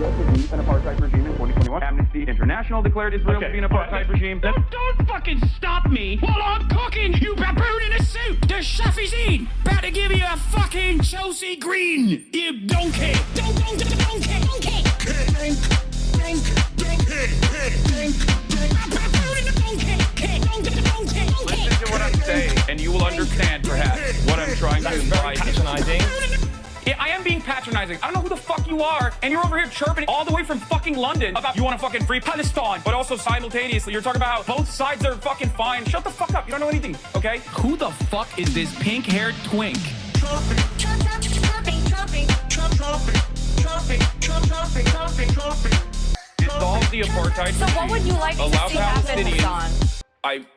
Israel to be an apartheid regime in 2021. Amnesty International declared Israel to be an apartheid regime. Don't fucking stop me while I'm cooking, you baboon in a suit! The chef is in! About to give you a fucking Chelsea Green, you donkey! Donkey! Listen to what I'm saying, and you will understand, perhaps, what I'm trying to imply. Patronizing. Yeah, I am being patronizing. I don't know who the fuck you are, and you're over here chirping all the way from fucking London about you want to fucking free Palestine, but also simultaneously you're talking about both sides are fucking fine. Shut the fuck up. You don't know anything, okay? Who the fuck is this pink-haired twink? Dissolve the apartheid So what would you like to allow see happen, Palestinians. Hassan?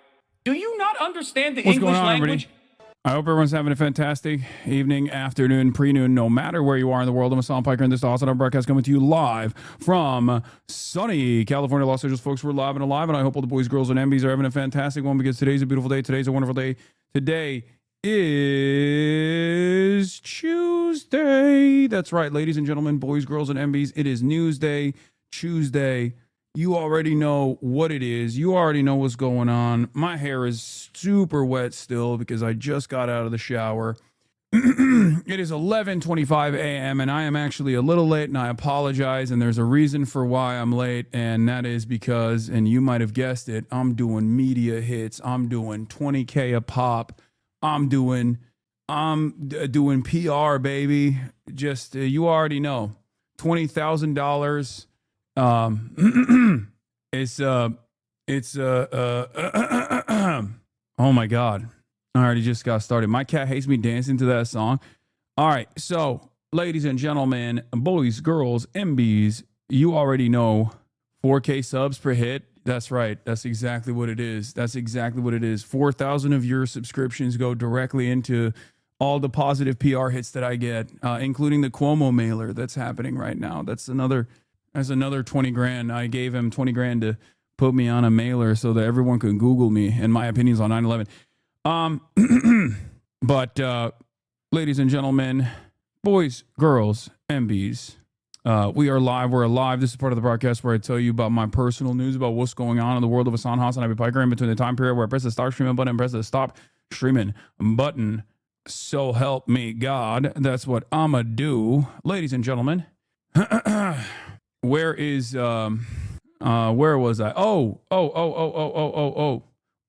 Do you not understand the What's English going on, language? everybody? I hope everyone's having a fantastic evening, afternoon, pre-noon, no matter where you are in the world. I'm Hassan Piker, and this is the HasanAbi broadcast coming to you live from sunny California, Los Angeles. Folks, we're live and alive, and I hope all the boys, girls, and MBs are having a fantastic one because today's a beautiful day. Today's a wonderful day. Today is Tuesday. That's right, ladies and gentlemen, boys, girls, and MBs. It is Newsday, Tuesday. You already know what it is. You already know what's going on. My hair is super wet still because I just got out of the shower. It is 11:25 a.m. and I am actually a little late, and I apologize. And there's a reason for why I'm late, and that is because, and you might have guessed it, I'm doing media hits. I'm doing 20K a pop. I'm doing PR, baby. Just you already know, $20,000. Oh my God. I already just got started. My cat hates me dancing to that song. All right. So, ladies and gentlemen, boys, girls, MBs, you already know 4K subs per hit. That's right. That's exactly what it is. That's exactly what it is. 4,000 of your subscriptions go directly into all the positive PR hits that I get, including the Cuomo mailer that's happening right now. That's another 20 grand. I gave him 20 grand to put me on a mailer so that everyone could Google me and my opinions on 9/11. But ladies and gentlemen, boys, girls, MBs, we are live. We're alive. This is part of the broadcast where I tell you about my personal news about what's going on in the world of HasanAbi Piker in between the time period where I press the start streaming button and press the stop streaming button. So help me God. That's what I'ma do. Ladies and gentlemen, where was I? Oh.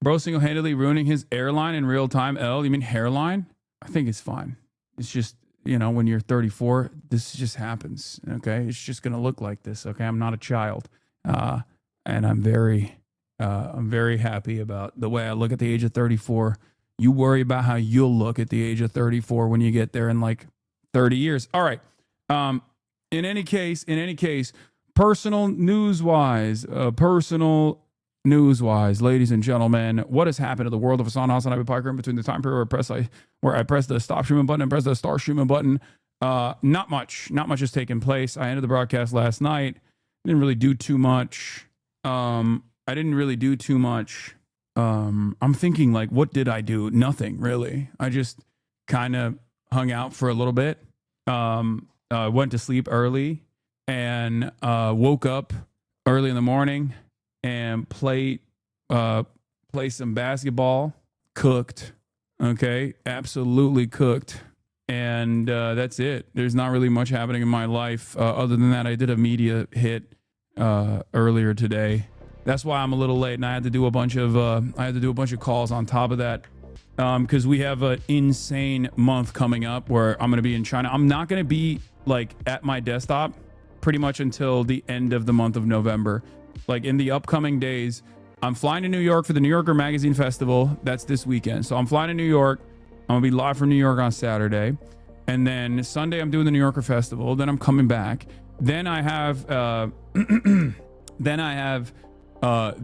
Bro single-handedly ruining his airline in real time. You mean hairline? I think it's fine. It's just, when you're 34, this just happens. Okay. It's just going to look like this. Okay. I'm not a child. And I'm very happy about the way I look at the age of 34. You worry about how you'll look at the age of 34 when you get there in like 30 years. All right. In any case, personal news-wise, ladies and gentlemen, what has happened to the world of HasanAbi Piker in between the time period where I press the stop streaming button and press the start streaming button? Not much has taken place. I ended the broadcast last night. Didn't really do too much. I'm thinking, like, what did I do? Nothing, really. I just kind of hung out for a little bit. Went to sleep early and woke up early in the morning and played some basketball. Cooked. Okay. Absolutely cooked. And that's it. There's not really much happening in my life. Other than that, I did a media hit earlier today. That's why I'm a little late, and I had to do a bunch of calls on top of that. Because we have an insane month coming up where I'm going to be in China. I'm not going to be like at my desktop pretty much until the end of the month of November. Like in the upcoming days, I'm flying to New York for the New Yorker Magazine Festival. That's this weekend. So I'm flying to New York. I'm going to be live from New York on Saturday. And then Sunday, I'm doing the New Yorker Festival. Then I'm coming back. Then I have,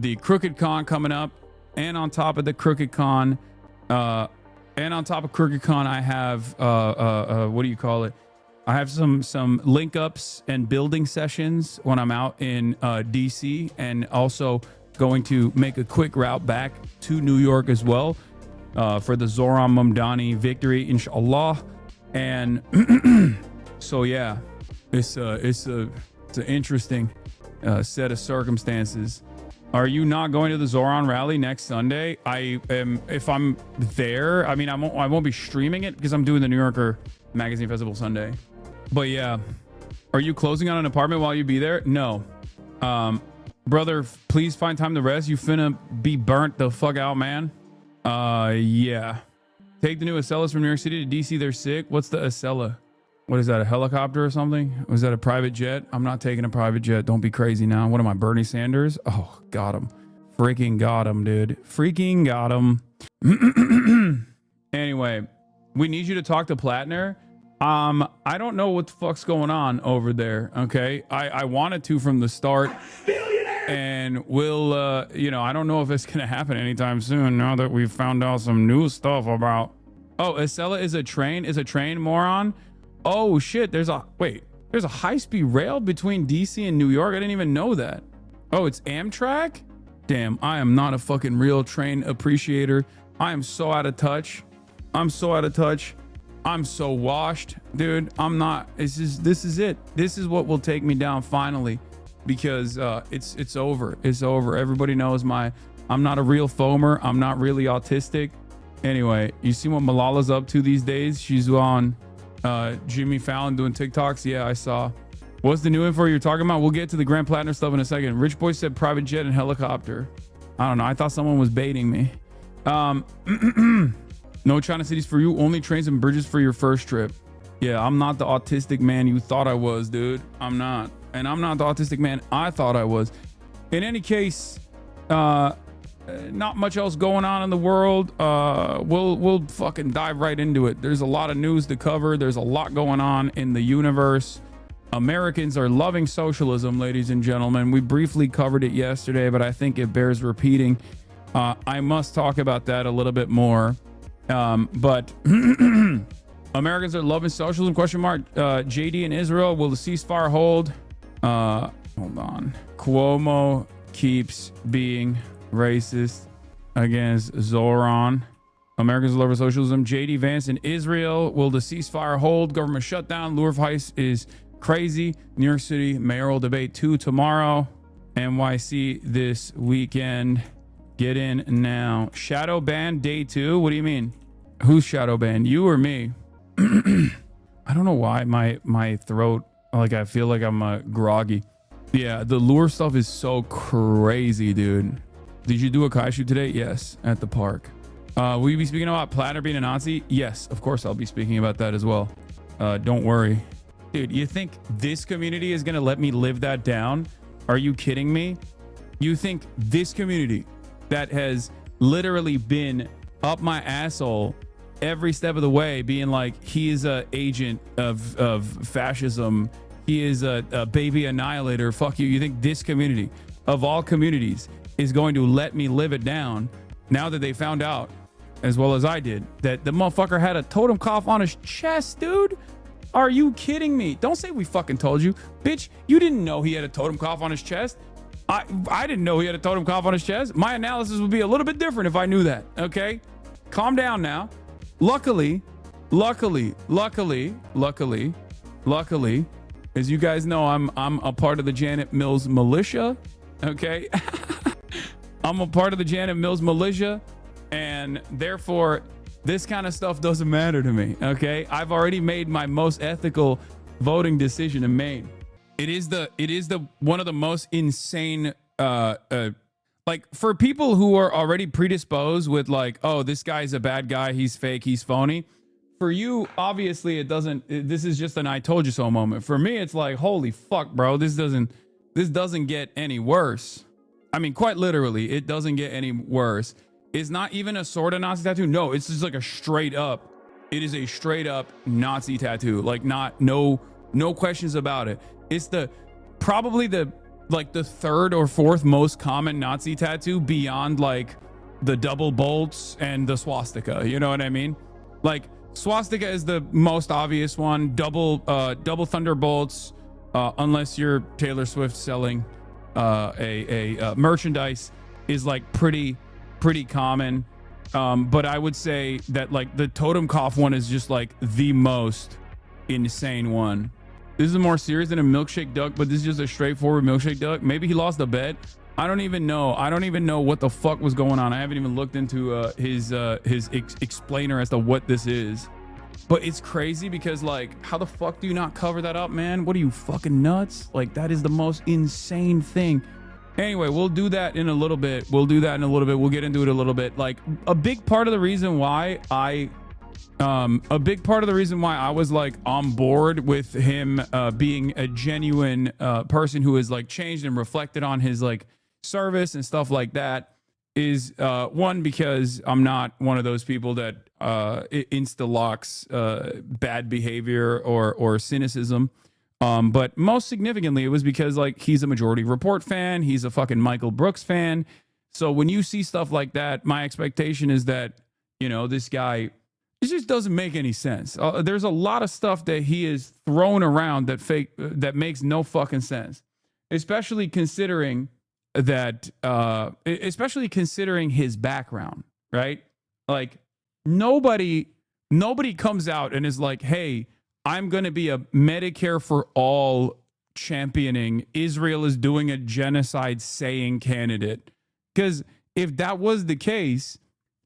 the Crooked Con coming up. And on top of the Crooked Con, I have what do you call it? I have some link ups and building sessions when I'm out in DC, and also going to make a quick route back to New York as well for the Zoran Mamdani victory, inshallah. And so yeah, it's It's an interesting set of circumstances. Are you not going to the Zoran rally next Sunday? I am. If I'm there, I mean, I won't be streaming it because I'm doing the New Yorker Magazine Festival Sunday. But yeah, are you closing on an apartment while you be there? No. Brother, please find time to rest. You finna be burnt the fuck out, man. Yeah. Take the new Acellas from New York City to DC. They're sick. What's the Acela? What is that, a helicopter or something? Was that a private jet? I'm not taking a private jet. Don't be crazy now. What am I, Bernie Sanders? Oh, got him. Freaking got him, dude. Freaking got him. Anyway, we need you to talk to Platner. I don't know what the fuck's going on over there, okay? I wanted to from the start. And we'll, you know, I don't know if it's going to happen anytime soon now that we've found out some new stuff about... Oh, Acela is a train, moron? Oh shit, there's a high-speed rail between DC and New York. I didn't even know that. Oh, it's Amtrak? Damn, I am not a fucking real train appreciator. I am so out of touch. I'm so washed, dude. I'm not. This is it. This is what will take me down finally, because it's over. It's over. Everybody knows I'm not a real foamer. I'm not really autistic. Anyway, you see what Malala's up to these days? She's on Jimmy Fallon doing TikToks. Yeah, I saw. What's the new info you're talking about? We'll get to the Grand Platinum stuff in a second. Rich Boy said private jet and helicopter. I don't know. I thought someone was baiting me. No China cities for you. Only trains and bridges for your first trip. Yeah, I'm not the autistic man you thought I was, dude. I'm not. And I'm not the autistic man I thought I was. In any case, not much else going on in the world. We'll fucking dive right into it. There's a lot of news to cover. There's a lot going on in the universe. Americans are loving socialism, ladies and gentlemen. We briefly covered it yesterday, but I think it bears repeating. I must talk about that a little bit more. But Americans are loving socialism, question mark. JD in Israel, will the ceasefire hold? Hold on. Cuomo keeps being racist against Zoran. Americans love socialism. JD Vance in Israel, will the ceasefire hold? Government shutdown. LOUVRE heist is crazy. New York City mayoral debate 2 tomorrow. NYC this weekend. Get in now. Shadow ban day 2. What do you mean? Who's shadow banned? You or me? I don't know why my throat, like, I feel like I'm groggy. Yeah, the LOUVRE stuff is so crazy, dude. Did you do a Kai shoot today? Yes, at the park. Will you be speaking about Platter being a Nazi? Yes, of course I'll be speaking about that as well. Don't worry. Dude, you think this community is going to let me live that down? Are you kidding me? You think this community that has literally been up my asshole every step of the way, being like, he is a agent of fascism, he is a baby annihilator, fuck you. You think this community of all communities is going to let me live it down now that they found out, as well as I did, that the motherfucker had a totem cough on his chest, dude? Are you kidding me? Don't say we fucking told you. Bitch, you didn't know he had a totem cough on his chest. I didn't know he had a totem cough on his chest. My analysis would be a little bit different if I knew that, okay? Calm down now. Luckily, as you guys know, I'm a part of the Janet Mills militia, okay? I'm a part of the Janet Mills militia, and therefore this kind of stuff doesn't matter to me, okay? I've already made my most ethical voting decision in Maine. It is the one of the most insane, like, for people who are already predisposed with like, oh, this guy's a bad guy, he's fake, he's phony. For you, obviously it doesn't, this is just an I told you so moment. For me, it's like, holy fuck, bro, this doesn't get any worse. I mean, quite literally, it doesn't get any worse. It's not even a sort of Nazi tattoo. No, it's just like a straight up, it is a straight up Nazi tattoo. Like, no questions about it. It's probably the third or fourth most common Nazi tattoo beyond like the double bolts and the swastika. You know what I mean? Like, swastika is the most obvious one. Double thunderbolts, unless you're Taylor Swift selling a merchandise, is like pretty common. But I would say that like the totem cough one is just like the most insane one. This is more serious than a milkshake duck, but this is just a straightforward milkshake duck. Maybe he lost a bet. I don't even know. I don't even know what the fuck was going on. I haven't even looked into his explainer as to what this is. But it's crazy because, like, how the fuck do you not cover that up, man? What are you, fucking nuts? Like, that is the most insane thing. Anyway, we'll do that in a little bit. We'll get into it a little bit. Like, a big part of the reason why I was like on board with him being a genuine person who has like changed and reflected on his like service and stuff like that is one, because I'm not one of those people that insta locks bad behavior or cynicism. But most significantly, it was because like he's a Majority Report fan. He's a fucking Michael Brooks fan. So when you see stuff like that, my expectation is that, you know, this guy, it just doesn't make any sense. There's a lot of stuff that he is thrown around that makes no fucking sense, especially considering that, especially considering his background, right? Like nobody comes out and is like, hey, I'm going to be a Medicare for all championing, Israel is doing a genocide saying candidate. Because if that was the case,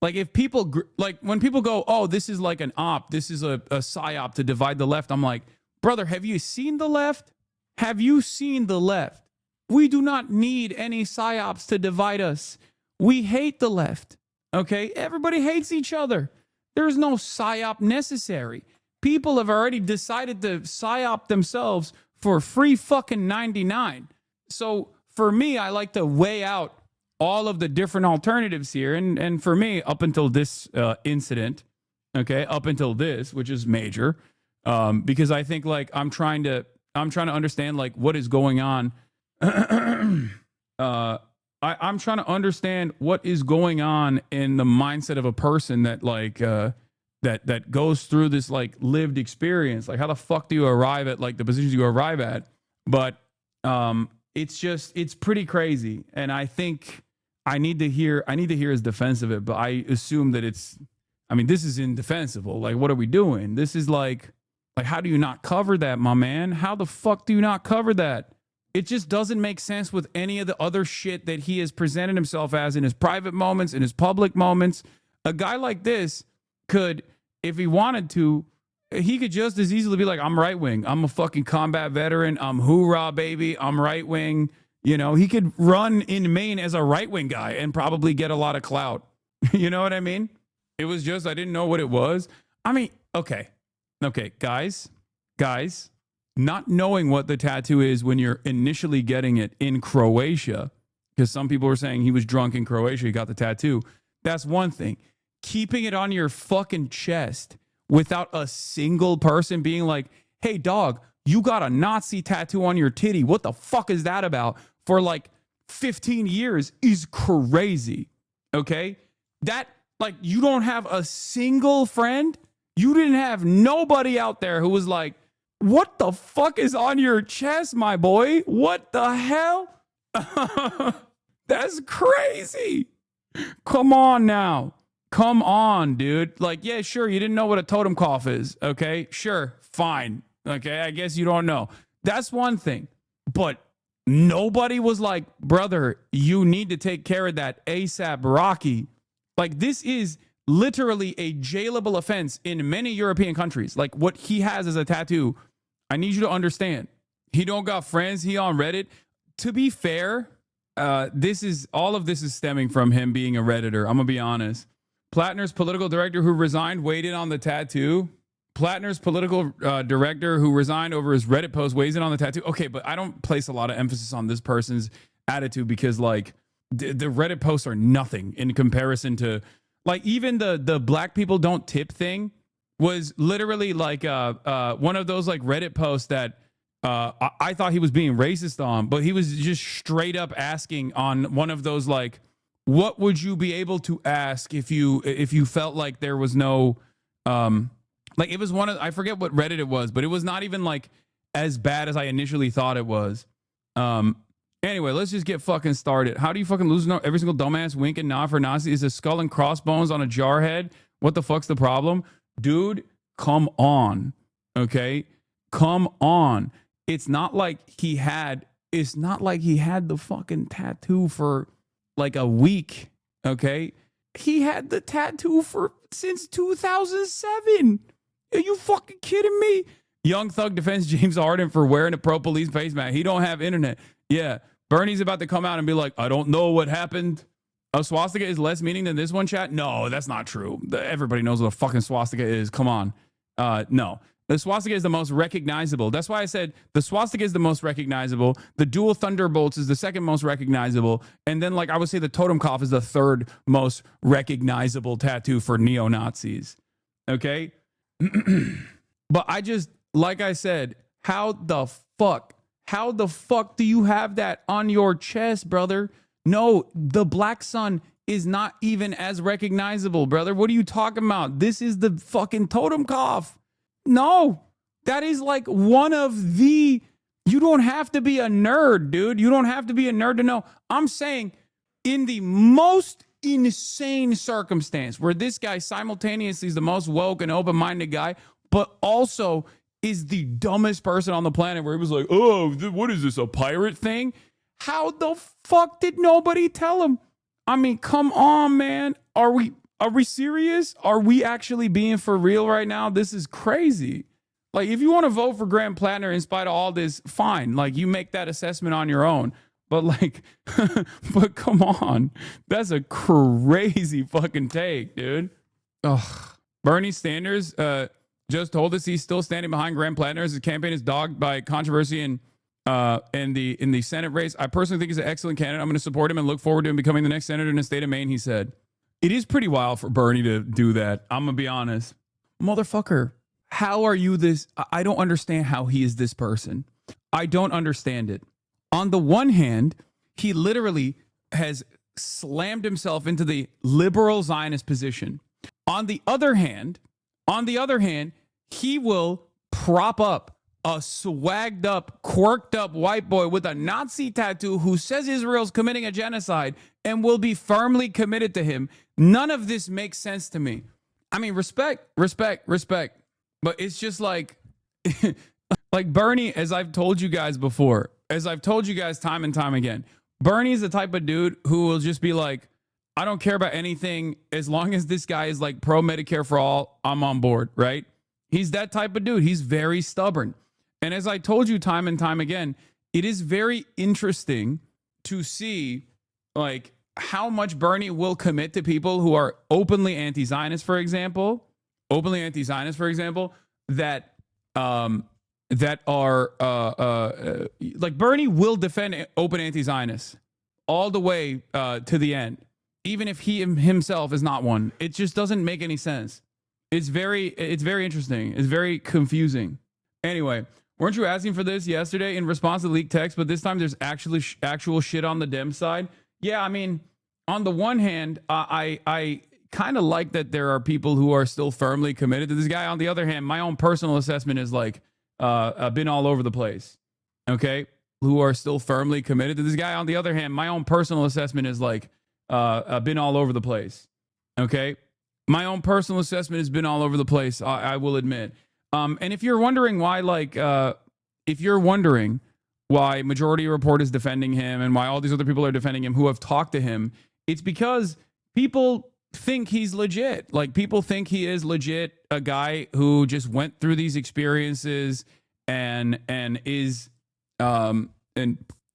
like if people, like when people go, oh, this is like an op, this is a psyop to divide the left. I'm like, brother, have you seen the left? Have you seen the left? We do not need any psyops to divide us. We hate the left. Okay. Everybody hates each other. There's no psyop necessary. People have already decided to psyop themselves for free fucking 99. So for me, I like to weigh out all of the different alternatives here. And for me, up until this incident, okay, up until this, which is major, because I think like I'm trying to understand like what is going on. I'm trying to understand what is going on in the mindset of a person that like that goes through this like lived experience. Like how the fuck do you arrive at like the positions you arrive at? But it's pretty crazy. And I think I need to hear his defense of it, but I assume that this is indefensible. Like, what are we doing? This is like how do you not cover that, my man? How the fuck do you not cover that? It just doesn't make sense with any of the other shit that he has presented himself as in his private moments, in his public moments. A guy like this could, if he wanted to, he could just as easily be like, I'm right wing. I'm a fucking combat veteran. I'm hoorah, baby. I'm right wing. You know, he could run in Maine as a right wing guy and probably get a lot of clout. You know what I mean? It was just, I didn't know what it was. I mean, okay, guys, not knowing what the tattoo is when you're initially getting it in Croatia, because some people were saying he was drunk in Croatia, he got the tattoo. That's one thing. Keeping it on your fucking chest without a single person being like, hey, dog, you got a Nazi tattoo on your titty. What the fuck is that about? For like 15 years is crazy. Okay? That, like, you don't have a single friend. You didn't have nobody out there who was like, what the fuck is on your chest, my boy? What the hell? That's crazy. Come on now. Come on, dude. Like, yeah, sure, you didn't know what a totem cough is. Okay, sure, fine. Okay, I guess you don't know. That's one thing. But nobody was like, brother, you need to take care of that ASAP, Rocky. Like, this is literally a jailable offense in many European countries. Like, what he has as a tattoo, I need you to understand. He don't got friends. He on Reddit. To be fair, all of this is stemming from him being a Redditor. I'm gonna be honest. Plattner's political director who resigned weighed in on the tattoo. Plattner's political director who resigned over his Reddit post weighs in on the tattoo. Okay, but I don't place a lot of emphasis on this person's attitude because, like, the Reddit posts are nothing in comparison to, like, even the black people don't tip thing was literally like one of those like Reddit posts that I thought he was being racist on, but he was just straight up asking on one of those like, what would you be able to ask if you felt like there was no like, it was one of, I forget what Reddit it was, but it was not even like as bad as I initially thought it was. Anyway, let's just get fucking started. How do you fucking lose every single dumbass wink and nod for Nazi? Is a skull and crossbones on a jar head? What the fuck's the problem? Dude, come on. Okay? come on. It's not like he had the fucking tattoo for like a week, okay? He had the tattoo since 2007. Are you fucking kidding me? Young Thug defends James Harden for wearing a pro-police face mask. He don't have internet. Yeah, Bernie's about to come out and be like, I don't know what happened. A swastika is less meaning than this one, chat? No, that's not true. Everybody knows what a fucking swastika is. Come on. No. The swastika is the most recognizable. That's why I said the swastika is the most recognizable. The dual thunderbolts is the second most recognizable. And then, like, I would say the totem cough is the third most recognizable tattoo for neo-Nazis. Okay? But I just, like I said, how the fuck do you have that on your chest, brother? No, the black sun is not even as recognizable, brother. What are you talking about? This is the fucking totem cough. No, that is like one of the, you don't have to be a nerd, dude. You don't have to be a nerd to know. I'm saying in the most insane circumstance where this guy simultaneously is the most woke and open-minded guy, but also is the dumbest person on the planet, where he was like, oh, what is this, a pirate thing? How the fuck did nobody tell him? I mean, come on, man. Are we serious? Are we actually being for real right now? This is crazy. Like, if you want to vote for Graham Plattner in spite of all this, fine. Like, you make that assessment on your own. But like, but come on. That's a crazy fucking take, dude. Ugh. Bernie Sanders just told us he's still standing behind Graham Plattner. His campaign is dogged by controversy in the Senate race. I personally think he's an excellent candidate. I'm going to support him and look forward to him becoming the next senator in the state of Maine, he said. It is pretty wild for Bernie to do that. I'm going to be honest. Motherfucker, how are you this? I don't understand how he is this person. I don't understand it. On the one hand, he literally has slammed himself into the liberal Zionist position. On the other hand, he will prop up a swagged up, quirked up white boy with a Nazi tattoo who says Israel's committing a genocide and will be firmly committed to him. None of this makes sense to me. I mean, respect. But it's just like, like Bernie, as I've told you guys before, as I've told you guys time and time again, Bernie is the type of dude who will just be like, I don't care about anything. As long as this guy is like pro Medicare for all, I'm on board, right? He's that type of dude. He's very stubborn. And as I told you time and time again, it is very interesting to see like how much Bernie will commit to people who are openly anti-Zionist, for example, that are like Bernie will defend open anti-Zionists all the way to the end, even if he himself is not one. It just doesn't make any sense. It's very interesting. It's very confusing. Anyway, weren't you asking for this yesterday in response to leaked text? But this time there's actual shit on the Dem side. Yeah, I mean, on the one hand, I kind of like that there are people who are still firmly committed to this guy. On the other hand, my own personal assessment is like been all over the place. Okay, who are still firmly committed to this guy. On the other hand, my own personal assessment is like been all over the place. Okay, my own personal assessment has been all over the place. I will admit. And if you're wondering why, why Majority Report is defending him and why all these other people are defending him who have talked to him, it's because people think he's legit. Like, people think he is legit, a guy who just went through these experiences and is and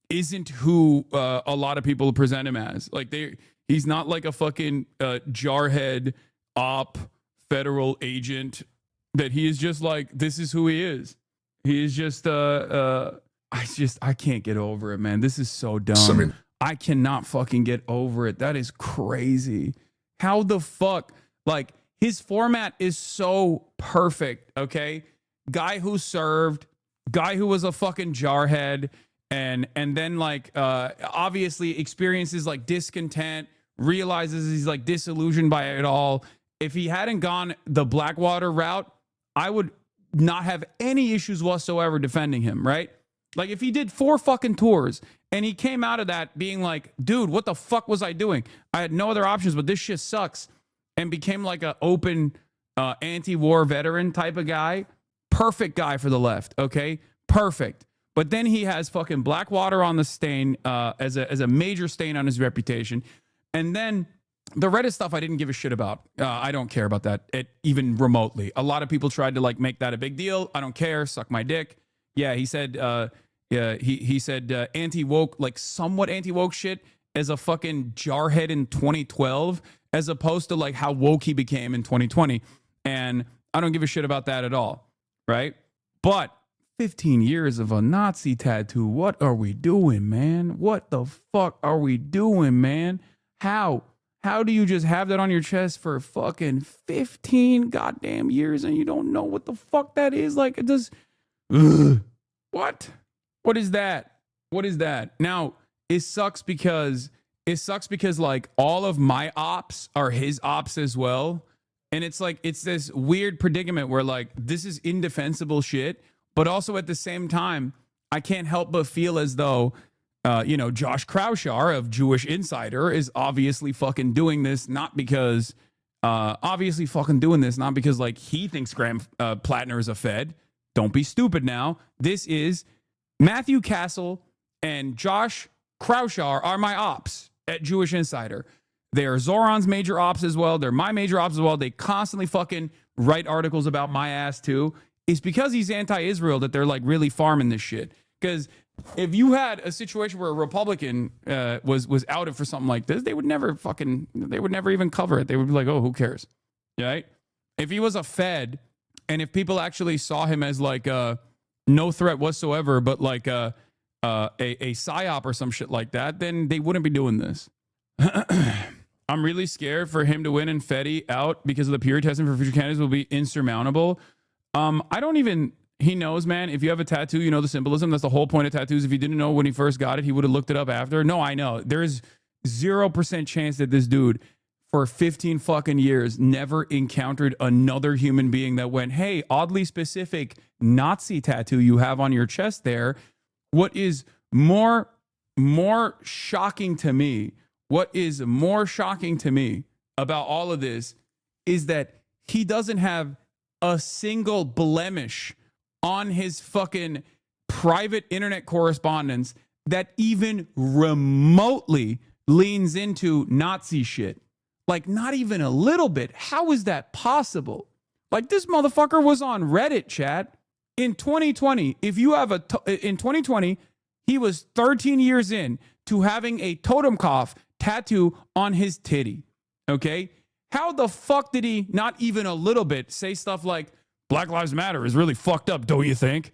isn't who a lot of people present him as. Like, he's not like a fucking jarhead op federal agent. That he is just like, this is who he is. He is just I can't get over it, man. This is so dumb. I cannot fucking get over it. That is crazy. How the fuck? Like, his format is so perfect, okay? Guy who served, guy who was a fucking jarhead, and then like obviously experiences like discontent, realizes he's like disillusioned by it all. If he hadn't gone the Blackwater route, I would not have any issues whatsoever defending him, right? Like, if he did 4 fucking tours and he came out of that being like, dude, what the fuck was I doing? I had no other options, but this shit sucks, and became like an open anti-war veteran type of guy, perfect guy for the left. Okay, perfect. But then he has fucking Blackwater on the stain as a major stain on his reputation. And then the Reddit stuff I didn't give a shit about. I don't care about that even remotely. A lot of people tried to like make that a big deal. I don't care. Suck my dick. Yeah, he said he said anti-woke, like somewhat anti-woke shit as a fucking jarhead in 2012 as opposed to like how woke he became in 2020. And I don't give a shit about that at all, right? But 15 years of a Nazi tattoo. What are we doing, man? What the fuck are we doing, man? How do you just have that on your chest for fucking 15 goddamn years and you don't know what the fuck that is? Like, it does. What? What is that? What is that? Now, it sucks because like all of my ops are his ops as well. And it's like, it's this weird predicament where like, this is indefensible shit. But also at the same time, I can't help but feel as though, Josh Kraushaar of Jewish Insider is obviously fucking doing this, not because, like he thinks Graham Plattner is a Fed. Don't be stupid now. This is Matthew Castle and Josh Kraushaar are my ops at Jewish Insider. They are Zoran's major ops as well. They're my major ops as well. They constantly fucking write articles about my ass too. It's because he's anti-Israel that they're like really farming this shit. Because if you had a situation where a Republican was outed for something like this, they would never even cover it. They would be like, oh, who cares? Right? If he was a Fed and if people actually saw him as like no threat whatsoever, but like a psyop or some shit like that, then they wouldn't be doing this. I'm really scared for him to win and Fetty out because of the period testing for future candidates will be insurmountable. He knows, man, if you have a tattoo, you know the symbolism. That's the whole point of tattoos. If he didn't know when he first got it, he would have looked it up after. No, I know. There's 0% chance that this dude for 15 fucking years never encountered another human being that went, hey, oddly specific Nazi tattoo you have on your chest there. What is more shocking to me, about all of this is that he doesn't have a single blemish on his fucking private internet correspondence that even remotely leans into Nazi shit. Like, not even a little bit. How is that possible? Like, this motherfucker was on Reddit, chat, in 2020. If you have in 2020, he was 13 years in to having a Totenkopf tattoo on his titty. Okay? How the fuck did he not even a little bit say stuff like Black Lives Matter is really fucked up, don't you think?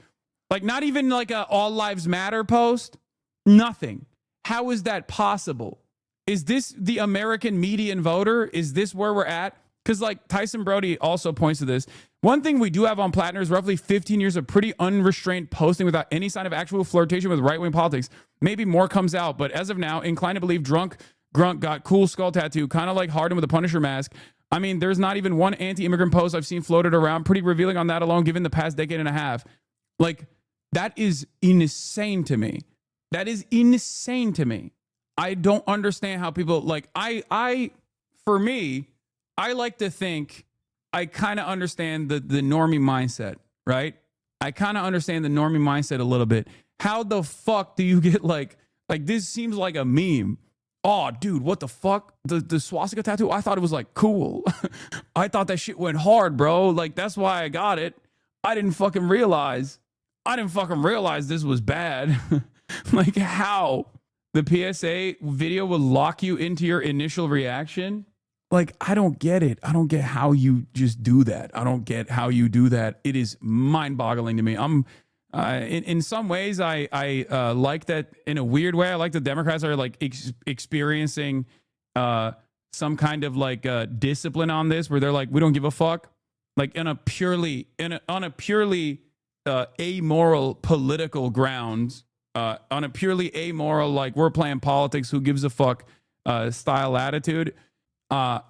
Like, not even like a All Lives Matter post. Nothing. How is that possible? Is this the American median voter? Is this where we're at? Because like Tyson Brody also points to this. One thing we do have on Plattner is roughly 15 years of pretty unrestrained posting without any sign of actual flirtation with right-wing politics. Maybe more comes out, but as of now, inclined to believe drunk Grunt got cool skull tattoo, kind of like Harden with a Punisher mask. I mean, there's not even one anti-immigrant post I've seen floated around. Pretty revealing on that alone, given the past decade and a half. Like, that is insane to me. That is insane to me. I don't understand how people, like, for me, I like to think I kind of understand the normie mindset, right? I kind of understand the normie mindset a little bit. How the fuck do you get like this seems like a meme. Oh, dude, what the fuck? The swastika tattoo? I thought it was like cool. I thought that shit went hard, bro. Like, that's why I got it. I didn't fucking realize this was bad. Like, how? The PSA video will lock you into your initial reaction. Like, I don't get it. I don't get how you just do that. I don't get how you do that. It is mind-boggling to me. In some ways, I like that in a weird way. I like the Democrats are like experiencing some kind of like discipline on this, where they're like, we don't give a fuck. Like on a purely amoral political grounds, on a purely amoral, like, we're playing politics, who gives a fuck style attitude.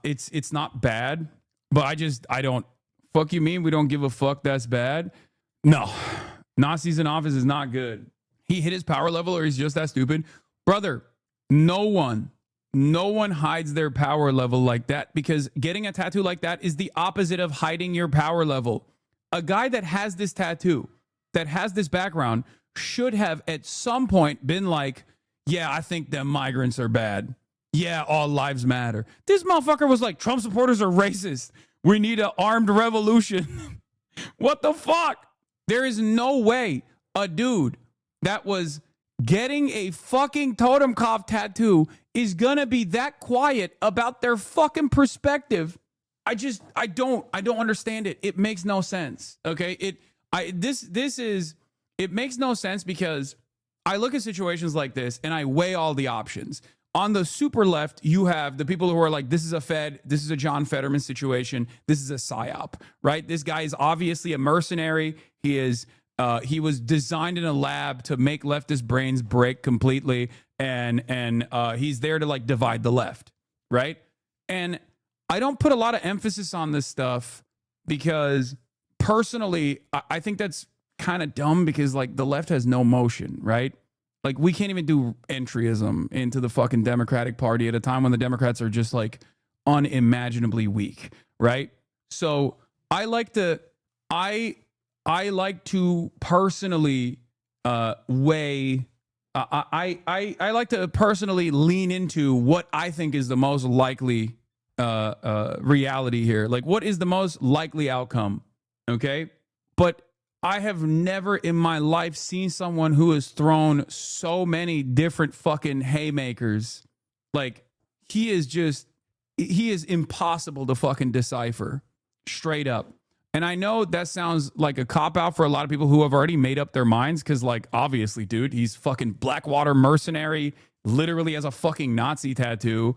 It's not bad, but I don't fuck you mean we don't give a fuck. That's bad. No. Nazis in office is not good. He hit his power level, or he's just that stupid. Brother, no one hides their power level like that, because getting a tattoo like that is the opposite of hiding your power level. a guy that has this tattoo, that has this background, should have at some point been like, yeah, I think them migrants are bad. Yeah, all lives matter. This motherfucker was like, Trump supporters are racist. We need an armed revolution. What the fuck? There is no way a dude that was getting a fucking Totenkopf tattoo is gonna be that quiet about their fucking perspective. I don't understand it. It makes no sense. Okay. It makes no sense because I look at situations like this and I weigh all the options. On the super left, you have the people who are like, this is a Fed, this is a John Fetterman situation, this is a psyop, right? This guy is obviously a mercenary. He was designed in a lab to make leftist brains break completely, and he's there to like divide the left, right? And I don't put a lot of emphasis on this stuff because personally, I think that's kind of dumb because like the left has no motion, right? Like we can't even do entryism into the fucking Democratic Party at a time when the Democrats are just like unimaginably weak, right? So I like to personally weigh. I like to personally lean into what I think is the most likely reality here. Like, what is the most likely outcome? Okay, but I have never in my life seen someone who has thrown so many different fucking haymakers. Like, he is impossible to fucking decipher, straight up. And I know that sounds like a cop-out for a lot of people who have already made up their minds because, like, obviously, dude, he's fucking Blackwater mercenary, literally has a fucking Nazi tattoo.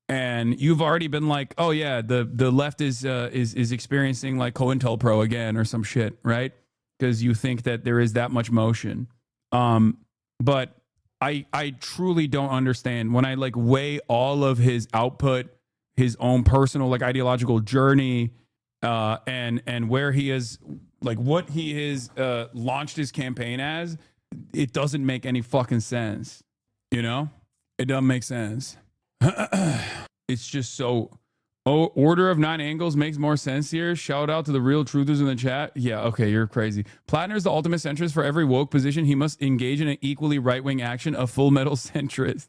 And you've already been like, oh, yeah, the left is experiencing, like, COINTELPRO again or some shit, right? Because you think that there is that much motion. But I truly don't understand when I, like, weigh all of his output, his own personal, like, ideological journey, and where he is, like what he is launched his campaign as, it doesn't make any fucking sense. You know, it doesn't make sense. It's just so. Oh, Order of Nine Angles makes more sense here. Shout out to the real truthers in the chat. Yeah, okay, you're crazy. Plattner is the ultimate centrist. For every woke position, he must engage in an equally right-wing action, a full metal centrist.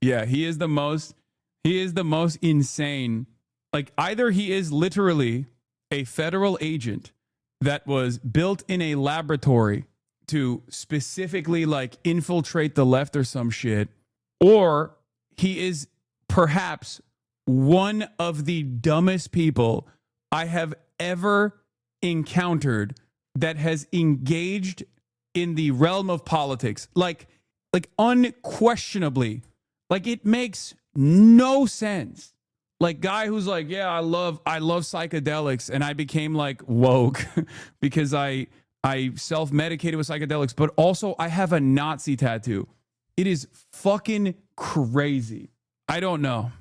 Yeah, he is the most insane. Like, either he is literally a federal agent that was built in a laboratory to specifically like infiltrate the left or some shit, or he is perhaps one of the dumbest people I have ever encountered that has engaged in the realm of politics. Like unquestionably, like it makes no sense. Like guy who's like, yeah, I love psychedelics, and I became like woke because I self-medicated with psychedelics, but also I have a Nazi tattoo. It is fucking crazy. I don't know.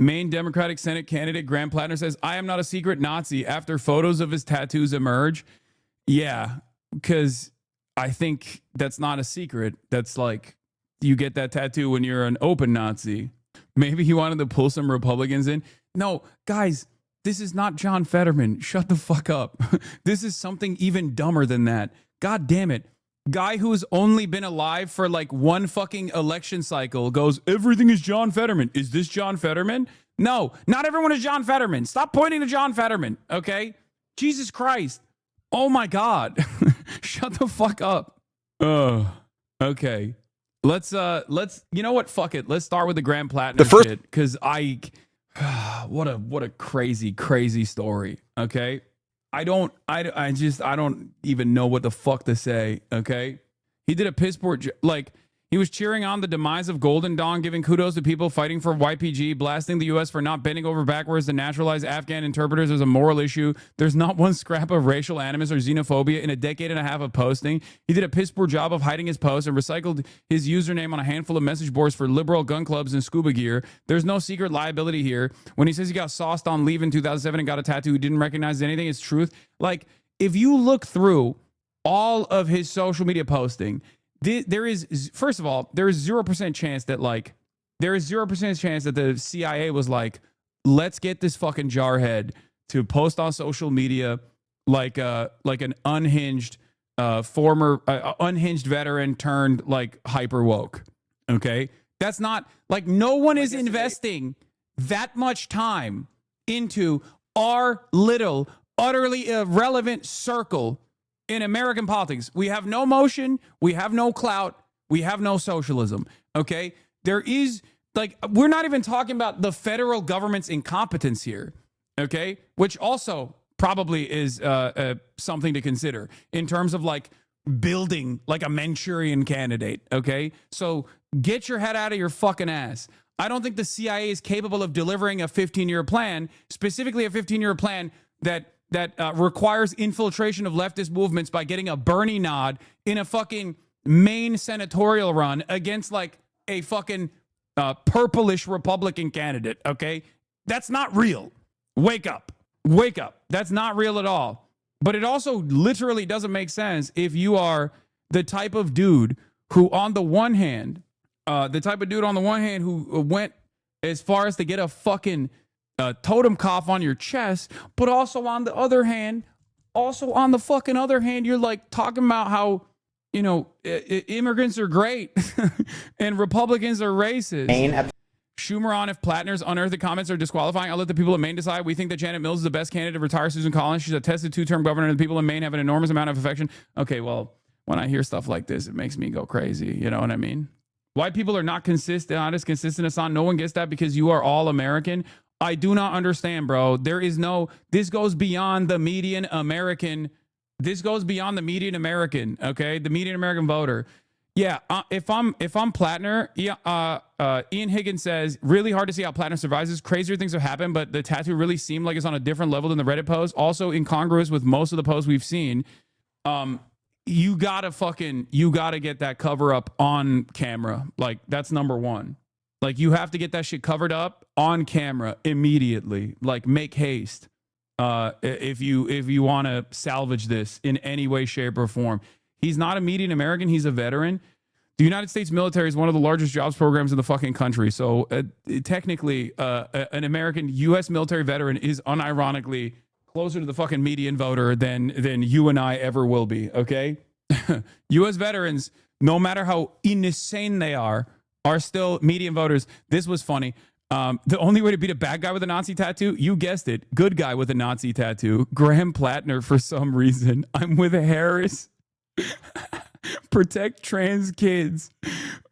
Maine Democratic Senate candidate Graham Plattner says, I am not a secret Nazi after photos of his tattoos emerge. Yeah, because I think that's not a secret. That's like, you get that tattoo when you're an open Nazi. Maybe he wanted to pull some Republicans in. No, guys, this is not John Fetterman. Shut the fuck up. This is something even dumber than that. God damn it. Guy who's only been alive for like one fucking election cycle goes, everything is John Fetterman. Is this John Fetterman? No, not everyone is John Fetterman. Stop pointing to John Fetterman, okay? Jesus Christ. Oh my God. Shut the fuck up. Okay. Let's you know what? Fuck it. Let's start with the Graham Plattner shit, because what a crazy story. Okay. I don't even know what the fuck to say. Okay. He did a piss poor, like he was cheering on the demise of Golden Dawn, giving kudos to people fighting for YPG, blasting the U.S. for not bending over backwards to naturalize Afghan interpreters as a moral issue. There's not one scrap of racial animus or xenophobia in a decade and a half of posting. He did a piss poor job of hiding his posts and recycled his username on a handful of message boards for liberal gun clubs and scuba gear. There's no secret liability here. When he says he got sauced on Leave in 2007 and got a tattoo, he didn't recognize anything. It's truth. Like, if you look through all of his social media posting, there is, first of all, there is 0% chance that the CIA was like, let's get this fucking jarhead to post on social media an unhinged former unhinged veteran turned like hyper woke. Okay, that's not like no one is investing that much time into our little utterly irrelevant circle in American politics. We have no motion, we have no clout, we have no socialism. Okay, there is like we're not even talking about the federal government's incompetence here. Okay, which also probably is something to consider in terms of like building like a Manchurian candidate. Okay, so get your head out of your fucking ass. I don't think the CIA is capable of delivering a 15-year plan, specifically a 15-year plan that requires infiltration of leftist movements by getting a Bernie nod in a fucking Maine senatorial run against like a fucking purplish Republican candidate. Okay, that's not real. Wake up. Wake up. That's not real at all. But it also literally doesn't make sense if you are the type of dude who on the one hand who went as far as to get a fucking totem cough on your chest, but also on the fucking other hand, you're like talking about how, you know, immigrants are great and Republicans are racist. Schumer on if Plattner's unearthed comments are disqualifying. I'll let the people of Maine decide. We think that Janet Mills is the best candidate to retire Susan Collins. She's a tested 2-term governor, and the people of Maine have an enormous amount of affection. Okay, well, when I hear stuff like this, it makes me go crazy. You know what I mean? Why people are not consistent, not as consistent as on. No one gets that because you are all American. I do not understand, bro. There is no, this goes beyond the median American. This goes beyond the median American. Okay. The median American voter. Yeah. If I'm Plattner, Ian Higgins says, really hard to see how Plattner survives this. Crazier things have happened, but the tattoo really seemed like it's on a different level than the Reddit post. Also incongruous with most of the posts we've seen. You gotta get that cover up on camera. Like that's number one. Like you have to get that shit covered up on camera immediately. Like make haste. If you want to salvage this in any way, shape, or form. He's not a median American. He's a veteran. The United States military is one of the largest jobs programs in the fucking country. So technically, an American U.S. military veteran is unironically closer to the fucking median voter than you and I ever will be. Okay, U.S. veterans, no matter how insane they are still median voters. This was funny. The only way to beat a bad guy with a Nazi tattoo, you guessed it, good guy with a Nazi tattoo, Graham Plattner. For some reason, I'm with Harris. Protect trans kids.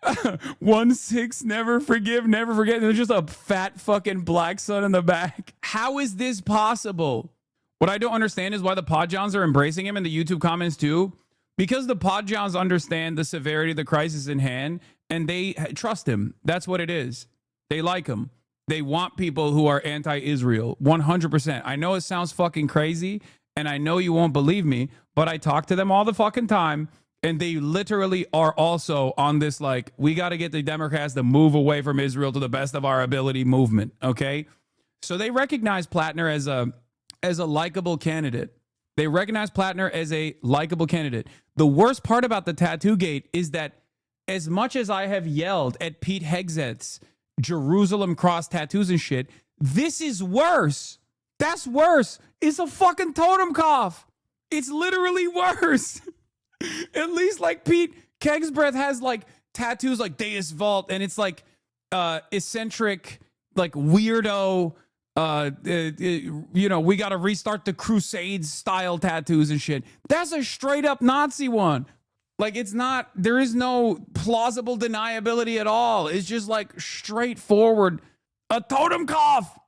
1-6, never forgive, never forget. There's just a fat fucking black son in the back. How is this possible? What I don't understand is why the Podjons are embracing him in the YouTube comments too. Because the Podjons understand the severity of the crisis in hand and they trust him. That's what it is. They like him. They want people who are anti-Israel. 100%. I know it sounds fucking crazy and I know you won't believe me, but I talk to them all the fucking time. And they literally are also on this, like, we got to get the Democrats to move away from Israel to the best of our ability movement. Okay. So they recognize Plattner as a likable candidate. They recognize Plattner as a likable candidate. The worst part about the tattoo gate is that as much as I have yelled at Pete Hegseth's Jerusalem cross tattoos and shit, this is worse. That's worse. It's a fucking totem cough. It's literally worse. At least like Pete Kegsbreath has like tattoos like Deus Vult, and it's like eccentric, like weirdo, you know, we got to restart the Crusades style tattoos and shit. That's a straight up Nazi one. Like it's not, there is no plausible deniability at all. It's just like straightforward, a totem cough.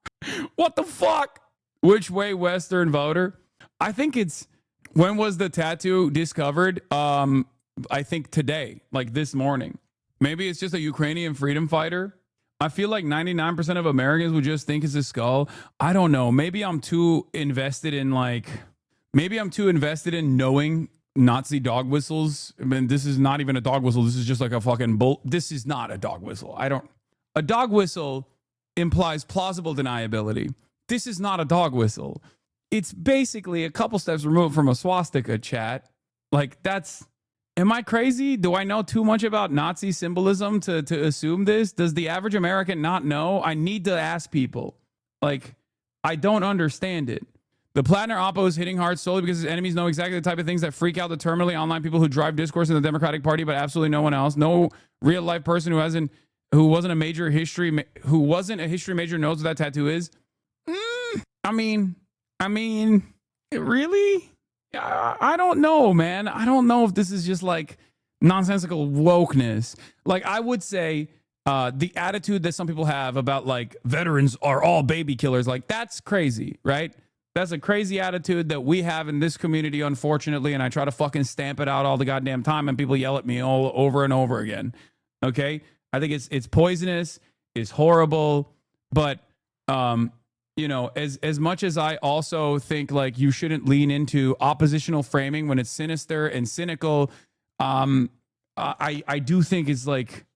What the fuck? Which way Western voter? I think it's, when was the tattoo discovered? I think today, like this morning. Maybe it's just a Ukrainian freedom fighter. I feel like 99% of Americans would just think it's a skull. I don't know. Maybe I'm too invested in knowing Nazi dog whistles. I mean, this is not even a dog whistle. This is just like a fucking bull. This is not a dog whistle. A dog whistle implies plausible deniability. This is not a dog whistle. It's basically a couple steps removed from a swastika, chat. Like that's, am I crazy? Do I know too much about Nazi symbolism to assume this? Does the average American not know? I need to ask people. Like, I don't understand it. The Plattner Oppo is hitting hard solely because his enemies know exactly the type of things that freak out the terminally online people who drive discourse in the Democratic Party, but absolutely no one else. No real life person who wasn't a history major knows what that tattoo is. I mean, really? I don't know, man. I don't know if this is just like nonsensical wokeness. Like, I would say the attitude that some people have about like veterans are all baby killers, like that's crazy, right? That's a crazy attitude that we have in this community, unfortunately, and I try to fucking stamp it out all the goddamn time, and people yell at me all over and over again. Okay? I think it's poisonous, it's horrible, but you know, as much as I also think like you shouldn't lean into oppositional framing when it's sinister and cynical, I do think it's like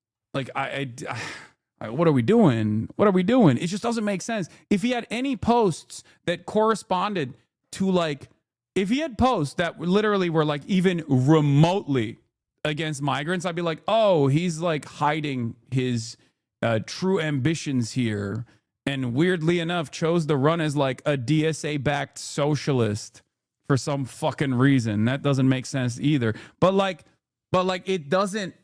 what are we doing? What are we doing? It just doesn't make sense. If he had any posts that corresponded to like, if he had posts that literally were like even remotely against migrants, I'd be like, oh, he's like hiding his true ambitions here. And weirdly enough, chose to run as like a DSA-backed socialist for some fucking reason. That doesn't make sense either. But like it doesn't.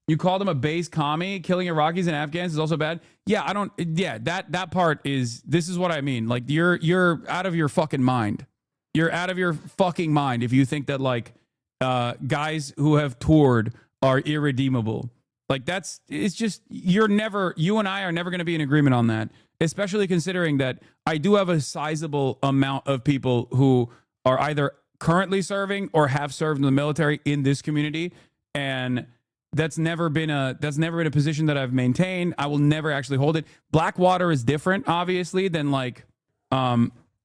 You called him a base commie. Killing Iraqis and Afghans is also bad. Yeah, I don't. Yeah, that part is. This is what I mean. Like you're out of your fucking mind. You're out of your fucking mind if you think that like guys who have toured are irredeemable. Like it's just you and I are never going to be in agreement on that. Especially considering that I do have a sizable amount of people who are either currently serving or have served in the military in this community, and that's never been a position that I've maintained. I will never actually hold it. Blackwater is different, obviously, than like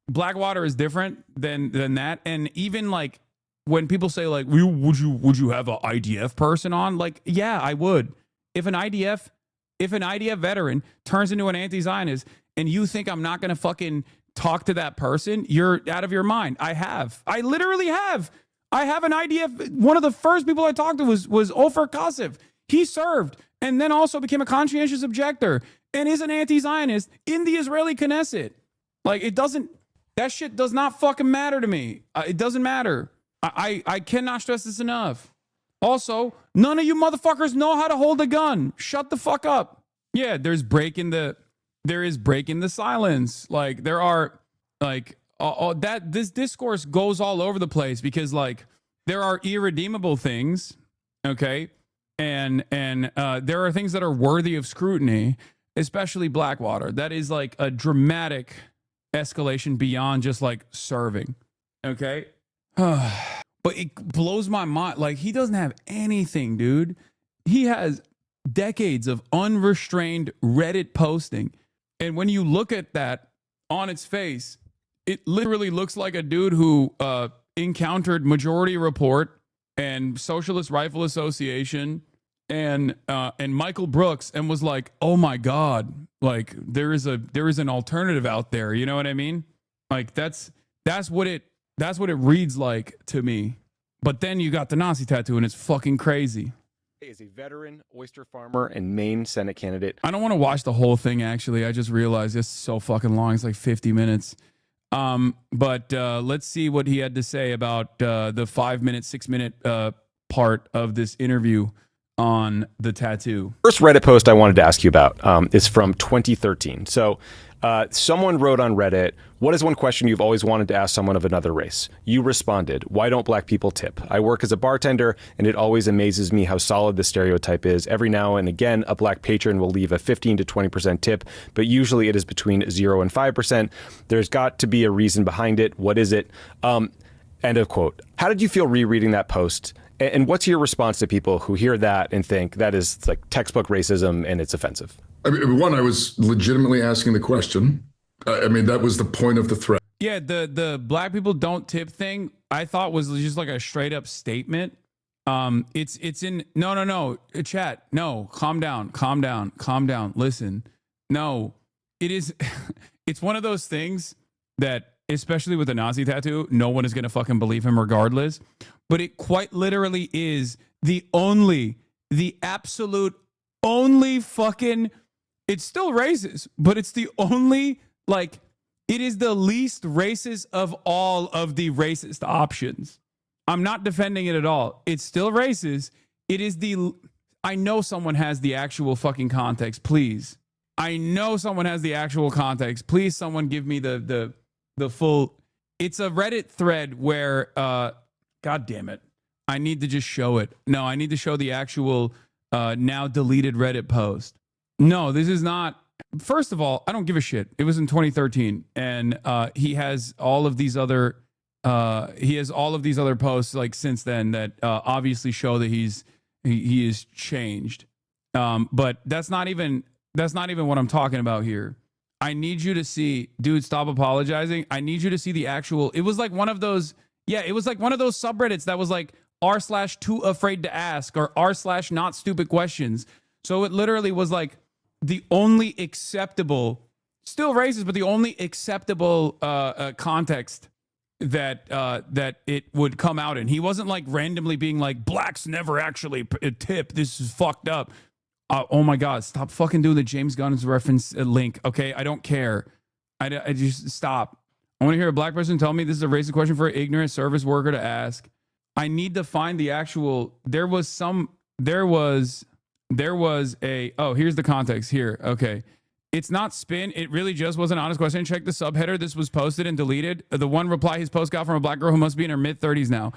Blackwater is different than that. And even like when people say like, would you have an IDF person on? Like, yeah, I would. If an IDF veteran turns into an anti-Zionist and you think I'm not going to fucking talk to that person, you're out of your mind. I literally have. I have an IDF. One of the first people I talked to was Ofer Kasif. He served and then also became a conscientious objector and is an anti-Zionist in the Israeli Knesset. Like that shit does not fucking matter to me. It doesn't matter. I cannot stress this enough. Also, none of you motherfuckers know how to hold a gun. Shut the fuck up. Yeah, there is breaking the silence. Like there are like this discourse goes all over the place because like there are irredeemable things, okay, and there are things that are worthy of scrutiny, especially Blackwater. That is like a dramatic escalation beyond just like serving, okay. But it blows my mind. Like, he doesn't have anything, dude. He has decades of unrestrained Reddit posting. And when you look at that on its face, it literally looks like a dude who encountered Majority Report and Socialist Rifle Association and Michael Brooks and was like, oh my God, like there is an alternative out there. You know what I mean? Like that's what it reads like to me. But then you got the Nazi tattoo and it's fucking crazy. Is a veteran oyster farmer and Maine Senate candidate. I don't want to watch the whole thing, actually. I just realized it's so fucking long. It's like 50 minutes. But let's see what he had to say about the 6-minute part of this interview on the tattoo. First Reddit post I wanted to ask you about is from 2013. So someone wrote on Reddit, what is one question you've always wanted to ask someone of another race? You responded, why don't black people tip? I work as a bartender, and it always amazes me how solid the stereotype is. Every now and again, a black patron will leave a 15 to 20% tip, but usually it is between 0 and 5%. There's got to be a reason behind it. What is it? End of quote. How did you feel rereading that post? And what's your response to people who hear that and think that is like textbook racism and it's offensive? I mean, one, I was legitimately asking the question. I mean, that was the point of the thread. Yeah, the black people don't tip thing, I thought was just like a straight up statement. It's in no chat. No, calm down. Listen. No, it is it's one of those things that, especially with the Nazi tattoo, no one is going to fucking believe him regardless. But it quite literally is the absolute only fucking, it's still racist, but it's the only, like, It is the least racist of all of the racist options. I'm not defending it at all. It's still racist. It is the... I know someone has the actual fucking context, please. I know someone has the actual context. Please, someone give me the full... It's a Reddit thread where... God damn it. I need to just show it. No, I need to show the actual now deleted Reddit post. No, this is not... First of all, I don't give a shit. It was in 2013, and he has all of these other... he has all of these other posts like since then that obviously show that he is changed. But that's not even what I'm talking about here. I need you to see, dude, stop apologizing. I need you to see the actual, it was like one of those, it was like one of those subreddits that was like r/too afraid to ask or r/not stupid questions. So it literally was like the only acceptable, still racist, but the only acceptable context that it would come out in. He wasn't like randomly being like, blacks never actually tip. This is fucked up. Oh my God, stop fucking doing the James Gunn's reference link. Okay, I don't care. I just stop. I want to hear a black person tell me this is a racist question for an ignorant service worker to ask. I need to find the actual, there was a, oh, here's the context here. Okay. It's not spin. It really just was an honest question. Check the subheader. This was posted and deleted. The one reply his post got from a black girl who must be in her mid-30s now.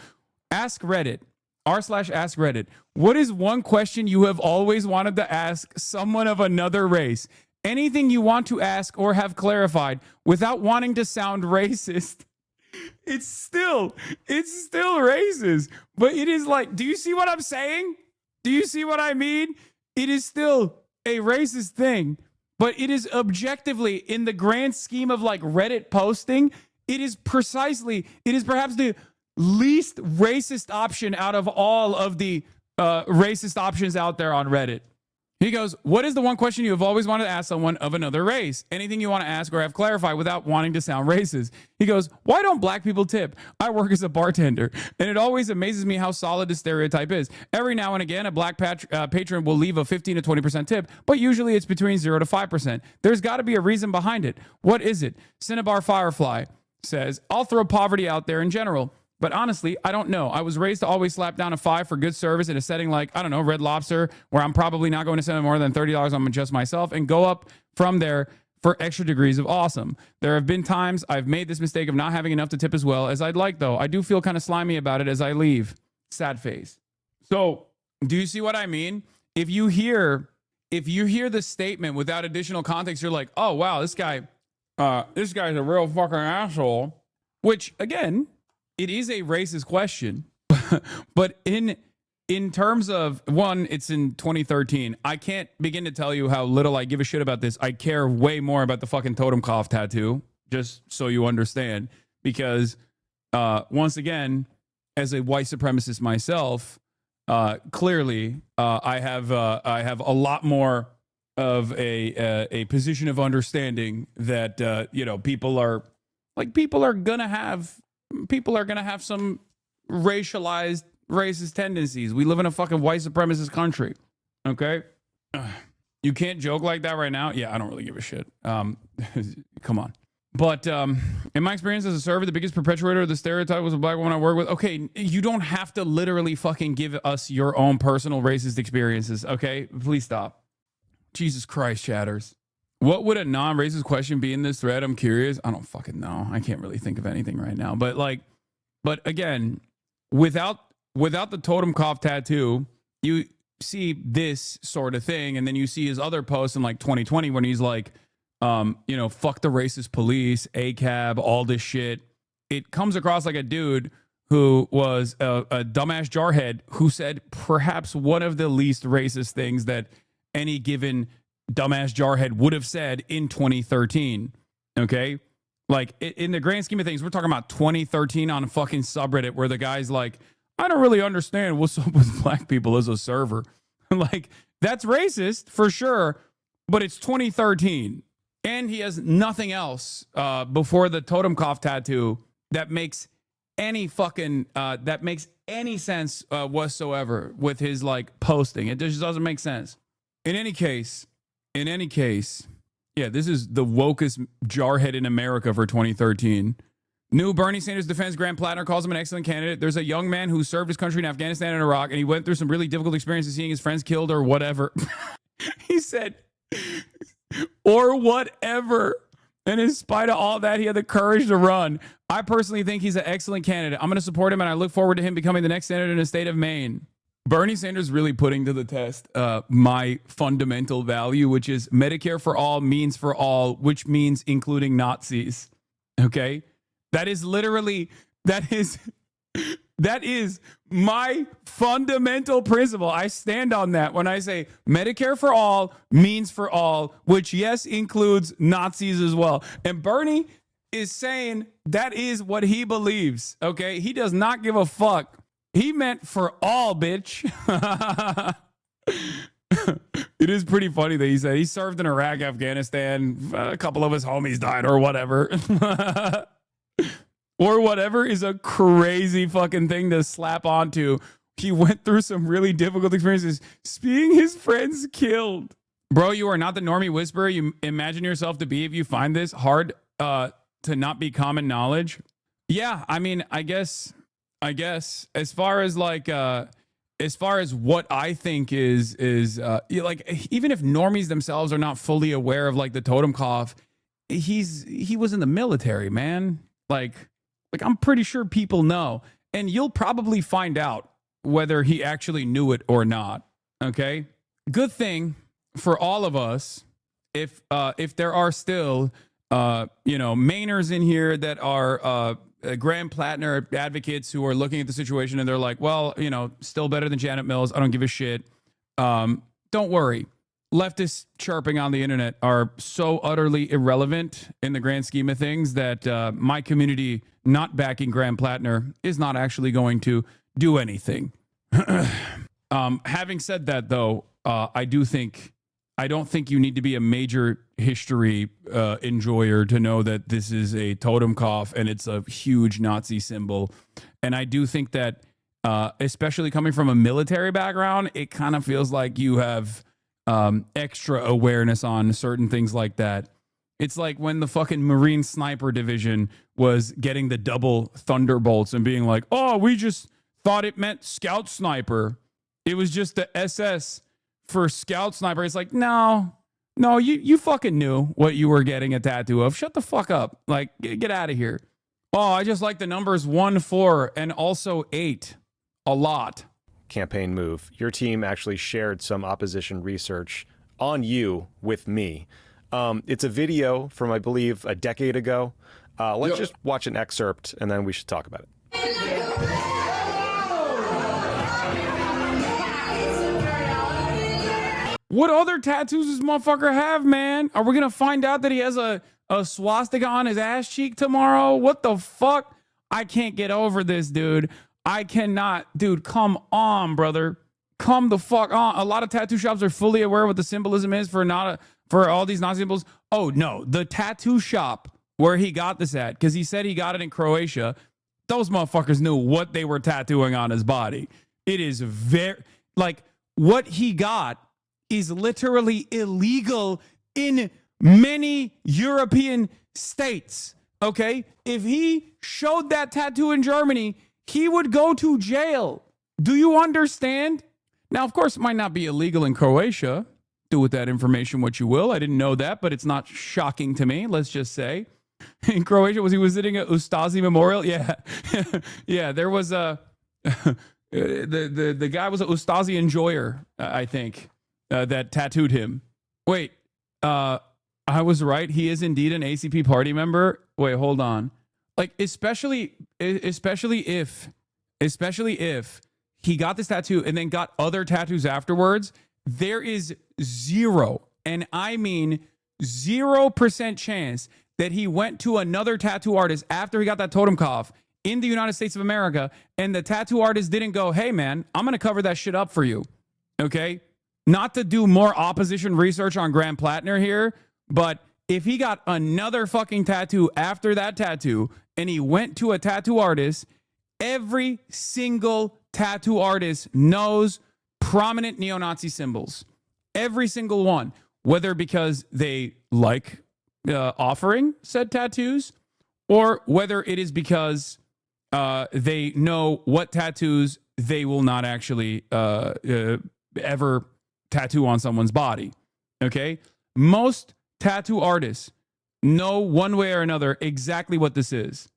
Ask Reddit. r/ask Reddit. What is one question you have always wanted to ask someone of another race? Anything you want to ask or have clarified without wanting to sound racist. It's still racist. But it is like, do you see what I'm saying? Do you see what I mean? It is still a racist thing. But it is objectively, in the grand scheme of like Reddit posting, it is perhaps the least racist option out of all of the racist options out there on Reddit. He goes, what is the one question you have always wanted to ask someone of another race? Anything you want to ask or have clarified without wanting to sound racist. He goes, why don't black people tip? I work as a bartender, and it always amazes me how solid the stereotype is. Every now and again, a black patron will leave a 15 to 20% tip, but usually it's between 0 to 5%. There's got to be a reason behind it. What is it? Cinnabar Firefly says, I'll throw poverty out there in general. But honestly, I don't know. I was raised to always slap down a 5 for good service in a setting like, I don't know, Red Lobster, where I'm probably not going to spend more than $30 on just myself, and go up from there for extra degrees of awesome. There have been times I've made this mistake of not having enough to tip as well as I'd like, though. I do feel kind of slimy about it as I leave. Sad face. So, do you see what I mean? If you hear the statement without additional context, you're like, oh, wow, this guy's a real fucking asshole. Which, again, it is a racist question, but in terms of, one, it's in 2013. I can't begin to tell you how little I give a shit about this. I care way more about the fucking totem-cough tattoo, just so you understand. Because, once again, as a white supremacist myself, clearly, I have a lot more of a position of understanding that people are gonna have some racialized, racist tendencies. We live in a fucking white supremacist country. Okay? You can't joke like that right now. Yeah, I don't really give a shit. Come on. But in my experience as a server, the biggest perpetuator of the stereotype was a black woman I work with. Okay, you don't have to literally fucking give us your own personal racist experiences. Okay? Please stop. Jesus Christ, chatters. What would a non-racist question be in this thread? I'm curious. I don't fucking know. I can't really think of anything right now. But again, without the totem cough tattoo, you see this sort of thing, and then you see his other posts in like 2020 when he's like, fuck the racist police, ACAB, all this shit. It comes across like a dude who was a dumbass jarhead who said perhaps one of the least racist things that any given dumbass jarhead would have said in 2013. Okay? Like, in the grand scheme of things, we're talking about 2013 on a fucking subreddit where the guy's like, I don't really understand what's up with black people as a server. Like, that's racist for sure, but it's 2013. And he has nothing else before the totem cough tattoo that makes any fucking, that makes any sense whatsoever with his, like, posting. It just doesn't make sense. In any case, Yeah, this is the wokest jarhead in America for 2013. New Bernie Sanders defense Graham Plattner calls him an excellent candidate. There's a young man who served his country in Afghanistan and Iraq, and he went through some really difficult experiences seeing his friends killed or whatever. He said, or whatever. And in spite of all that, he had the courage to run. I personally think he's an excellent candidate. I'm going to support him, and I look forward to him becoming the next senator in the state of Maine. Bernie Sanders really putting to the test my fundamental value, which is Medicare for all means for all, which means including Nazis. Okay? That is literally, that is my fundamental principle. I stand on that when I say Medicare for all means for all, which, yes, includes Nazis as well. And Bernie is saying that is what he believes. Okay? He does not give a fuck. He meant for all, bitch. It is pretty funny that he said he served in Iraq, Afghanistan. A couple of his homies died or whatever. Or whatever is a crazy fucking thing to slap onto. He went through some really difficult experiences, seeing his friends killed. Bro, you are not the normie whisperer you imagine yourself to be if you find this hard to not be common knowledge. Yeah, I mean, I guess as far as like as far as what I think is like, even if normies themselves are not fully aware of like the totem cough, he was in the military, man. Like I'm pretty sure people know, and you'll probably find out whether he actually knew it or not. Okay, good thing for all of us if there are still Mainers in here that are Graham Plattner advocates who are looking at the situation and they're like, well, still better than Janet Mills. I don't give a shit. Don't worry. Leftists chirping on the internet are so utterly irrelevant in the grand scheme of things that my community not backing Graham Plattner is not actually going to do anything. Having said that, though, I don't think you need to be a major history enjoyer to know that this is a totem cough and it's a huge Nazi symbol. And I do think that, especially coming from a military background, it kind of feels like you have extra awareness on certain things like that. It's like when the fucking Marine Sniper Division was getting the double Thunderbolts and being like, oh, we just thought it meant Scout Sniper. It was just the SS for Scout Sniper. It's like, no, you fucking knew what you were getting a tattoo of. Shut the fuck up. Like, get out of here. Oh, I just like the numbers 1, 4, and also 8 a lot. Campaign move. Your team actually shared some opposition research on you with me. It's a video from, I believe, a decade ago. Let's just watch an excerpt and then we should talk about it. What other tattoos does this motherfucker have, man? Are we going to find out that he has a swastika on his ass cheek tomorrow? What the fuck? I can't get over this, dude. I cannot. Dude, come on, brother. Come the fuck on. A lot of tattoo shops are fully aware what the symbolism is for all these Nazi symbols. Oh, no. The tattoo shop where he got this at, because he said he got it in Croatia, those motherfuckers knew what they were tattooing on his body. It is very, like, what he got is literally illegal in many European states, okay? If he showed that tattoo in Germany, he would go to jail. Do you understand? Now, of course, it might not be illegal in Croatia. Do with that information what you will. I didn't know that, but it's not shocking to me, let's just say. In Croatia, was he visiting a Ustazi memorial? Yeah. Yeah, there was a... the guy was an Ustazi enjoyer, I think. That tattooed him. Wait, I was right. He is indeed an ACP party member. Wait, hold on. Like, especially if he got this tattoo and then got other tattoos afterwards, there is zero, and I mean 0% chance that he went to another tattoo artist after he got that totem cough in the United States of America, and the tattoo artist didn't go, hey, man, I'm going to cover that shit up for you. Okay? Not to do more opposition research on Graham Plattner here, but if he got another fucking tattoo after that tattoo and he went to a tattoo artist, every single tattoo artist knows prominent neo-Nazi symbols. Every single one. whether because they like offering said tattoos, or whether it is because they know what tattoos they will not actually ever tattoo on someone's body. Okay? Most tattoo artists know one way or another exactly what this is.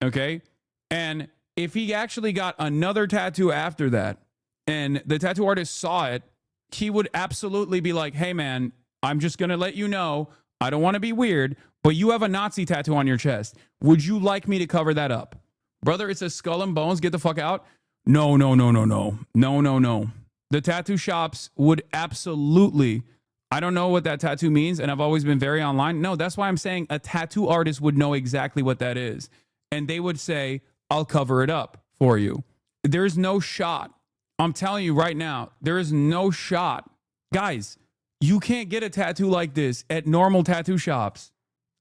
Okay? And if he actually got another tattoo after that, and the tattoo artist saw it, he would absolutely be like, hey man, I'm just going to let you know, I don't want to be weird, but you have a Nazi tattoo on your chest. Would you like me to cover that up? Brother, it's a skull and bones. Get the fuck out. No. The tattoo shops would absolutely, I don't know what that tattoo means, and I've always been very online. No, that's why I'm saying a tattoo artist would know exactly what that is. And they would say, I'll cover it up for you. There's no shot. I'm telling you right now, there is no shot. Guys, you can't get a tattoo like this at normal tattoo shops.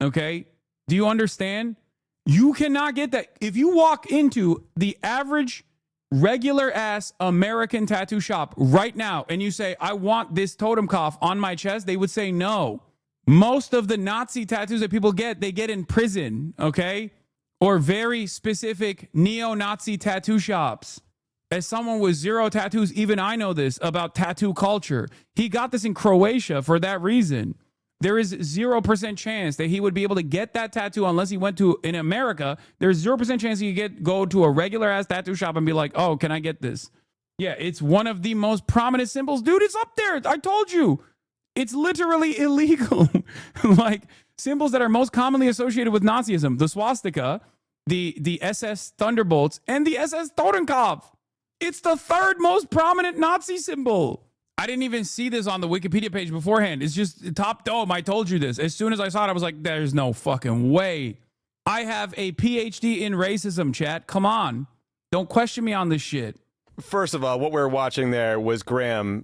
Okay? Do you understand? You cannot get that. If you walk into the average regular ass American tattoo shop right now and you say, I want this totem cough on my chest, they would say no. Most of the Nazi tattoos that people get, they get in prison, okay? Or very specific neo-Nazi tattoo shops. As someone with zero tattoos, even I know this about tattoo culture. He got this in Croatia for that reason. There is 0% chance that he would be able to get that tattoo unless he went to, in America, there's 0% chance he could go to a regular ass tattoo shop and be like, oh, can I get this? Yeah, it's one of the most prominent symbols. Dude, it's up there. I told you. It's literally illegal. Like symbols that are most commonly associated with Nazism, the swastika, the SS Thunderbolts, and the SS Totenkopf. It's the third most prominent Nazi symbol. I didn't even see this on the Wikipedia page beforehand. It's just top dome. I told you this. As soon as I saw it, I was like, there's no fucking way. I have a PhD in racism, chat. Come on. Don't question me on this shit. First of all, what we were watching there was Graham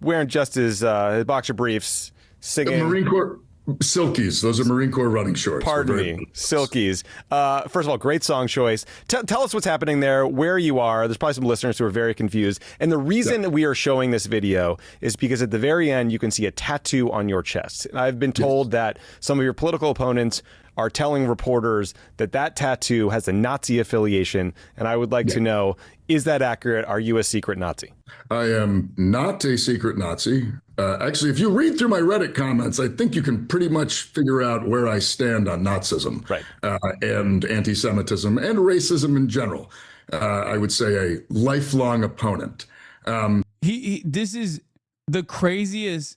wearing just his boxer briefs, singing. The Marine Corps Silkies. Those are Marine Corps running shorts. Pardon me, Silkies. First of all, great song choice. Tell us what's happening there, where you are. There's probably some listeners who are very confused. And the reason that we are showing this video is because at the very end, you can see a tattoo on your chest. And I've been told that some of your political opponents are telling reporters that that tattoo has a Nazi affiliation. And I would like to know, is that accurate? Are you a secret Nazi? I am not a secret Nazi. Actually, if you read through my Reddit comments, I think you can pretty much figure out where I stand on Nazism, right, and anti-Semitism and racism in general. I would say a lifelong opponent. This is the craziest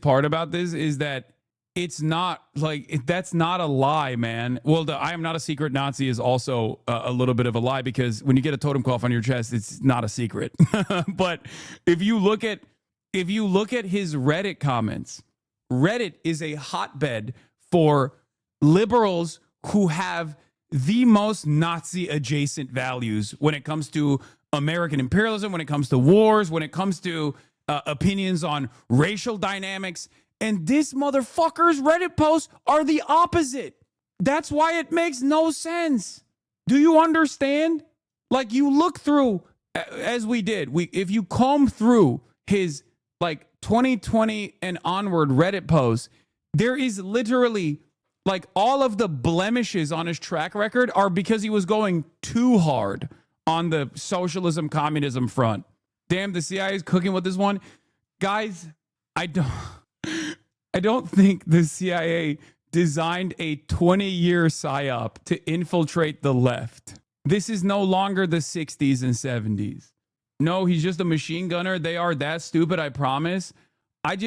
part about this is that it's not like that's not a lie, man. Well, I am not a secret Nazi is also a little bit of a lie because when you get a totem cough on your chest, it's not a secret. But if you look at his Reddit comments, Reddit is a hotbed for liberals who have the most Nazi adjacent values when it comes to American imperialism, when it comes to wars, when it comes to opinions on racial dynamics. And this motherfucker's Reddit posts are the opposite. That's why it makes no sense. Do you understand? Like you look through, as we did, if you comb through his like 2020 and onward Reddit posts, there is literally like all of the blemishes on his track record are because he was going too hard on the socialism, communism front. Damn, the CIA is cooking with this one. Guys, I don't think the CIA designed a 20-year psyop to infiltrate the left. This is no longer the 60s and 70s. No, he's just a machine gunner. They are that stupid, I promise. I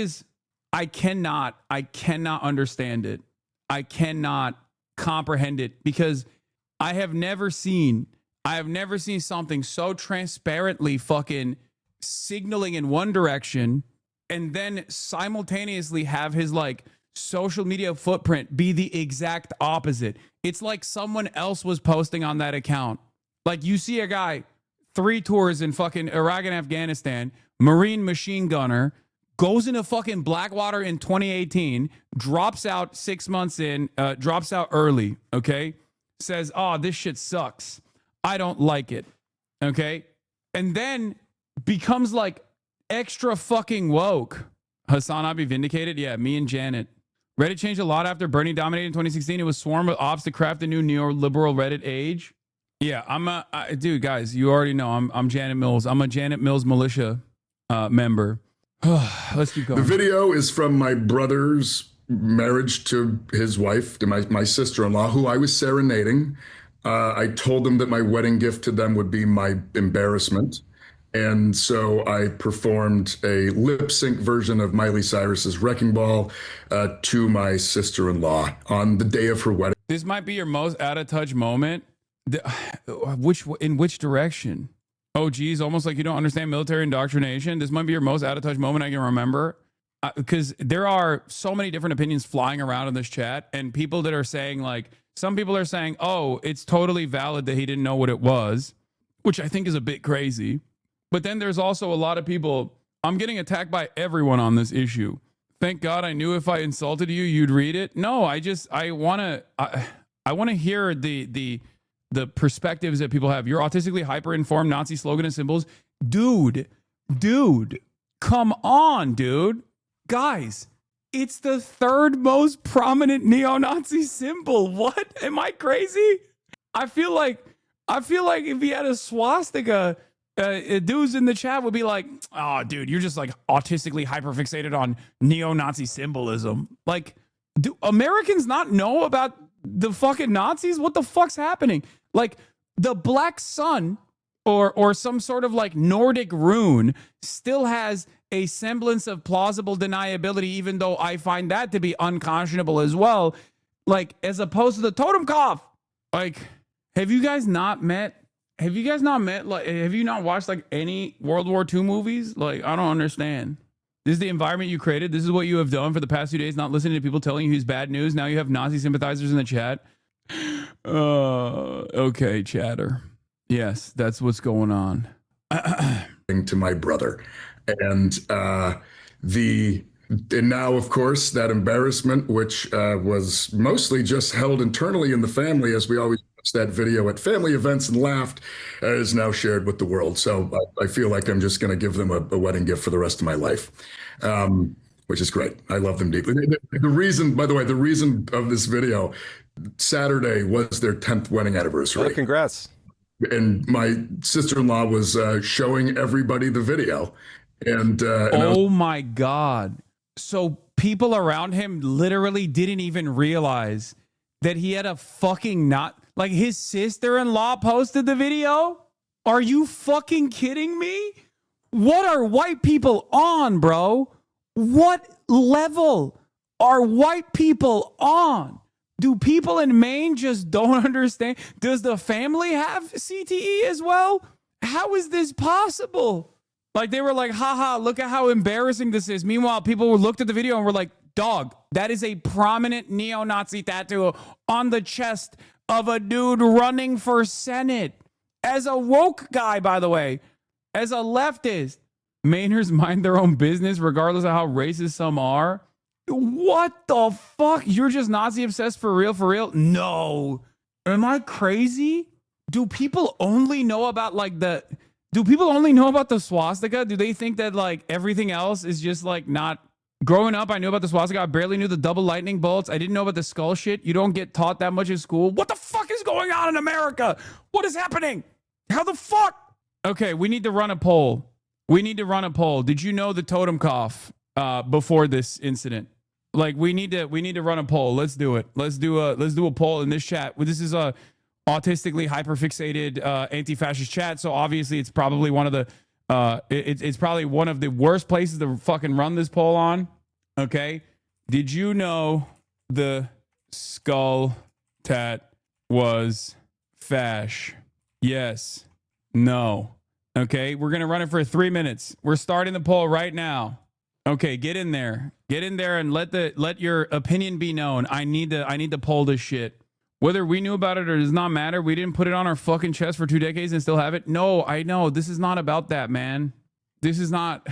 cannot understand it. I cannot comprehend it because I have never seen something so transparently fucking signaling in one direction and then simultaneously have his like social media footprint be the exact opposite. It's like someone else was posting on that account. Like you see a guy, 3 tours in fucking Iraq and Afghanistan, Marine machine gunner, goes into fucking Blackwater in 2018, drops out 6 months in, drops out early, okay? Says, oh, this shit sucks. I don't like it, okay? And then becomes like extra fucking woke. HasanAbi vindicated? Yeah, me and Janet. Reddit changed a lot after Bernie dominated in 2016. It was swarmed with ops to craft a new neoliberal Reddit age. Yeah, dude, guys, you already know I'm Janet Mills. I'm a Janet Mills militia member. Let's keep going. The video is from my brother's marriage to his wife, to my sister-in-law, who I was serenading. I told them that my wedding gift to them would be my embarrassment. And so I performed a lip sync version of Miley Cyrus's Wrecking Ball to my sister-in-law on the day of her wedding. This might be your most out of touch moment. In which direction? Oh, geez, almost like you don't understand military indoctrination. This might be your most out of touch moment I can remember. Because there are so many different opinions flying around in this chat, and people that are saying, like, some people are saying, oh, it's totally valid that he didn't know what it was, which I think is a bit crazy. But then there's also a lot of people, I'm getting attacked by everyone on this issue. Thank God I knew if I insulted you, you'd read it. No, I want to hear the perspectives that people have. You're autistically hyper-informed, Nazi slogan and symbols. Dude, come on, dude. Guys, it's the third most prominent neo-Nazi symbol. What? Am I crazy? I feel like if he had a swastika, dudes in the chat would be like, oh, dude, you're just like autistically hyperfixated on neo-Nazi symbolism. Like, do Americans not know about the fucking Nazis? What the fuck's happening? Like, the black sun or some sort of like Nordic rune still has a semblance of plausible deniability, even though I find that to be unconscionable as well. Like, as opposed to the totem cough. Like, have you not watched like any World War II movies? Like, I don't understand. This is the environment you created. This is what you have done for the past 2 days, not listening to people telling you who's bad news. Now you have Nazi sympathizers in the chat. Okay, chatter. Yes, that's what's going on. To my brother. And now, of course, that embarrassment, which was mostly just held internally in the family, as we always watch that video at family events and laughed, is now shared with the world. So I feel like I'm just going to give them a wedding gift for the rest of my life, which is great. I love them deeply. The reason, by the way, the reason of this video, Saturday was their 10th wedding anniversary. Oh, congrats. And my sister-in-law was showing everybody the video. And oh my God. So people around him literally didn't even realize that he had a fucking like his sister-in-law posted the video? Are you fucking kidding me? What are white people on, bro? What level are white people on? Do people in Maine just don't understand? Does the family have CTE as well? How is this possible? Like, they were like, haha, look at how embarrassing this is. Meanwhile, people looked at the video and were like, dog, that is a prominent neo-Nazi tattoo on the chest of a dude running for Senate. As a woke guy, by the way, as a leftist, Mainers mind their own business regardless of how racist some are. What the fuck? You're just Nazi obsessed for real? For real? No. Am I crazy? Do people only know about like the swastika? Do they think that like everything else is just like not? Growing up, I knew about the swastika. I barely knew the double lightning bolts. I didn't know about the skull shit. You don't get taught that much in school. What the fuck is going on in America? What is happening? How the fuck? Okay, we need to run a poll. Did you know the totem cough before this incident? Like, we need to run a poll. Let's do it. Let's do a poll in this chat. This is a autistically hyperfixated anti-fascist chat, so obviously it's probably one of the it's probably one of the worst places to fucking run this poll on. Okay, did you know the skull tat was fash? Yes. No. Okay, we're gonna run it for 3 minutes. We're starting the poll right now. Okay, get in there and let your opinion be known. I need to poll this shit. Whether we knew about it or does not matter. We didn't put it on our fucking chest for 2 decades and still have it. No, I know. This is not about that, man. This is not.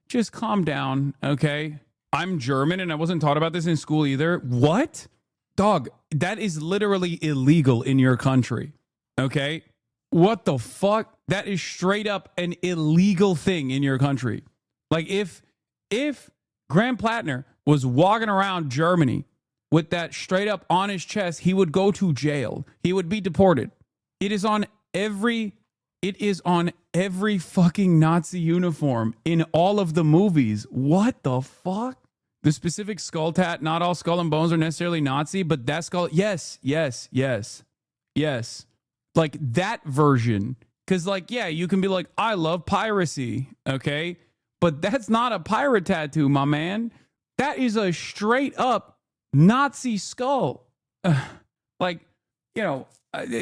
Just calm down, okay? I'm German and I wasn't taught about this in school either. What? Dog, that is literally illegal in your country, okay? What the fuck? That is straight up an illegal thing in your country. Like, if Graham Plattner was walking around Germany with that straight up on his chest, he would go to jail. He would be deported. It is on every fucking Nazi uniform in all of the movies. What the fuck? The specific skull tat, not all skull and bones are necessarily Nazi, but that skull, yes. Like that version. Because, like, yeah, you can be like, I love piracy, okay? But that's not a pirate tattoo, my man. That is a straight up Nazi skull. Like, you know,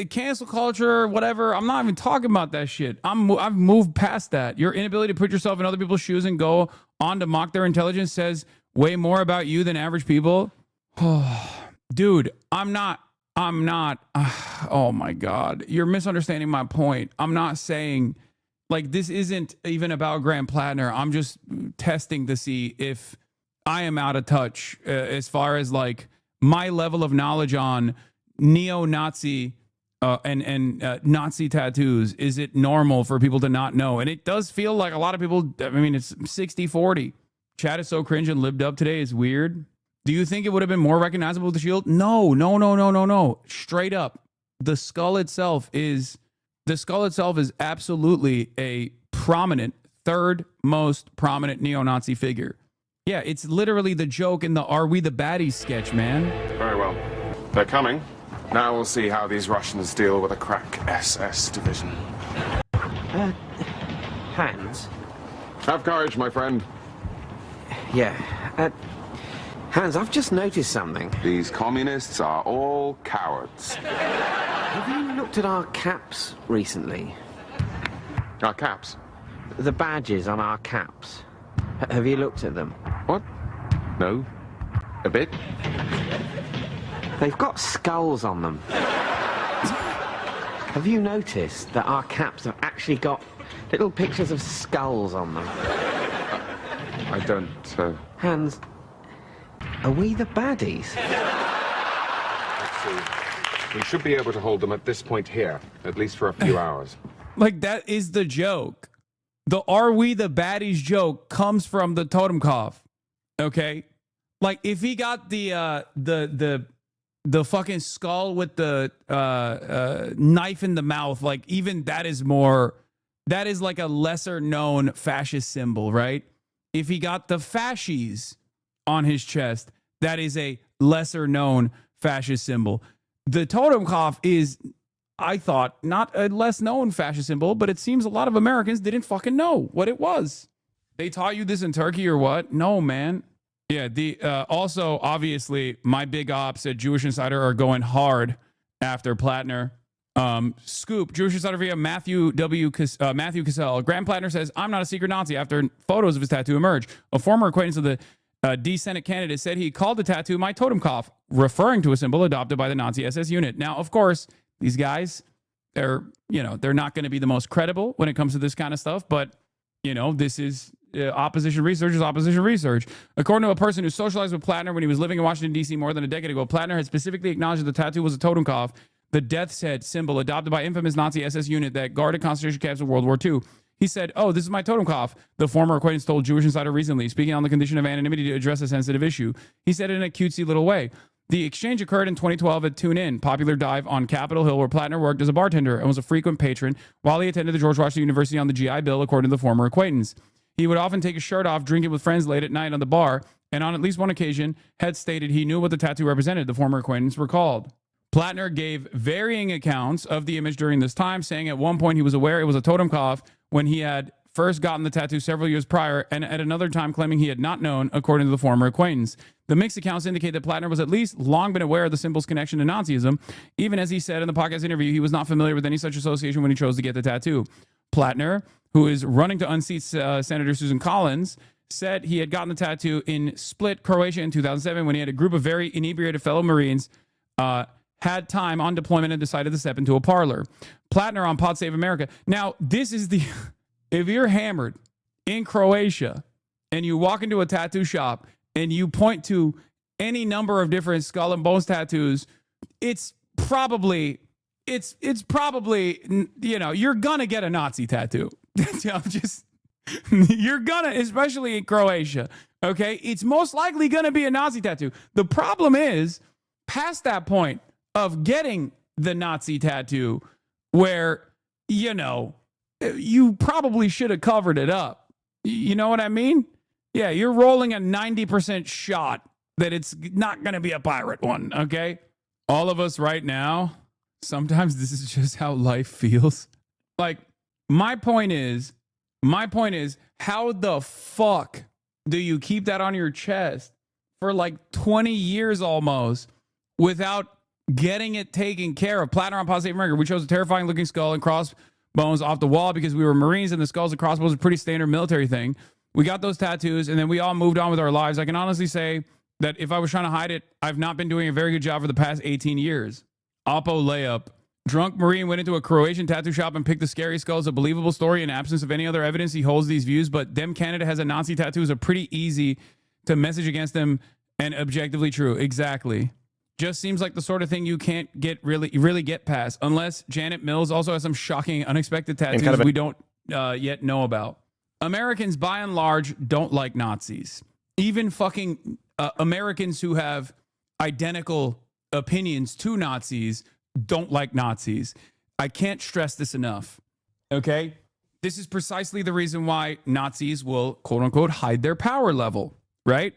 cancel culture, whatever. I'm not even talking about that shit. I've moved past that. Your inability to put yourself in other people's shoes and go on to mock their intelligence says way more about you than average people. Dude, I'm not. Oh my God. You're misunderstanding my point. I'm not saying, like, this isn't even about Graham Plattner. I'm just testing to see if I am out of touch as far as, like, my level of knowledge on neo-Nazi and Nazi tattoos. Is it normal for people to not know? And it does feel like a lot of people, I mean, it's 60-40. Chad is so cringe and lived up today is weird. Do you think it would have been more recognizable with the shield? No. Straight up. The skull itself is absolutely a prominent, third most prominent neo-Nazi figure. Yeah, it's literally the joke in the Are We the Baddies sketch, man. Very well. They're coming. Now we'll see how these Russians deal with a crack SS division. Hans? Have courage, my friend. Yeah. Hans, I've just noticed something. These communists are all cowards. Have you looked at our caps recently? Our caps? The badges on our caps. Have you looked at them? What? No. A bit? They've got skulls on them. Have you noticed that our caps have actually got little pictures of skulls on them? I don't, Hans, are we the baddies? Let's see. We should be able to hold them at this point here, at least for a few hours. Like, that is the joke. The Are We the Baddies joke comes from the totem cough. Okay? Like, if he got the fucking skull with the knife in the mouth, like, even that is like a lesser known fascist symbol, right? If he got the fascies on his chest, that is a lesser known fascist symbol. The totem cough is, I thought, not a less known fascist symbol, but it seems a lot of Americans didn't fucking know what it was. They taught you this in Turkey or what? No, man. Yeah, also, obviously, my big ops at Jewish Insider are going hard after Plattner. Scoop, Jewish Insider via Matthew Cassell. Graham Plattner says, I'm not a secret Nazi after photos of his tattoo emerge. A former acquaintance of the D-Senate candidate said he called the tattoo my totem cough, referring to a symbol adopted by the Nazi SS unit. Now, of course, these guys, they're not going to be the most credible when it comes to this kind of stuff, but, this is opposition research is opposition research. According to a person who socialized with Plattner when he was living in Washington, D.C. more than a decade ago, Plattner had specifically acknowledged that the tattoo was a totem cough, the death's head symbol adopted by infamous Nazi SS unit that guarded concentration camps in World War II. He said, "Oh, this is my totem cough," the former acquaintance told Jewish Insider recently, speaking on the condition of anonymity to address a sensitive issue. He said it in a cutesy little way. The exchange occurred in 2012 at Tune In, popular dive on Capitol Hill where Plattner worked as a bartender and was a frequent patron while he attended the George Washington University on the GI Bill, according to the former acquaintance. He would often take his shirt off, drinking with friends late at night on the bar, and on at least one occasion had stated he knew what the tattoo represented, the former acquaintance recalled. Plattner gave varying accounts of the image during this time, saying at one point he was aware it was a totem cough when he had first gotten the tattoo several years prior, and at another time claiming he had not known, according to the former acquaintance. The mixed accounts indicate that Plattner was at least long been aware of the symbol's connection to Nazism. Even as he said in the podcast interview, he was not familiar with any such association when he chose to get the tattoo. Plattner, who is running to unseat Senator Susan Collins, said he had gotten the tattoo in Split, Croatia in 2007 when he had a group of very inebriated fellow Marines had time on deployment and decided to step into a parlor. Plattner on Pod Save America. Now, this is the... If you're hammered in Croatia and you walk into a tattoo shop and you point to any number of different skull and bones tattoos, it's probably, you're going to get a Nazi tattoo. You're gonna, especially in Croatia, okay? It's most likely gonna be a Nazi tattoo. The problem is, past that point of getting the Nazi tattoo, where, you know, you probably should have covered it up. You know what I mean? Yeah, you're rolling a 90% shot that it's not gonna be a pirate one, okay? All of us right now, sometimes this is just how life feels. Like, my point is, how the fuck do you keep that on your chest for like 20 years almost without getting it taken care of? Platinum on Positive America. We chose a terrifying looking skull and crossbones off the wall because we were Marines and the skulls and crossbones are a pretty standard military thing. We got those tattoos and then we all moved on with our lives. I can honestly say that if I was trying to hide it, I've not been doing a very good job for the past 18 years. Oppo layup. Drunk Marine went into a Croatian tattoo shop and picked the scary skull as a believable story in absence of any other evidence. He holds these views, but them Canada has a Nazi tattoos are pretty easy to message against them and objectively true. Exactly. Just seems like the sort of thing you can't really get past unless Janet Mills also has some shocking, unexpected tattoos we don't yet know about. Americans, by and large, don't like Nazis. Even fucking Americans who have identical opinions to Nazis don't like Nazis. I can't stress this enough. Okay? This is precisely the reason why Nazis will, quote unquote, hide their power level, right?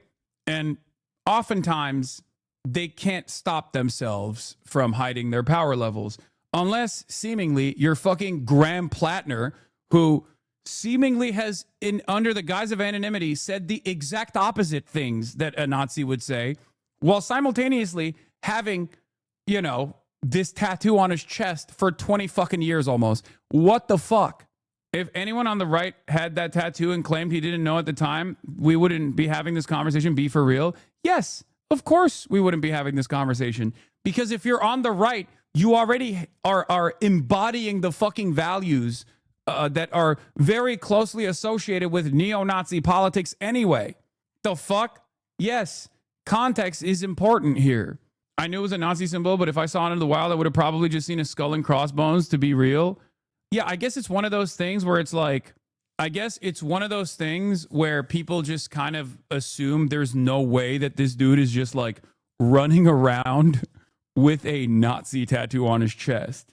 And oftentimes they can't stop themselves from hiding their power levels unless seemingly you're fucking Graham Plattner, who seemingly has, under the guise of anonymity, said the exact opposite things that a Nazi would say, while simultaneously having, you know, this tattoo on his chest for 20 fucking years almost. What the fuck? If anyone on the right had that tattoo and claimed he didn't know at the time, we wouldn't be having this conversation. Be for real? Yes, of course we wouldn't be having this conversation. Because if you're on the right, you already are embodying the fucking values that are very closely associated with neo-Nazi politics anyway. The fuck? Yes, context is important here. I knew it was a Nazi symbol, but if I saw it in the wild, I would have probably just seen a skull and crossbones, to be real. Yeah, I guess it's one of those things where it's like, people just kind of assume there's no way that this dude is just like running around with a Nazi tattoo on his chest,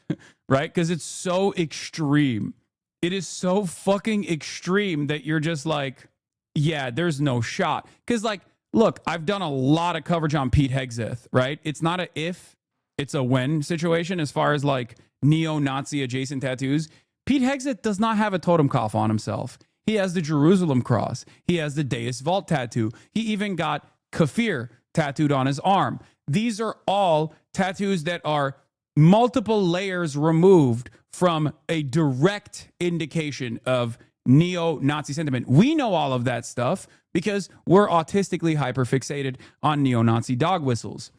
right? Because it's so extreme. It is so fucking extreme that you're just like, yeah, there's no shot. Because like, look, I've done a lot of coverage on Pete Hegseth, right? It's not a if, it's a when situation as far as like neo-Nazi adjacent tattoos. Pete Hegseth does not have a totem cough on himself. He has the Jerusalem cross. He has the Deus Vult tattoo. He even got Kafir tattooed on his arm. These are all tattoos that are multiple layers removed from a direct indication of neo-Nazi sentiment. We know all of that stuff because we're autistically hyperfixated on neo-Nazi dog whistles.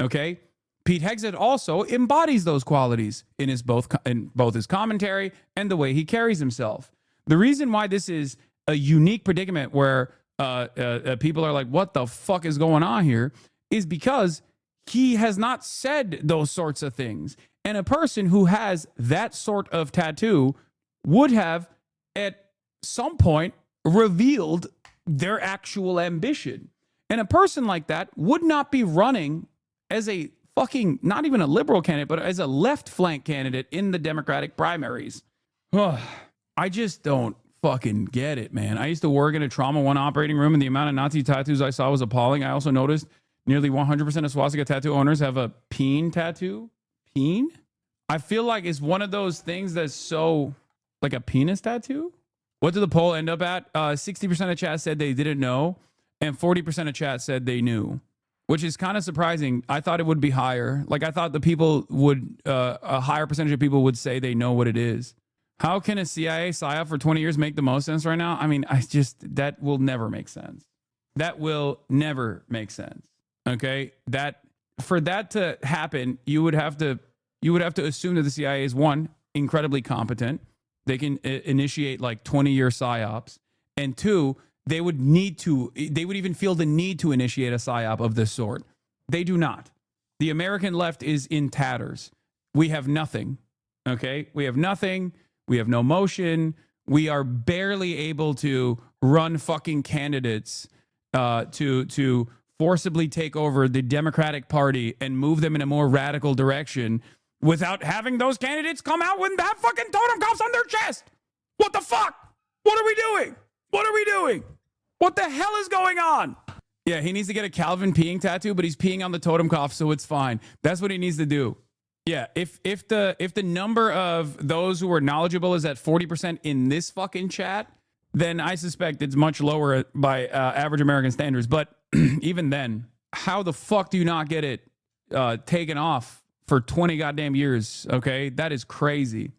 Okay? Pete Hegseth also embodies those qualities in both his commentary and the way he carries himself. The reason why this is a unique predicament where people are like, what the fuck is going on here, is because he has not said those sorts of things. And a person who has that sort of tattoo would have at some point revealed their actual ambition. And a person like that would not be running as a fucking, not even a liberal candidate, but as a left flank candidate in the Democratic primaries. I just don't fucking get it, man. I used to work in a Trauma 1 operating room, and the amount of Nazi tattoos I saw was appalling. I also noticed nearly 100% of swastika tattoo owners have a peen tattoo. Peen? I feel like it's one of those things that's so, like a penis tattoo? What did the poll end up at? 60% of chat said they didn't know, and 40% of chat said they knew, which is kind of surprising. I thought it would be higher. Like, I thought the people would, a higher percentage of people would say they know what it is. How can a CIA PSYOP for 20 years make the most sense right now? I mean, that will never make sense. That will never make sense. Okay? For that to happen, you would have to assume that the CIA is, one, incredibly competent. They can initiate like 20-year PSYOPs. And two, they would even feel the need to initiate a PSYOP of this sort. They do not. The American left is in tatters. We have nothing. Okay? We have nothing. We have no motion. We are barely able to run fucking candidates to forcibly take over the Democratic Party and move them in a more radical direction without having those candidates come out with that fucking totem cuffs on their chest. What the fuck? What are we doing? What are we doing? What the hell is going on? Yeah, he needs to get a Calvin peeing tattoo, but he's peeing on the totem cuff, so it's fine. That's what he needs to do. Yeah, if the number of those who are knowledgeable is at 40% in this fucking chat, then I suspect it's much lower by average American standards. But even then, how the fuck do you not get it taken off for 20 goddamn years? Okay, that is crazy.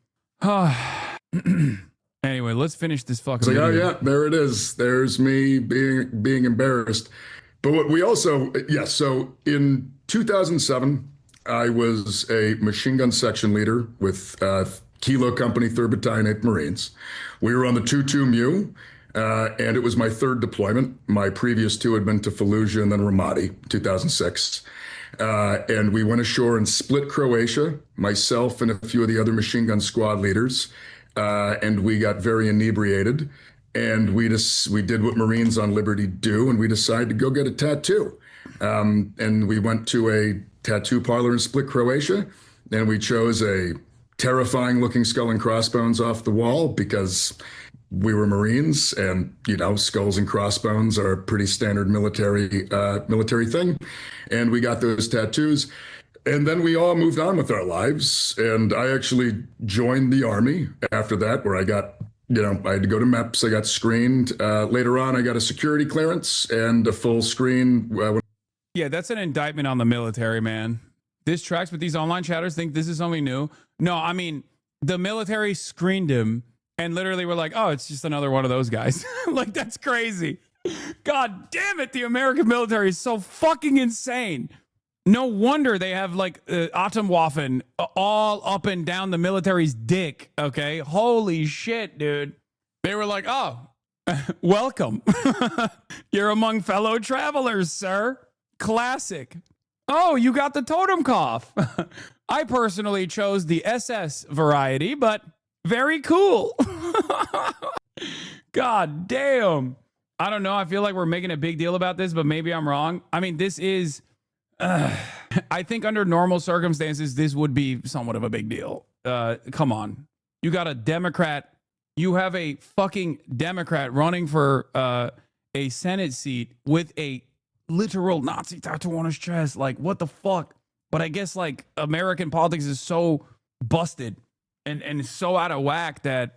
Anyway, let's finish this fucking video. Oh yeah, there it is. There's me being embarrassed. But what we also, so in 2007, I was a machine gun section leader with Kilo Company, 3rd Battalion, 8th Marines. We were on the 2-2 Mu, and it was my 3rd deployment. My previous 2 had been to Fallujah and then Ramadi, 2006. And we went ashore in Split, Croatia, myself and a few of the other machine gun squad leaders. And we got very inebriated. And we did what Marines on Liberty do, and we decided to go get a tattoo. And we went to a tattoo parlor in Split, Croatia, and we chose a terrifying looking skull and crossbones off the wall because we were Marines, and skulls and crossbones are a pretty standard military thing. And we got those tattoos, and then we all moved on with our lives. And I actually joined the Army after that, where I got, I had to go to MEPS. I got screened. Later on, I got a security clearance and a full screen. Yeah, that's an indictment on the military, man. This tracks, but these online chatters think this is something new. No, I mean, the military screened him and literally were like, oh, it's just another one of those guys. Like, that's crazy. God damn it, the American military is so fucking insane. No wonder they have, like, Atomwaffen all up and down the military's dick, okay? Holy shit, dude. They were like, oh, welcome. You're among fellow travelers, sir. Classic. Oh, you got the totem cough. I personally chose the SS variety, but very cool. God damn. I don't know. I feel like we're making a big deal about this, but maybe I'm wrong. I mean, this is... I think under normal circumstances, this would be somewhat of a big deal. Come on. You got a Democrat. You have a fucking Democrat running for a Senate seat with a literal Nazi tattoo on his chest. Like, what the fuck? But I guess, like, American politics is so busted and so out of whack that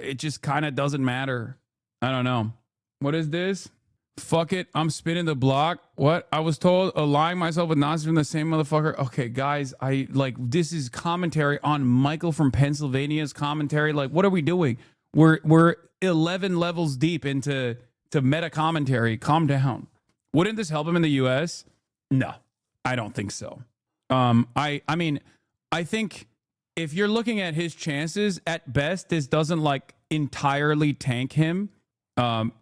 it just kind of doesn't matter. I don't know. What is this? Fuck it. I'm spinning the block. What? I was told aligning myself with Nazis from the same motherfucker. Okay, guys, this is commentary on Michael from Pennsylvania's commentary. Like, what are we doing? We're 11 levels deep into meta commentary. Calm down. Wouldn't this help him in the US? No, I don't think so. I mean, I think if you're looking at his chances, at best, this doesn't like entirely tank him.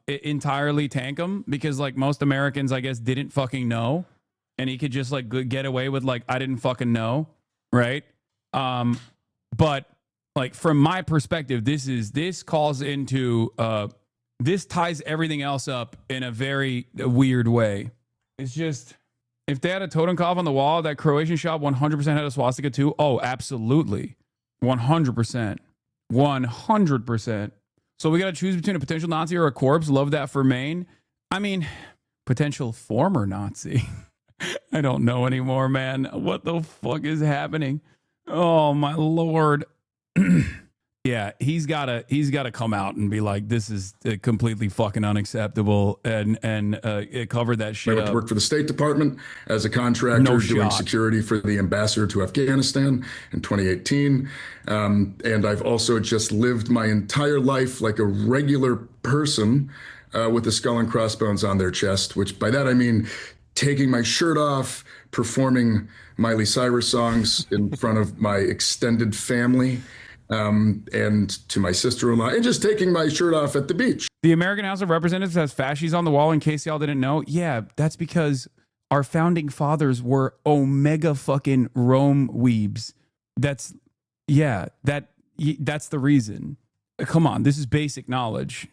Entirely tank him, because like most Americans, I guess, didn't fucking know, and he could just like get away with like, I didn't fucking know, right? But like from my perspective, this calls into this ties everything else up in a very weird way. It's just, if they had a totem cough on the wall, that Croatian shop 100% had a swastika too. Oh, absolutely, 100%, 100%. So we got to choose between a potential Nazi or a corpse. Love that for Maine. I mean, potential former Nazi. I don't know anymore, man. What the fuck is happening? Oh my Lord. Yeah, he's gotta come out and be like, this is completely fucking unacceptable, and cover that shit up. I worked for the State Department as a contractor doing security for the ambassador to Afghanistan in 2018. And I've also just lived my entire life like a regular person with the skull and crossbones on their chest, which by that I mean taking my shirt off, performing Miley Cyrus songs in front of my extended family. And to my sister-in-law, and just taking my shirt off at the beach. The American House of Representatives has fascies on the wall, in case y'all didn't know. Yeah, that's because our founding fathers were omega fucking Rome weebs. That's the reason. come on, this is basic knowledge.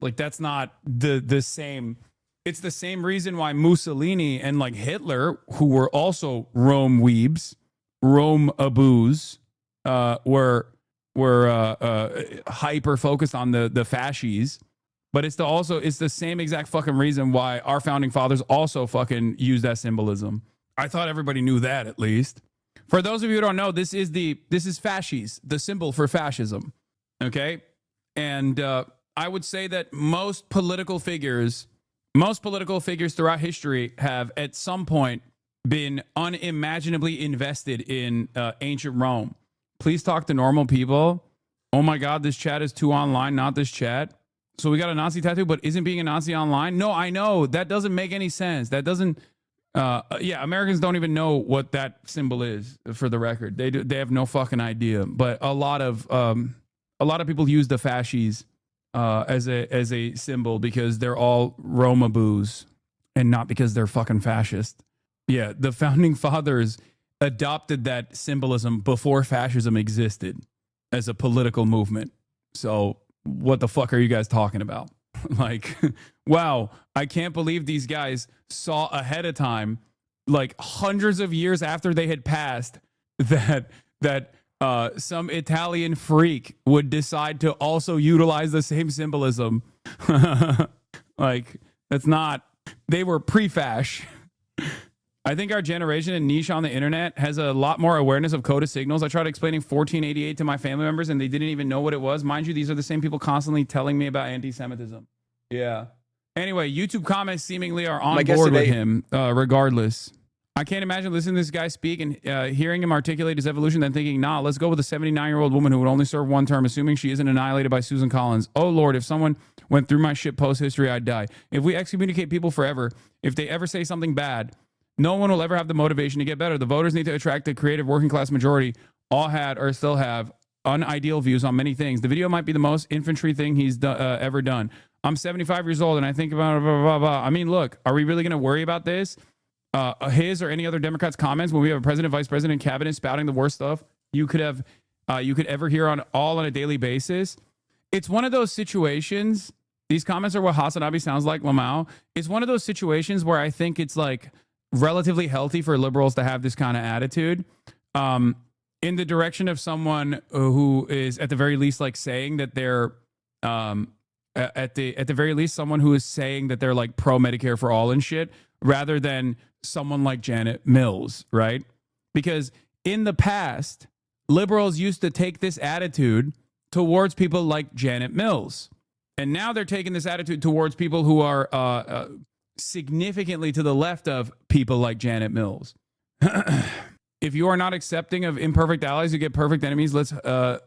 Like, that's not the same. It's the same reason why Mussolini and like Hitler, who were also Rome weebs, Rome aboos, were hyper focused on the fascies. But it's the same exact fucking reason why our founding fathers also fucking used that symbolism. I thought everybody knew that, at least. For those of you who don't know, this is fasces, the symbol for fascism. Okay? And I would say that most political figures throughout history have at some point been unimaginably invested in ancient Rome. Please talk to normal people. Oh my God, this chat is too online, not this chat. So we got a Nazi tattoo, but isn't being a Nazi online? No, I know. That doesn't make any sense. That doesn't... Americans don't even know what that symbol is, for the record. They have no fucking idea. But a lot of people use the fascies as a symbol because they're all Romaboos and not because they're fucking fascist. Yeah, the founding fathers adopted that symbolism before fascism existed as a political movement. So what the fuck are you guys talking about? Like, wow, I can't believe these guys saw ahead of time, like hundreds of years after they had passed, that some Italian freak would decide to also utilize the same symbolism. Like, that's not, they were pre-fash. I think our generation and niche on the internet has a lot more awareness of coded signals. I tried explaining 1488 to my family members and they didn't even know what it was. Mind you, these are the same people constantly telling me about anti-Semitism. Yeah. Anyway, YouTube comments seemingly are on board with him, regardless. I can't imagine listening to this guy speak and hearing him articulate his evolution, then thinking, nah, let's go with a 79-year-old woman who would only serve one term, assuming she isn't annihilated by Susan Collins. Oh, Lord, if someone went through my shit post-history, I'd die. If we excommunicate people forever, if they ever say something bad, no one will ever have the motivation to get better. The voters need to attract the creative working class majority. All had or still have unideal views on many things. The video might be the most infantry thing he's ever done. I'm 75 years old and I think about blah, blah, blah, blah. I mean, look, are we really going to worry about this? His or any other Democrats' comments when we have a president, vice president, cabinet spouting the worst stuff you could ever hear on a daily basis. It's one of those situations. These comments are what HasanAbi sounds like, Lamau. It's one of those situations where I think it's like relatively healthy for liberals to have this kind of attitude, in the direction of someone who is at the very least like saying that they're at the very least someone who is saying that they're like pro Medicare for all and shit, rather than someone like Janet Mills, right? Because in the past, liberals used to take this attitude towards people like Janet Mills, and now they're taking this attitude towards people who are significantly to the left of people like Janet Mills. If you are not accepting of imperfect allies, you get perfect enemies. Let's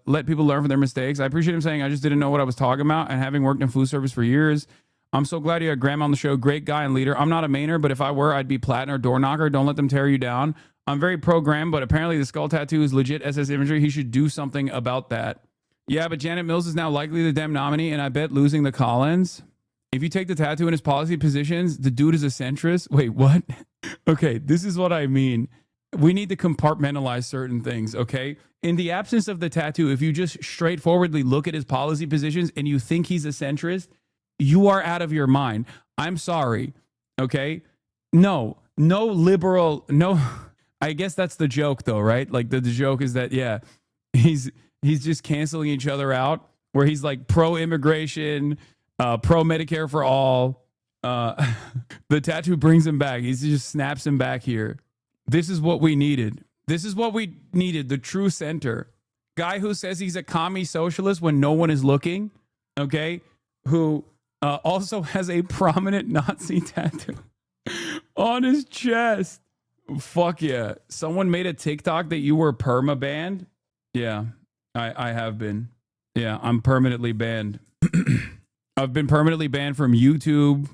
let people learn from their mistakes. I appreciate him saying, I just didn't know what I was talking about. And having worked in food service for years, I'm so glad you had Graham on the show. Great guy and leader. I'm not a Mainer, but if I were, I'd be platinum or door knocker. Don't let them tear you down. I'm very pro-Graham, but apparently the skull tattoo is legit SS imagery. He should do something about that. Yeah, but Janet Mills is now likely the Dem nominee, and I bet losing the Collins. If you take the tattoo in his policy positions, the dude is a centrist. Wait, what? Okay, this is what I mean. We need to compartmentalize certain things, okay? In the absence of the tattoo, if you just straightforwardly look at his policy positions and you think he's a centrist, you are out of your mind. I'm sorry, okay? No liberal, no. I guess that's the joke though, right? Like the joke is that, yeah, he's just canceling each other out, where he's like pro-immigration, pro-Medicare for all. The tattoo brings him back. He just snaps him back here. This is what we needed. This is what we needed. The true center. Guy who says he's a commie socialist when no one is looking. Okay. Who also has a prominent Nazi tattoo on his chest. Fuck yeah. Someone made a TikTok that you were perma-banned. Yeah, I have been. Yeah, I'm permanently banned. I've been permanently banned from YouTube,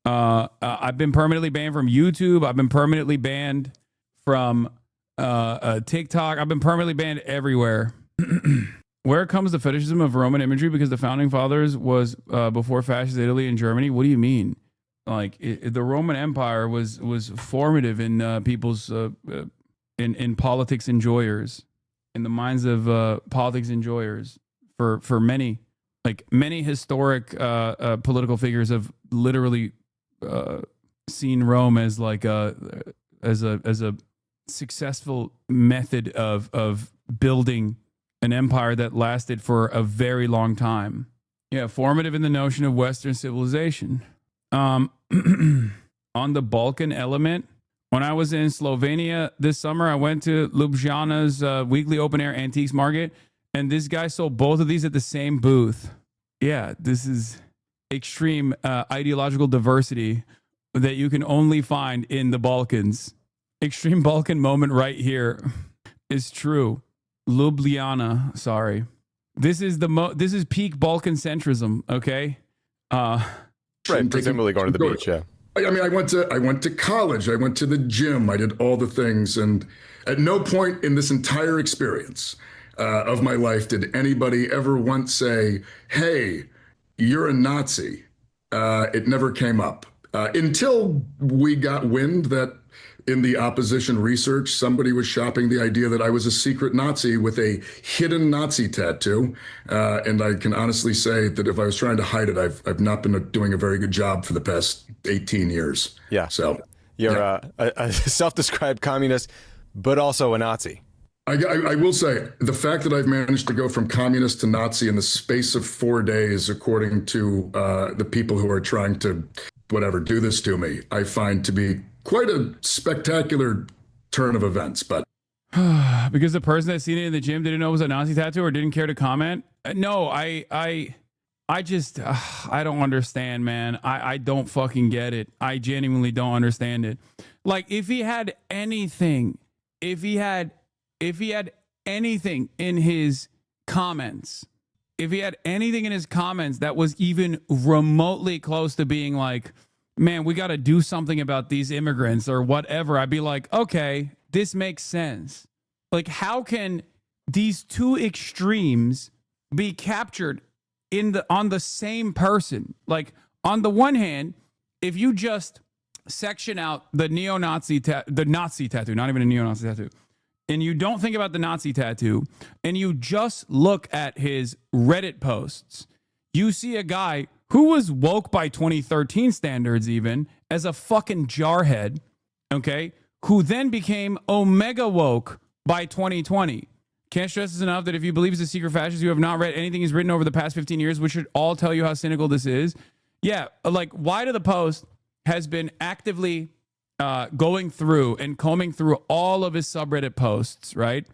I've been permanently banned from YouTube. I've been permanently banned from TikTok. I've been permanently banned everywhere. Where comes the fetishism of Roman imagery? Because the founding fathers was before fascist Italy and Germany. What do you mean? Like the Roman Empire was formative in people's in politics enjoyers, in the minds of politics enjoyers. for many, like many historic political figures have literally seen Rome as like a successful method of building an empire that lasted for a very long time. Yeah, formative in the notion of Western civilization. On the Balkan element, when I was in Slovenia this summer, I went to Ljubljana's weekly open-air antiques market, and this guy sold both of these at the same booth. Yeah, this is extreme ideological diversity that you can only find in the Balkans. Extreme Balkan moment right here is true. Ljubljana, sorry. This is peak Balkan centrism, okay? Right, presumably going to the beach, yeah. I mean, I went to college. I went to the gym. I did all the things. And at no point in this entire experience of my life did anybody ever once say, hey, you're a Nazi. It never came up until we got wind that in the opposition research, somebody was shopping the idea that I was a secret Nazi with a hidden Nazi tattoo. And I can honestly say that if I was trying to hide it, I've not been doing a very good job for the past 18 years. Yeah. So you're a self-described communist, but also a Nazi. I will say the fact that I've managed to go from communist to Nazi in the space of 4 days, according to the people who are trying to do this to me, I find to be quite a spectacular turn of events. But because the person that seen it in the gym didn't know it was a Nazi tattoo or didn't care to comment. No, I just I don't understand, man. I don't fucking get it. I genuinely don't understand it. Like if he had anything in his comments, that was even remotely close to being like, man, we got to do something about these immigrants or whatever, I'd be like, okay, this makes sense. Like, how can these two extremes be captured on the same person? Like, on the one hand, if you just section out the Nazi tattoo, not even a neo-Nazi tattoo, and you don't think about the Nazi tattoo, and you just look at his Reddit posts, you see a guy who was woke by 2013 standards even as a fucking jarhead, okay, who then became omega woke by 2020. Can't stress this enough that if you believe he's a secret fascist, you have not read anything he's written over the past 15 years, which should all tell you how cynical this is. Yeah, like Why to the Post has been actively going through and combing through all of his subreddit posts, right?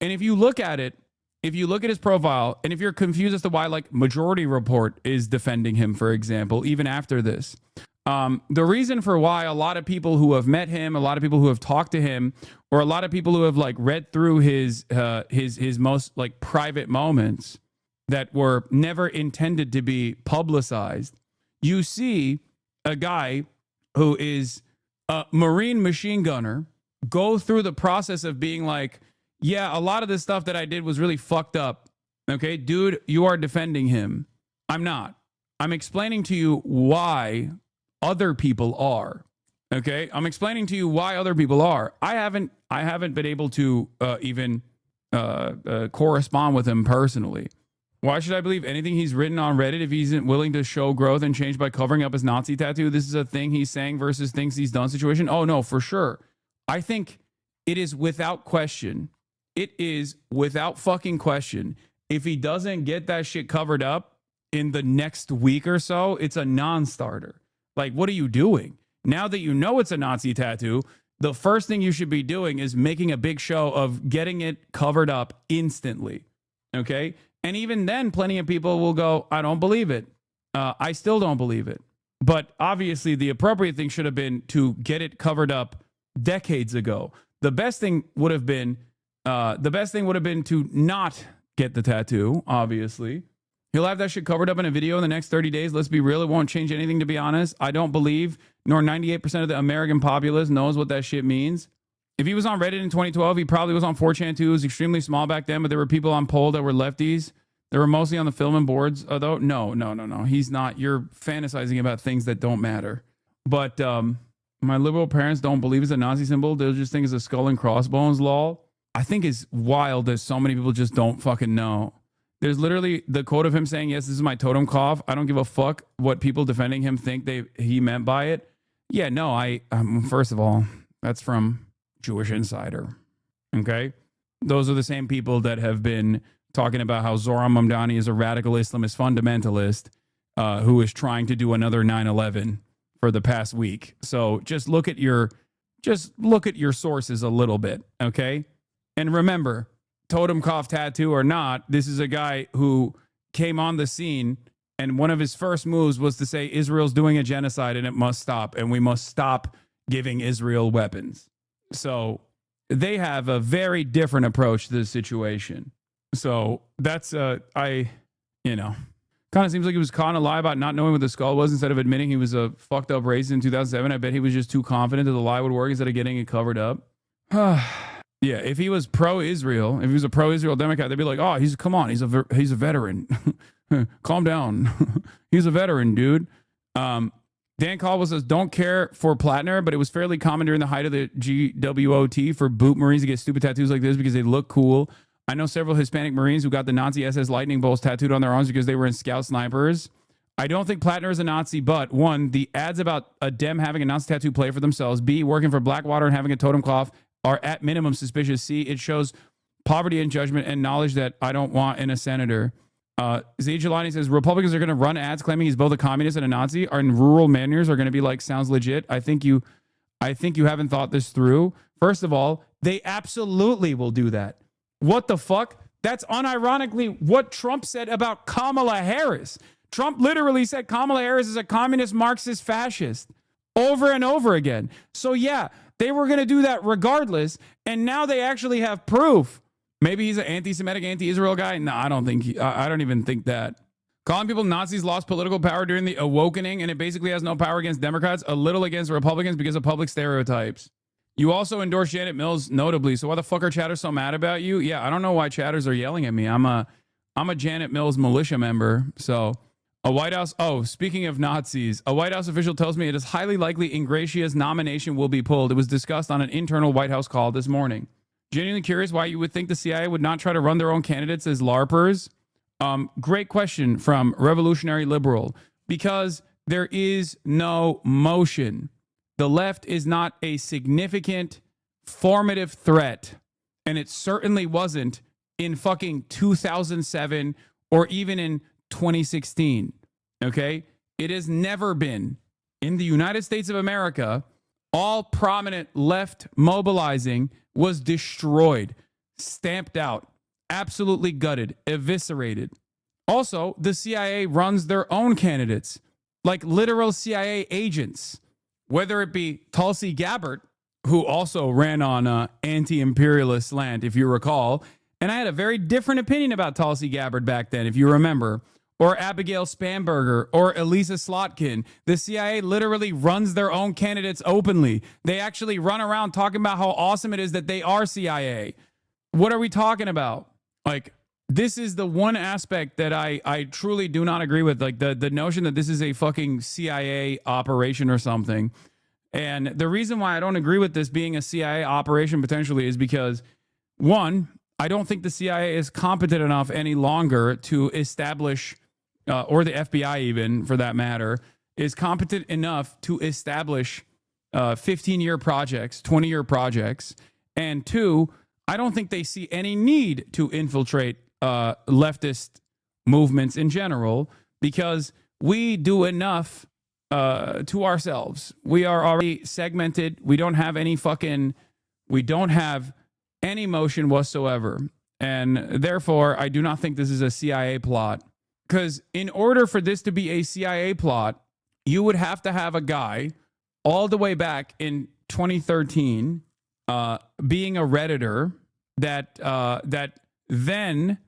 And if you look at it, if you look at his profile, and if you're confused as to why, like, Majority Report is defending him, for example, even after this, the reason for why a lot of people who have met him, a lot of people who have talked to him, or a lot of people who have like read through his most like private moments that were never intended to be publicized, you see a guy who is a Marine machine gunner go through the process of being like, yeah, a lot of this stuff that I did was really fucked up. Okay, dude, you are defending him. I'm not. I'm explaining to you why other people are. Okay, I'm explaining to you why other people are. I haven't been able to even correspond with him personally. Why should I believe anything he's written on Reddit if he isn't willing to show growth and change by covering up his Nazi tattoo? This is a thing he's saying versus things he's done situation. Oh no, for sure. I think it is without question. It is without fucking question. If he doesn't get that shit covered up in the next week or so, it's a non-starter. Like, what are you doing? Now that you know it's a Nazi tattoo, the first thing you should be doing is making a big show of getting it covered up instantly. Okay? And even then, plenty of people will go, I don't believe it. I still don't believe it. But obviously, the appropriate thing should have been to get it covered up decades ago. The best thing would have been to not get the tattoo, obviously. He'll have that shit covered up in a video in the next 30 days. Let's be real. It won't change anything, to be honest. I don't believe, nor 98% of the American populace knows what that shit means. If he was on Reddit in 2012, he probably was on 4chan too. It was extremely small back then, but there were people on poll that were lefties. They were mostly on the filming boards, though. No. He's not. You're fantasizing about things that don't matter. But my liberal parents don't believe it's a Nazi symbol. They'll just think it's a skull and crossbones, lol. I think it's wild that so many people just don't fucking know. There's literally the quote of him saying, yes, this is my totem cough. I don't give a fuck what people defending him think he meant by it. Yeah, no, first of all, that's from Jewish Insider. Okay? Those are the same people that have been talking about how Zohran Mamdani is a radical Islamist fundamentalist who is trying to do another 9/11 for the past week. So just look at your sources a little bit, okay? And remember, totem cough tattoo or not, this is a guy who came on the scene and one of his first moves was to say Israel's doing a genocide and it must stop, and we must stop giving Israel weapons. So they have a very different approach to the situation. So that's kind of seems like he was caught in a lie about not knowing what the skull was instead of admitting he was a fucked up racist in 2007. I bet he was just too confident that the lie would work instead of getting it covered up. Yeah, if he was pro-Israel, if he was a pro-Israel Democrat, they'd be like, oh, he's a veteran. Calm down. He's a veteran, dude. Dan Caldwell says, don't care for Plattner, but it was fairly common during the height of the GWOT for boot Marines to get stupid tattoos like this because they look cool. I know several Hispanic Marines who got the Nazi SS lightning bolts tattooed on their arms because they were in Scout Snipers. I don't think Plattner is a Nazi, but one, the ads about a Dem having a Nazi tattoo play for themselves. B, working for Blackwater and having a totem cloth are at minimum suspicious. C, it shows poverty and judgment and knowledge that I don't want in a senator. Z Jelani says Republicans are going to run ads claiming he's both a communist and a Nazi. Our rural manners are going to be like, sounds legit. I think you haven't thought this through. First of all, they absolutely will do that. What the fuck? That's unironically what Trump said about Kamala Harris. Trump literally said Kamala Harris is a communist, Marxist, fascist over and over again. So yeah, they were going to do that regardless. And now they actually have proof. Maybe he's an anti-Semitic, anti-Israel guy. No, I don't think I don't even think that. Calling people Nazis lost political power during the awakening, and it basically has no power against Democrats, a little against Republicans because of public stereotypes. You also endorse Janet Mills, notably. So why the fuck are chatters so mad about you? Yeah, I don't know why chatters are yelling at me. I'm a Janet Mills militia member. So a White House. Oh, speaking of Nazis, a White House official tells me it is highly likely Ingratia's nomination will be pulled. It was discussed on an internal White House call this morning. Genuinely curious why you would think the CIA would not try to run their own candidates as LARPers. Great question from Revolutionary Liberal. Because there is no motion. The left is not a significant formative threat. And it certainly wasn't in fucking 2007 or even in 2016. Okay? It has never been. In the United States of America, all prominent left mobilizing was destroyed, stamped out, absolutely gutted, eviscerated. Also, the CIA runs their own candidates, like literal CIA agents, whether it be Tulsi Gabbard, who also ran on anti-imperialist slant, if you recall. And I had a very different opinion about Tulsi Gabbard back then, if you remember. Or Abigail Spanberger, or Elisa Slotkin. The CIA literally runs their own candidates openly. They actually run around talking about how awesome it is that they are CIA. What are we talking about? Like, this is the one aspect that I truly do not agree with. Like, the notion that this is a fucking CIA operation or something. And the reason why I don't agree with this being a CIA operation potentially is because, one, I don't think the CIA is competent enough any longer to establish, or the FBI even for that matter, is competent enough to establish 15-year projects, 20-year projects. And two, I don't think they see any need to infiltrate leftist movements in general because we do enough to ourselves. We are already segmented. We don't have any motion whatsoever. And therefore, I do not think this is a CIA plot. Because in order for this to be a CIA plot, you would have to have a guy all the way back in 2013 being a Redditor that then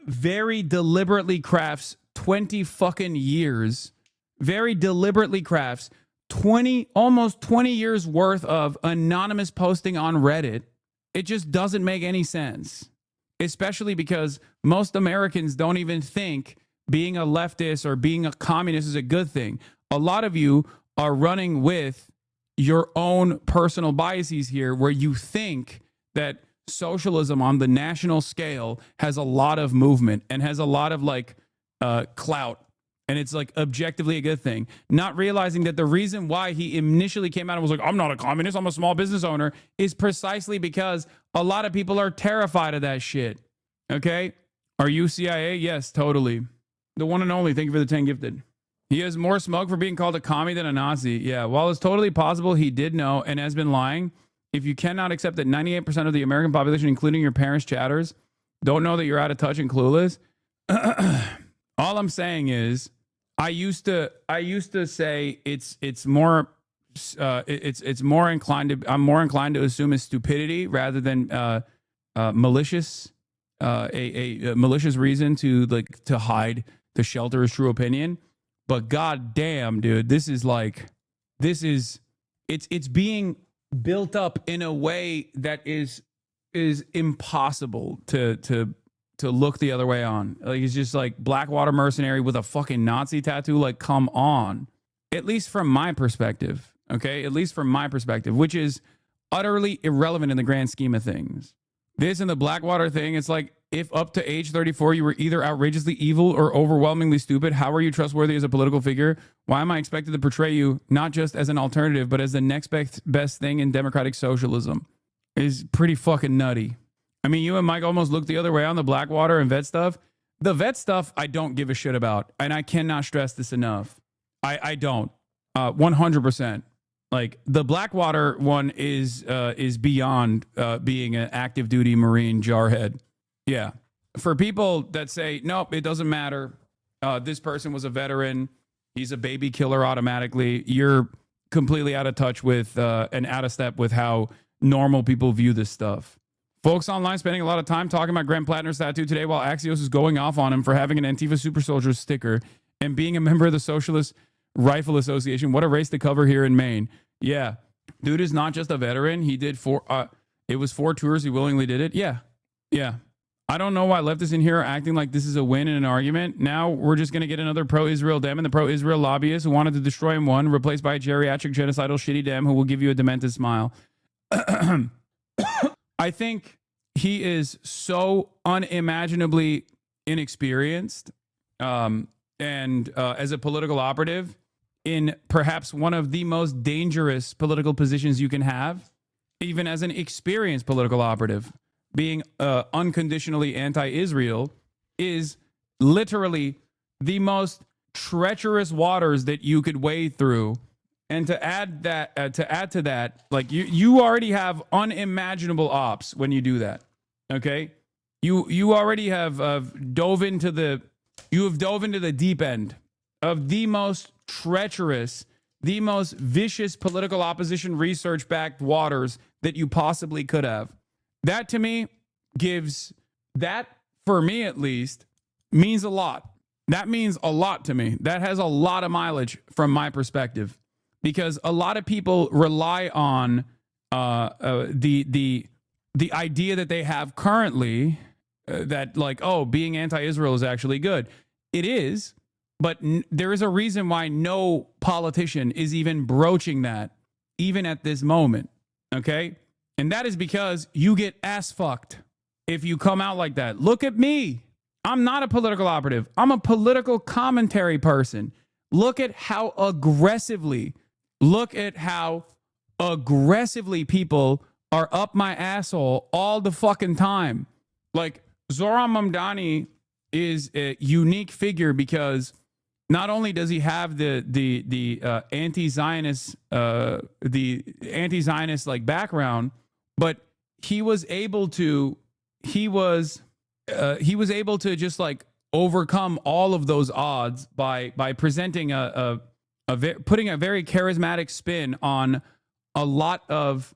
very deliberately crafts 20 fucking years, very deliberately crafts almost 20 years worth of anonymous posting on Reddit. It just doesn't make any sense, especially because most Americans don't even think being a leftist or being a communist is a good thing. A lot of you are running with your own personal biases here where you think that socialism on the national scale has a lot of movement and has a lot of like clout. And it's like objectively a good thing. Not realizing that the reason why he initially came out and was like, I'm not a communist, I'm a small business owner, is precisely because a lot of people are terrified of that shit. Okay? Are you CIA? Yes, totally. The one and only. Thank you for the 10 gifted. He has more smoke for being called a commie than a Nazi. Yeah, while it's totally possible he did know and has been lying, if you cannot accept that 98% of the American population, including your parents' chatters, don't know that you're out of touch and clueless, all I'm saying is, I used to say it's more inclined to, I'm more inclined to assume it's stupidity rather than malicious, a malicious reason to hide, to shelter his true opinion. But god damn, dude, it's being built up in a way that is impossible to look the other way on. Like, it's just like Blackwater mercenary with a fucking Nazi tattoo. Like, come on. At least from my perspective. Okay? At least from my perspective, which is utterly irrelevant in the grand scheme of things. This and the Blackwater thing, it's like, if up to age 34 you were either outrageously evil or overwhelmingly stupid, how are you trustworthy as a political figure? Why am I expected to portray you not just as an alternative, but as the next best thing in democratic socialism? Is pretty fucking nutty. I mean, you and Mike almost looked the other way on the Blackwater and vet stuff. The vet stuff, I don't give a shit about. And I cannot stress this enough. I don't. 100%. Like, the Blackwater one is beyond being an active duty Marine jarhead. Yeah. For people that say, nope, it doesn't matter. This person was a veteran. He's a baby killer automatically. You're completely out of touch with and out of step with how normal people view this stuff. Folks online spending a lot of time talking about Graham Plattner's tattoo today while Axios is going off on him for having an Antifa Super Soldier sticker and being a member of the Socialist Rifle Association. What a race to cover here in Maine. Yeah. Dude is not just a veteran. He did it was 4 tours. He willingly did it. Yeah. Yeah. I don't know why leftists in here are acting like this is a win in an argument. Now we're just going to get another pro-Israel Dem and the pro-Israel lobbyist who wanted to destroy him one, replaced by a geriatric genocidal shitty Dem who will give you a demented smile. I think he is so unimaginably inexperienced and as a political operative in perhaps one of the most dangerous political positions you can have, even as an experienced political operative. Being unconditionally anti-Israel is literally the most treacherous waters that you could wade through. And to add to that, like you already have unimaginable ops when you do that. Okay, you already have dove into the deep end of the most treacherous, the most vicious political opposition research-backed waters that you possibly could have. That to me for me at least, means a lot. That means a lot to me. That has a lot of mileage from my perspective. Because a lot of people rely on the idea that they have currently that like, oh, being anti-Israel is actually good. It is, but there is a reason why no politician is even broaching that, even at this moment. Okay, and that is because you get ass fucked if you come out like that. Look at me. I'm not a political operative. I'm a political commentary person. Look at how aggressively people are up my asshole all the fucking time. Like, Zoran Mamdani is a unique figure because not only does he have the anti-Zionist like background, but he was able to just like overcome all of those odds by presenting putting a very charismatic spin on a lot of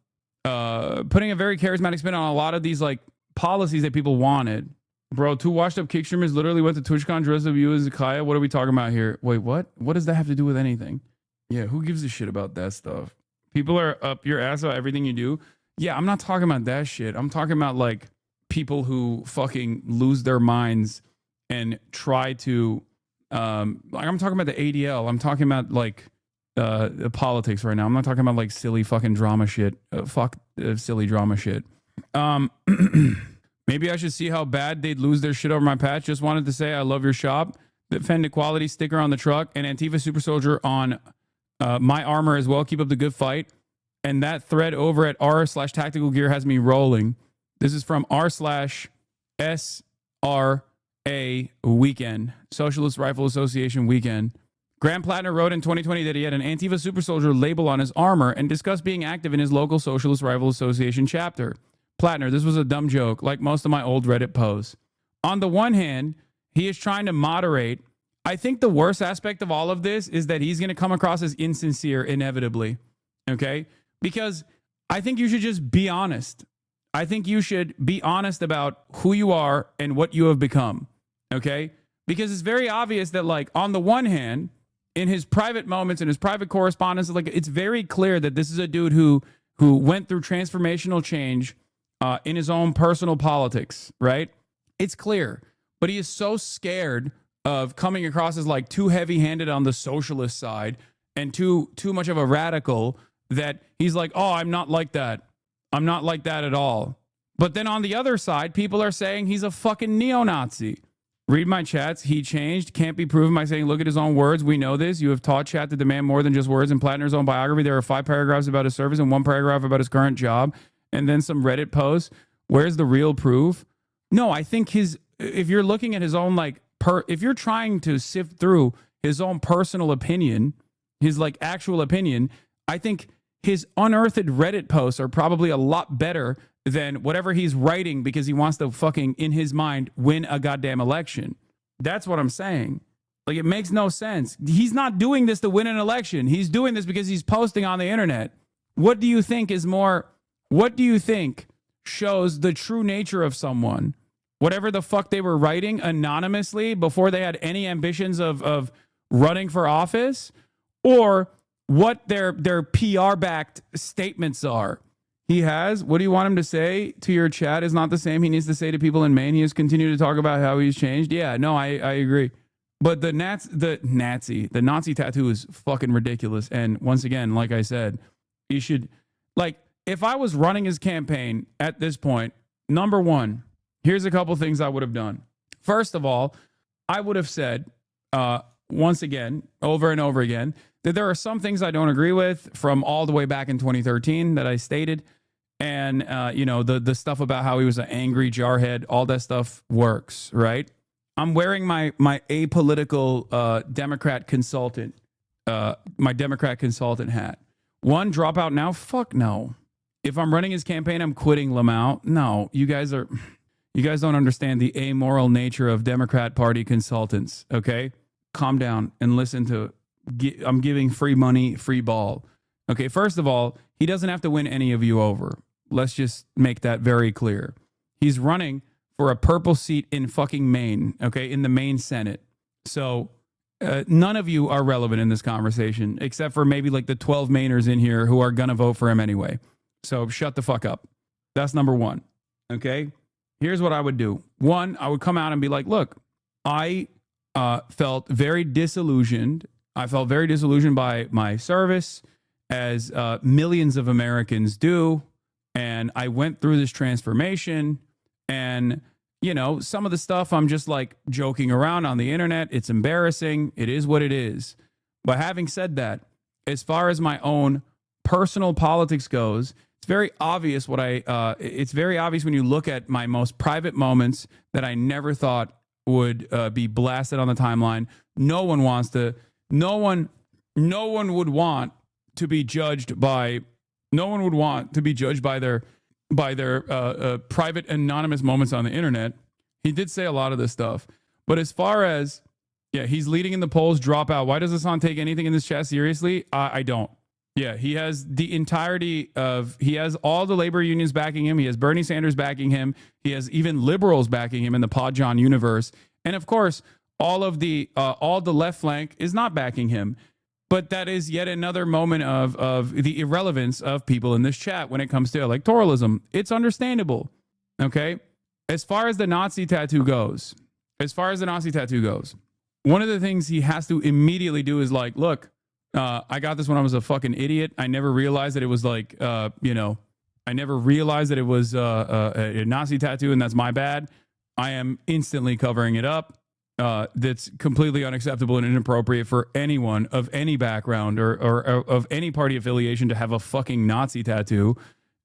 these like policies that people wanted. Bro, 2 washed up kick streamers literally went to TwitchCon dressed up you as Zakaya. What are we talking about here? Wait, what? What does that have to do with anything? Yeah, who gives a shit about that stuff? People are up your ass about everything you do. Yeah, I'm not talking about that shit. I'm talking about like people who fucking lose their minds and try to like, I'm talking about the ADL. I'm talking about like the politics right now. I'm not talking about like silly fucking drama shit. Silly drama shit. Maybe I should see how bad they'd lose their shit over my patch. Just wanted to say I love your shop. Defend equality sticker on the truck and Antifa Super Soldier on my armor as well. Keep up the good fight. And that thread over at r/tactical gear has me rolling. This is from r/SRA weekend. Socialist Rifle Association weekend. Graham Plattner wrote in 2020 that he had an Antifa Super Soldier label on his armor and discussed being active in his local Socialist Rifle Association chapter. Plattner, this was a dumb joke, like most of my old Reddit posts. On the one hand, he is trying to moderate. I think the worst aspect of all of this is that he's going to come across as insincere inevitably. Okay? Because I think you should just be honest. I think you should be honest about who you are and what you have become. Okay? Because it's very obvious that, like, on the one hand, in his private moments, in his private correspondence, like, it's very clear that this is a dude who went through transformational change in his own personal politics, right? It's clear. But he is so scared of coming across as like too heavy-handed on the socialist side and too much of a radical that he's like, oh, I'm not like that. I'm not like that at all. But then on the other side, people are saying he's a fucking neo-Nazi. Read my chats. He changed. Can't be proven by saying, look at his own words. We know this. You have taught chat to demand more than just words. In Plattner's own biography, there are 5 paragraphs about his service and 1 paragraph about his current job. And then some Reddit posts. Where's the real proof? No, I think if you're looking at his own, like, if you're trying to sift through his own personal opinion, his, like, actual opinion, I think his unearthed Reddit posts are probably a lot better than whatever he's writing because he wants to fucking, in his mind, win a goddamn election. That's what I'm saying. Like, it makes no sense. He's not doing this to win an election. He's doing this because he's posting on the internet. What do you think shows the true nature of someone? Whatever the fuck they were writing anonymously before they had any ambitions of running for office, or what their PR-backed statements are. What do you want him to say to your chat is not the same he needs to say to people in Maine. He has continued to talk about how he's changed. Yeah, no, I agree. But the Nazi tattoo is fucking ridiculous. And once again, like I said, you should, like, if I was running his campaign at this point, number one, here's a couple things I would have done. First of all, I would have said, once again, over and over again, that there are some things I don't agree with from all the way back in 2013 that I stated. And, the stuff about how he was an angry jarhead, all that stuff works, right? I'm wearing my apolitical Democrat consultant, my Democrat consultant hat. One, dropout now? Fuck no. If I'm running his campaign, I'm quitting Lamau. No, you guys don't understand the amoral nature of Democrat Party consultants, okay? Calm down and listen to, I'm giving free money, free ball. Okay, first of all, he doesn't have to win any of you over. Let's just make that very clear. He's running for a purple seat in fucking Maine, okay, in the Maine Senate. So none of you are relevant in this conversation, except for maybe like the 12 Mainers in here who are going to vote for him anyway. So shut the fuck up. That's number one, okay? Here's what I would do. One, I would come out and be like, look, I felt very disillusioned. I felt very disillusioned by my service, as millions of Americans do. And I went through this transformation. And, some of the stuff I'm just like joking around on the internet. It's embarrassing. It is what it is. But having said that, as far as my own personal politics goes, it's very obvious it's very obvious when you look at my most private moments that I never thought would be blasted on the timeline. No one would want to be judged by their private anonymous moments on the internet. He did say a lot of this stuff, but as far as, he's leading in the polls, dropout. Why does Hasan take anything in this chat seriously? I don't. Yeah, he has he has all the labor unions backing him. He has Bernie Sanders backing him. He has even liberals backing him in the Pod John universe. And of course, all the left flank is not backing him. But that is yet another moment of the irrelevance of people in this chat when it comes to electoralism. It's understandable, okay? As far as the Nazi tattoo goes, one of the things he has to immediately do is like, look, I got this when I was a fucking idiot. I never realized that it was like, I never realized that it was a Nazi tattoo, and that's my bad. I am instantly covering it up. That's completely unacceptable and inappropriate for anyone of any background or of any party affiliation to have a fucking Nazi tattoo.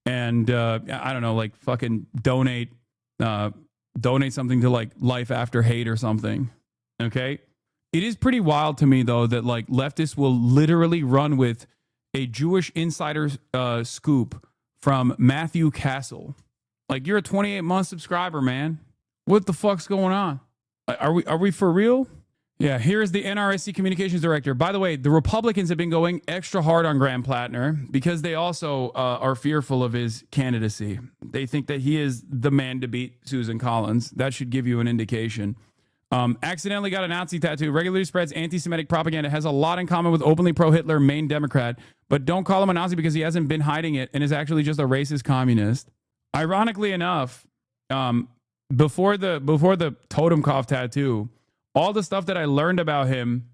And I don't know, like fucking donate something to like Life After Hate or something. Okay. It is pretty wild to me though that like leftists will literally run with a Jewish insider scoop from Matthew Castle. Like, you're a 28-month subscriber, man. What the fuck's going on? Are we for real? Yeah, here's the NRSC communications director. By the way, the Republicans have been going extra hard on Graham Plattner because they also are fearful of his candidacy. They think that he is the man to beat Susan Collins. That should give you an indication. Accidentally got a Nazi tattoo. Regularly spreads anti-Semitic propaganda. Has a lot in common with openly pro-Hitler Maine Democrat. But don't call him a Nazi because he hasn't been hiding it and is actually just a racist communist. Ironically enough, before the Totenkopf tattoo, all the stuff that I learned about him,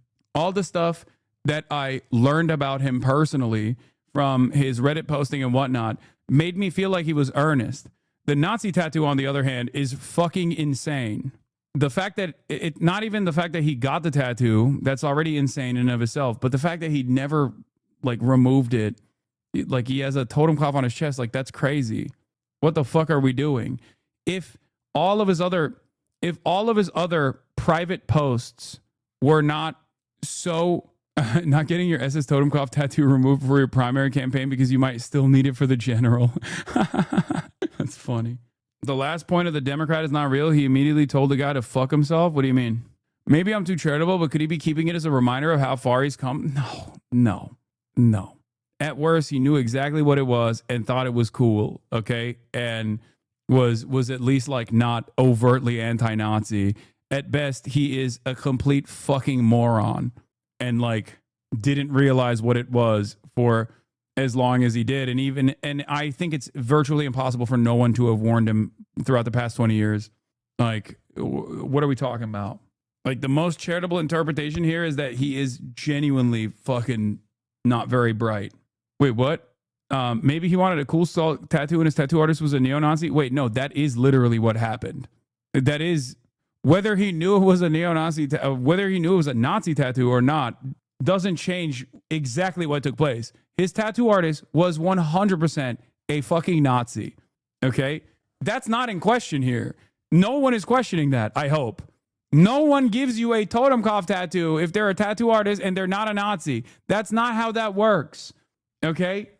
personally from his Reddit posting and whatnot, made me feel like he was earnest. The Nazi tattoo, on the other hand, is fucking insane. The fact that not even the fact that he got the tattoo, that's already insane in and of itself, but the fact that he never like removed it, like he has a Totenkopf on his chest, like that's crazy. What the fuck are we doing? If all of his other private posts were not so not getting your SS Totenkopf tattoo removed for your primary campaign because you might still need it for the general. That's funny. The last point of the Democrat is not real. He immediately told the guy to fuck himself. What do you mean? Maybe I'm too charitable, but could he be keeping it as a reminder of how far he's come? No. At worst, he knew exactly what it was and thought it was cool. Okay. And was at least like not overtly anti-Nazi. At best, he is a complete fucking moron and like didn't realize what it was for as long as he did. And I think it's virtually impossible for no one to have warned him throughout the past 20 years. Like, what are we talking about? Like, the most charitable interpretation here is that he is genuinely fucking not very bright. Wait, what? Maybe he wanted a cool tattoo and his tattoo artist was a neo-Nazi? Wait, no, that is literally what happened. That is, whether he knew it was a neo-Nazi, whether he knew it was a Nazi tattoo or not, doesn't change exactly what took place. His tattoo artist was 100% a fucking Nazi. Okay? That's not in question here. No one is questioning that, I hope. No one gives you a Totenkopf tattoo if they're a tattoo artist and they're not a Nazi. That's not how that works. Okay?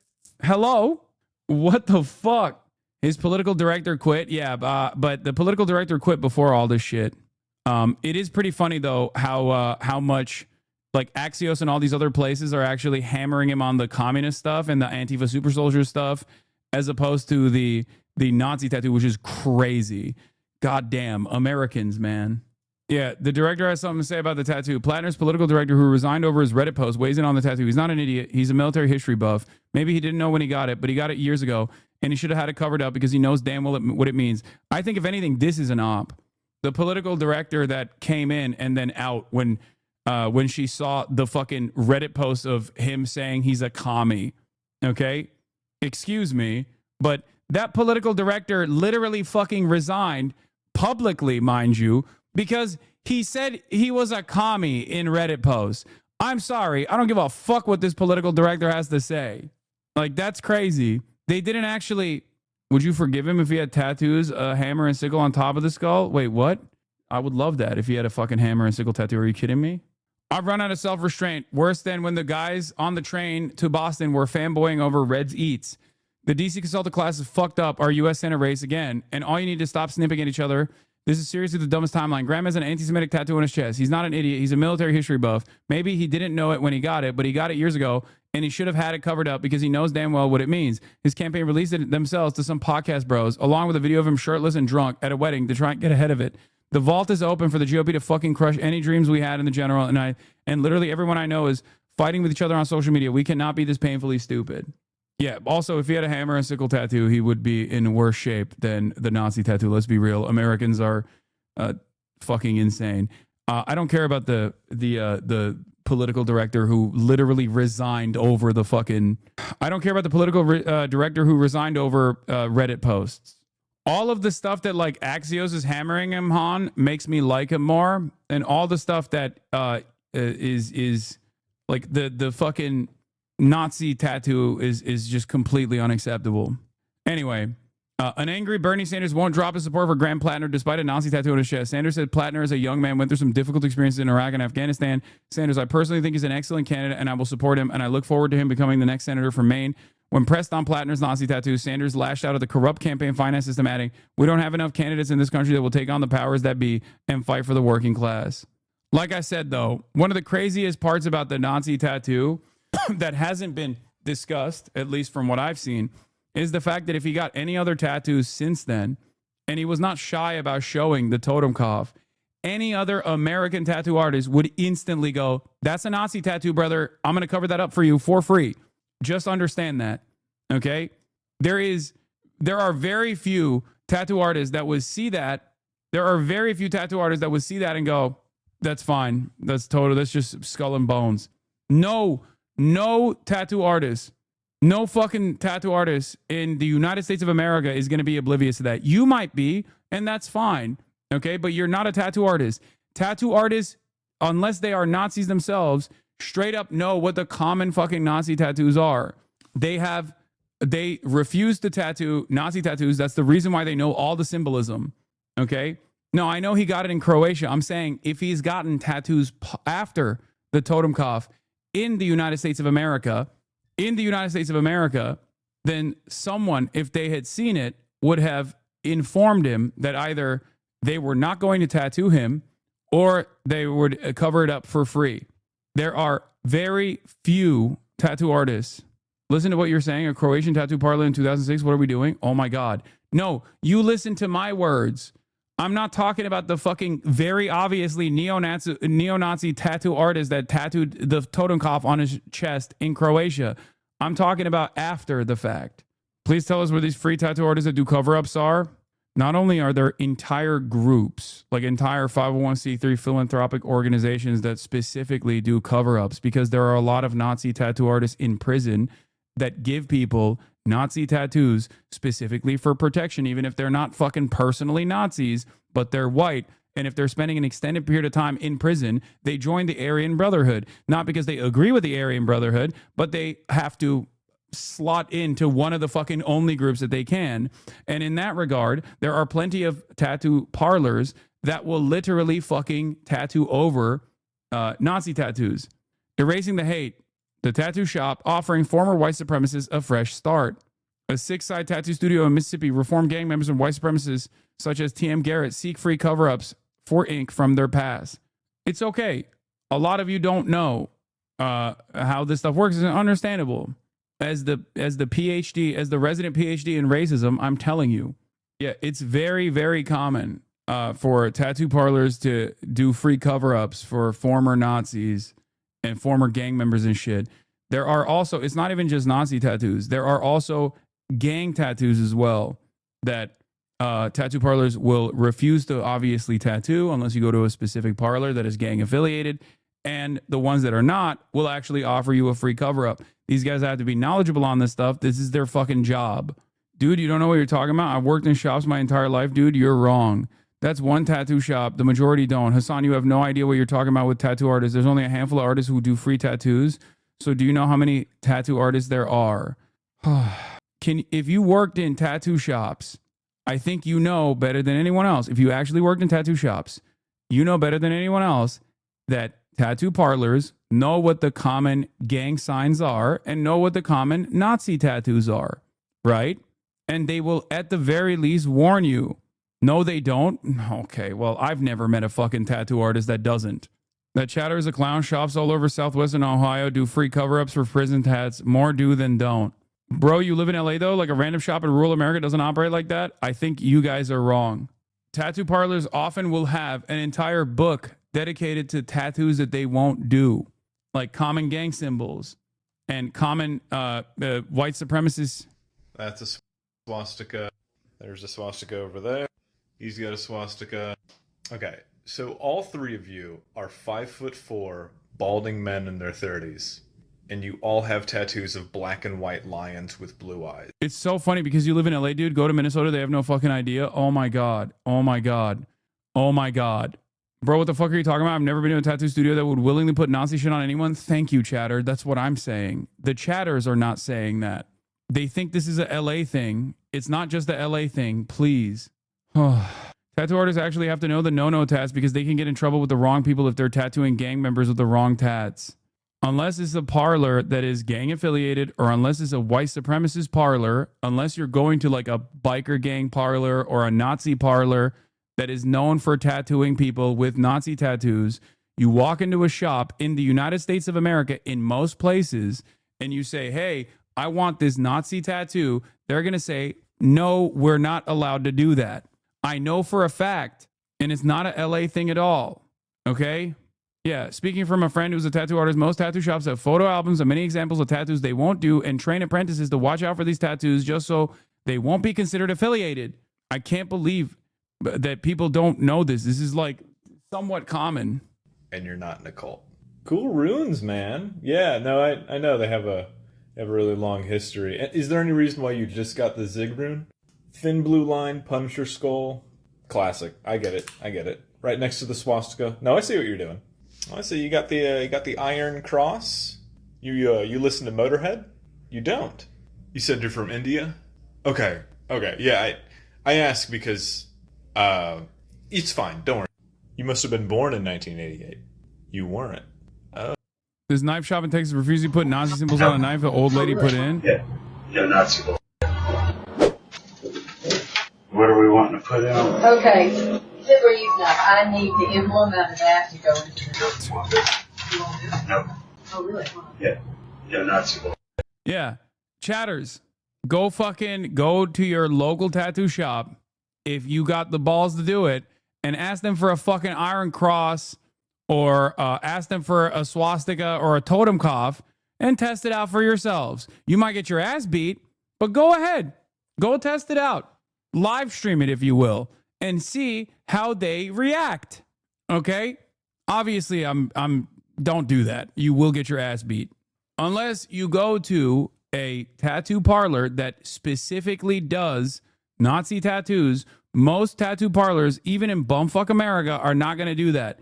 Hello? What the fuck? His political director quit? Yeah, but the political director quit before all this shit. It is pretty funny, though, how much like Axios and all these other places are actually hammering him on the communist stuff and the Antifa super soldier stuff, as opposed to the Nazi tattoo, which is crazy. Goddamn Americans, man. Yeah, the director has something to say about the tattoo. Plattner's political director, who resigned over his Reddit post, weighs in on the tattoo. He's not an idiot. He's a military history buff. Maybe he didn't know when he got it, but he got it years ago, and he should have had it covered up because he knows damn well what it means. I think, if anything, this is an op. The political director that came in and then out when she saw the fucking Reddit post of him saying he's a commie. Okay? Excuse me, but that political director literally fucking resigned publicly, mind you, because he said he was a commie in Reddit posts. I'm sorry. I don't give a fuck what this political director has to say. Like, that's crazy. They didn't actually... Would you forgive him if he had tattoos, a hammer and sickle on top of the skull? Wait, what? I would love that if he had a fucking hammer and sickle tattoo. Are you kidding me? I've run out of self-restraint. Worse than when the guys on the train to Boston were fanboying over Reds Eats. The DC consultant class is fucked up our U.S. Senate race again, and all you need to stop snipping at each other. This is seriously the dumbest timeline. Graham has an anti-Semitic tattoo on his chest. He's not an idiot. He's a military history buff. Maybe he didn't know it when he got it, but he got it years ago, and he should have had it covered up because he knows damn well what it means. His campaign released it themselves to some podcast bros, along with a video of him shirtless and drunk at a wedding to try and get ahead of it. The vault is open for the GOP to fucking crush any dreams we had in the general, and literally everyone I know is fighting with each other on social media. We cannot be this painfully stupid. Yeah, also, if he had a hammer and sickle tattoo, he would be in worse shape than the Nazi tattoo. Let's be real. Americans are fucking insane. I don't care about the political director who literally resigned over the fucking. I don't care about the political director who resigned over Reddit posts. All of the stuff that like Axios is hammering him on makes me like him more, and all the stuff that is like the fucking Nazi tattoo is just completely unacceptable. Anyway, an angry Bernie Sanders won't drop his support for Graham Plattner despite a Nazi tattoo on his chest. Sanders said Plattner, as a young man, went through some difficult experiences in Iraq and Afghanistan. Sanders, I personally think he's an excellent candidate, and I will support him, and I look forward to him becoming the next senator from Maine. When pressed on Plattner's Nazi tattoo, Sanders lashed out at the corrupt campaign finance system, adding, we don't have enough candidates in this country that will take on the powers that be and fight for the working class. Like I said, though, one of the craziest parts about the Nazi tattoo that hasn't been discussed, at least from what I've seen, is the fact that if he got any other tattoos since then, and he was not shy about showing the totem cough, any other American tattoo artist would instantly go, that's a Nazi tattoo, brother. I'm going to cover that up for you for free. Just understand that, okay? There are very few tattoo artists that would see that. There are very few tattoo artists that would see that and go, that's fine. That's just skull and bones. No tattoo artist, no fucking tattoo artist in the United States of America is going to be oblivious to that. You might be, and that's fine, okay? But you're not a tattoo artist. Tattoo artists, unless they are Nazis themselves, straight up know what the common fucking Nazi tattoos are. They refuse to tattoo Nazi tattoos. That's the reason why they know all the symbolism. Okay. No, I know he got it in Croatia. I'm saying if he's gotten tattoos after the totem cough in the United States of America, then someone, if they had seen it, would have informed him that either they were not going to tattoo him or they would cover it up for free. There are very few tattoo artists. Listen to what you're saying. A Croatian tattoo parlor in 2006. What are we doing? Oh my God. No, you listen to my words. I'm not talking about the fucking very obviously neo-Nazi tattoo artist that tattooed the totem cough on his chest in Croatia. I'm talking about after the fact. Please tell us where these free tattoo artists that do cover-ups are. Not only are there entire groups, like entire 501c3 philanthropic organizations that specifically do cover-ups, because there are a lot of Nazi tattoo artists in prison that give people Nazi tattoos specifically for protection, even if they're not fucking personally Nazis, but they're white. And if they're spending an extended period of time in prison, they join the Aryan Brotherhood, not because they agree with the Aryan Brotherhood, but they have to slot into one of the fucking only groups that they can. And in that regard, there are plenty of tattoo parlors that will literally fucking tattoo over Nazi tattoos. Erasing the Hate, the tattoo shop offering former white supremacists a fresh start. A 6-side tattoo studio in Mississippi, reformed gang members and white supremacists such as T.M. Garrett seek free cover-ups for ink from their past. It's okay. A lot of you don't know how this stuff works. It's understandable. As the PhD, as the resident PhD in racism, I'm telling you, yeah, it's very, very common for tattoo parlors to do free cover-ups for former Nazis and former gang members and shit. There are also, it's not even just Nazi tattoos. There are also gang tattoos as well that tattoo parlors will refuse to obviously tattoo unless you go to a specific parlor that is gang affiliated. And the ones that are not will actually offer you a free cover-up. These guys have to be knowledgeable on this stuff. This is their fucking job. Dude, you don't know what you're talking about? I've worked in shops my entire life. Dude, you're wrong. That's one tattoo shop. The majority don't. Hassan, you have no idea what you're talking about with tattoo artists. There's only a handful of artists who do free tattoos. So do you know how many tattoo artists there are? If you worked in tattoo shops, I think you know better than anyone else. If you actually worked in tattoo shops, you know better than anyone else that tattoo parlors know what the common gang signs are and know what the common Nazi tattoos are, right? And they will at the very least warn you. No, they don't. Okay, well, I've never met a fucking tattoo artist that doesn't. That Chatter is a clown. Shops all over Southwestern Ohio do free cover-ups for prison tats. More do than don't. Bro, you live in LA though? Like a random shop in rural America doesn't operate like that? I think you guys are wrong. Tattoo parlors often will have an entire book dedicated to tattoos that they won't do, like common gang symbols and common white supremacists. That's a swastika. There's a swastika over there. He's got a swastika. Okay, so all three of you are 5'4", balding men in their 30s, and you all have tattoos of black and white lions with blue eyes. It's so funny because you live in LA, dude. Go to Minnesota, they have no fucking idea. Oh my God. Oh my God. Oh my God. Bro, what the fuck are you talking about? I've never been to a tattoo studio that would willingly put Nazi shit on anyone. Thank you, chatter. That's what I'm saying. The chatters are not saying that. They think this is a LA thing. It's not just a LA thing. Please. Tattoo artists actually have to know the no-no tats because they can get in trouble with the wrong people if they're tattooing gang members with the wrong tats. Unless it's a parlor that is gang affiliated, or unless it's a white supremacist parlor, unless you're going to like a biker gang parlor or a Nazi parlor that is known for tattooing people with Nazi tattoos, you walk into a shop in the United States of America, in most places, and you say, hey, I want this Nazi tattoo. They're going to say, no, we're not allowed to do that. I know for a fact, and it's not a LA thing at all. Okay? Yeah, speaking from a friend who's a tattoo artist, most tattoo shops have photo albums of many examples of tattoos they won't do and train apprentices to watch out for these tattoos just so they won't be considered affiliated. I can't believe that people don't know this. This is like somewhat common. And you're not in a cult. Cool runes, man. Yeah, no, I know they have a really long history. Is there any reason why you just got the Zig rune? Thin blue line, Punisher skull. Classic. I get it. Right next to the swastika. No, I see what you're doing. I see you got the Iron Cross. You listen to Motorhead? You don't. You said you're from India? Okay. Yeah, I ask because it's fine. Don't worry. You must have been born in 1988. You weren't. Oh. This knife shop in Texas refusing to put Nazi symbols on a knife the old lady put in. Yeah, Nazi symbol. What are we wanting to put in? Okay, Zipper, you know, I need the emblem out of that to go into the No. Oh, really? Yeah, Nazi symbol. Yeah. Chatters, go to your local tattoo shop if you got the balls to do it and ask them for a fucking Iron Cross or ask them for a swastika or a totem cough and test it out for yourselves. You might get your ass beat, but go ahead. Go test it out. Live stream it, if you will, and see how they react. Okay? Obviously, don't do that. You will get your ass beat. Unless you go to a tattoo parlor that specifically does Nazi tattoos. Most tattoo parlors, even in bumfuck America, are not going to do that.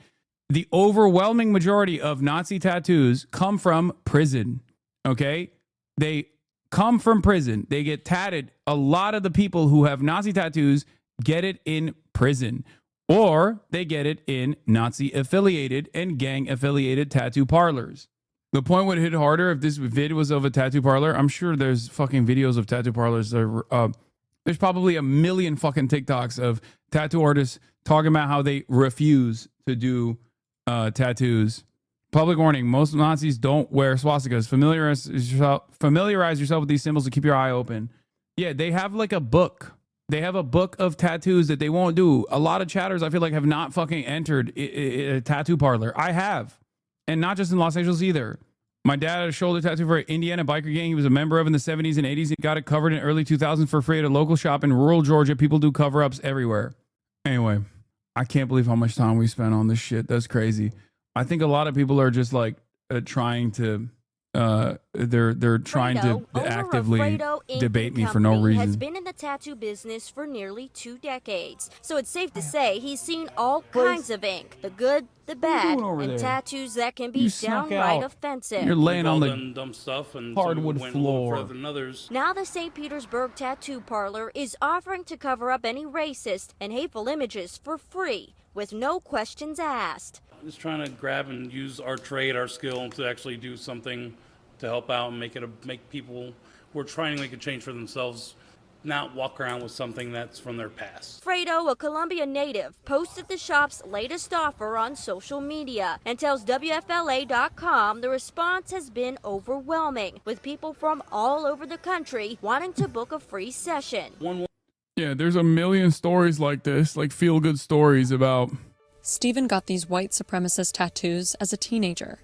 The overwhelming majority of Nazi tattoos come from prison. Okay? They come from prison. They get tatted. A lot of the people who have Nazi tattoos get it in prison, or they get it in Nazi affiliated and gang affiliated tattoo parlors. The point would hit harder if this vid was of a tattoo parlor. I'm sure there's fucking videos of tattoo parlors. There's probably a million fucking TikToks of tattoo artists talking about how they refuse to do tattoos. Public warning, most Nazis don't wear swastikas. Familiarize yourself with these symbols to keep your eye open. Yeah, they have like a book. They have a book of tattoos that they won't do. A lot of chatters, I feel like, have not fucking entered a tattoo parlor. I have. And not just in Los Angeles either. My dad had a shoulder tattoo for an Indiana biker gang he was a member of in the 70s and 80s. He got it covered in early 2000s for free at a local shop in rural Georgia. People do cover-ups everywhere. Anyway, I can't believe how much time we spent on this shit. That's crazy. I think a lot of people are just like trying to they're trying to actively debate me for no reason. Has been in the tattoo business for nearly 2 decades, so it's safe to say he's seen all kinds of ink, the good, the bad, and tattoos that can be downright offensive. You're laying on the dumb stuff and hardwood floor. Now the St. Petersburg tattoo parlor is offering to cover up any racist and hateful images for free with no questions asked. Just trying to grab and use our trade, our skill to actually do something to help out and make people who are trying to make a change for themselves not walk around with something that's from their past. Fredo, a Columbia native, posted the shop's latest offer on social media and tells WFLA.com the response has been overwhelming, with people from all over the country wanting to book a free session. Yeah, there's a million stories like this, like feel-good stories about... Stephen got these white supremacist tattoos as a teenager,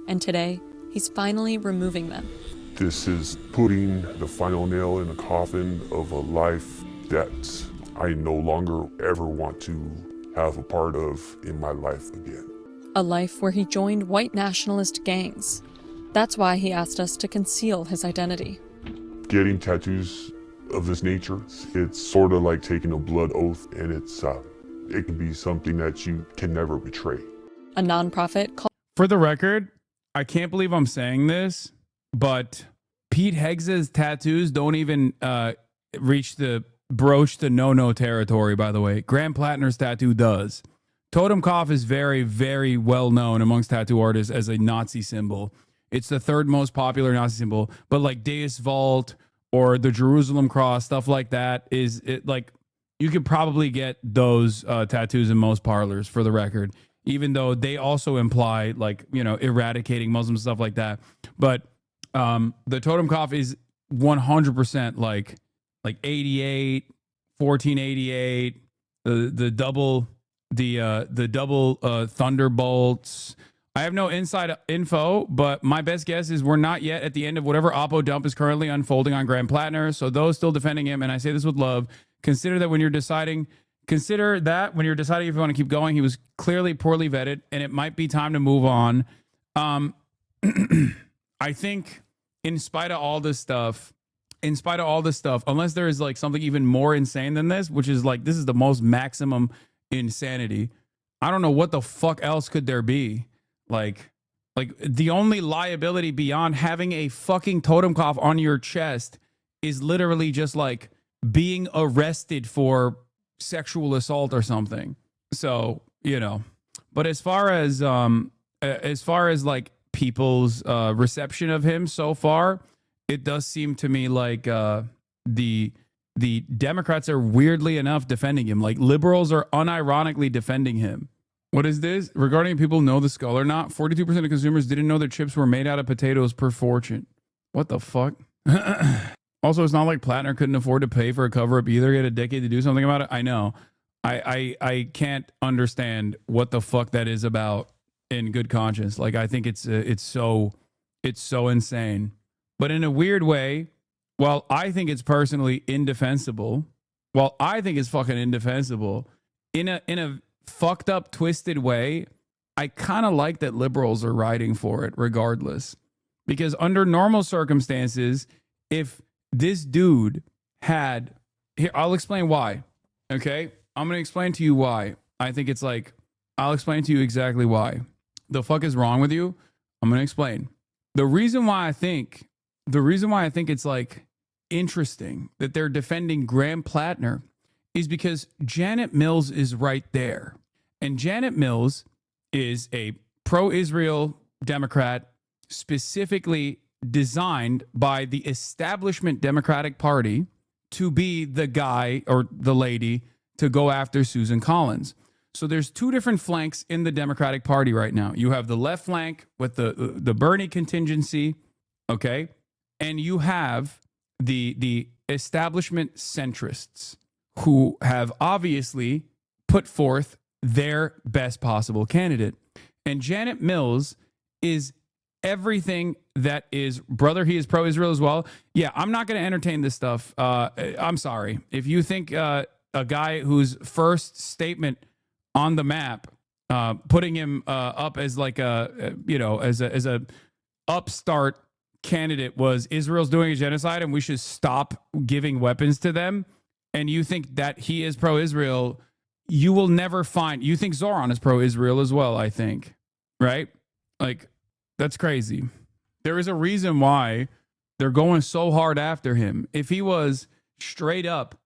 and today, he's finally removing them. This is putting the final nail in the coffin of a life that I no longer ever want to have a part of in my life again. a life where he joined white nationalist gangs. That's why he asked us to conceal his identity. Getting tattoos of this nature, it's sort of like taking a blood oath, and it can be something that you can never betray. A nonprofit called... For the record, I can't believe I'm saying this, but Pete Heggs's tattoos don't even broach the no-no territory, by the way. Graham Plattner's tattoo does. Totem Kopf is very, very well known amongst tattoo artists as a Nazi symbol. It's the third most popular Nazi symbol, but like Deus Vult or the Jerusalem Cross, stuff like that, you could probably get those tattoos in most parlors, for the record, even though they also imply eradicating Muslims, stuff like that. But the Totem Kopf is 100% like 88, 1488, the double thunderbolts. I have no inside info, but my best guess is we're not yet at the end of whatever Oppo dump is currently unfolding on Graham Plattner. So those still defending him, and I say this with love, consider that when you're deciding if you want to keep going. He was clearly poorly vetted, and it might be time to move on. I think in spite of all this stuff, unless there is like something even more insane than this, which is like, this is the most maximum insanity. I don't know what the fuck else could there be. Like the only liability beyond having a fucking Totem Kopf on your chest is literally just like being arrested for sexual assault or something. So, but as far as like people's reception of him so far, it does seem to me like the Democrats are weirdly enough defending him. Like liberals are unironically defending him. What is this? Regarding people know the skull or not, 42% of consumers didn't know their chips were made out of potatoes per fortune. What the fuck? Also, it's not like Plattner couldn't afford to pay for a cover-up either. He had a decade to do something about it. I know. I can't understand what the fuck that is about in good conscience. Like, I think it's so insane. But in a weird way, while I think it's personally indefensible, in a fucked up, twisted way, I kind of like that liberals are riding for it regardless. Because under normal circumstances, if this dude had... Here, I'll explain why. Okay? I'm going to explain to you why. I think it's like... I'll explain to you exactly why. The fuck is wrong with you? I'm going to explain. The reason why I think it's like interesting that they're defending Graham Plattner is because Janet Mills is right there. And Janet Mills is a pro-Israel Democrat specifically designed by the establishment Democratic Party to be the guy or the lady to go after Susan Collins. So there's two different flanks in the Democratic Party right now. You have the left flank with the Bernie contingency, okay? And you have the establishment centrists who have obviously put forth their best possible candidate. And Janet Mills is everything that is, brother, he is pro-Israel as well. Yeah, I'm not going to entertain this stuff. I'm sorry. If you think a guy whose first statement on the map, putting him up as like as a upstart candidate was Israel's doing a genocide and we should stop giving weapons to them, and you think that he is pro-Israel, you will never find... You think Zoran is pro-Israel as well, I think. Right? Like, that's crazy. There is a reason why they're going so hard after him. If he was straight up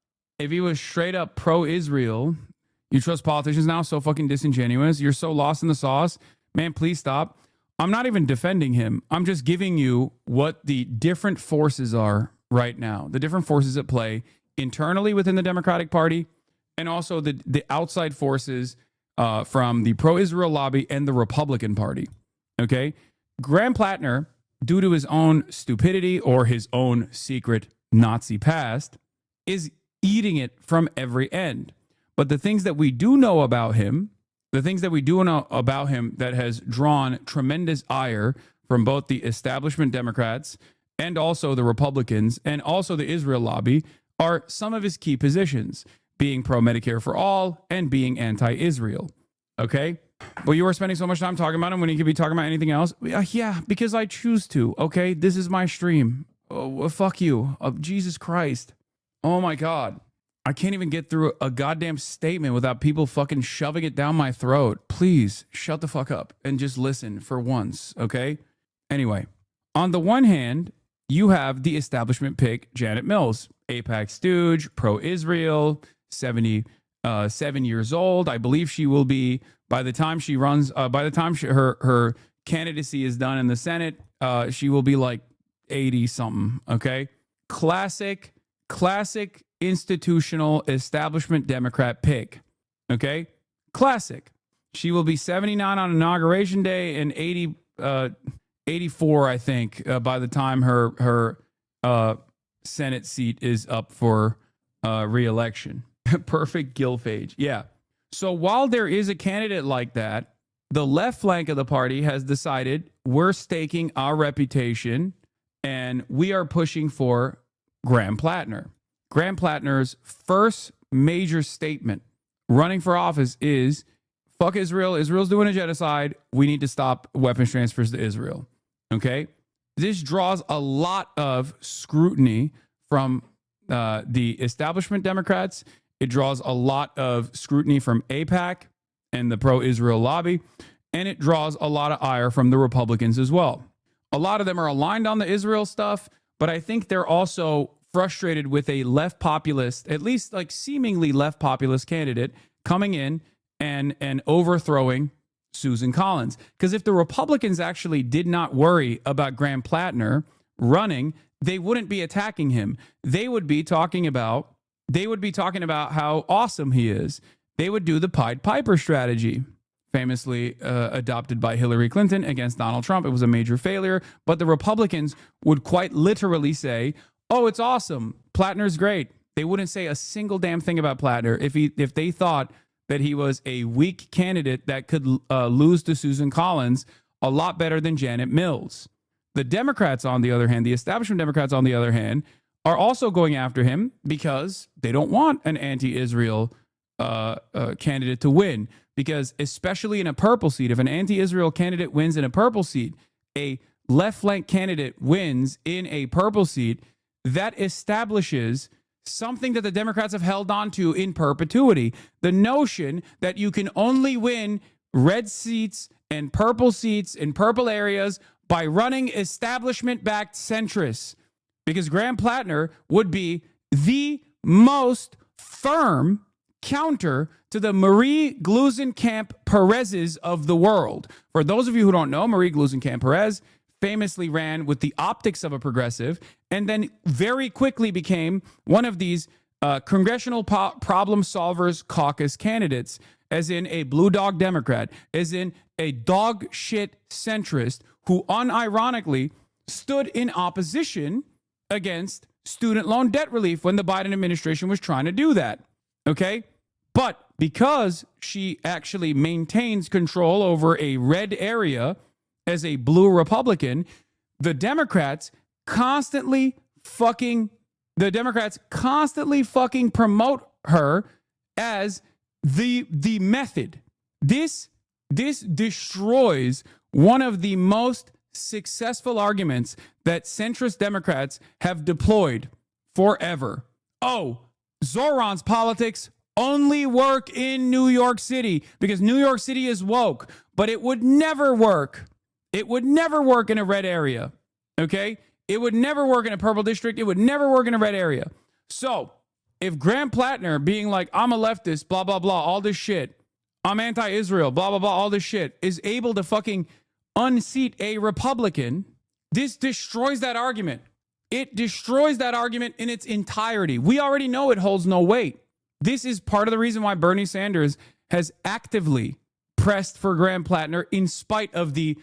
pro-Israel... You trust politicians now? So fucking disingenuous. You're so lost in the sauce. Man, please stop. I'm not even defending him. I'm just giving you what the different forces are right now. The different forces at play internally within the Democratic Party, and also the outside forces from the pro-Israel lobby and the Republican Party. Okay? Graham Plattner, due to his own stupidity or his own secret Nazi past, is eating it from every end. But the things that we do know about him, that has drawn tremendous ire from both the establishment Democrats and also the Republicans and also the Israel lobby, are some of his key positions, being pro-Medicare for all and being anti-Israel. Okay? But you are spending so much time talking about him when you could be talking about anything else. Yeah, because I choose to. Okay, this is my stream. Oh, fuck you. Jesus Christ. Oh my God. I can't even get through a goddamn statement without people fucking shoving it down my throat. Please shut the fuck up and just listen for once. Okay. Anyway, on the one hand, you have the establishment pick, Janet Mills, AIPAC stooge, pro-Israel, 77 years old. I believe she will be, by the time she runs, by the time her candidacy is done in the Senate, she will be like 80 something. Okay. Classic institutional establishment Democrat pick. Okay. Classic. She will be 79 on Inauguration Day and 84, I think, by the time her Senate seat is up for re-election. Perfect gilf age. Yeah. So while there is a candidate like that, the left flank of the party has decided we're staking our reputation and we are pushing for Graham Plattner. Graham Plattner's first major statement running for office is, fuck Israel. Israel's doing a genocide. We need to stop weapons transfers to Israel. Okay? This draws a lot of scrutiny from the establishment Democrats. It draws a lot of scrutiny from AIPAC and the pro-Israel lobby. And it draws a lot of ire from the Republicans as well. A lot of them are aligned on the Israel stuff, but I think they're also frustrated with a left populist, at least like seemingly left populist candidate coming in and overthrowing Susan Collins. Because if the Republicans actually did not worry about Graham Plattner running, they wouldn't be attacking him. They would be talking about how awesome he is. They would do the Pied Piper strategy, famously adopted by Hillary Clinton against Donald Trump. It was a major failure, but the Republicans would quite literally say, oh, it's awesome. Plattner's great. They wouldn't say a single damn thing about Plattner if they thought that he was a weak candidate that could lose to Susan Collins a lot better than Janet Mills. The Democrats, on the other hand, the establishment Democrats, on the other hand, are also going after him because they don't want an anti-Israel candidate to win. Because especially in a purple seat, if an anti-Israel candidate wins in a purple seat, a left flank candidate wins in a purple seat, that establishes something that the Democrats have held on to in perpetuity. The notion that you can only win red seats and purple areas by running establishment-backed centrists. Because Graham Plattner would be the most firm counter to the Marie Gluesenkamp-Perez's of the world. For those of you who don't know, Marie Gluesenkamp-Perez famously ran with the optics of a progressive and then very quickly became one of these Congressional Problem Solvers Caucus candidates, as in a blue dog Democrat, as in a dog shit centrist who unironically stood in opposition against student loan debt relief when the Biden administration was trying to do that. Okay? But because she actually maintains control over a red area as a blue Republican, the Democrats constantly fucking promote her as the method. This destroys one of the most successful arguments that centrist Democrats have deployed forever. Oh, Zoran's politics only work in New York City because New York City is woke, but it would never work. It would never work in a red area. Okay? It would never work in a purple district. It would never work in a red area. So if Graham Plattner being like, I'm a leftist, blah, blah, blah, all this shit, I'm anti-Israel, blah, blah, blah, all this shit, is able to fucking unseat a Republican, this destroys that argument. It destroys that argument in its entirety. We already know it holds no weight. This is part of the reason why Bernie Sanders has actively pressed for Graham Plattner in spite of the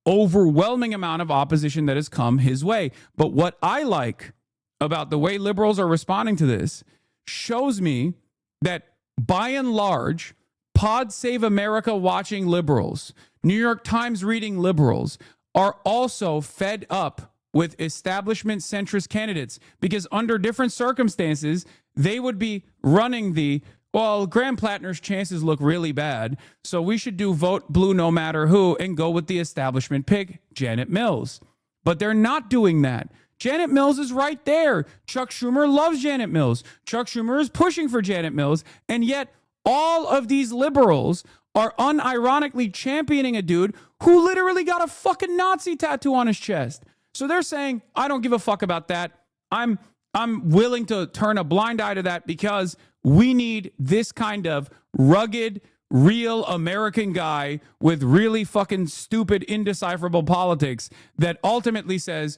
overwhelming amount of opposition that has come his way. But what I like about the way liberals are responding to this shows me that by and large, Pod Save America watching liberals, New York Times reading liberals are also fed up with establishment centrist candidates because under different circumstances, they would be running the well, Graham Plattner's chances look really bad, so we should do vote blue no matter who and go with the establishment pick, Janet Mills. But they're not doing that. Janet Mills is right there. Chuck Schumer loves Janet Mills. Chuck Schumer is pushing for Janet Mills, and yet all of these liberals are unironically championing a dude who literally got a fucking Nazi tattoo on his chest. So they're saying, I don't give a fuck about that. I'm willing to turn a blind eye to that because we need this kind of rugged, real American guy with really fucking stupid, indecipherable politics that ultimately says,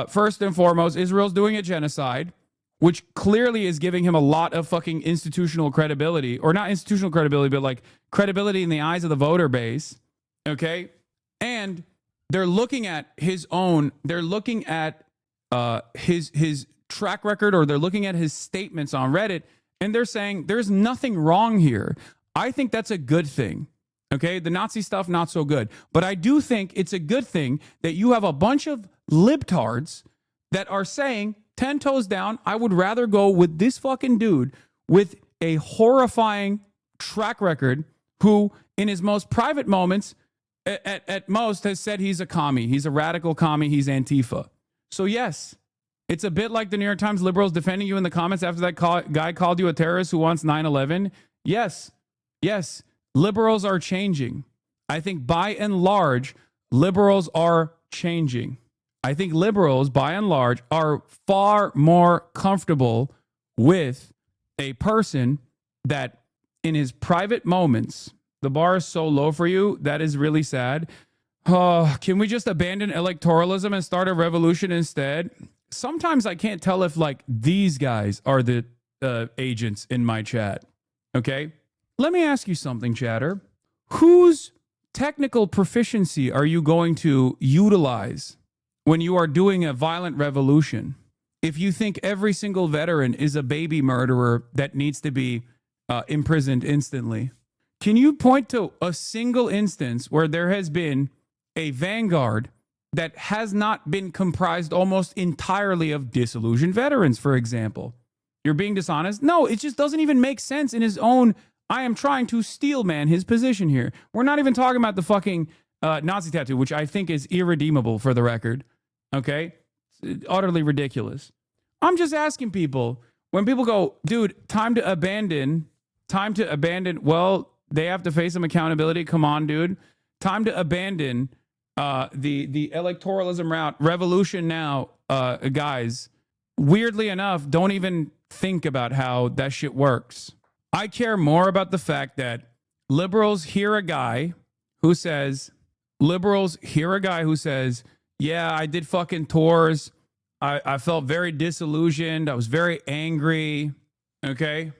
first and foremost, Israel's doing a genocide, which clearly is giving him a lot of fucking institutional credibility, or not institutional credibility, but like credibility in the eyes of the voter base. Okay. And they're looking at his own, they're looking at his track record, or they're looking at his statements on Reddit, and they're saying there's nothing wrong here. I think that's a good thing. Okay. The Nazi stuff, not so good. But I do think it's a good thing that you have a bunch of libtards that are saying 10 toes down, I would rather go with this fucking dude with a horrifying track record who in his most private moments at most has said he's a commie. He's a radical commie. He's Antifa. So yes, it's a bit like the New York Times liberals defending you in the comments after that guy called you a terrorist who wants 9/11. Yes, liberals are changing. I think by and large, liberals are changing. I think liberals, by and large, are far more comfortable with a person that in his private moments, the bar is so low for you, that is really sad. Can we just abandon electoralism and start a revolution instead? Sometimes I can't tell if like these guys are the agents in my chat. Okay? Let me ask you something, chatter. Whose technical proficiency are you going to utilize when you are doing a violent revolution? If you think every single veteran is a baby murderer that needs to be imprisoned instantly, can you point to a single instance where there has been a vanguard that has not been comprised almost entirely of disillusioned veterans, for example? You're being dishonest? No, it just doesn't even make sense in his own, I am trying to steel man his position here. We're not even talking about the fucking Nazi tattoo, which I think is irredeemable for the record. Okay? It's utterly ridiculous. I'm just asking people, when people go, dude, time to abandon, well, they have to face some accountability. Come on, dude. Time to abandon the electoralism route. Revolution now, guys. Weirdly enough, don't even think about how that shit works. I care more about the fact that liberals hear a guy who says, yeah, I did fucking tours. I felt very disillusioned. I was very angry. Okay.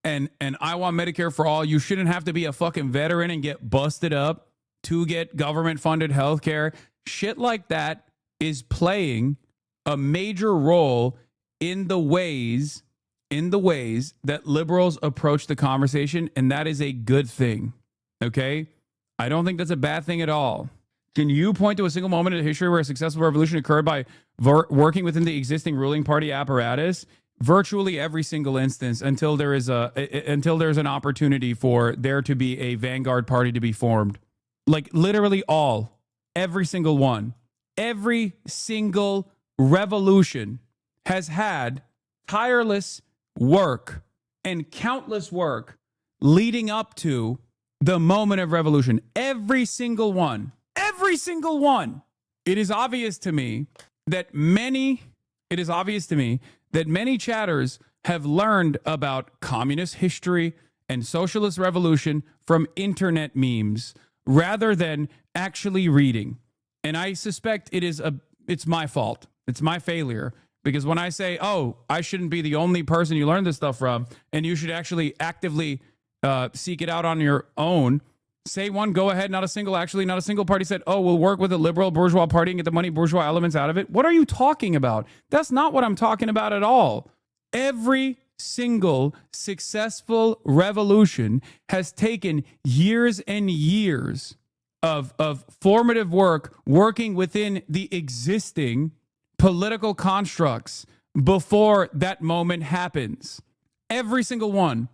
And I want Medicare for all. You shouldn't have to be a fucking veteran and get busted up to get government funded healthcare. Shit like that is playing a major role in the ways that liberals approach the conversation. And that is a good thing. Okay. I don't think that's a bad thing at all. Can you point to a single moment in history where a successful revolution occurred by working within the existing ruling party apparatus? Virtually every single instance until there's an opportunity for there to be a vanguard party to be formed. Like literally every single one. Every single revolution has had tireless work and countless work leading up to the moment of revolution. Every single one. Every single one. It is obvious to me that many chatters have learned about communist history and socialist revolution from internet memes rather than actually reading. And I suspect it's my fault. It's my failure. Because when I say, oh, I shouldn't be the only person you learn this stuff from, and you should actually actively seek it out on your own, say one, go ahead, not a single party said, oh, we'll work with a liberal bourgeois party and get the money bourgeois elements out of it. What are you talking about? That's not what I'm talking about at all. Every single successful revolution has taken years and years of formative work working within the existing political constructs before that moment happens. Every single one.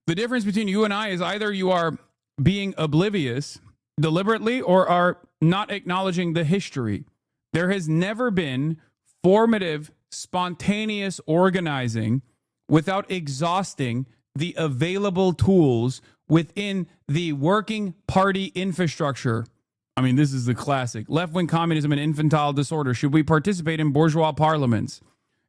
The difference between you and I is either you are being oblivious deliberately or are not acknowledging the history. There has never been formative, spontaneous organizing without exhausting the available tools within the working party infrastructure. I mean, this is the classic. Left-wing communism and infantile disorder. Should we participate in bourgeois parliaments?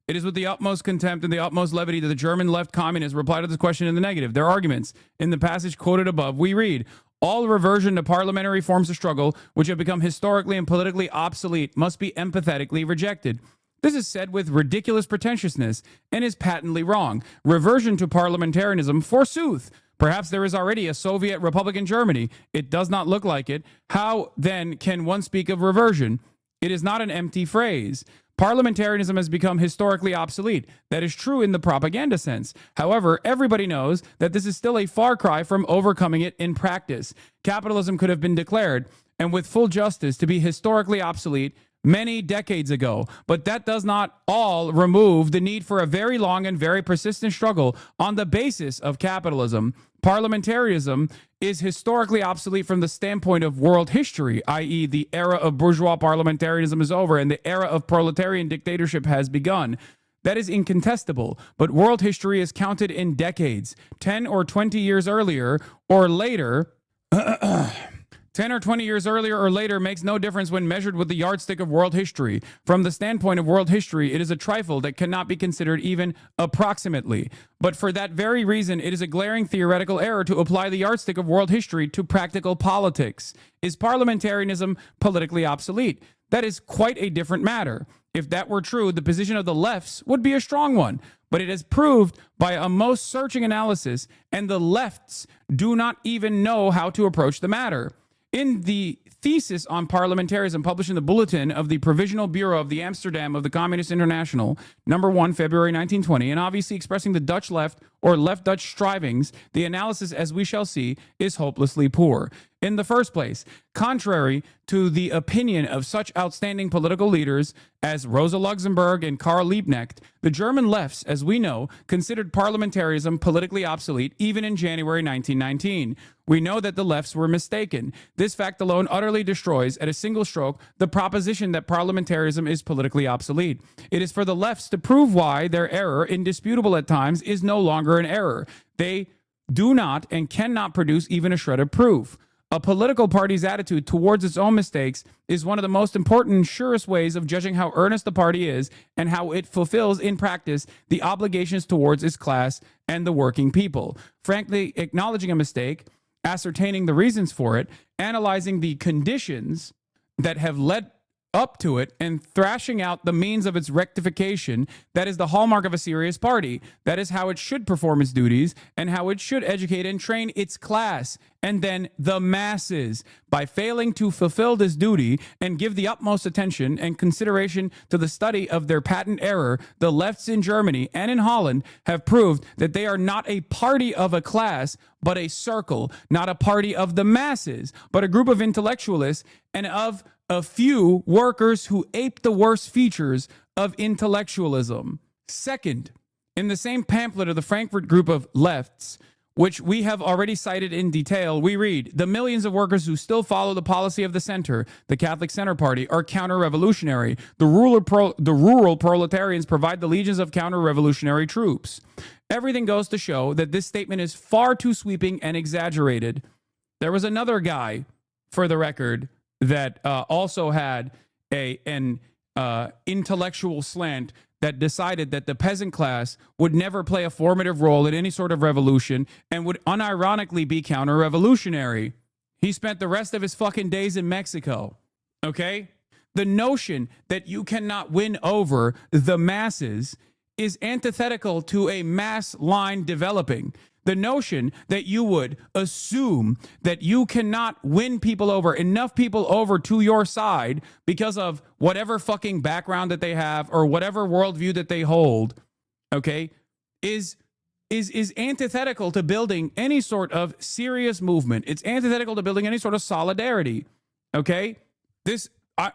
It is with the utmost contempt and the utmost levity that the German left communists reply to this question in the negative. Their arguments, in the passage quoted above, we read, all reversion to parliamentary forms of struggle, which have become historically and politically obsolete, must be empathetically rejected. This is said with ridiculous pretentiousness and is patently wrong. Reversion to parliamentarism, forsooth. Perhaps there is already a Soviet Republic in Germany. It does not look like it. How, then, can one speak of reversion? It is not an empty phrase. Parliamentarianism has become historically obsolete. That is true in the propaganda sense. However, everybody knows that this is still a far cry from overcoming it in practice. Capitalism could have been declared, and with full justice, to be historically obsolete many decades ago. But that does not all remove the need for a very long and very persistent struggle on the basis of capitalism. Parliamentarism is historically obsolete from the standpoint of world history, i.e. the era of bourgeois parliamentarism is over and the era of proletarian dictatorship has begun. That is incontestable, but world history is counted in decades. 10 or 20 years earlier or later, 10 or 20 years earlier or later makes no difference when measured with the yardstick of world history. From the standpoint of world history, it is a trifle that cannot be considered even approximately. But for that very reason, it is a glaring theoretical error to apply the yardstick of world history to practical politics. Is parliamentarianism politically obsolete? That is quite a different matter. If that were true, the position of the lefts would be a strong one. But it is proved by a most searching analysis, and the lefts do not even know how to approach the matter. In the thesis on parliamentarism published in the Bulletin of the Provisional Bureau of the Amsterdam of the Communist International, number 1, February 1920, and obviously expressing the Dutch left or left Dutch strivings, the analysis, as we shall see, is hopelessly poor. In the first place, contrary to the opinion of such outstanding political leaders as Rosa Luxemburg and Karl Liebknecht, the German lefts, as we know, considered parliamentarism politically obsolete even in January 1919. We know that the lefts were mistaken. This fact alone utterly destroys, at a single stroke, the proposition that parliamentarism is politically obsolete. It is for the lefts to prove why their error, indisputable at times, is no longer an error. They do not and cannot produce even a shred of proof. A political party's attitude towards its own mistakes is one of the most important and surest ways of judging how earnest the party is and how it fulfills in practice the obligations towards its class and the working people. Frankly, acknowledging a mistake, ascertaining the reasons for it, analyzing the conditions that have led up to it, and thrashing out the means of its rectification, that is the hallmark of a serious party. That is how it should perform its duties and how it should educate and train its class and then the masses. By failing to fulfill this duty and give the utmost attention and consideration to the study of their patent error, the lefts in Germany and in Holland have proved that they are not a party of a class, but a circle, not a party of the masses, but a group of intellectualists and of a few workers who ape the worst features of intellectualism. Second, in the same pamphlet of the Frankfurt group of lefts, which we have already cited in detail, we read, the millions of workers who still follow the policy of the center, the Catholic Center Party, are counter-revolutionary. The rural proletarians provide the legions of counter-revolutionary troops. Everything goes to show that this statement is far too sweeping and exaggerated. There was another guy, for the record, that also had an intellectual slant that decided that the peasant class would never play a formative role in any sort of revolution and would unironically be counter-revolutionary. He spent the rest of his fucking days in Mexico, okay? The notion that you cannot win over the masses is antithetical to a mass line developing. The notion that you would assume that you cannot win people over, enough people over to your side because of whatever fucking background that they have or whatever worldview that they hold, okay, is antithetical to building any sort of serious movement. It's antithetical to building any sort of solidarity, okay? This,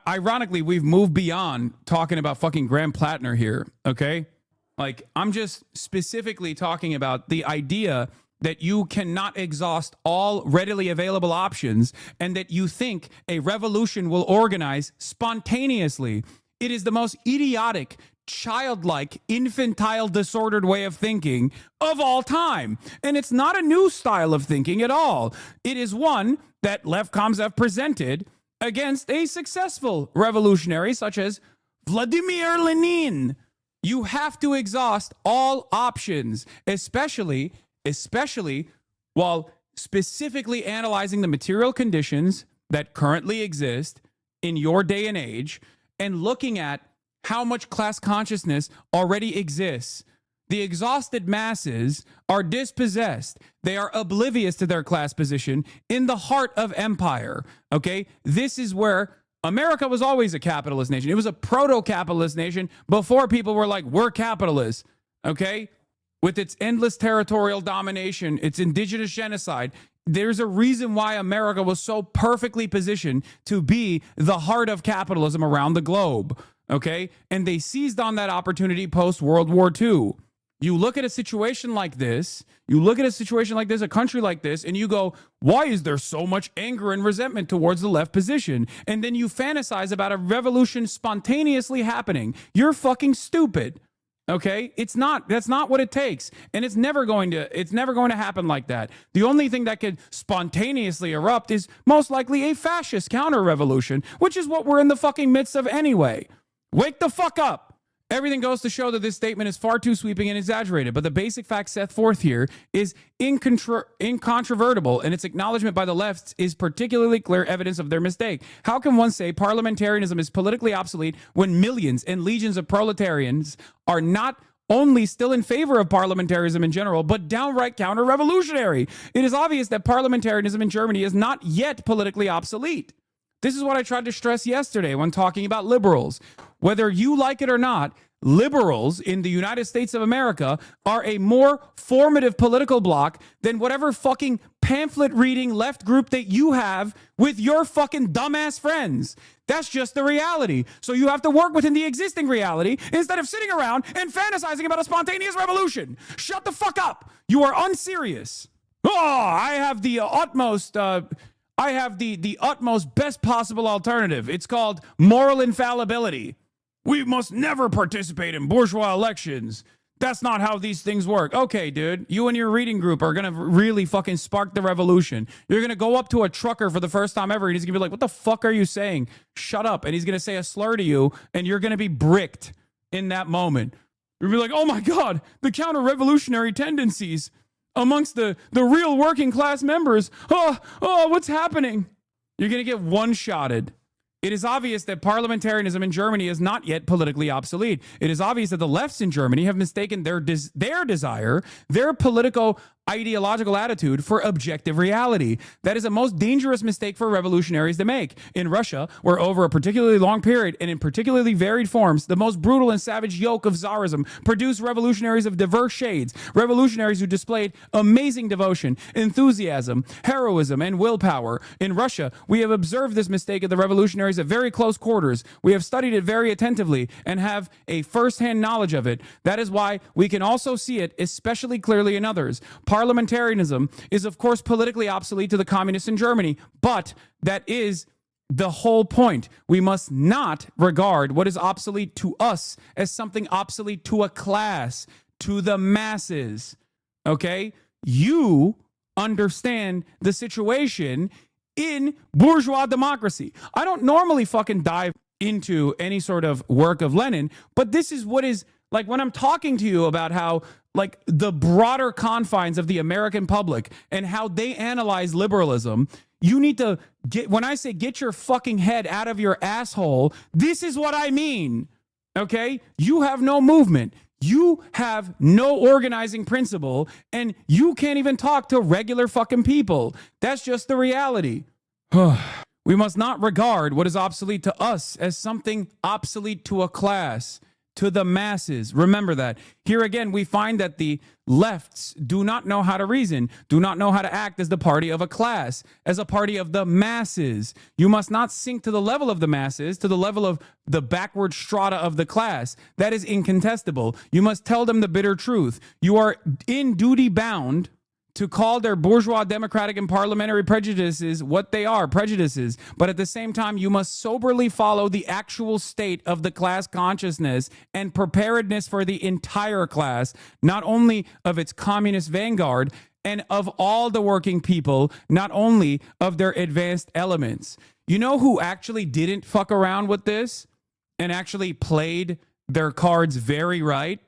ironically, we've moved beyond talking about fucking Graham Plattner here, okay? Like, I'm just specifically talking about the idea that you cannot exhaust all readily available options and that you think a revolution will organize spontaneously. It is the most idiotic, childlike, infantile, disordered way of thinking of all time. And it's not a new style of thinking at all. It is one that left comms have presented against a successful revolutionary such as Vladimir Lenin. You have to exhaust all options, especially while specifically analyzing the material conditions that currently exist in your day and age and looking at how much class consciousness already exists. The exhausted masses are dispossessed. They are oblivious to their class position in the heart of empire. Okay? This is where America was always a capitalist nation. It was a proto-capitalist nation before people were like, we're capitalists. Okay? With its endless territorial domination, its indigenous genocide, there's a reason why America was so perfectly positioned to be the heart of capitalism around the globe. Okay? And they seized on that opportunity post-World War II. You look at a situation like this, a country like this, and you go, why is there so much anger and resentment towards the left position? And then you fantasize about a revolution spontaneously happening. You're fucking stupid. Okay? That's not what it takes. And it's never going to happen like that. The only thing that could spontaneously erupt is most likely a fascist counter-revolution, which is what we're in the fucking midst of anyway. Wake the fuck up. Everything goes to show that this statement is far too sweeping and exaggerated, but the basic fact set forth here is incontrovertible, and its acknowledgement by the left is particularly clear evidence of their mistake. How can one say parliamentarianism is politically obsolete when millions and legions of proletarians are not only still in favor of parliamentarism in general, but downright counter-revolutionary? It is obvious that parliamentarism in Germany is not yet politically obsolete. This is what I tried to stress yesterday when talking about liberals. Whether you like it or not, liberals in the United States of America are a more formative political bloc than whatever fucking pamphlet reading left group that you have with your fucking dumbass friends. That's just the reality. So you have to work within the existing reality instead of sitting around and fantasizing about a spontaneous revolution. Shut the fuck up. You are unserious. Oh, I have the utmost best possible alternative. It's called moral infallibility. We must never participate in bourgeois elections. That's not how these things work. Okay, dude, you and your reading group are going to really fucking spark the revolution. You're going to go up to a trucker for the first time ever, and he's going to be like, what the fuck are you saying? Shut up. And he's going to say a slur to you, and you're going to be bricked in that moment. You'll be like, oh my God, the counter-revolutionary tendencies amongst the real working class members. Oh, what's happening? You're going to get one-shotted. It is obvious that parliamentarianism in Germany is not yet politically obsolete. It is obvious that the lefts in Germany have mistaken their desire, their political ideological attitude for objective reality. That is a most dangerous mistake for revolutionaries to make. In Russia, where over a particularly long period and in particularly varied forms, the most brutal and savage yoke of Tsarism produced revolutionaries of diverse shades, revolutionaries who displayed amazing devotion, enthusiasm, heroism, and willpower. In Russia, we have observed this mistake of the revolutionaries at very close quarters. We have studied it very attentively and have a first-hand knowledge of it. That is why we can also see it especially clearly in others. Parliamentarianism is, of course, politically obsolete to the communists in Germany, but that is the whole point. We must not regard what is obsolete to us as something obsolete to a class, to the masses. Okay? You understand the situation in bourgeois democracy. I don't normally fucking dive into any sort of work of Lenin, but this is what is like when I'm talking to you about how like the broader confines of the American public and how they analyze liberalism, you need to get, when I say get your fucking head out of your asshole, this is what I mean. Okay? You have no movement. You have no organizing principle, and you can't even talk to regular fucking people. That's just the reality. We must not regard what is obsolete to us as something obsolete to a class, to the masses. Remember that. Here again, we find that the lefts do not know how to reason, do not know how to act as the party of a class, as a party of the masses. You must not sink to the level of the masses, to the level of the backward strata of the class. That is incontestable. You must tell them the bitter truth. You are in duty bound to call their bourgeois democratic and parliamentary prejudices what they are, prejudices. But at the same time, you must soberly follow the actual state of the class consciousness and preparedness for the entire class, not only of its communist vanguard and of all the working people, not only of their advanced elements. You know who actually didn't fuck around with this and actually played their cards very right?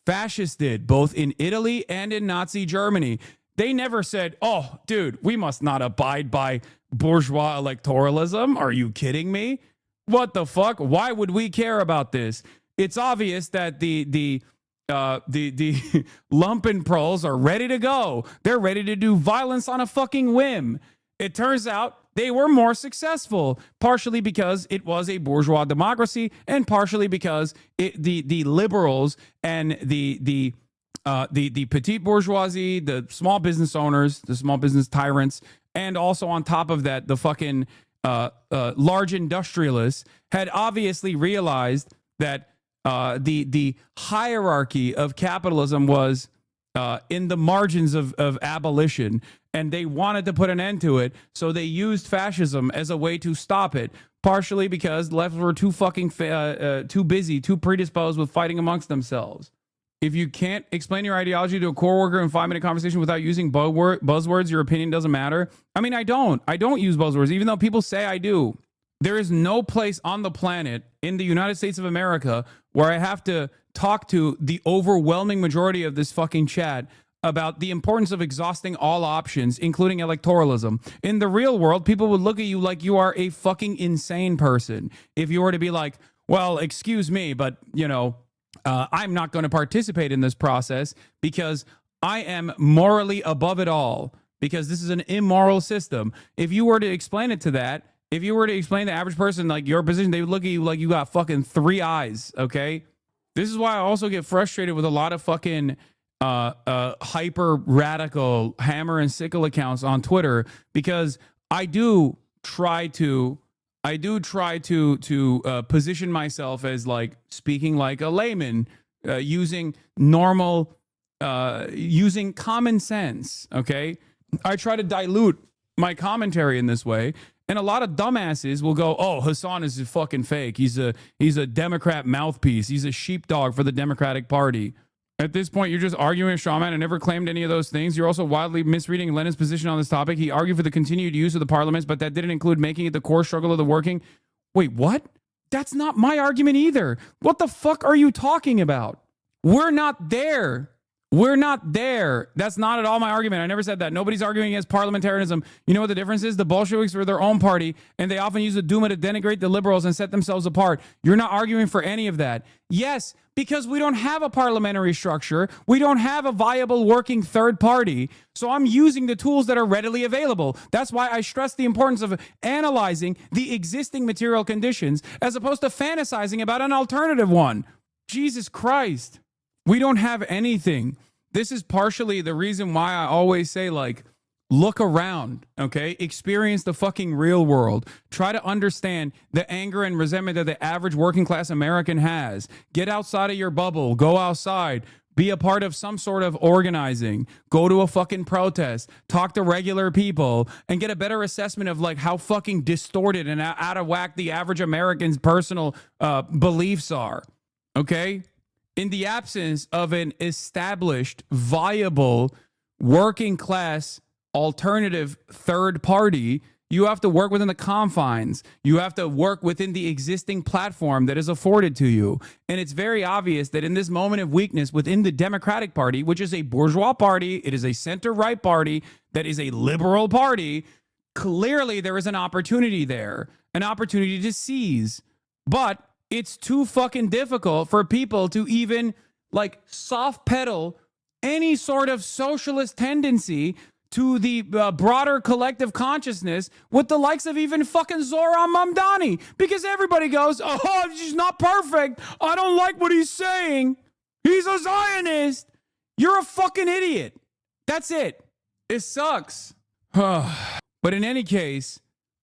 Fascists did, both in Italy and in Nazi Germany. They never said, oh, dude, we must not abide by bourgeois electoralism. Are you kidding me? What the fuck? Why would we care about this? It's obvious that the lumpenproles are ready to go. They're ready to do violence on a fucking whim. It turns out they were more successful, partially because it was a bourgeois democracy, and partially because the liberals and the petite bourgeoisie, the small business owners, the small business tyrants, and also on top of that, the fucking large industrialists had obviously realized that the hierarchy of capitalism was in the margins of abolition, and they wanted to put an end to it, so they used fascism as a way to stop it, partially because the left were too fucking too busy, too predisposed with fighting amongst themselves. If you can't explain your ideology to a coworker in a 5-minute conversation without using buzzwords, your opinion doesn't matter. I mean, I don't use buzzwords, even though people say I do. There is no place on the planet in the United States of America where I have to talk to the overwhelming majority of this fucking chat about the importance of exhausting all options, including electoralism. In the real world, people would look at you like you are a fucking insane person. If you were to be like, well, excuse me, but, you know, I'm not going to participate in this process because I am morally above it all, because this is an immoral system. If you were to explain it to that, if you were to explain to the average person like your position, they would look at you like you got fucking 3 eyes, okay? This is why I also get frustrated with a lot of fucking hyper radical hammer and sickle accounts on Twitter, because I do try to position myself as like speaking like a layman, using common sense. Okay, I try to dilute my commentary in this way, and a lot of dumbasses will go, "Oh, Hasan is fucking fake. He's a Democrat mouthpiece. He's a sheepdog for the Democratic Party." At this point, you're just arguing a straw man and never claimed any of those things. You're also wildly misreading Lenin's position on this topic. He argued for the continued use of the parliaments, but that didn't include making it the core struggle of the working. Wait, what? That's not my argument either. What the fuck are you talking about? We're not there. We're not there. That's not at all my argument. I never said that. Nobody's arguing against parliamentarianism. You know what the difference is? The Bolsheviks were their own party, and they often use the Duma to denigrate the liberals and set themselves apart. You're not arguing for any of that. Yes, because we don't have a parliamentary structure. We don't have a viable working third party. So I'm using the tools that are readily available. That's why I stress the importance of analyzing the existing material conditions as opposed to fantasizing about an alternative one. Jesus Christ. We don't have anything. This is partially the reason why I always say, like, look around, okay? Experience the fucking real world. Try to understand the anger and resentment that the average working class American has. Get outside of your bubble. Go outside. Be a part of some sort of organizing. Go to a fucking protest. Talk to regular people and get a better assessment of like how fucking distorted and out of whack the average American's personal beliefs are, okay? In the absence of an established, viable, working class alternative third party, you have to work within the confines. You have to work within the existing platform that is afforded to you. And it's very obvious that in this moment of weakness within the Democratic Party, which is a bourgeois party, it is a center-right party, that is a liberal party, clearly there is an opportunity there, an opportunity to seize. But it's too fucking difficult for people to even like soft pedal any sort of socialist tendency to the broader collective consciousness with the likes of even fucking Zoran Mamdani, because everybody goes, oh, he's not perfect. I don't like what he's saying. He's a Zionist. You're a fucking idiot. That's it. It sucks. But in any case,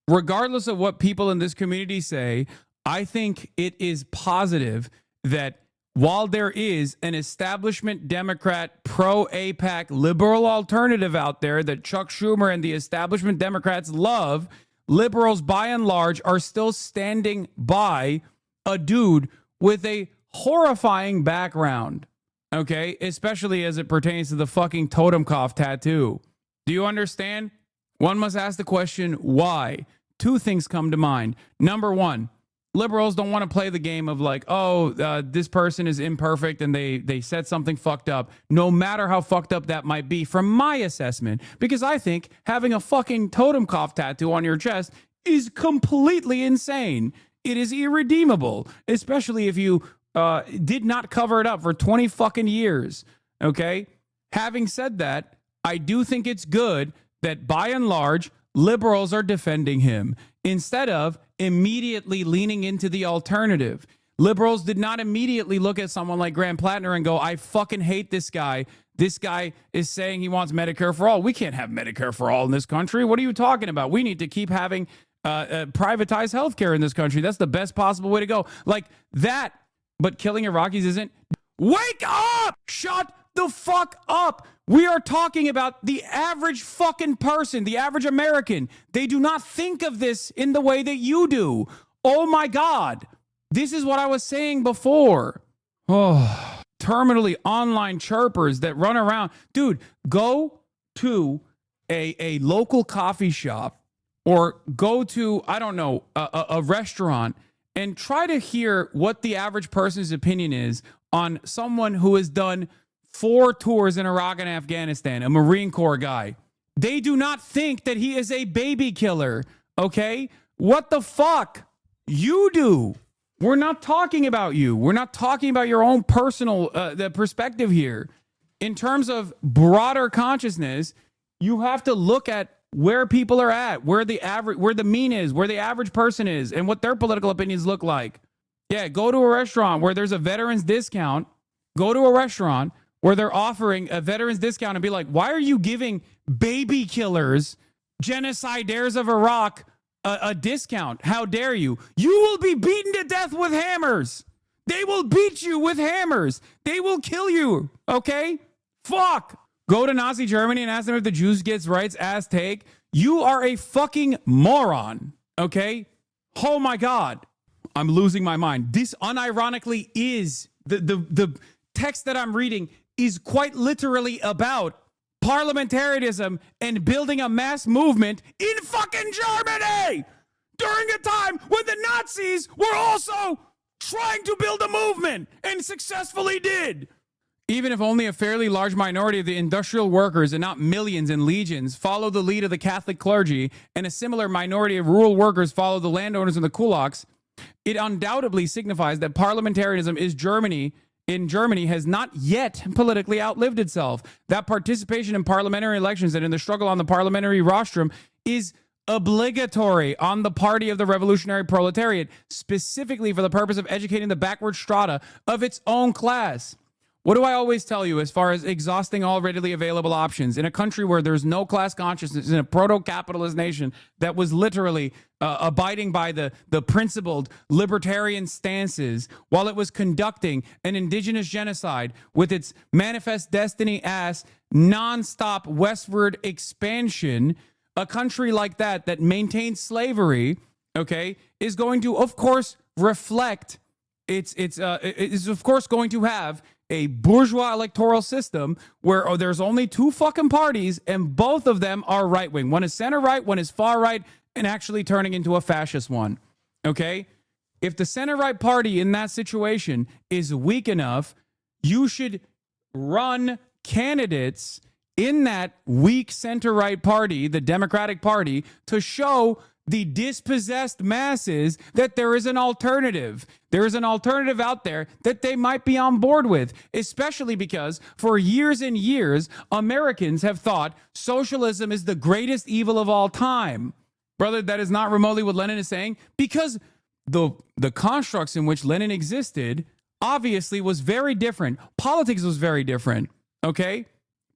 regardless of what people in this community say, I think it is positive that while there is an establishment Democrat pro-APAC liberal alternative out there that Chuck Schumer and the establishment Democrats love, liberals by and large are still standing by a dude with a horrifying background, okay? Especially as it pertains to the fucking Totenkopf tattoo. Do you understand? One must ask the question, why? Two things come to mind. Number one, liberals don't want to play the game of like, this person is imperfect and they said something fucked up, no matter how fucked up that might be from my assessment. Because I think having a fucking Totenkopf tattoo on your chest is completely insane. It is irredeemable, especially if you did not cover it up for 20 fucking years, okay? Having said that, I do think it's good that by and large, liberals are defending him instead of immediately leaning into the alternative. Liberals did not immediately look at someone like Graham Plattner and go, I fucking hate this guy. This guy is saying he wants Medicare for all. We can't have Medicare for all in this country. What are you talking about? We need to keep having privatized healthcare in this country. That's the best possible way to go. Like that, but killing Iraqis isn't. Wake up! Shut the fuck up! We are talking about the average fucking person, the average American. They do not think of this in the way that you do. Oh my God. This is what I was saying before. Oh, terminally online chirpers that run around. Dude, go to a local coffee shop or go to, I don't know, a restaurant and try to hear what the average person's opinion is on someone who has done 4 tours in Iraq and Afghanistan, a Marine Corps guy. They do not think that he is a baby killer, okay? What the fuck? You do. We're not talking about you. We're not talking about your own personal the perspective here. In terms of broader consciousness, you have to look at where people are at, where the mean is, where the average person is, and what their political opinions look like. Yeah, go to a restaurant where there's a veterans discount. Go to a restaurant where they're offering a veterans discount and be like, why are you giving baby killers, genocidaires of Iraq, a discount? How dare you? You will be beaten to death with hammers. They will beat you with hammers. They will kill you, okay? Fuck. Go to Nazi Germany and ask them if the Jews gets rights, ass take. You are a fucking moron, okay? Oh my God. I'm losing my mind. This unironically is the text that I'm reading is quite literally about parliamentarianism and building a mass movement in fucking Germany during a time when the Nazis were also trying to build a movement and successfully did. Even if only a fairly large minority of the industrial workers and not millions and legions follow the lead of the Catholic clergy and a similar minority of rural workers follow the landowners and the kulaks, it undoubtedly signifies that parliamentarianism in Germany has not yet politically outlived itself. That participation in parliamentary elections and in the struggle on the parliamentary rostrum is obligatory on the party of the revolutionary proletariat, specifically for the purpose of educating the backward strata of its own class. What do I always tell you as far as exhausting all readily available options in a country where there's no class consciousness, in a proto-capitalist nation that was literally abiding by the principled libertarian stances while it was conducting an indigenous genocide with its manifest destiny ass nonstop westward expansion? A country like that maintains slavery, okay, is going to, of course, reflect it's of course going to have a bourgeois electoral system where there's only 2 fucking parties and both of them are right wing. One is center right, one is far right, and actually turning into a fascist one. Okay? If the center right party in that situation is weak enough, you should run candidates in that weak center right party, the Democratic Party, to show the dispossessed masses that there is an alternative. There is an alternative out there that they might be on board with, especially because for years and years, Americans have thought socialism is the greatest evil of all time. Brother, that is not remotely what Lenin is saying, because the constructs in which Lenin existed obviously was very different. Politics was very different, okay?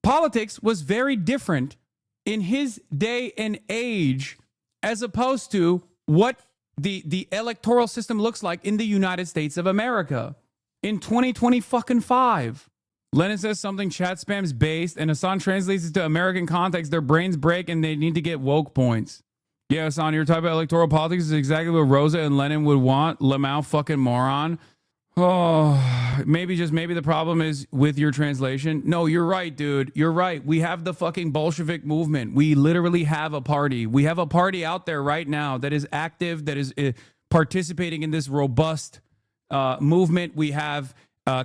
Politics was very different in his day and age as opposed to what the electoral system looks like in the United States of America. in 2025. Lenin says something chat spam's based, and Hasan translates it to American context. Their brains break and they need to get woke points. Yeah, Hasan, your type of electoral politics is exactly what Rosa and Lenin would want. Lamau fucking moron. Oh, maybe the problem is with your translation. No, you're right, dude. You're right. We have the fucking Bolshevik movement. We literally have a party. We have a party out there right now that is active, that is participating in this robust movement. We have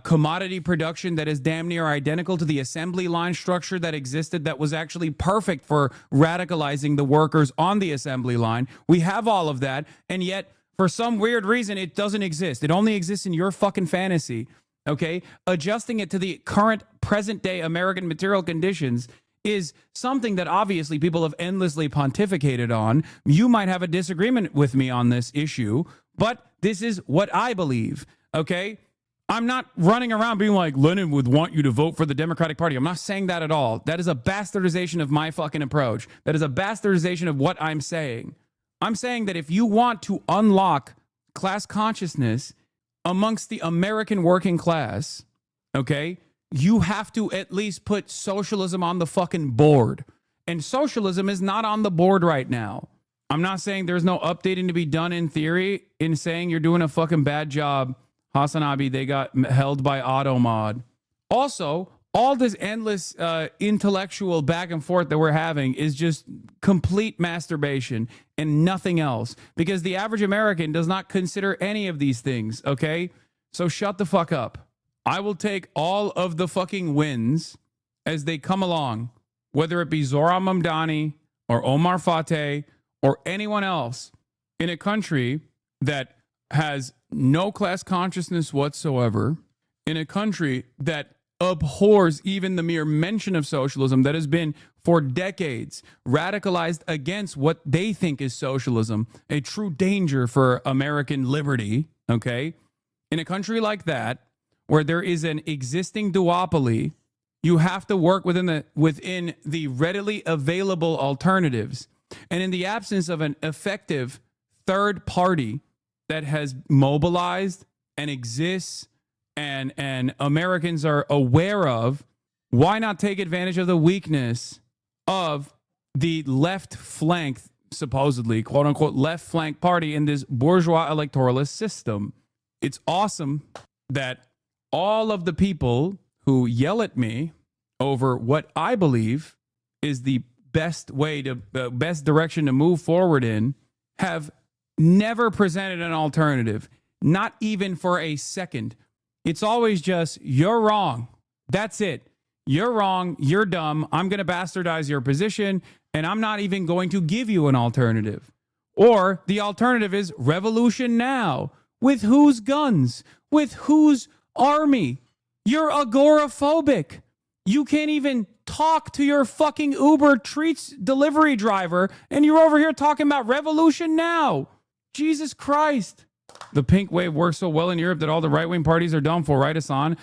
commodity production that is damn near identical to the assembly line structure that existed, that was actually perfect for radicalizing the workers on the assembly line. We have all of that, and yet for some weird reason it doesn't exist. It only exists in your fucking fantasy. Okay, adjusting it to the current present day American material conditions is something that obviously people have endlessly pontificated on. You might have a disagreement with me on this issue, but this is what I believe. Okay, I'm not running around being like, Lenin would want you to vote for the Democratic Party. I'm not saying that at all. That is a bastardization of my fucking approach. That is a bastardization of what I'm saying. I'm saying that if you want to unlock class consciousness amongst the American working class, okay, you have to at least put socialism on the fucking board. And socialism is not on the board right now. I'm not saying there's no updating to be done in theory, in saying you're doing a fucking bad job. HasanAbi, they got held by AutoMod. Also, all this endless intellectual back and forth that we're having is just complete masturbation and nothing else, because the average American does not consider any of these things, okay? So shut the fuck up. I will take all of the fucking wins as they come along, whether it be Zohran Mamdani or Omar Fateh or anyone else in a country that has no class consciousness whatsoever, in a country that abhors even the mere mention of socialism, that has been for decades radicalized against what they think is socialism, a true danger for American liberty, okay? In a country like that, where there is an existing duopoly, you have to work within the readily available alternatives. And in the absence of an effective third party that has mobilized and exists and Americans are aware of, why not take advantage of the weakness of the left flank, supposedly, quote unquote, left flank party in this bourgeois electoralist system? It's awesome that all of the people who yell at me over what I believe is the best way to, best direction to move forward in, have never presented an alternative, not even for a second. It's always just, you're wrong. That's it. You're wrong. You're dumb. I'm going to bastardize your position, and I'm not even going to give you an alternative. Or the alternative is revolution now. With whose guns? With whose army? You're agoraphobic. You can't even talk to your fucking Uber treats delivery driver, and you're over here talking about revolution now. Jesus Christ. The pink wave works so well in Europe that all the right-wing parties are done for, right, Hasan?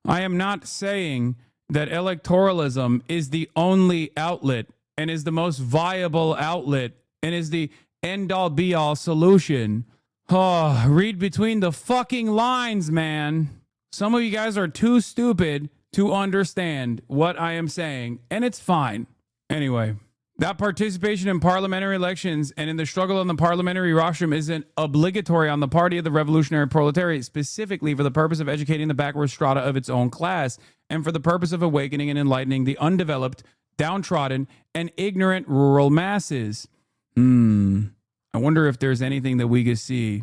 I am not saying that electoralism is the only outlet and is the most viable outlet and is the end-all be-all solution. Oh, read between the fucking lines, man. Some of you guys are too stupid to understand what I am saying, and it's fine. Anyway, that participation in parliamentary elections and in the struggle on the parliamentary rostrum isn't obligatory on the party of the revolutionary proletariat, specifically for the purpose of educating the backward strata of its own class and for the purpose of awakening and enlightening the undeveloped, downtrodden, and ignorant rural masses. I wonder if there's anything that we could see.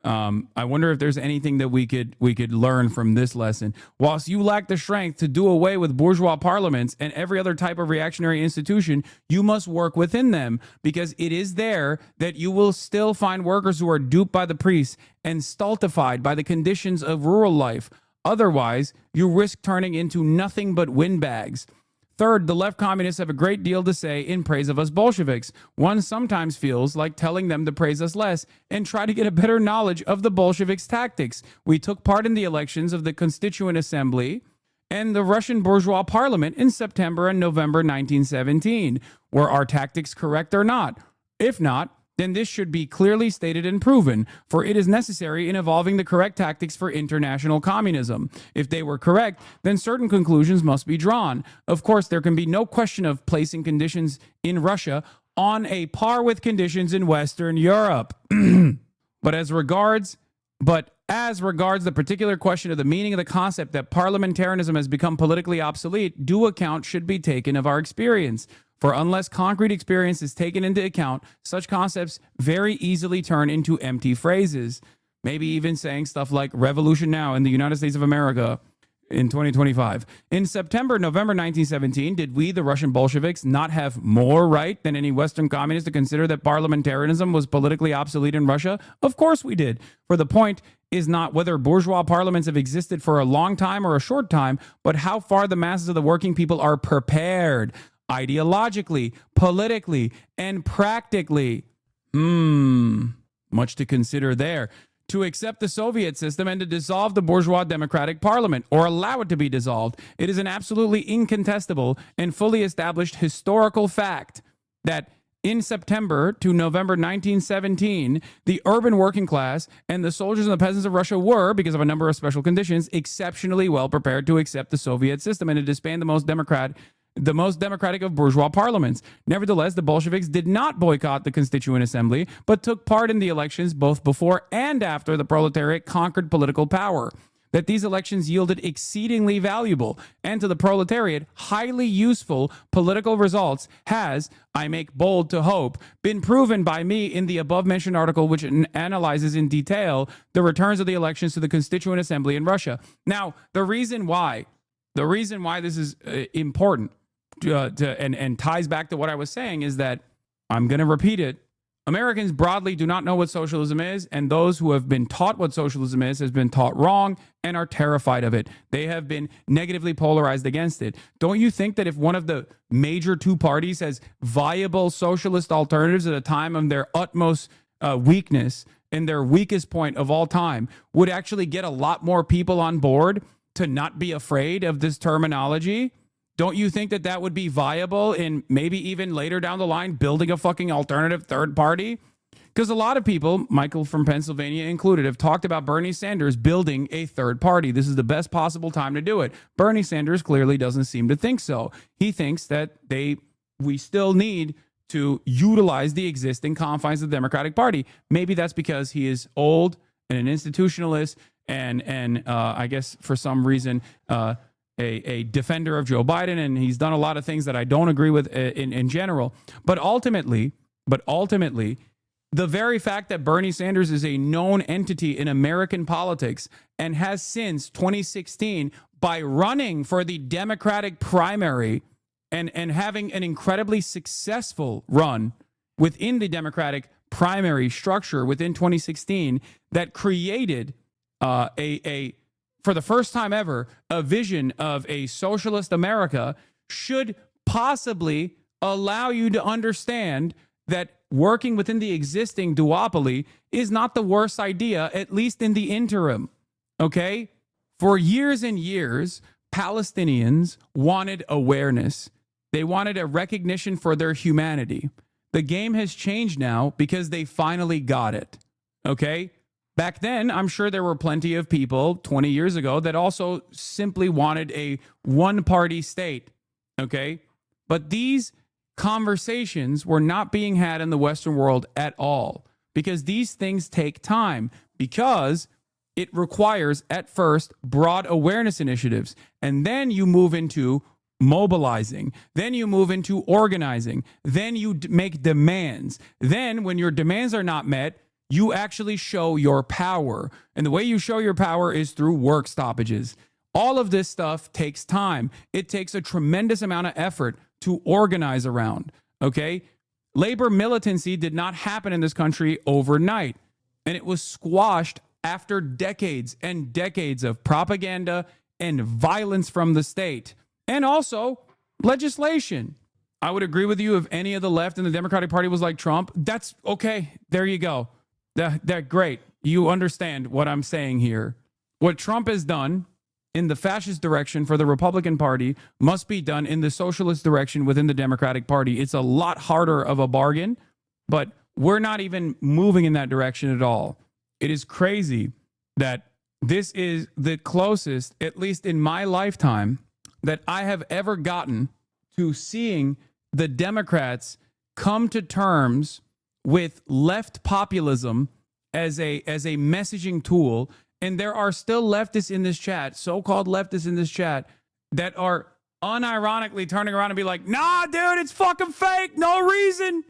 I wonder if there's anything that we could learn from this lesson. Whilst you lack the strength to do away with bourgeois parliaments and every other type of reactionary institution, you must work within them, because it is there that you will still find workers who are duped by the priests and stultified by the conditions of rural life. Otherwise, you risk turning into nothing but windbags. Third, the left communists have a great deal to say in praise of us Bolsheviks. One sometimes feels like telling them to praise us less and try to get a better knowledge of the Bolsheviks' tactics. We took part in the elections of the Constituent Assembly and the Russian bourgeois parliament in September and November 1917. Were our tactics correct or not? If not, then this should be clearly stated and proven, for it is necessary in evolving the correct tactics for international communism. If they were correct, then certain conclusions must be drawn. Of course, there can be no question of placing conditions in Russia on a par with conditions in Western Europe. But as regards the particular question of the meaning of the concept that parliamentarism has become politically obsolete, due account should be taken of our experience. For unless concrete experience is taken into account, such concepts very easily turn into empty phrases. Maybe even saying stuff like revolution now in the United States of America in 2025. In November 1917, did we, the Russian Bolsheviks, not have more right than any Western communist to consider that parliamentarism was politically obsolete in Russia? Of course we did. For the point is not whether bourgeois parliaments have existed for a long time or a short time, but how far the masses of the working people are prepared ideologically, politically, and practically. Much to consider there. To accept the Soviet system and to dissolve the bourgeois democratic parliament or allow it to be dissolved, it is an absolutely incontestable and fully established historical fact that in September to November 1917, the urban working class and the soldiers and the peasants of Russia were, because of a number of special conditions, exceptionally well prepared to accept the Soviet system and to disband the most democratic of bourgeois parliaments. Nevertheless, the Bolsheviks did not boycott the Constituent Assembly, but took part in the elections both before and after the proletariat conquered political power. That these elections yielded exceedingly valuable and to the proletariat highly useful political results has, I make bold to hope, been proven by me in the above-mentioned article, which analyzes in detail the returns of the elections to the Constituent Assembly in Russia. Now, the reason why this is important and ties back to what I was saying is that, I'm going to repeat it, Americans broadly do not know what socialism is, and those who have been taught what socialism is has been taught wrong and are terrified of it. They have been negatively polarized against it. Don't you think that if one of the major two parties has viable socialist alternatives at a time of their utmost weakness and their weakest point of all time would actually get a lot more people on board to not be afraid of this terminology? Don't you think that that would be viable in maybe even later down the line building a fucking alternative third party? Because a lot of people, Michael from Pennsylvania included, have talked about Bernie Sanders building a third party. This is the best possible time to do it. Bernie Sanders clearly doesn't seem to think so. He thinks that we still need to utilize the existing confines of the Democratic Party. Maybe that's because he is old and an institutionalist and I guess for some reason a defender of Joe Biden, and he's done a lot of things that I don't agree with in general. But ultimately, the very fact that Bernie Sanders is a known entity in American politics and has since 2016, by running for the Democratic primary and having an incredibly successful run within the Democratic primary structure within 2016, that created for the first time ever, a vision of a socialist America, should possibly allow you to understand that working within the existing duopoly is not the worst idea, at least in the interim. Okay? For years and years, Palestinians wanted awareness. They wanted a recognition for their humanity. The game has changed now because they finally got it. Okay? Back then, I'm sure there were plenty of people 20 years ago that also simply wanted a one-party state, okay? But these conversations were not being had in the Western world at all because these things take time, because it requires, at first, broad awareness initiatives, and then you move into mobilizing, then you move into organizing, then you make demands. Then, when your demands are not met, you actually show your power. And the way you show your power is through work stoppages. All of this stuff takes time. It takes a tremendous amount of effort to organize around, okay? Labor militancy did not happen in this country overnight, and it was squashed after decades and decades of propaganda and violence from the state, and also legislation. I would agree with you if any of the left in the Democratic Party was like Trump. That's okay. There you go. That great. You understand what I'm saying here. What Trump has done in the fascist direction for the Republican Party must be done in the socialist direction within the Democratic Party. It's a lot harder of a bargain, but we're not even moving in that direction at all. It is crazy that this is the closest, at least in my lifetime, that I have ever gotten to seeing the Democrats come to terms with left populism as a messaging tool. And there are still leftists in this chat, so-called leftists in this chat, that are unironically turning around and be like, nah, dude, it's fucking fake. No reason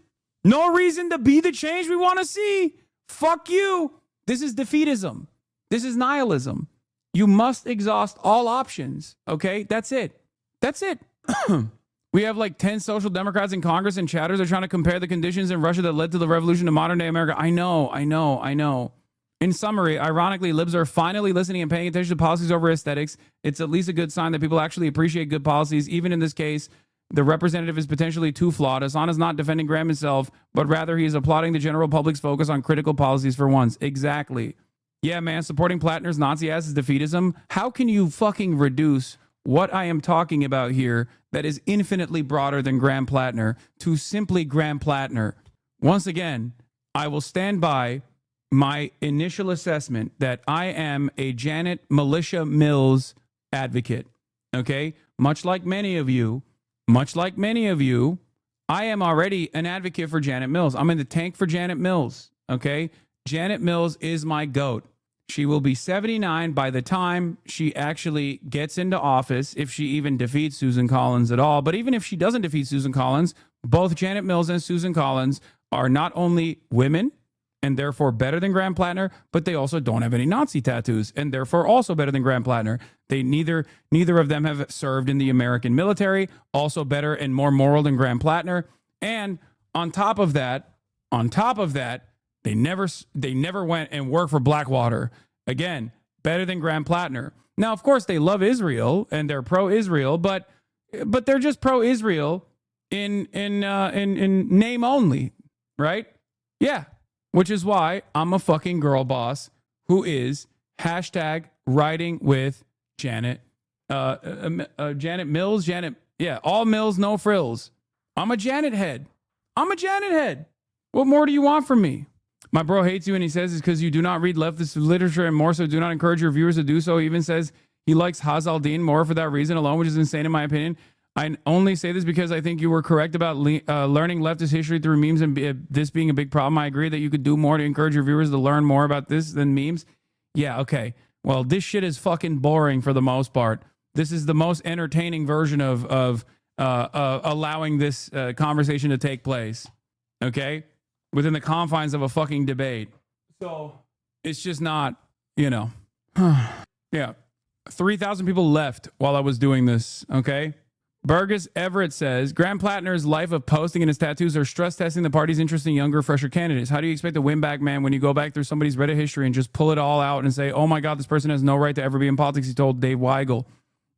to be the change we want to see. Fuck you. This is defeatism. This is nihilism. You must exhaust all options. Okay, that's it. That's it. We have like 10 social democrats in Congress, and chatters are trying to compare the conditions in Russia that led to the revolution to modern day America. I know. In summary, ironically, libs are finally listening and paying attention to policies over aesthetics. It's at least a good sign that people actually appreciate good policies. Even in this case, the representative is potentially too flawed. Hasan is not defending Graham himself, but rather he is applauding the general public's focus on critical policies for once. Exactly. Yeah, man, supporting Plattner's Nazi ass is defeatism. How can you fucking reduce what I am talking about here that is infinitely broader than Graham Plattner to simply Graham Plattner? Once again, I will stand by my initial assessment that I am a Janet Militia Mills advocate. Okay? Much like many of you, I am already an advocate for Janet Mills. I'm in the tank for Janet Mills. Okay? Janet Mills is my GOAT. She will be 79 by the time she actually gets into office, if she even defeats Susan Collins at all. But even if she doesn't defeat Susan Collins, both Janet Mills and Susan Collins are not only women and therefore better than Graham Plattner, but they also don't have any Nazi tattoos and therefore also better than Graham Plattner. They neither of them have served in the American military, also better and more moral than Graham Plattner. And on top of that, they never went and worked for Blackwater. Again, better than Graham Plattner. Now, of course, they love Israel and they're pro-Israel, but they're just pro-Israel in name only, right? Yeah. Which is why I'm a fucking girl boss who is hashtag riding with Janet. Janet Mills, all Mills, no frills. I'm a Janet head. What more do you want from me? My bro hates you, and he says it's because you do not read leftist literature, and more so do not encourage your viewers to do so. He even says he likes Hazaldin more for that reason alone, which is insane in my opinion. I only say this because I think you were correct about learning leftist history through memes and this being a big problem. I agree that you could do more to encourage your viewers to learn more about this than memes. Yeah, okay. Well, this shit is fucking boring for the most part. This is the most entertaining version of allowing this conversation to take place. Okay? Within the confines of a fucking debate. So it's just not, yeah. 3,000 people left while I was doing this. Okay? Burgess Everett says, Graham Plattner's life of posting and his tattoos are stress testing the party's interest in younger, fresher candidates. How do you expect to win back, man, when you go back through somebody's Reddit history and just pull it all out and say, oh my God, this person has no right to ever be in politics, he told Dave Weigel.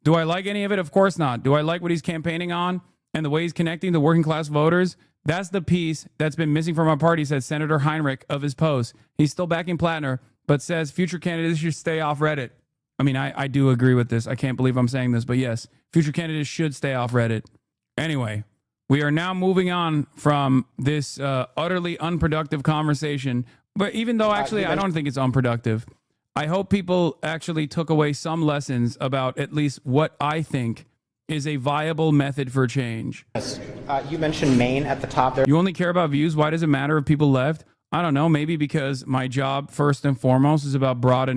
Do I like any of it? Of course not. Do I like what he's campaigning on and the way he's connecting to working class voters? That's the piece that's been missing from our party, said Senator Heinrich of his post. He's still backing Plattner, but says future candidates should stay off Reddit. I mean, I do agree with this. I can't believe I'm saying this, but yes, future candidates should stay off Reddit. Anyway, we are now moving on from this utterly unproductive conversation. But even though actually I don't think it's unproductive, I hope people actually took away some lessons about at least what I think is a viable method for change. Yes. You mentioned Maine at the top there. You only care about views. Why does it matter if people left? I don't know. Maybe because my job, first and foremost, is about broad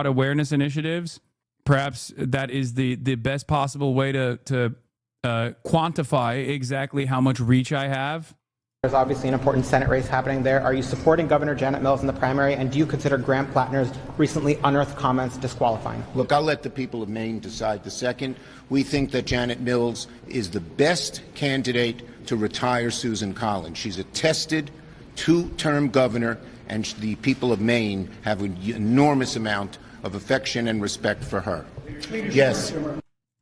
awareness initiatives. Perhaps that is the best possible way to quantify exactly how much reach I have. There's obviously an important Senate race happening there. Are you supporting Governor Janet Mills in the primary, and do you consider Graham Plattner's recently unearthed comments disqualifying? Look, I'll let the people of Maine decide the second. We think that Janet Mills is the best candidate to retire Susan Collins. She's a tested two-term governor, and the people of Maine have an enormous amount of affection and respect for her. Yes.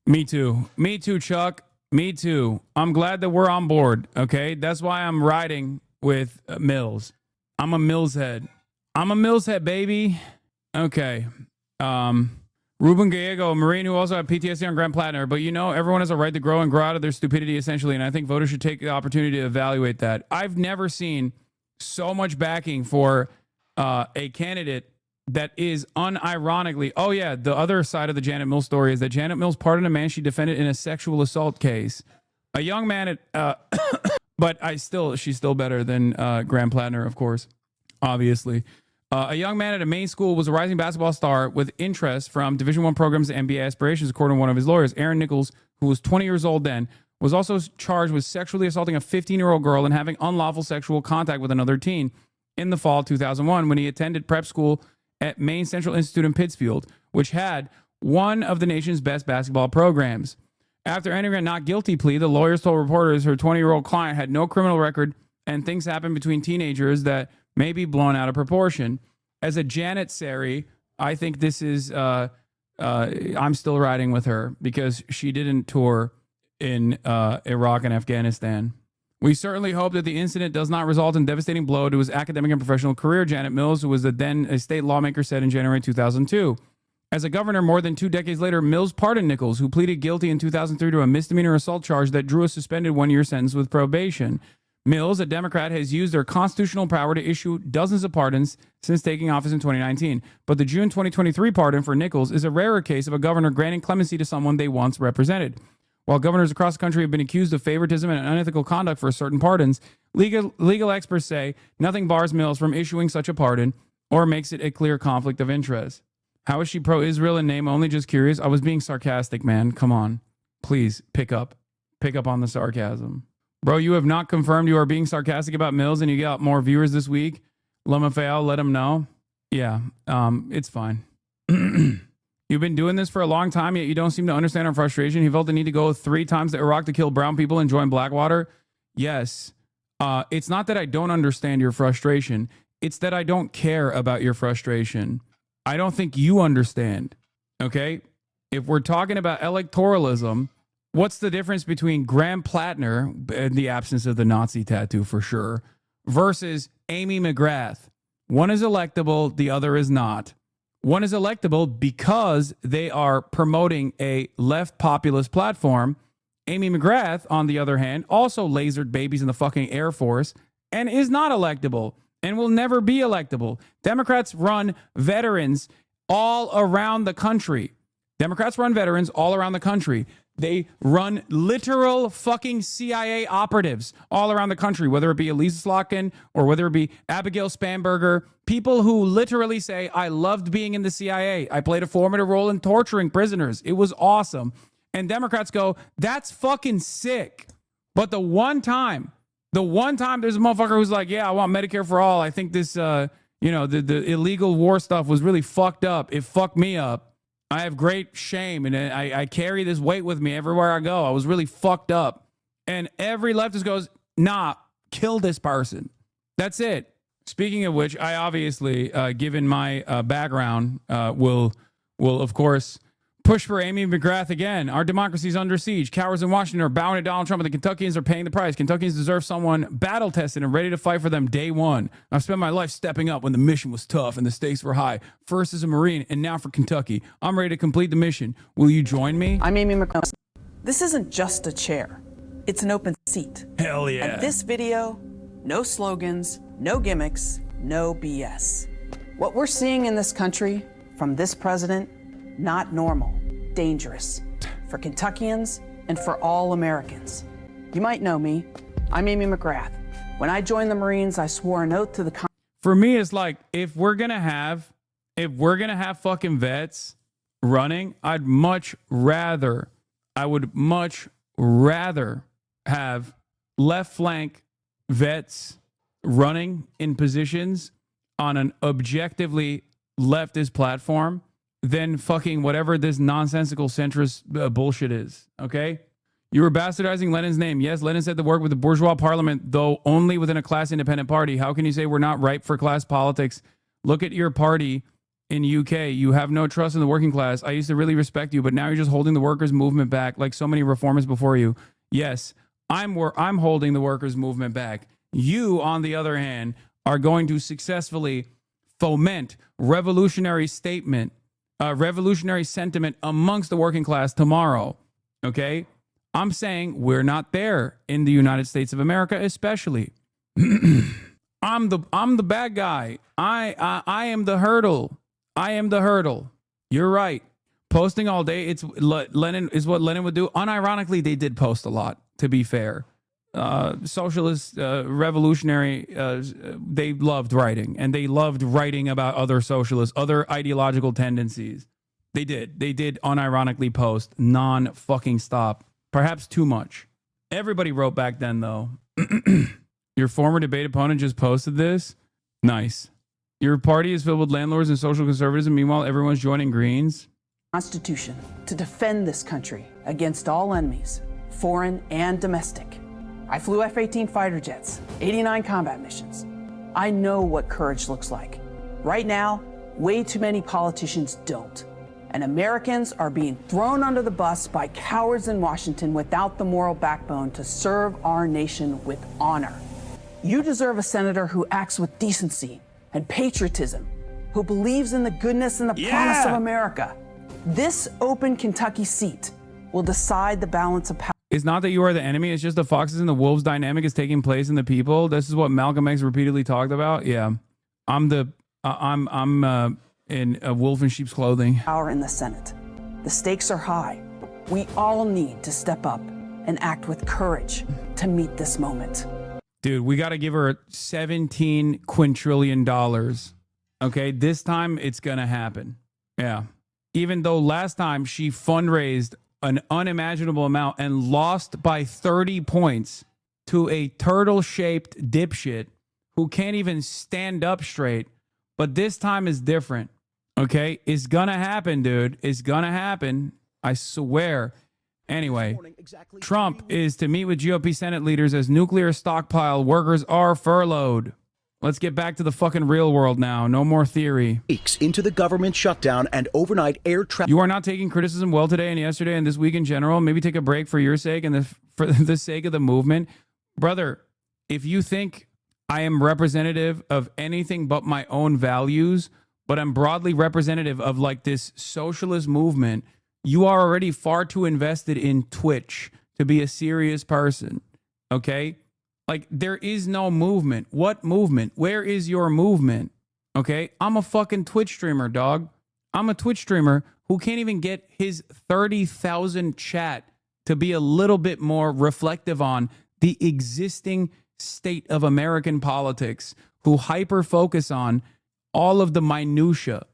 Me too. Me too, Chuck. Me too. I'm glad that we're on board, okay? That's why I'm riding with Mills. I'm a Mills head. Baby. Okay. Ruben Gallego, a Marine who also had PTSD on Graham Plattner. But everyone has a right to grow and grow out of their stupidity, essentially. And I think voters should take the opportunity to evaluate that. I've never seen so much backing for a candidate that is unironically, oh yeah, the other side of the Janet Mills story is that Janet Mills pardoned a man she defended in a sexual assault case. A young man at, but she's still better than Graham Plattner, of course, obviously. A young man at a Maine school was a rising basketball star with interest from Division I programs and NBA aspirations, according to one of his lawyers. Aaron Nichols, who was 20 years old then, was also charged with sexually assaulting a 15-year-old girl and having unlawful sexual contact with another teen in the fall of 2001 when he attended prep school at Maine Central Institute in Pittsfield, which had one of the nation's best basketball programs. After entering a not guilty plea, the lawyers told reporters her 20-year-old client had no criminal record and things happen between teenagers that may be blown out of proportion. As a Janet Sari, I think this is, I'm still riding with her because she didn't tour in Iraq and Afghanistan. We certainly hope that the incident does not result in devastating blow to his academic and professional career, Janet Mills, who was then a state lawmaker, said in January 2002. As a governor more than 2 decades later, Mills pardoned Nichols, who pleaded guilty in 2003 to a misdemeanor assault charge that drew a suspended 1-year sentence with probation. Mills, a Democrat, has used their constitutional power to issue dozens of pardons since taking office in 2019. But the June 2023 pardon for Nichols is a rarer case of a governor granting clemency to someone they once represented. While governors across the country have been accused of favoritism and unethical conduct for certain pardons, legal experts say nothing bars Mills from issuing such a pardon or makes it a clear conflict of interest. How is she pro-Israel in name only? Just curious. I was being sarcastic, man. Come on. Please pick up on the sarcasm. Bro, you have not confirmed you are being sarcastic about Mills and you got more viewers this week. Lemafayal, let him know. Yeah, it's fine. You've been doing this for a long time, yet you don't seem to understand our frustration. He felt the need to go 3 times to Iraq to kill brown people and join Blackwater. Yes. It's not that I don't understand your frustration. It's that I don't care about your frustration. I don't think you understand. Okay? If we're talking about electoralism, what's the difference between Graham Plattner, in the absence of the Nazi tattoo for sure, versus Amy McGrath? One is electable, the other is not. One is electable because they are promoting a left populist platform. Amy McGrath, on the other hand, also lasered babies in the fucking Air Force and is not electable and will never be electable. Democrats run veterans all around the country. Democrats run veterans all around the country. They run literal fucking CIA operatives all around the country, whether it be Elisa Slotkin or whether it be Abigail Spanberger, people who literally say, I loved being in the CIA. I played a formative role in torturing prisoners. It was awesome. And Democrats go, that's fucking sick. But the one time there's a motherfucker who's like, yeah, I want Medicare for all. I think this, the illegal war stuff was really fucked up. It fucked me up. I have great shame, and I carry this weight with me everywhere I go. I was really fucked up. And every leftist goes, nah, kill this person. That's it. Speaking of which, I obviously, given my background, will of course push for Amy McGrath again. Our democracy is under siege. Cowards in Washington are bowing to Donald Trump, and the Kentuckians are paying the price. Kentuckians deserve someone battle-tested and ready to fight for them day one. I've spent my life stepping up when the mission was tough and the stakes were high. First as a Marine, and now for Kentucky. I'm ready to complete the mission. Will you join me? I'm Amy McGrath. This isn't just a chair. It's an open seat. Hell yeah. And this video, no slogans, no gimmicks, no BS. What we're seeing in this country from this president, not normal, dangerous for Kentuckians and for all Americans. You might know me. I'm Amy McGrath. When I joined the Marines, I swore an oath to the For me, it's like, if we're gonna have fucking vets running, I would much rather have left flank vets running in positions on an objectively leftist platform than fucking whatever this nonsensical centrist bullshit is, okay? You were bastardizing Lenin's name. Yes, Lenin said to work with the bourgeois parliament, though only within a class-independent party. How can you say we're not ripe for class politics? Look at your party in UK. You have no trust in the working class. I used to really respect you, but now you're just holding the workers' movement back like so many reformers before you. Yes, I'm holding the workers' movement back. You, on the other hand, are going to successfully foment revolutionary sentiment amongst the working class tomorrow. Okay? I'm saying we're not there in the United States of America, especially. I'm the bad guy. I am the hurdle. I am the hurdle. You're right. Posting all day, it's Lenin is what Lenin would do. Unironically, they did post a lot, to be fair. Socialist, revolutionary, they loved writing, and they loved writing about other socialists, other ideological tendencies. They did unironically post non-fucking stop, perhaps too much. Everybody wrote back then, though. Your former debate opponent just posted this. Nice. Your party is filled with landlords and social conservatives, and meanwhile, everyone's joining Greens. Constitution to defend this country against all enemies, foreign and domestic. I flew F-18 fighter jets, 89 combat missions. I know what courage looks like. Right now, way too many politicians don't. And Americans are being thrown under the bus by cowards in Washington without the moral backbone to serve our nation with honor. You deserve a senator who acts with decency and patriotism, who believes in the goodness and the promise of America. This open Kentucky seat will decide the balance of power. It's not that you are the enemy. It's just the foxes and the wolves dynamic is taking place in the people. This is what Malcolm X repeatedly talked about. Yeah, I'm in a wolf in sheep's clothing. Power in the Senate. The stakes are high. We all need to step up and act with courage to meet this moment. Dude, we got to give her $17 quintillion. Okay, this time it's gonna happen. Yeah. Even though last time she fundraised an unimaginable amount and lost by 30 points to a turtle-shaped dipshit who can't even stand up straight. But this time is different, okay? It's gonna happen, dude. It's gonna happen. I swear. Anyway, Trump is to meet with GOP Senate leaders as nuclear stockpile workers are furloughed. Let's get back to the fucking real world now. No more theory. Weeks into the government shutdown and overnight air travel. You are not taking criticism well today and yesterday and this week in general. Maybe take a break for your sake and for the sake of the movement. Brother, if you think I am representative of anything but my own values, but I'm broadly representative of like this socialist movement, you are already far too invested in Twitch to be a serious person. Okay? Like, there is no movement. What movement? Where is your movement? Okay? I'm a fucking Twitch streamer, dog. I'm a Twitch streamer who can't even get his 30,000 chat to be a little bit more reflective on the existing state of American politics, who hyper focus on all of the minutia.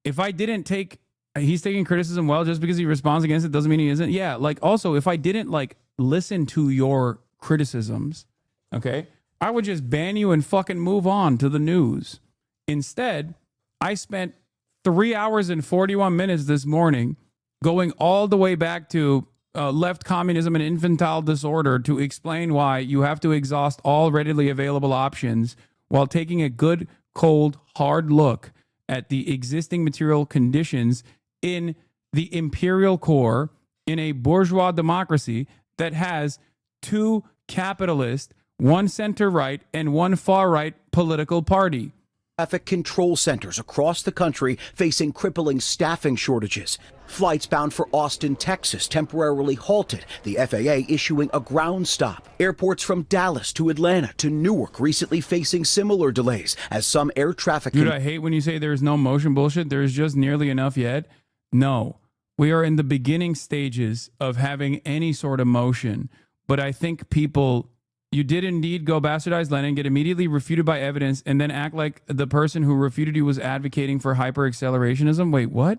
If I didn't take, he's taking criticism well, just because he responds against it doesn't mean he isn't. Yeah, like also, if I didn't like listen to your criticisms, okay, I would just ban you and fucking move on to the news. Instead, I spent 3 hours and 41 minutes this morning going all the way back to left communism and infantile disorder to explain why you have to exhaust all readily available options while taking a good, cold, hard look at the existing material conditions in the imperial core in a bourgeois democracy that has two capitalist, one center-right and one far-right political party. Traffic control centers across the country facing crippling staffing shortages. Flights bound for Austin, Texas temporarily halted, the FAA issuing a ground stop. Airports from Dallas to Atlanta to Newark recently facing similar delays as some air traffic... Dude, I hate when you say there's no motion bullshit. There's just nearly enough yet. No, we are in the beginning stages of having any sort of motion. But I think people... You did indeed go bastardize Lenin, get immediately refuted by evidence, and then act like the person who refuted you was advocating for hyper-accelerationism. Wait, what?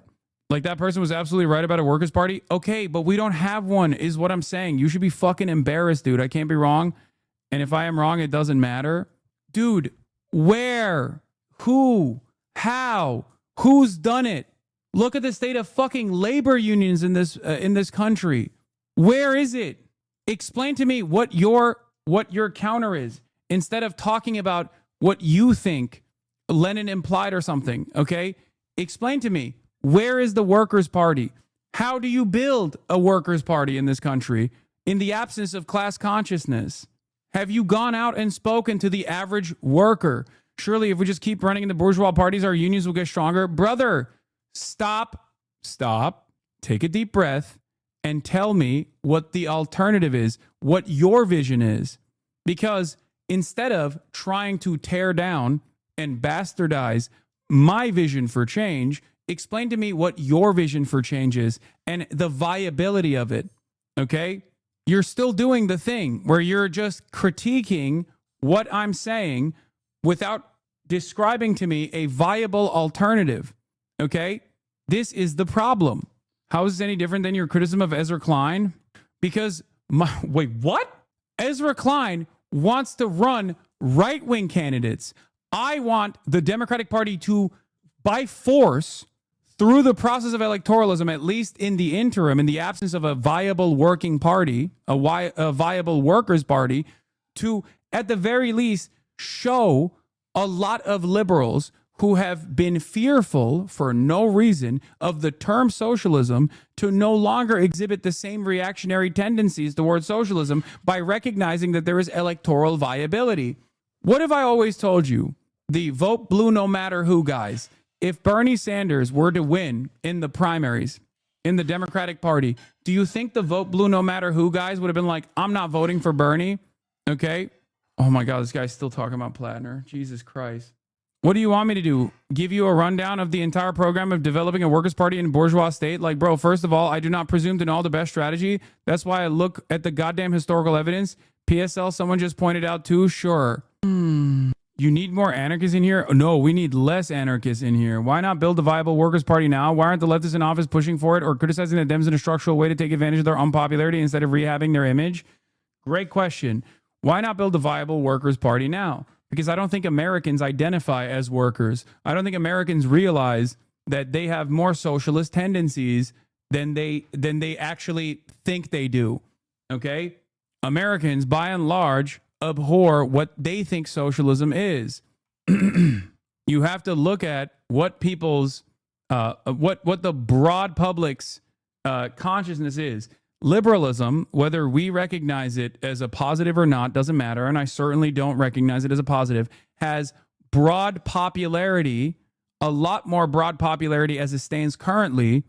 Like that person was absolutely right about a workers' party? Okay, but we don't have one, is what I'm saying. You should be fucking embarrassed, dude. I can't be wrong. And if I am wrong, it doesn't matter. Dude, where? Who? How? Who's done it? Look at the state of fucking labor unions in this country. Where is it? Explain to me what your counter is, instead of talking about what you think Lenin implied or something, okay? Explain to me, where is the Workers' Party? How do you build a Workers' Party in this country in the absence of class consciousness? Have you gone out and spoken to the average worker? Surely if we just keep running into bourgeois parties, our unions will get stronger. Brother, stop, take a deep breath, and tell me what the alternative is, what your vision is. Because instead of trying to tear down and bastardize my vision for change, explain to me what your vision for change is and the viability of it. Okay? You're still doing the thing where you're just critiquing what I'm saying without describing to me a viable alternative. Okay? This is the problem. How is this any different than your criticism of Ezra Klein? Because, wait, what? Ezra Klein wants to run right-wing candidates. I want the Democratic Party to, by force, through the process of electoralism, at least in the interim, in the absence of a viable working party, a viable workers' party, to, at the very least, show a lot of liberals who have been fearful for no reason of the term socialism to no longer exhibit the same reactionary tendencies towards socialism by recognizing that there is electoral viability. What have I always told you? The vote blue no matter who guys. If Bernie Sanders were to win in the primaries in the Democratic Party, do you think the vote blue no matter who guys would have been like, I'm not voting for Bernie? Okay. Oh my God, this guy's still talking about Plattner. Jesus Christ. What do you want me to do? Give you a rundown of the entire program of developing a workers' party in a bourgeois state? Like, bro, first of all, I do not presume to know the best strategy. That's why I look at the goddamn historical evidence. PSL, someone just pointed out too. Sure. You need more anarchists in here? No, we need less anarchists in here. Why not build a viable workers' party now? Why aren't the leftists in office pushing for it or criticizing the Dems in a structural way to take advantage of their unpopularity instead of rehabbing their image? Great question. Why not build a viable workers' party now? Because I don't think Americans identify as workers. I don't think Americans realize that they have more socialist tendencies than they actually think they do. Okay? Americans, by and large, abhor what they think socialism is. You have to look at what people's what the broad public's consciousness is. Liberalism, whether we recognize it as a positive or not, doesn't matter, and I certainly don't recognize it as a positive, has broad popularity, a lot more broad popularity as it stands currently,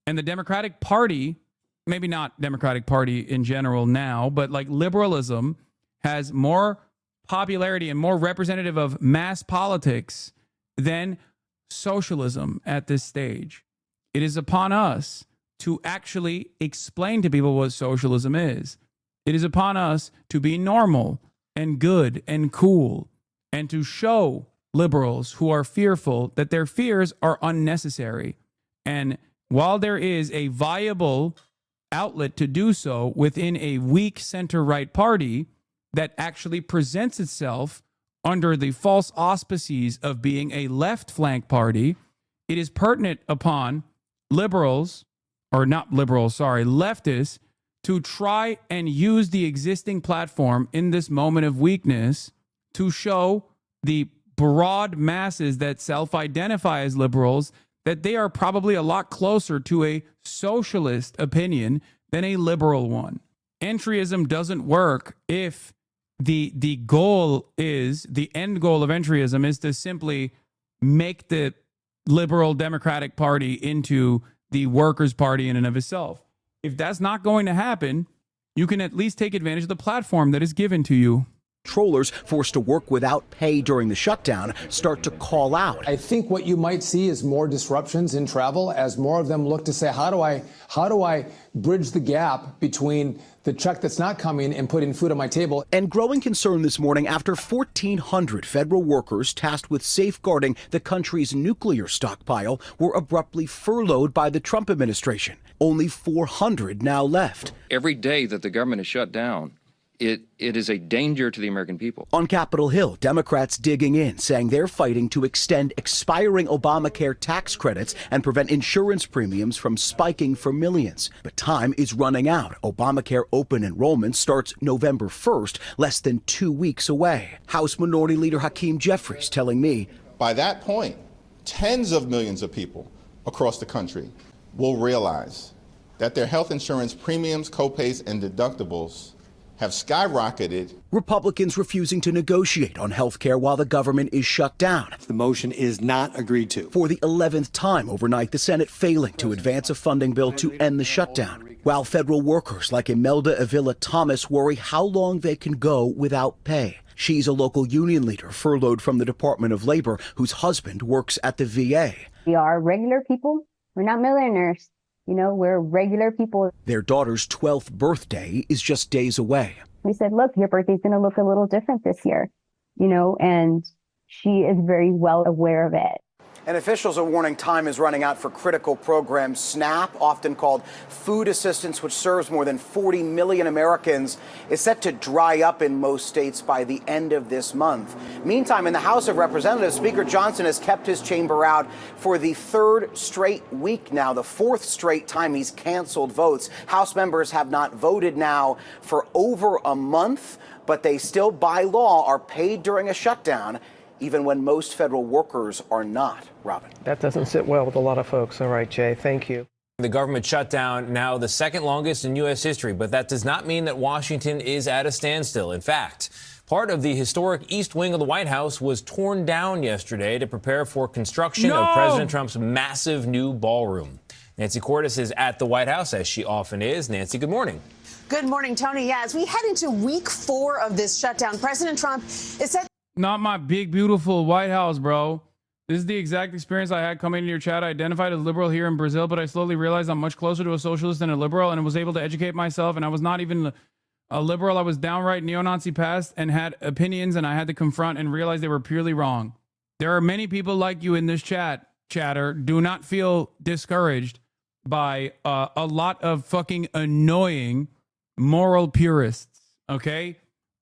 and the Democratic Party, maybe not Democratic Party in general now, but like liberalism has more popularity and more representative of mass politics than socialism at this stage. It is upon us to actually explain to people what socialism is. It is upon us to be normal and good and cool and to show liberals who are fearful that their fears are unnecessary. And while there is a viable outlet to do so within a weak center-right party that actually presents itself under the false auspices of being a left flank party, it is pertinent upon liberals, or not liberals, sorry, leftists, to try and use the existing platform in this moment of weakness to show the broad masses that self-identify as liberals that they are probably a lot closer to a socialist opinion than a liberal one. Entryism doesn't work if the goal is, the end goal of entryism is to simply make the liberal Democratic Party into the Workers' Party in and of itself. If that's not going to happen, you can at least take advantage of the platform that is given to you. Controllers forced to work without pay during the shutdown start to call out. I think what you might see is more disruptions in travel as more of them look to say, how do I bridge the gap between the check that's not coming and putting food on my table? And growing concern this morning after 1,400 federal workers tasked with safeguarding the country's nuclear stockpile were abruptly furloughed by the Trump administration. Only 400 now left. Every day that the government is shut down, it is a danger to the American people. On Capitol Hill, Democrats digging in, saying they're fighting to extend expiring Obamacare tax credits and prevent insurance premiums from spiking for millions. But time is running out. Obamacare open enrollment starts November 1st, less than 2 weeks away. House Minority Leader Hakeem Jeffries telling me, by that point, tens of millions of people across the country will realize that their health insurance premiums, copays, and deductibles have skyrocketed. Republicans refusing to negotiate on health care while the government is shut down. The motion is not agreed to. For the 11th time overnight, the Senate failing to advance a funding bill to end the shutdown, while federal workers like Imelda Avila Thomas worry how long they can go without pay. She's a local union leader furloughed from the Department of Labor whose husband works at the VA. We are regular people. We're not millionaires. You know, we're regular people. Their daughter's 12th birthday is just days away. We said, look, your birthday's going to look a little different this year, you know, and she is very well aware of it. And officials are warning time is running out for critical programs. SNAP, often called food assistance, which serves more than 40 million Americans, is set to dry up in most states by the end of this month. Meantime, in the House of Representatives, Speaker Johnson has kept his chamber out for the third straight week now, the fourth straight time he's canceled votes. House members have not voted now for over a month, but they still, by law, are paid during a shutdown, even when most federal workers are not. Robin. That doesn't sit well with a lot of folks. All right, Jay, thank you. The government shutdown now the second longest in U.S. history, but that does not mean that Washington is at a standstill. In fact, part of the historic East Wing of the White House was torn down yesterday to prepare for construction of President Trump's massive new ballroom. Nancy Cordes is at the White House, as she often is. Nancy, good morning. Good morning, Tony. Yeah, as we head into week 4 of this shutdown, President Trump is set. Not my big, beautiful White House, bro. This is the exact experience I had coming into your chat. I identified as liberal here in Brazil, but I slowly realized I'm much closer to a socialist than a liberal, and was able to educate myself, and I was not even a liberal. I was downright neo-Nazi past and had opinions, and I had to confront and realize they were purely wrong. There are many people like you in this chatter. Do not feel discouraged by a lot of fucking annoying moral purists, okay?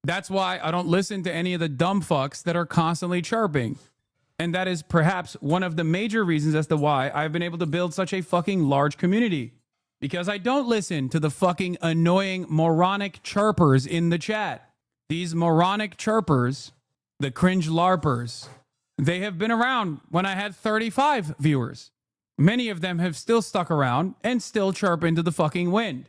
That's why I don't listen to any of the dumb fucks that are constantly chirping. And that is perhaps one of the major reasons as to why I've been able to build such a fucking large community. Because I don't listen to the fucking annoying moronic chirpers in the chat. These moronic chirpers, the cringe larpers, they have been around when I had 35 viewers. Many of them have still stuck around and still chirp into the fucking wind.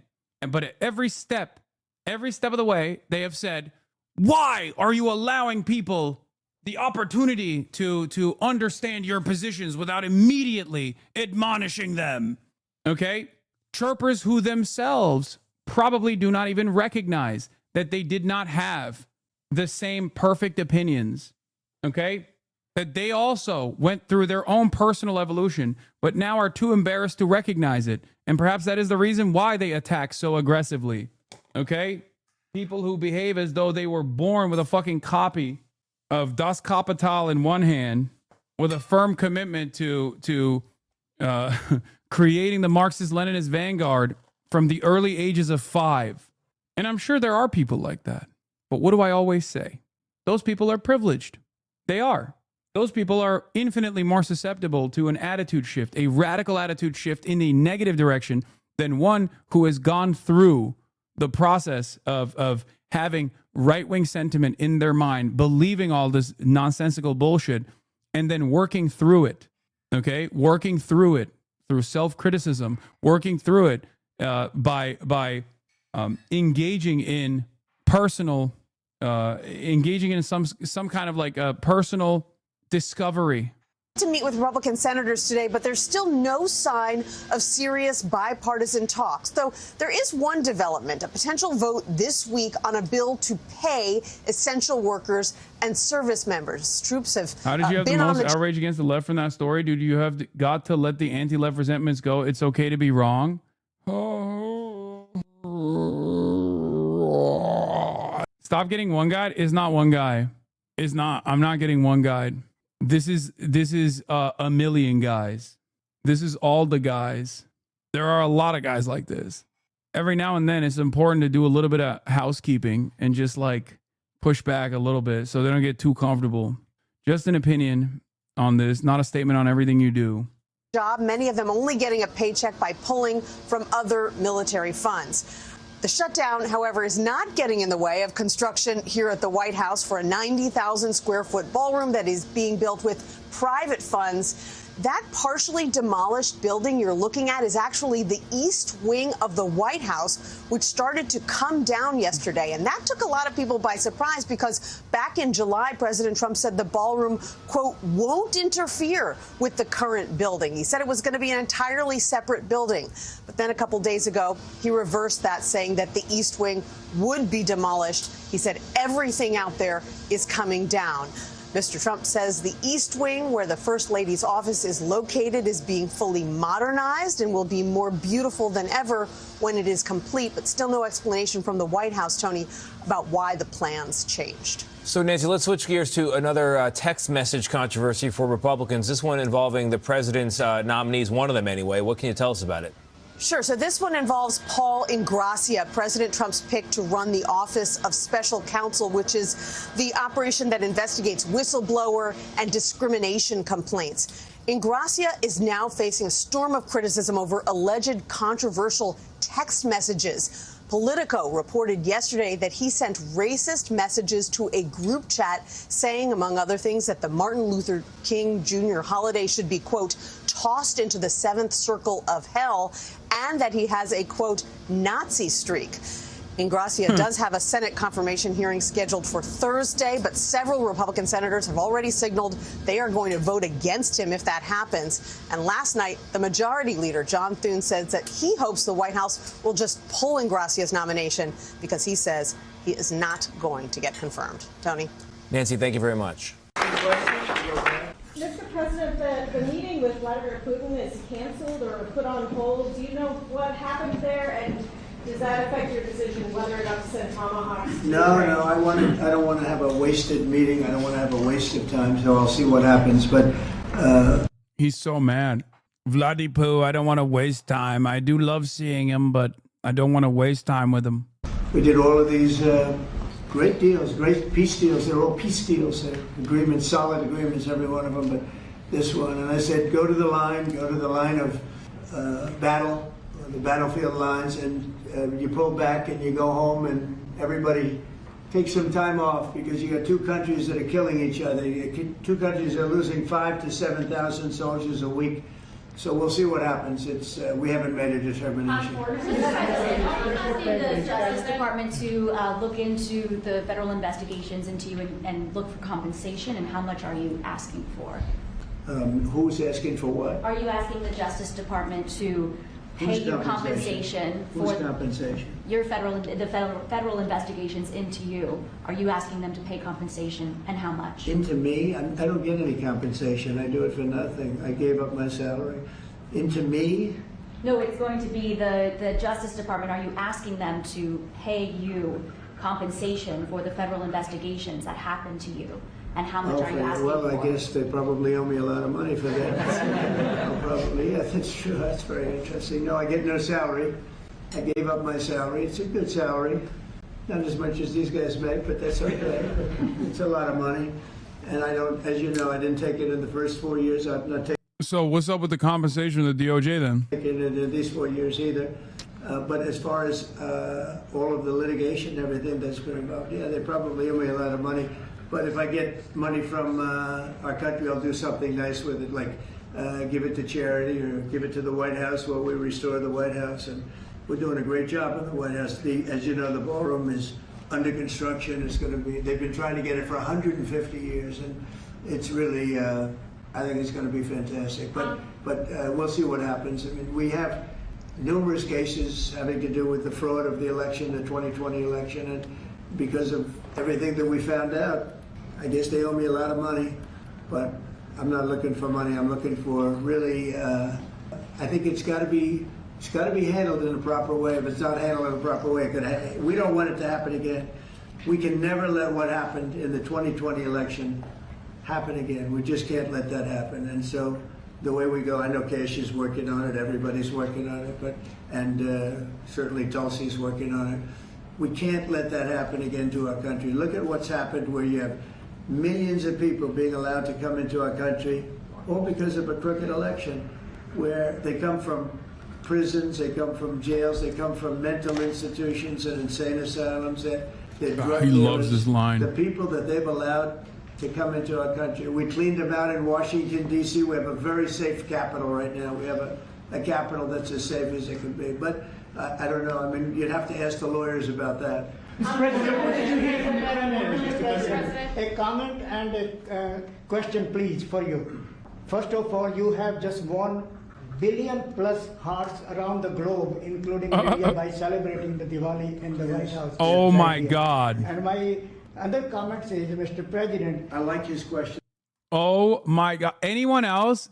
But at every step of the way, they have said, why are you allowing people the opportunity to understand your positions without immediately admonishing them? Okay? Chirpers who themselves probably do not even recognize that they did not have the same perfect opinions. Okay? That they also went through their own personal evolution, but now are too embarrassed to recognize it. And perhaps that is the reason why they attack so aggressively. Okay? People who behave as though they were born with a fucking copy of Das Kapital in one hand, with a firm commitment to creating the Marxist-Leninist vanguard from the early ages of 5. And I'm sure there are people like that. But what do I always say? Those people are privileged. They are. Those people are infinitely more susceptible to an attitude shift, a radical attitude shift in the negative direction, than one who has gone through the process of having right-wing sentiment in their mind, believing all this nonsensical bullshit, and then working through it, okay? Working through it through self-criticism, working through it by engaging in personal, engaging in some kind of like a personal discovery. To meet with Republican senators today, but there's still no sign of serious bipartisan talks. Though there is one development, a potential vote this week on a bill to pay essential workers and service members. Troops have How did you have the most outrage against the left from that story? Dude, you have got to let the anti-left resentments go. It's okay to be wrong. Stop getting one guide. Is not one guy. Is not. I'm not getting one guide. This is a million guys. This is all the guys. There are a lot of guys like this. Every now and then it's important to do a little bit of housekeeping and just like push back a little bit so they don't get too comfortable. Just an opinion on this, not a statement on everything you do. Job, many of them only getting a paycheck by pulling from other military funds. The shutdown, however, is not getting in the way of construction here at the White House for a 90,000 square foot ballroom that is being built with private funds. That partially demolished building you're looking at is actually the east wing of the White House, which started to come down yesterday. And that took a lot of people by surprise because back in July, President Trump said the ballroom, quote, won't interfere with the current building. He said it was going to be an entirely separate building. But then a couple days ago, he reversed that, saying that the east wing would be demolished. He said everything out there is coming down. Mr. Trump says the East Wing, where the First Lady's office is located, is being fully modernized and will be more beautiful than ever when it is complete. But still no explanation from the White House, Tony, about why the plans changed. So, Nancy, let's switch gears to another text message controversy for Republicans, this one involving the president's nominees, one of them anyway. What can you tell us about it? Sure. So this one involves Paul Ingrassia, President Trump's pick to run the Office of Special Counsel, which is the operation that investigates whistleblower and discrimination complaints. Ingrassia is now facing a storm of criticism over alleged controversial text messages. Politico reported yesterday that he sent racist messages to a group chat saying, among other things, that the Martin Luther King Jr. holiday should be, quote, tossed into the seventh circle of hell, and that he has a, quote, Nazi streak. Ingrassia does have a Senate confirmation hearing scheduled for Thursday, but several Republican senators have already signaled they are going to vote against him if that happens. And last night, the majority leader, John Thune, says that he hopes the White House will just pull Ingrassia's nomination because he says he is not going to get confirmed. Tony? Nancy, thank you very much. Mr. President, the meeting with Vladimir Putin is canceled or put on hold. Do you know what happened there, and does that affect your decision whether or not to send tomahawks? No, I don't want to have a wasted meeting. I don't want to have a waste of time, so I'll see what happens. But he's so mad. Vladipoo, I don't want to waste time. I do love seeing him, but I don't want to waste time with him. We did all of these great deals, great peace deals. They're all peace deals. They're agreements, solid agreements, every one of them. But this one, and I said, go to the line of battle, the battlefield lines, and you pull back and you go home, and everybody takes some time off because you got two countries that are killing each other. Two countries are losing 5,000 to 7,000 soldiers a week. So we'll see what happens. We haven't made a determination. Are you asking the Justice Department to look into the federal investigations into you and look for compensation, and how much are you asking for? Who's asking for what? Are you asking the Justice Department to pay you compensation for your federal investigations into you? Are you asking them to pay compensation, and how much? Into me? I don't get any compensation. I do it for nothing. I gave up my salary. Into me? No, it's going to be the Justice Department. Are you asking them to pay you compensation for the federal investigations that happened to you? And how much are you asking for? Well, I guess they probably owe me a lot of money for that. Probably, yeah, that's true. That's very interesting. No, I get no salary. I gave up my salary. It's a good salary. Not as much as these guys make, but that's okay. It's a lot of money. And I don't, as you know, I didn't take it in the first 4 years. I'm not taking So what's up with the compensation of the DOJ then? it in these 4 years either. But as far as all of the litigation and everything that's been involved, yeah, they probably owe me a lot of money. But if I get money from our country, I'll do something nice with it, like give it to charity or give it to the White House while we restore the White House. And we're doing a great job in the White House. As you know, the ballroom is under construction. It's going to be, they've been trying to get it for 150 years. And it's really, I think it's going to be fantastic. But we'll see what happens. I mean, we have numerous cases having to do with the fraud of the election, the 2020 election. And because of everything that we found out, I guess they owe me a lot of money, but I'm not looking for money. I'm looking for really, I think it's got to be handled in a proper way. If it's not handled in a proper way, we don't want it to happen again. We can never let what happened in the 2020 election happen again. We just can't let that happen. And so the way we go, I know Cash is working on it. Everybody's working on it, and certainly Tulsi's working on it. We can't let that happen again to our country. Look at what's happened where you have millions of people being allowed to come into our country, all because of a crooked election, where they come from prisons, they come from jails, they come from mental institutions and insane asylums. They're drug he dealers. loves this line. The people that they've allowed to come into our country. We cleaned them out in Washington, D.C. We have a very safe capital right now. We have a capital that's as safe as it can be. But I don't know. I mean, you'd have to ask the lawyers about that. Mr. President, what did you hear from Mr. President? A comment and a question, please, for you. First of all, you have just 1 billion plus hearts around the globe, including India, by celebrating the Diwali in the White House. Oh my God. And my other comment is, Mr. President. I like his question. Oh my God. Anyone else,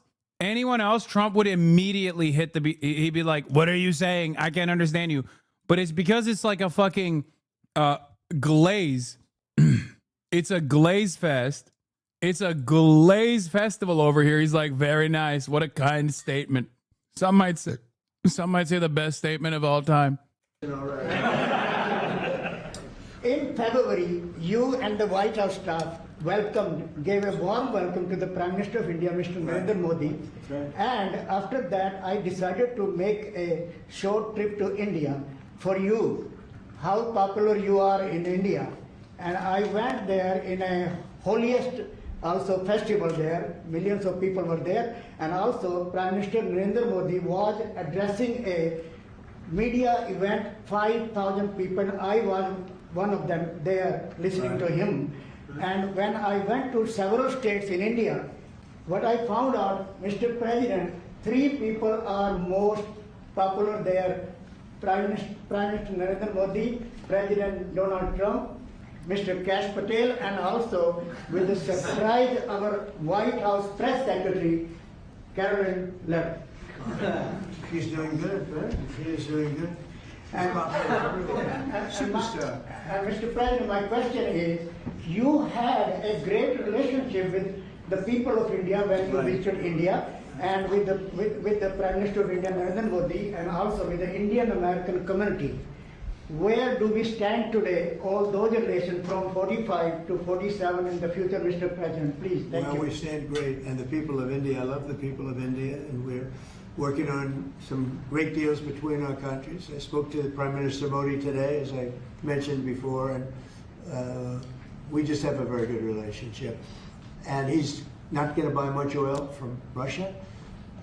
Trump would immediately hit he'd be like, what are you saying? I can't understand you. But it's because it's like a fucking glaze. It's a glaze fest. It's a glaze festival over here. He's like, very nice. What a kind statement. Some might say the best statement of all time. In February, you and the White House staff gave a warm welcome to the Prime Minister of India, Mr. Narendra Modi. And after that, I decided to make a short trip to India for you, how popular you are in India. And I went there in a holiest also festival there. Millions of people were there. And also Prime Minister Narendra Modi was addressing a media event, 5,000 people. I was one of them there listening to him. And when I went to several states in India, what I found out, Mr. President, 3 people are most popular there. Prime Minister Narendra Modi, President Donald Trump, Mr. Kash Patel, and also with the surprise, our White House Press Secretary, Caroline Levitt. She's doing good, right? She is doing good. And superstar. And Mr. President, my question is, you had a great relationship with the people of India when you visited India, and with the Prime Minister of India, Narendra Modi, and also with the Indian American community. Where do we stand today, all those relations from 45 to 47 in the future, Mr. President? Please, thank you. Well, we stand great, and the people of India, I love the people of India, and we're working on some great deals between our countries. I spoke to Prime Minister Modi today, as I mentioned before, and we just have a very good relationship. And he's not going to buy much oil from Russia.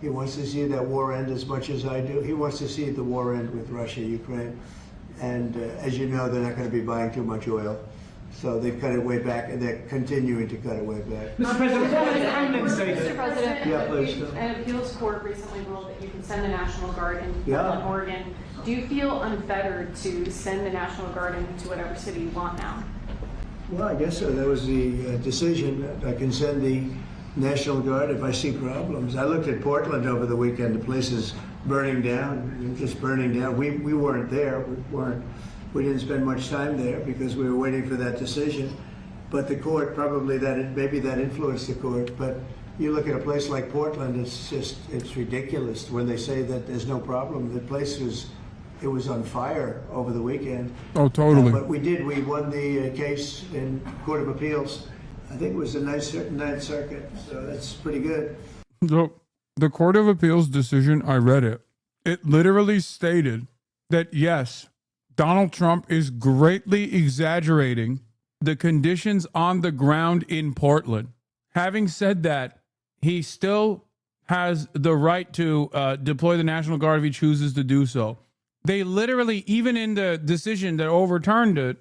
He wants to see that war end as much as I do. He wants to see the war end with Russia, Ukraine. And as you know, they're not going to be buying too much oil. So they've cut it way back, and they're continuing to cut it way back. Mr. President, Yeah, please. an appeals court recently ruled that you can send the National Guard in Oregon. Do you feel unfettered to send the National Guard into whatever city you want now? Well, I guess so. That was the decision. That I can send the National Guard if I see problems. I looked at Portland over the weekend. The place is burning down, just burning down. We weren't there. We didn't spend much time there because we were waiting for that decision. But the court, maybe that influenced the court. But you look at a place like Portland, it's ridiculous when they say that there's no problem. The place was on fire over the weekend. Oh, totally. But we won the case in Court of Appeals. I think it was the Ninth Circuit, so that's pretty good. So the Court of Appeals decision, I read it. It literally stated that, yes, Donald Trump is greatly exaggerating the conditions on the ground in Portland. Having said that, he still has the right to deploy the National Guard if he chooses to do so. They literally, even in the decision that overturned it,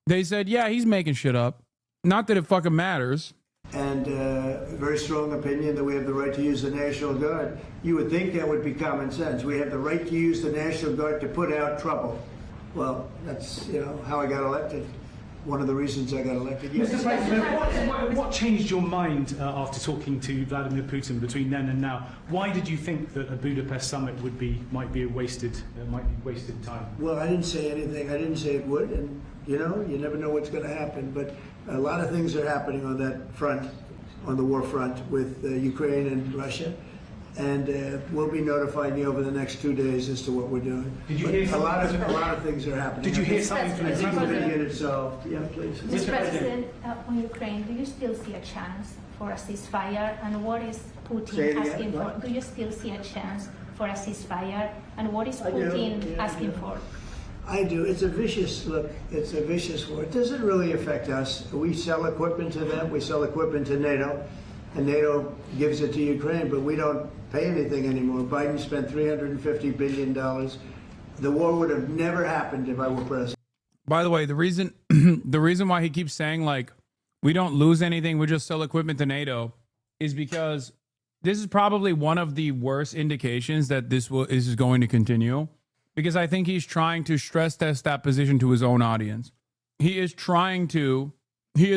they said, yeah, he's making shit up. Not that it fucking matters. And a very strong opinion that we have the right to use the National Guard. You would think that would be common sense. We have the right to use the National Guard to put out trouble. Well, that's how I got elected. One of the reasons I got elected. Yes. Mr. President, what changed your mind after talking to Vladimir Putin between then and now? Why did you think that a Budapest summit might be wasted time? Well, I didn't say anything. I didn't say it would, and you never know what's going to happen. But a lot of things are happening on that front, on the war front with Ukraine and Russia. And we'll be notifying you over the next 2 days as to what we're doing. Did you hear a lot of things are happening. Did you hear something from the president? I think we're going to get it solved. Yeah, please. Mr. President, on Ukraine, do you still see a chance for a ceasefire? And what is Putin asking for? Do you still see a chance for a ceasefire? And what is Putin asking for? I do. It's a vicious look. It's a vicious war. It doesn't really affect us. We sell equipment to them. We sell equipment to NATO, and NATO gives it to Ukraine, but we don't pay anything anymore. Biden spent $350 billion. The war would have never happened if I were president. By the way, the reason the reason why he keeps saying like we don't lose anything, we just sell equipment to NATO, is because this is probably one of the worst indications that this is going to continue. Because I think he's trying to stress test that position to his own audience. He is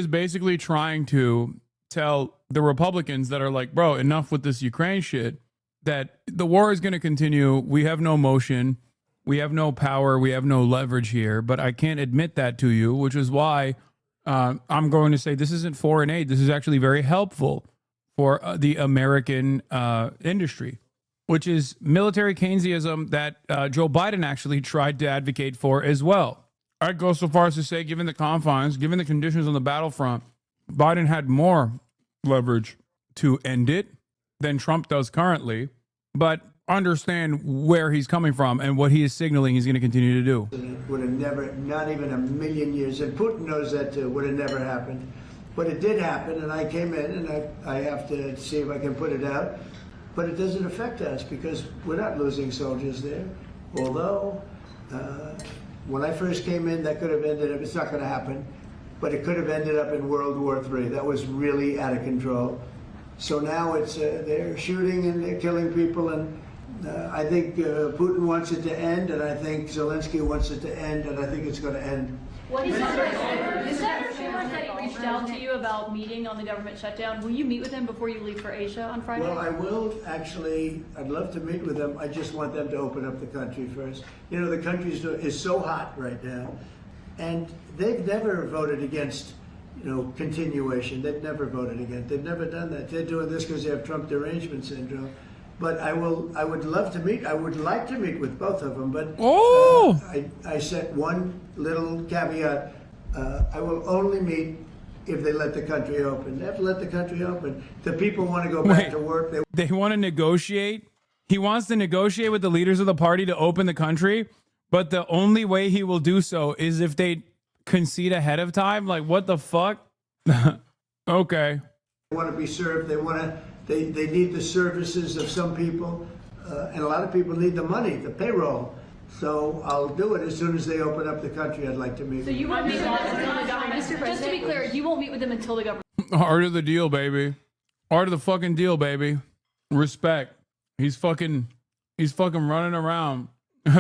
basically trying to tell the Republicans that are like, bro, enough with this Ukraine shit, that the war is going to continue. We have no motion. We have no power. We have no leverage here. But I can't admit that to you, which is why I'm going to say this isn't foreign aid. This is actually very helpful for the American industry, which is military Keynesianism that Joe Biden actually tried to advocate for as well. I'd go so far as to say, given the confines, given the conditions on the battlefront, Biden had more leverage to end it than Trump does currently, but understand where he's coming from and what he is signaling he's going to continue to do. Would have never, not even a million years, and Putin knows that too, would have never happened. But it did happen, and I came in, and I have to see if I can put it out. But it doesn't affect us because we're not losing soldiers there. Although, when I first came in, that could have ended up, it's not going to happen, but it could have ended up in World War III. That was really out of control. So now it's, they're shooting and they're killing people, and I think Putin wants it to end, and I think Zelensky wants it to end, and I think it's going to end. What is that rumor that he reached out to you about meeting on the government shutdown? Will you meet with him before you leave for Asia on Friday? Well, I will actually. I'd love to meet with them. I just want them to open up the country first. You know, the country is so hot right now, and they've never voted against, you know, continuation. They've never voted against. They've never done that. They're doing this because they have Trump derangement syndrome. But I would love to meet. I would like to meet with both of them. But I set one little caveat. I will only meet if they let the country open. They have to let the country open. The people want to go back to work. They want to negotiate. He wants to negotiate with the leaders of the party to open the country, but the only way he will do so is if they concede ahead of time. Like, what the fuck? Okay. They want to be served. They want to. They need the services of some people, and a lot of people need the money, the payroll. So I'll do it as soon as they open up the country. I'd like to meet. So you won't meet with them until the government. Just to be clear, you won't meet with them until the government. Art of the deal, baby. Art of the fucking deal, baby. Respect. He's fucking running around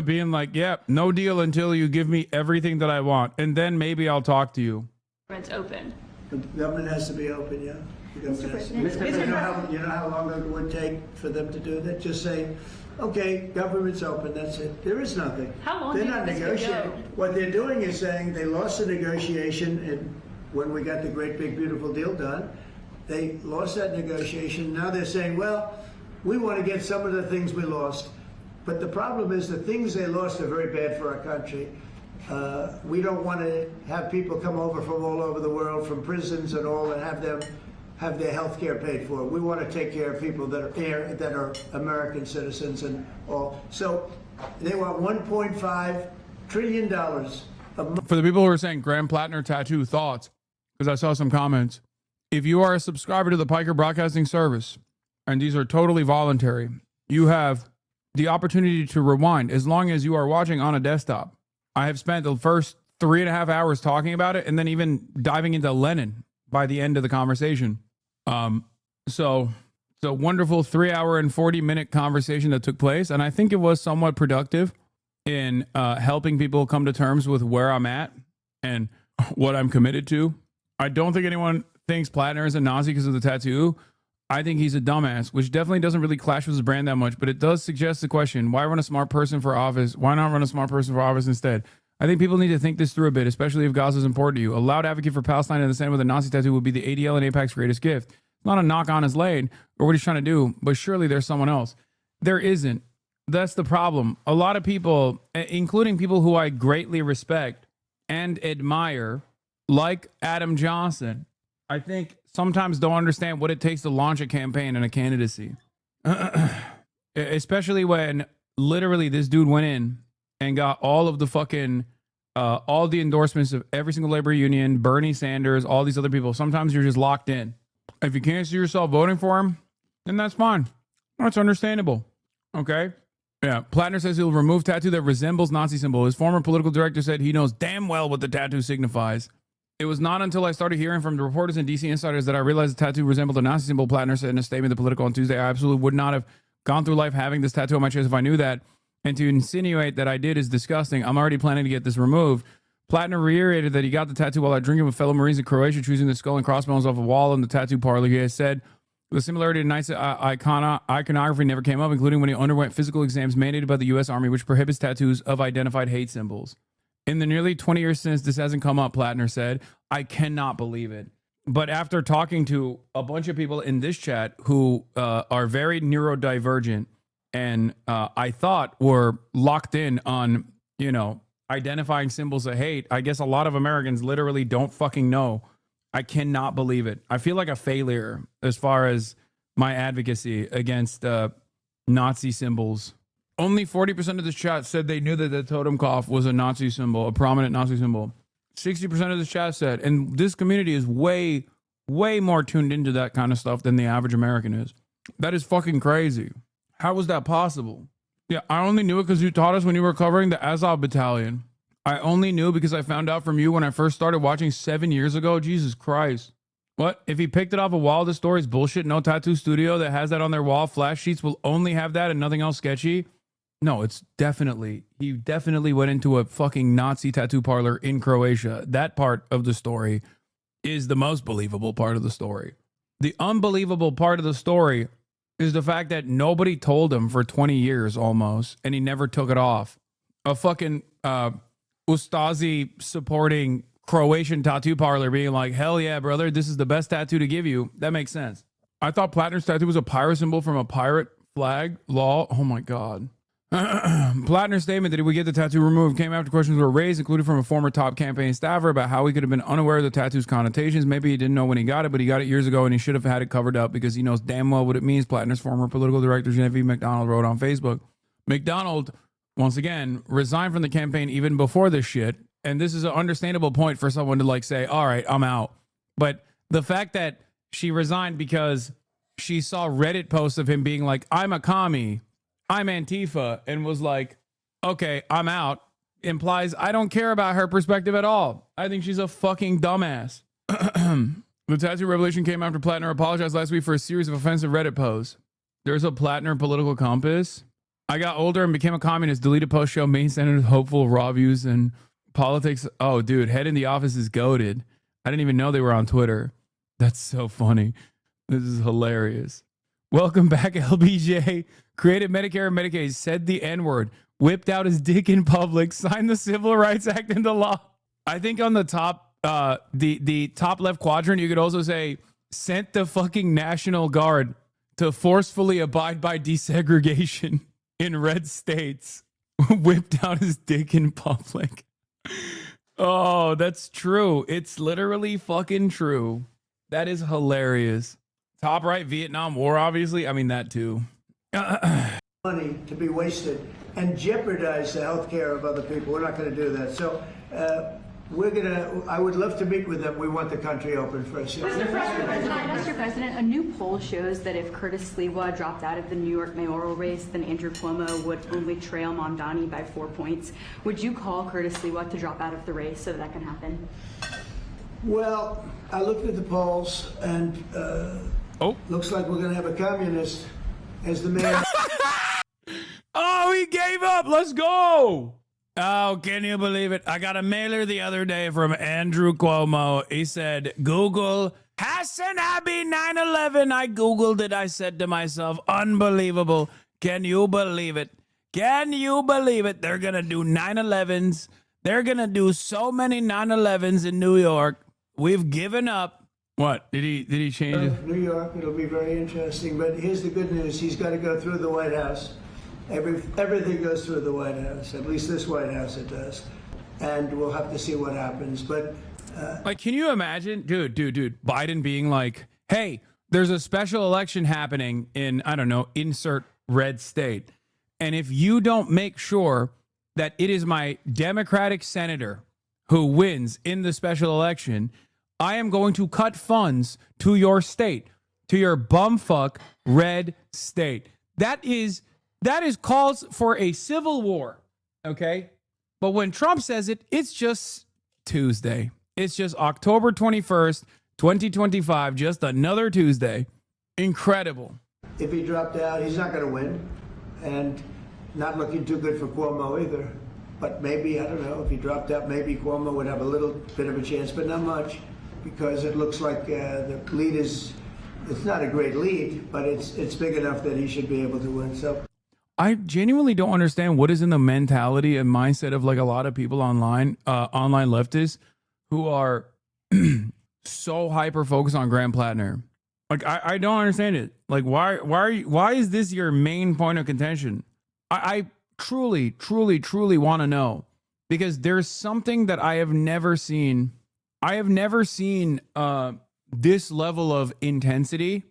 being like, yeah, no deal until you give me everything that I want, and then maybe I'll talk to you. It's open. The government has to be open, yeah. Mr. President. You know how long it would take for them to do that? Just say, okay, government's open, that's it. There is nothing. How long They're do you not think this could negotiating. What they're doing is saying they lost the negotiation, and when we got the great big beautiful deal done, they lost that negotiation. Now they're saying, well, we want to get some of the things we lost. But the problem is the things they lost are very bad for our country. We don't want to have people come over from all over the world, from prisons and all, and have them have their health care paid for. We want to take care of people that are American citizens and all. So they want $1.5 trillion a month. For the people who are saying Graham Plattner tattoo thoughts, because I saw some comments, if you are a subscriber to the Piker Broadcasting Service, and these are totally voluntary, you have the opportunity to rewind as long as you are watching on a desktop. I have spent the first 3.5 hours talking about it, and then even diving into Lenin by the end of the conversation. So it's a wonderful 3-hour and 40-minute conversation that took place, and I think it was somewhat productive in helping people come to terms with where I'm at and what I'm committed to. I don't think anyone thinks Plattner is a Nazi because of the tattoo. I think he's a dumbass, which definitely doesn't really clash with his brand that much, but it does suggest the question, why run a smart person for office? Why not run a smart person for office instead? I think people need to think this through a bit, especially if Gaza is important to you. A loud advocate for Palestine in the Senate with a Nazi tattoo would be the ADL and AIPAC's greatest gift. It's not a knock on his lane or what he's trying to do, but surely there's someone else. There isn't. That's the problem. A lot of people, including people who I greatly respect and admire, like Adam Johnson, I think sometimes don't understand what it takes to launch a campaign and a candidacy. Especially when literally this dude went in and got all of the fucking, all the endorsements of every single labor union, Bernie Sanders, all these other people. Sometimes you're just locked in. If you can't see yourself voting for him, then that's fine. That's understandable. Okay? Yeah. Plattner says he'll remove tattoo that resembles Nazi symbol. His former political director said he knows damn well what the tattoo signifies. It was not until I started hearing from the reporters and DC insiders that I realized the tattoo resembled a Nazi symbol, Plattner said in a statement to Political on Tuesday. I absolutely would not have gone through life having this tattoo on my chest if I knew that. And to insinuate that I did is disgusting. I'm already planning to get this removed. Plattner reiterated that he got the tattoo while out drinking with fellow Marines in Croatia, choosing the skull and crossbones off a wall in the tattoo parlor. He has said the similarity to Nazi iconography never came up, including when he underwent physical exams mandated by the U.S. Army, which prohibits tattoos of identified hate symbols. In the nearly 20 years since this hasn't come up, Plattner said, I cannot believe it. But after talking to a bunch of people in this chat who are very neurodivergent and I thought were locked in on, you know, identifying symbols of hate, I guess a lot of Americans literally don't fucking know. I cannot believe it. I feel like a failure as far as my advocacy against Nazi symbols. Only 40% of the chat said they knew that the totem cough was a Nazi symbol, a prominent Nazi symbol. 60% of the chat said, and this community is way, way more tuned into that kind of stuff than the average American is. That is fucking crazy. How was that possible? Yeah, I only knew it because you taught us when you were covering the Azov battalion. I only knew because I found out from you when I first started watching 7 years ago. Jesus Christ. What? If he picked it off a wall, the story's bullshit. No tattoo studio that has that on their wall. Flash sheets will only have that and nothing else sketchy. No, it's definitely, he definitely went into a fucking Nazi tattoo parlor in Croatia. That part of the story is the most believable part of the story. The unbelievable part of the story is the fact that nobody told him for 20 years almost, and he never took it off. A fucking Ustazi supporting Croatian tattoo parlor being like, hell yeah, brother, this is the best tattoo to give you. That makes sense. I thought Plattner's tattoo was a pirate symbol from a pirate flag. Law. Oh my God. Plattner's statement that he would get the tattoo removed came after questions were raised, including from a former top campaign staffer, about how he could have been unaware of the tattoo's connotations. Maybe he didn't know when he got it, but he got it years ago and he should have had it covered up because he knows damn well what it means. Plattner's former political director, Genevieve McDonald, wrote on Facebook. McDonald, once again, resigned from the campaign even before this shit. And this is an understandable point for someone to like say, all right, I'm out. But the fact that she resigned because she saw Reddit posts of him being like, I'm a commie, I'm Antifa, and was like, okay, I'm out, implies I don't care about her perspective at all. I think she's a fucking dumbass. The tattoo revelation came after Plattner apologized last week for a series of offensive Reddit posts. There's a Plattner political compass. I got older and became a communist. Deleted post show main senators hopeful raw views and politics. Oh, dude, head in the office is goated. I didn't even know they were on Twitter. That's so funny. This is hilarious. Welcome back, LBJ. Created Medicare and Medicaid, said the N-word, whipped out his dick in public, signed the Civil Rights Act into law. I think on the top, the top left quadrant, you could also say, sent the fucking National Guard to forcefully abide by desegregation in red states, whipped out his dick in public. Oh, that's true. It's literally fucking true. That is hilarious. Top right, Vietnam War, obviously. I mean, that too. Money to be wasted and jeopardize the health care of other people. We're not going to do that. So I would love to meet with them. We want the country open for us. Mr. President, a new poll shows that if Curtis Sliwa dropped out of the New York mayoral race, then Andrew Cuomo would only trail Mondani by 4 points. Would you call Curtis Sliwa to drop out of the race so that can happen? Well, I looked at the polls, and looks like we're going to have a communist as the mayor. Oh, he gave up. Let's go. Oh, can you believe it? I got a mailer the other day from Andrew Cuomo. He said, Google HasanAbi 9/11. I Googled it. I said to myself, unbelievable. Can you believe it? Can you believe it? They're going to do 9/11s. They're going to do so many 9/11s in New York. We've given up. What? Did he change it? New York, it'll be very interesting. But here's the good news. He's got to go through the White House. Everything goes through the White House. At least this White House it does. And we'll have to see what happens. But like, can you imagine, dude, Biden being like, hey, there's a special election happening in, I don't know, insert red state. And if you don't make sure that it is my Democratic senator who wins in the special election, I am going to cut funds to your state, to your bumfuck red state. That is calls for a civil war, okay? But when Trump says it, it's just Tuesday. It's just October 21st, 2025, just another Tuesday. Incredible. If he dropped out, he's not going to win. And not looking too good for Cuomo either. But maybe, I don't know, if he dropped out, maybe Cuomo would have a little bit of a chance, but not much. Because it looks like the lead is, it's not a great lead, but it's big enough that he should be able to win. So I genuinely don't understand what is in the mentality and mindset of like a lot of people online leftists who are so hyper focused on Graham Plattner. Like I don't understand it. Like why is this your main point of contention? I truly want to know, because there's something that I have never seen. I have never seen this level of intensity.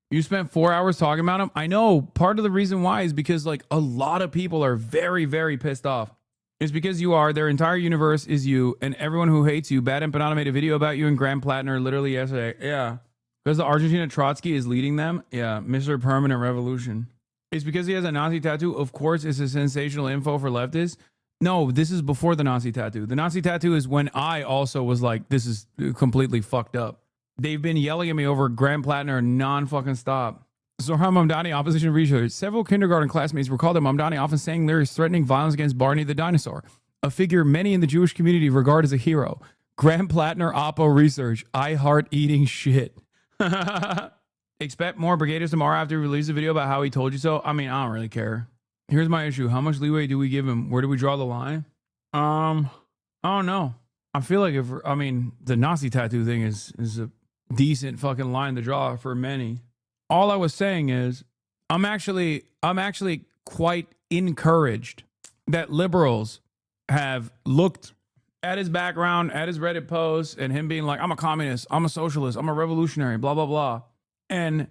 You spent 4 hours talking about him. I know part of the reason why is because like a lot of people are very, very pissed off. It's because you are. Their entire universe is you, and everyone who hates you. Bad Empanada made a video about you and Graham Plattner literally yesterday. Yeah. Because the Argentina Trotsky is leading them. Yeah. Mr. Permanent Revolution. It's because he has a Nazi tattoo. Of course, it's a sensational info for leftists. No, this is before the Nazi tattoo. The Nazi tattoo is when I also was like, this is completely fucked up. They've been yelling at me over Graham Plattner non-fucking stop. Zohran Mamdani, opposition research. Several kindergarten classmates recalled that Mamdani often sang lyrics threatening violence against Barney the dinosaur, a figure many in the Jewish community regard as a hero. Graham Plattner, Oppo research. I heart eating shit. Expect more brigaders tomorrow after he releases a video about how he told you so. I mean, I don't really care. Here's my issue. How much leeway do we give him? Where do we draw the line? I don't know. I feel like the Nazi tattoo thing is a decent fucking line to draw for many. All I was saying is I'm actually quite encouraged that liberals have looked at his background, at his Reddit posts, and him being like, I'm a communist, I'm a socialist, I'm a revolutionary, blah, blah, blah, and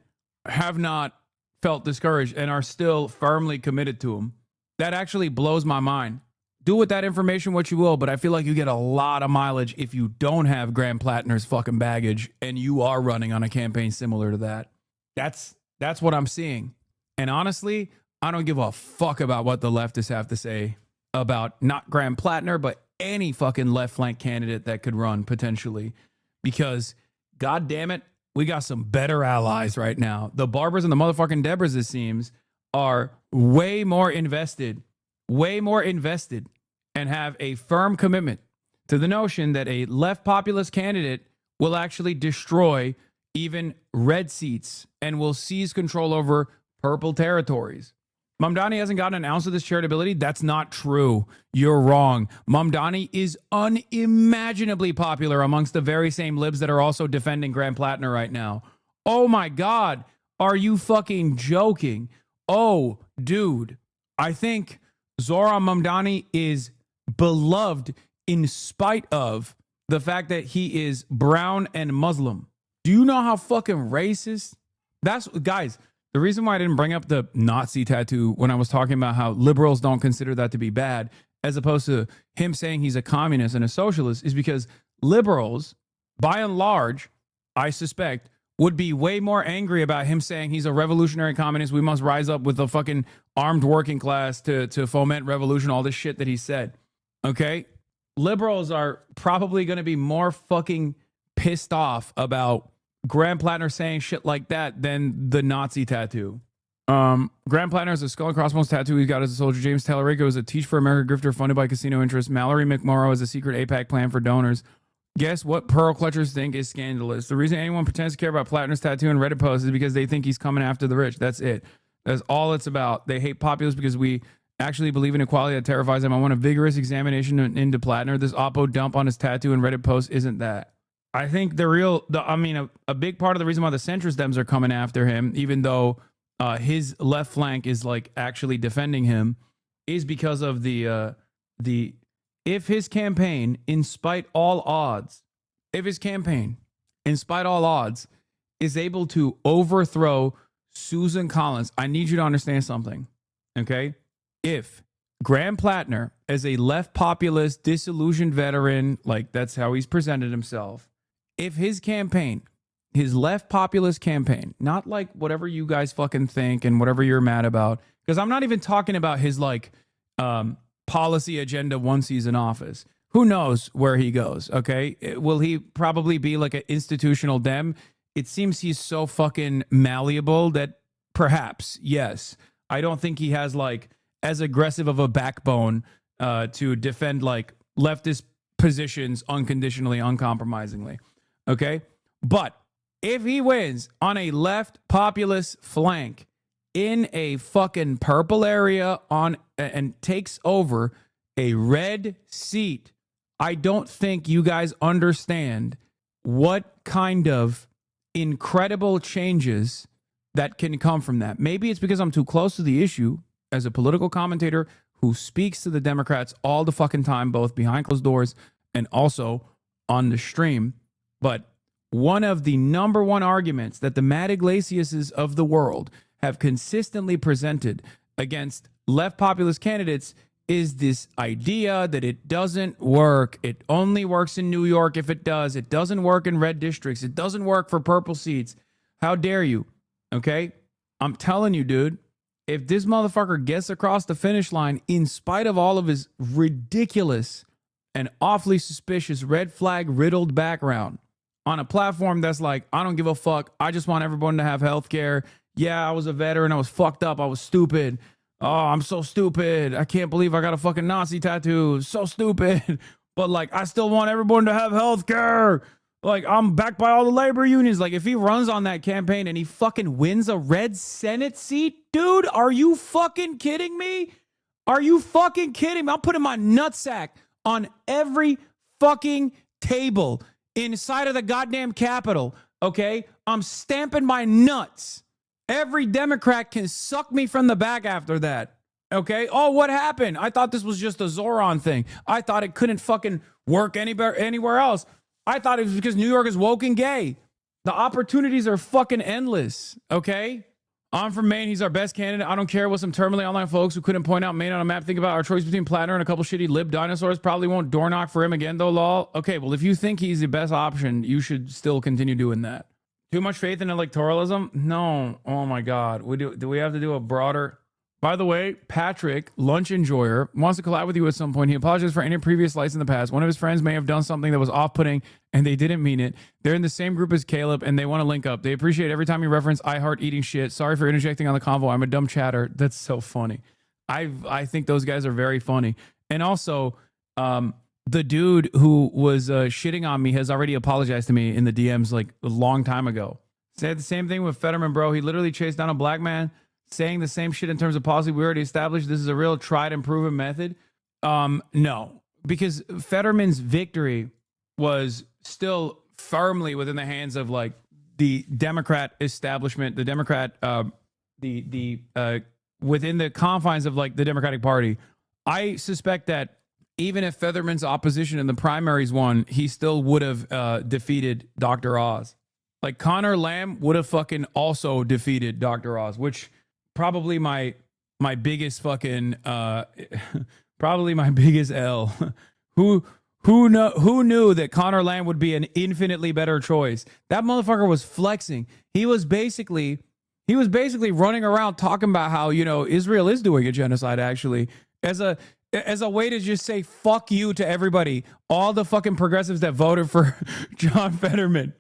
have not felt discouraged and are still firmly committed to him. That actually blows my mind. Do with that information what you will, but I feel like you get a lot of mileage if you don't have Graham Plattner's fucking baggage and you are running on a campaign similar to that. That's what I'm seeing. And honestly, I don't give a fuck about what the leftists have to say about not Graham Plattner, but any fucking left flank candidate that could run potentially, because god damn it, we got some better allies right now. The Barbers and the motherfucking Debras, it seems, are way more invested, and have a firm commitment to the notion that a left populist candidate will actually destroy even red seats and will seize control over purple territories. Mamdani hasn't gotten an ounce of this charitability. That's not true. You're wrong. Mamdani is unimaginably popular amongst the very same libs that are also defending Graham Plattner right now. Oh my God. Are you fucking joking? Oh, dude. I think Zohran Mamdani is beloved in spite of the fact that he is brown and Muslim. Do you know how fucking racist? Guys, the reason why I didn't bring up the Nazi tattoo when I was talking about how liberals don't consider that to be bad, as opposed to him saying he's a communist and a socialist, is because liberals, by and large, I suspect, would be way more angry about him saying he's a revolutionary communist. We must rise up with the fucking armed working class to foment revolution, all this shit that he said. Okay? Liberals are probably going to be more fucking pissed off about Graham Plattner saying shit like that than the Nazi tattoo. Graham Plattner has a skull and crossbones tattoo he's got as a soldier. James Tallarico is a Teach for America grifter funded by casino interests. Mallory McMorrow is a secret AIPAC plan for donors. Guess what pearl clutchers think is scandalous? The reason anyone pretends to care about Plattner's tattoo and Reddit posts is because they think he's coming after the rich. That's it. That's all it's about. They hate populists because we actually believe in equality that terrifies them. I want a vigorous examination into Plattner. This Oppo dump on his tattoo and Reddit post isn't that. I think a big part of the reason why the centrist Dems are coming after him, even though his left flank is like actually defending him, is because of the if his campaign, in spite all odds, is able to overthrow Susan Collins, I need you to understand something, okay? If Graham Plattner, as a left populist, disillusioned veteran, like that's how he's presented himself. If his campaign, his left populist campaign, not like whatever you guys fucking think and whatever you're mad about, because I'm not even talking about his like policy agenda once he's in office. Who knows where he goes, okay? Will he probably be like an institutional Dem? It seems he's so fucking malleable that perhaps, yes. I don't think he has like as aggressive of a backbone to defend like leftist positions unconditionally, uncompromisingly. Okay. But if he wins on a left populist flank in a fucking purple area and takes over a red seat, I don't think you guys understand what kind of incredible changes that can come from that. Maybe it's because I'm too close to the issue as a political commentator who speaks to the Democrats all the fucking time, both behind closed doors and also on the stream. But one of the number one arguments that the Matt Iglesiases of the world have consistently presented against left populist candidates is this idea that it doesn't work. It only works in New York if it does. It doesn't work in red districts. It doesn't work for purple seats. How dare you? Okay? I'm telling you, dude, if this motherfucker gets across the finish line in spite of all of his ridiculous and awfully suspicious red flag riddled background on a platform that's like, I don't give a fuck. I just want everyone to have health care. Yeah, I was a veteran. I was fucked up. I was stupid. Oh, I'm so stupid. I can't believe I got a fucking Nazi tattoo. So stupid. But like, I still want everyone to have health care. Like, I'm backed by all the labor unions. Like, if he runs on that campaign and he fucking wins a red Senate seat, dude, are you fucking kidding me? Are you fucking kidding me? I'm putting my nutsack on every fucking table inside of the goddamn Capitol, okay? I'm stamping my nuts. Every Democrat can suck me from the back after that, okay? Oh, what happened? I thought this was just a Zoran thing. I thought it couldn't fucking work anywhere else. I thought it was because New York is woke and gay. The opportunities are fucking endless, okay? I'm from Maine. He's our best candidate. I don't care what some terminally online folks who couldn't point out Maine on a map think about our choice between Plattner and a couple shitty lib dinosaurs. Probably won't door knock for him again, though, lol. Okay, well, if you think he's the best option, you should still continue doing that. Too much faith in electoralism? No. Oh, my God. Do we have to do a broader... By the way, Patrick, lunch enjoyer, wants to collab with you at some point. He apologizes for any previous slights in the past. One of his friends may have done something that was off-putting, and they didn't mean it. They're in the same group as Caleb, and they want to link up. They appreciate every time you reference I heart eating shit. Sorry for interjecting on the convo. I'm a dumb chatter. That's so funny. I think those guys are very funny. And also, the dude who was shitting on me has already apologized to me in the DMs like a long time ago. Said the same thing with Fetterman, bro. He literally chased down a black man saying the same shit in terms of policy. We already established this is a real tried and proven method. No, because Fetterman's victory was still firmly within the hands of like the Democrat establishment, the Democrat, within the confines of like the Democratic Party. I suspect that even if Fetterman's opposition in the primaries won, he still would have defeated Dr. Oz. Like Connor Lamb would have fucking also defeated Dr. Oz, which probably my biggest fucking probably my biggest L. Who knew that Connor Lamb would be an infinitely better choice? That motherfucker was flexing. He was basically running around talking about how, you know, Israel is doing a genocide actually as a way to just say fuck you to everybody, all the fucking progressives that voted for John Fetterman.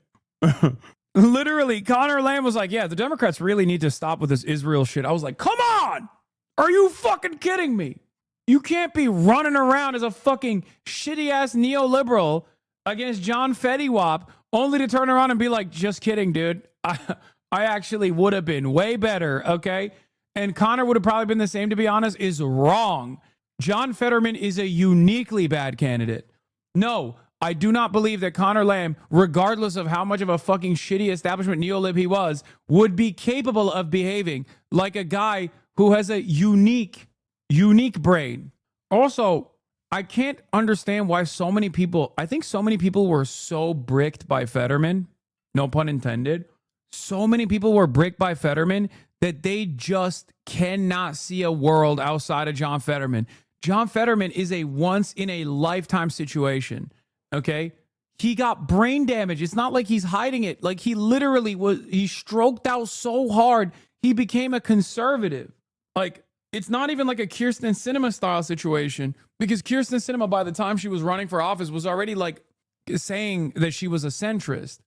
Literally, Connor Lamb was like, yeah, the Democrats really need to stop with this Israel shit. I was like, come on! Are you fucking kidding me? You can't be running around as a fucking shitty-ass neoliberal against John Fetty-Wap only to turn around and be like, just kidding, dude. I actually would have been way better, okay? And Connor would have probably been the same, to be honest, is wrong. John Fetterman is a uniquely bad candidate. No, I do not believe that Connor Lamb, regardless of how much of a fucking shitty establishment neolib he was, would be capable of behaving like a guy who has a unique brain. Also, I can't understand why so many people were so bricked by Fetterman, no pun intended. So many people were bricked by Fetterman that they just cannot see a world outside of John Fetterman. John Fetterman is a once in a lifetime situation. Okay. He got brain damage. It's not like he's hiding it. Like he literally he stroked out so hard, he became a conservative. Like it's not even like a Kyrsten Sinema style situation, because Kyrsten Sinema, by the time she was running for office, was already like saying that she was a centrist.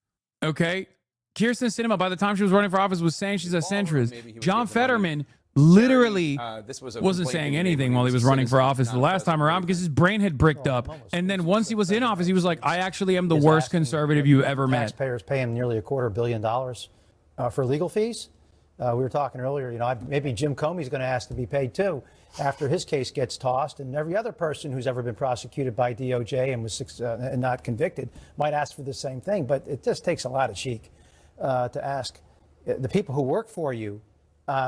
Okay. Kyrsten Sinema, by the time she was running for office, was saying she's a centrist. John Fetterman literally wasn't saying anything while he was running for office the last time around because his brain had bricked up. And then once he was in office, he was like, I actually am the worst conservative you ever met. Taxpayers pay him nearly $250 million for legal fees. We were talking earlier, you know, maybe Jim Comey's going to ask to be paid too after his case gets tossed, and every other person who's ever been prosecuted by DOJ and was and not convicted might ask for the same thing. But it just takes a lot of cheek to ask the people who work for you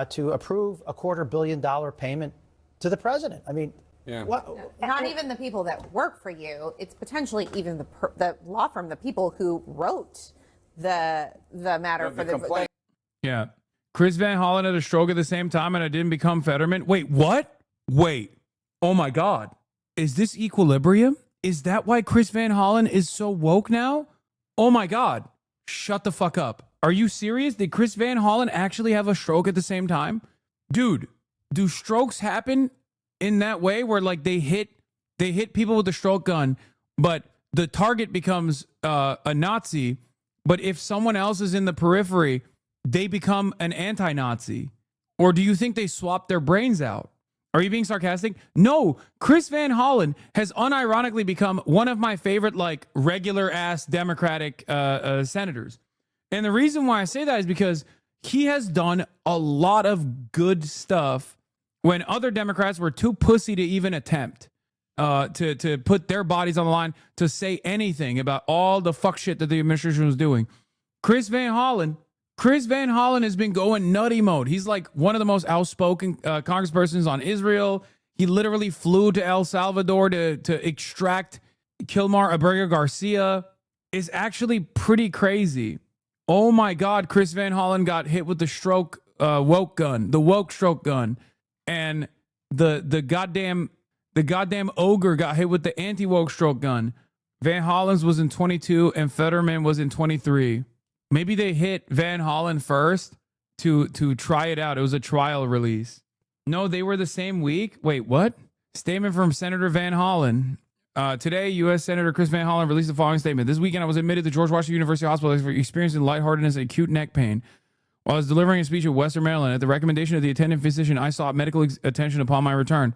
to approve a $250 million payment to the president. I mean, not even the people that work for you. It's potentially even the law firm, the people who wrote the matter for the complaint. Yeah. Chris Van Hollen had a stroke at the same time and I didn't become Fetterman. Wait, what? Wait. Oh my God. Is this equilibrium? Is that why Chris Van Hollen is so woke now? Oh my God. Shut the fuck up. Are you serious? Did Chris Van Hollen actually have a stroke at the same time? Dude, do strokes happen in that way where like they hit people with the stroke gun, but the target becomes a Nazi, but if someone else is in the periphery, they become an anti-Nazi? Or do you think they swap their brains out? Are you being sarcastic? No, Chris Van Hollen has unironically become one of my favorite, like, regular ass Democratic senators. And the reason why I say that is because he has done a lot of good stuff when other Democrats were too pussy to even attempt to put their bodies on the line to say anything about all the fuck shit that the administration was doing. Chris Van Hollen has been going nutty mode. He's like one of the most outspoken congresspersons on Israel. He literally flew to El Salvador to extract Kilmar Abrego Garcia. It's actually pretty crazy. Oh my God, Chris Van Hollen got hit with the stroke woke gun, the woke stroke gun, and the goddamn ogre got hit with the anti-woke stroke gun. Van Hollen's was in 22 and Fetterman was in 23. Maybe they hit Van Hollen first to try it out. It was a trial release. No, they were the same week. Wait, what? Statement from Senator Van Hollen. Today, U.S. Senator Chris Van Hollen released the following statement. This weekend, I was admitted to George Washington University Hospital for experiencing lightheartedness and acute neck pain. While I was delivering a speech in Western Maryland, at the recommendation of the attending physician, I sought medical attention upon my return.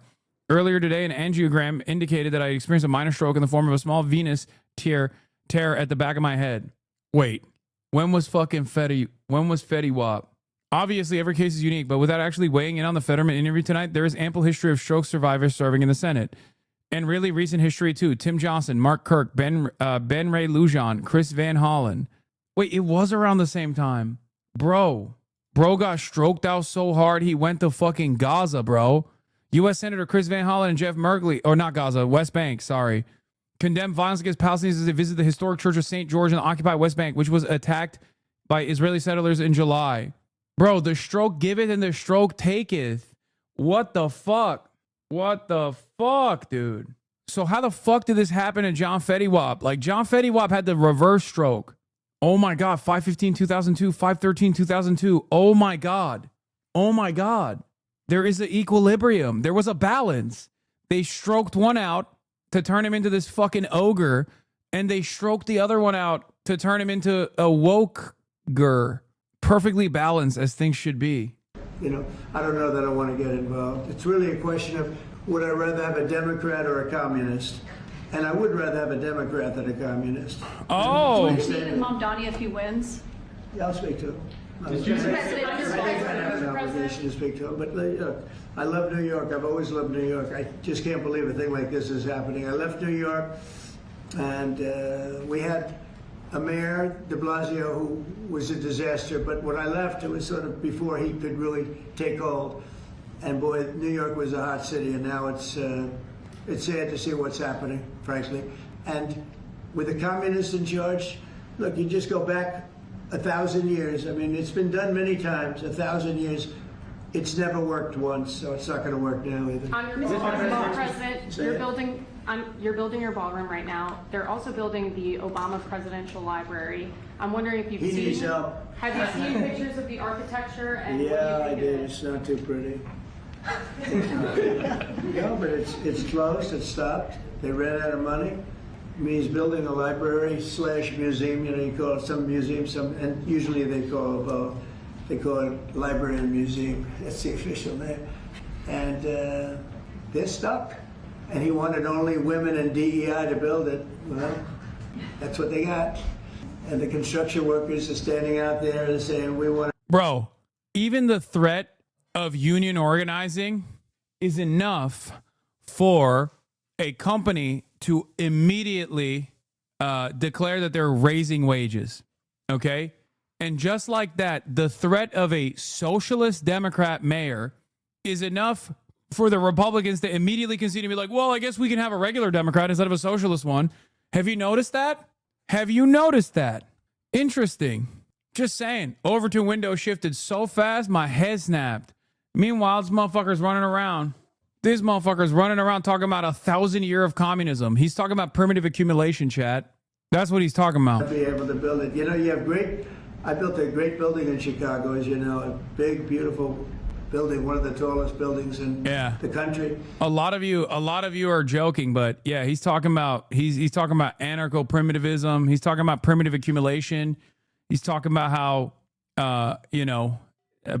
Earlier today, an angiogram indicated that I experienced a minor stroke in the form of a small venous tear at the back of my head. Wait. When was Fetty Wap? Obviously, every case is unique, but without actually weighing in on the Fetterman interview tonight, there is ample history of stroke survivors serving in the Senate. And really recent history, too. Tim Johnson, Mark Kirk, Ben Ray Lujan, Chris Van Hollen. Wait, it was around the same time. Bro got stroked out so hard, he went to fucking Gaza, bro. U.S. Senator Chris Van Hollen and Jeff Merkley, or not Gaza, West Bank, sorry, condemned violence against Palestinians as they visit the historic Church of St. George in the occupied West Bank, which was attacked by Israeli settlers in July. Bro, the stroke giveth and the stroke taketh. What the fuck? What the fuck, dude? So how the fuck did this happen to John Fetty Wap? Like, John Fetty Wap had the reverse stroke. Oh my God, 5/15/2002, 5/13/2002. Oh my God. Oh my God. There is an equilibrium. There was a balance. They stroked one out to turn him into this fucking ogre, and they stroked the other one out to turn him into a woke-ger. Perfectly balanced as things should be. You know, I don't know that I want to get involved. It's really a question of, would I rather have a Democrat or a communist? And I would rather have a Democrat than a communist. Oh! Do you speak to Mamdani if he wins? Yeah, I'll speak to him. Did you I have an obligation to speak to him, but look, I love New York. I've always loved New York. I just can't believe a thing like this is happening. I left New York, and we had a mayor, de Blasio, who was a disaster, but when I left, it was sort of before he could really take hold. And boy, New York was a hot city, and now it's sad to see what's happening, frankly. And with the communists in charge, look, you just go back 1,000 years. I mean, it's been done many times, 1,000 years. It's never worked once, so it's not going to work now either. Mr. President, you're building your ballroom right now. They're also building the Obama Presidential Library. I'm wondering if you've He needs seen. help. Have you seen pictures of the architecture and what do Yeah, you I think did. of it? It's not too pretty. No, but it's closed. It's stopped. They ran out of money. I mean, he's building a library / museum. You know, you call it some museum, and usually they call it both. They call it library and museum. That's the official name. And they're stuck. And he wanted only women and DEI to build it. Well, that's what they got. And the construction workers are standing out there and saying, we want to. Bro, even the threat of union organizing is enough for a company to immediately declare that they're raising wages. Okay? And just like that, the threat of a socialist Democrat mayor is enough for the Republicans to immediately concede and be like, well, I guess we can have a regular Democrat instead of a socialist one. Have you noticed that? Have you noticed that? Interesting. Just saying. Overton window shifted so fast, my head snapped. Meanwhile, this motherfucker's running around. This motherfucker's running around talking about 1,000 years of communism. He's talking about primitive accumulation, chat. That's what he's talking about. Be able to build it. You know, you have I built a great building in Chicago, as you know, a big, beautiful building, one of the tallest buildings in the country. A lot of you are joking, but yeah, he's talking about anarcho-primitivism. He's talking about primitive accumulation. He's talking about how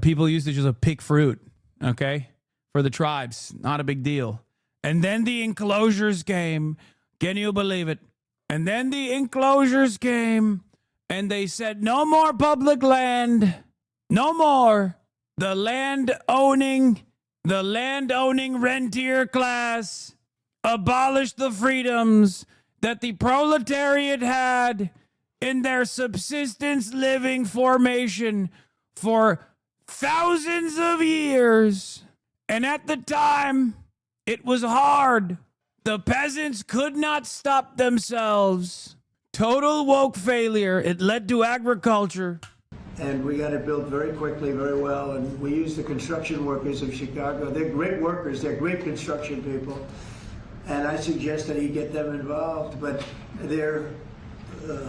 people used to just pick fruit, okay, for the tribes, not a big deal. And then the enclosures came. Can you believe it? And then the enclosures came, and they said no more public land, no more. The land owning rentier class abolished the freedoms that the proletariat had in their subsistence living formation for thousands of years. And at the time, it was hard. The peasants could not stop themselves. Total woke failure. It led to agriculture. And we got it built very quickly, very well. And we use the construction workers of Chicago. They're great workers. They're great construction people. And I suggest that he get them involved. But they're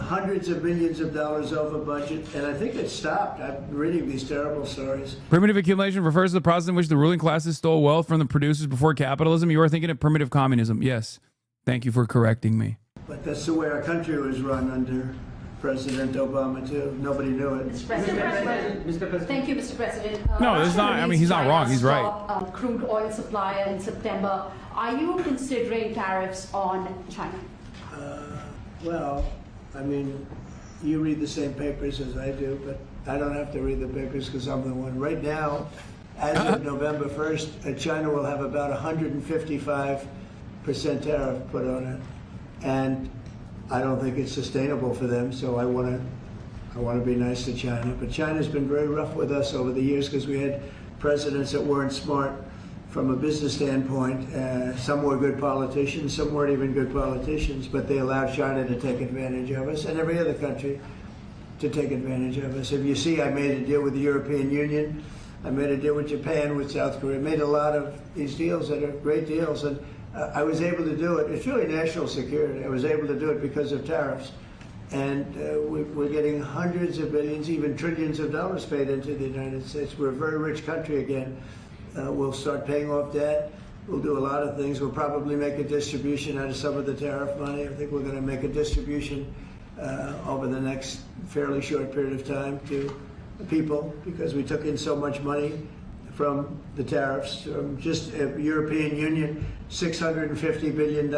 hundreds of millions of dollars over budget. And I think it stopped. I'm reading these terrible stories. Primitive accumulation refers to the process in which the ruling classes stole wealth from the producers before capitalism. You are thinking of primitive communism. Yes. Thank you for correcting me. But that's the way our country was run under President Obama, too. Nobody knew it. Mr. President. Thank you, Mr. President. No, it's not. I mean, he's not wrong. He's right. Crude oil supplier in September. Are you considering tariffs on China? Well, I mean, you read the same papers as I do, but I don't have to read the papers because I'm the one. Right now, as of November 1st, China will have about 155% tariff put on it. And I don't think it's sustainable for them, so I want to be nice to China. But China's been very rough with us over the years because we had presidents that weren't smart from a business standpoint. Some were good politicians, some weren't even good politicians, but they allowed China to take advantage of us and every other country to take advantage of us. If you see, I made a deal with the European Union. I made a deal with Japan, with South Korea. I made a lot of these deals that are great deals. And I was able to do it. It's really national security. I was able to do it because of tariffs. And we're getting hundreds of billions, even trillions of dollars paid into the United States. We're a very rich country again. We'll start paying off debt. We'll do a lot of things. We'll probably make a distribution out of some of the tariff money. I think we're going to make a distribution over the next fairly short period of time to people because we took in so much money from the tariffs. Just European Union, $650 billion.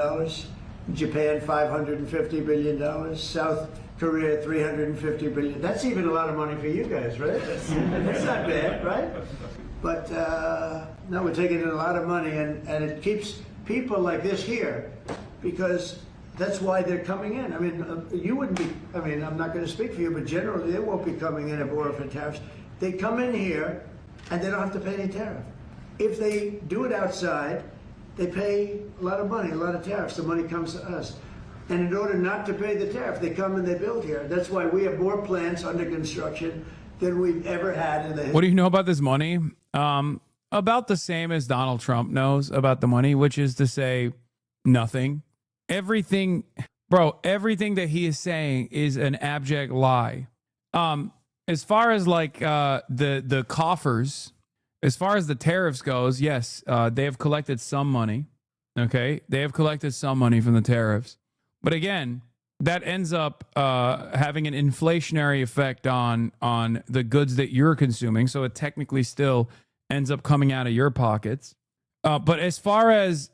Japan, $550 billion. South Korea, $350 billion. That's even a lot of money for you guys, right? That's not bad, right? But no, we're taking in a lot of money, and it keeps people like this here because that's why they're coming in. I mean, you wouldn't be, I mean, I'm not going to speak for you, but generally they won't be coming in if it weren't for tariffs. They come in here and they don't have to pay any tariff. If they do it outside, they pay a lot of money, a lot of tariffs. The money comes to us. And in order not to pay the tariff, they come and they build here. That's why we have more plants under construction than we've ever had in the What do you know about this money? About the same as Donald Trump knows about the money, which is to say nothing. Everything, bro, everything that he is saying is an abject lie. As far as like the coffers, as far as the tariffs goes, yes, they have collected some money. Okay, they have collected some money from the tariffs, but again, that ends up having an inflationary effect on the goods that you're consuming. So it technically still ends up coming out of your pockets. But as far as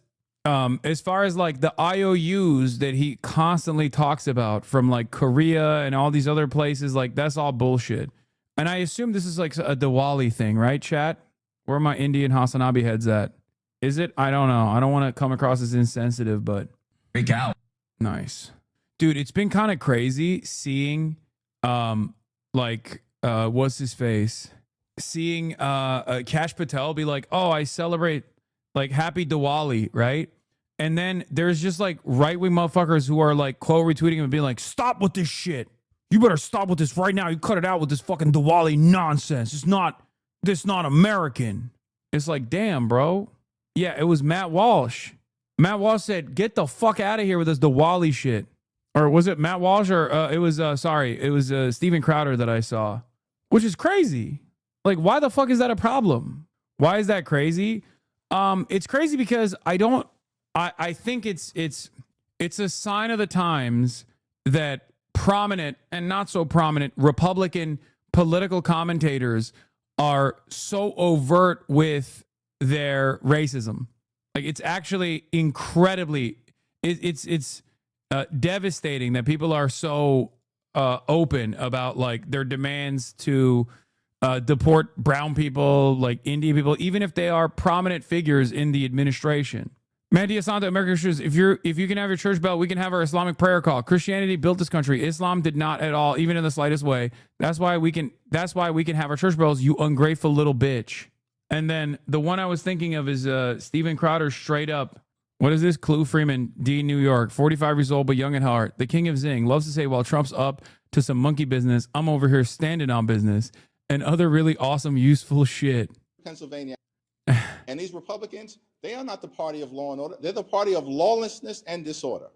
like the IOUs that he constantly talks about from like Korea and all these other places, like that's all bullshit. And I assume this is like a Diwali thing, right, chat? Where are my Indian HasanAbi heads at? Is it? I don't know. I don't want to come across as insensitive, but freak out. Nice. Dude, it's been kind of crazy seeing what's his face? Seeing Kash Patel be like, "Oh, I celebrate like happy Diwali," right? And then there's just like right-wing motherfuckers who are like quote retweeting him and being like, "Stop with this shit. You better stop with this right now. You cut it out with this fucking Diwali nonsense. It's not American." It's like, damn, bro. Yeah, it was Matt Walsh. Matt Walsh said, "Get the fuck out of here with this Diwali shit." Or was it Matt Walsh? Or it was Steven Crowder that I saw, which is crazy. Like, why the fuck is that a problem? Why is that crazy? It's crazy because I think it's a sign of the times that prominent and not so prominent Republican political commentators are so overt with their racism. Like, it's actually incredibly, it's devastating that people are so open about like their demands to deport brown people, like Indian people, even if they are prominent figures in the administration. Mandy Asanta, American Christians, if you can have your church bell, we can have our Islamic prayer call. Christianity built this country. Islam did not at all, even in the slightest way. That's why we can have our church bells, you ungrateful little bitch. And then the one I was thinking of is Steven Crowder straight up. What is this? Clue Freeman, D, New York, 45 years old, but young at heart. The king of Zing loves to say, while Trump's up to some monkey business, I'm over here standing on business and other really awesome, useful shit. Pennsylvania. And these Republicans, they are not the party of law and order. They're the party of lawlessness and disorder.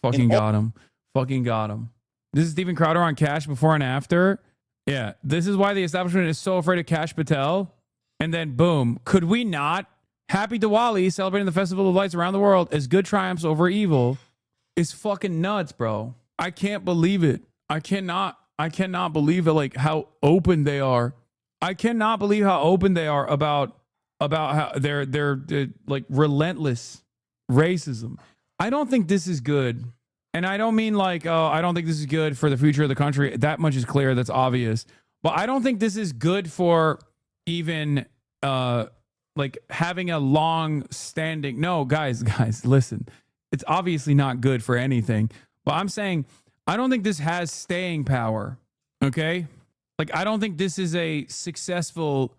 Fucking got him. Fucking got him. This is Steven Crowder on Kash before and after. Yeah, this is why the establishment is so afraid of Kash Patel. And then boom, could we not? Happy Diwali, celebrating the Festival of Lights around the world as good triumphs over evil, is fucking nuts, bro. I can't believe it. I cannot believe it, like how open they are. I cannot believe how open they are about how they're like relentless racism. I don't think this is good. And I don't mean like, oh, I don't think this is good for the future of the country. That much is clear. That's obvious. But I don't think this is good for even like having a long standing. No, guys, listen. It's obviously not good for anything. But I'm saying I don't think this has staying power. Okay? Like, I don't think this is a successful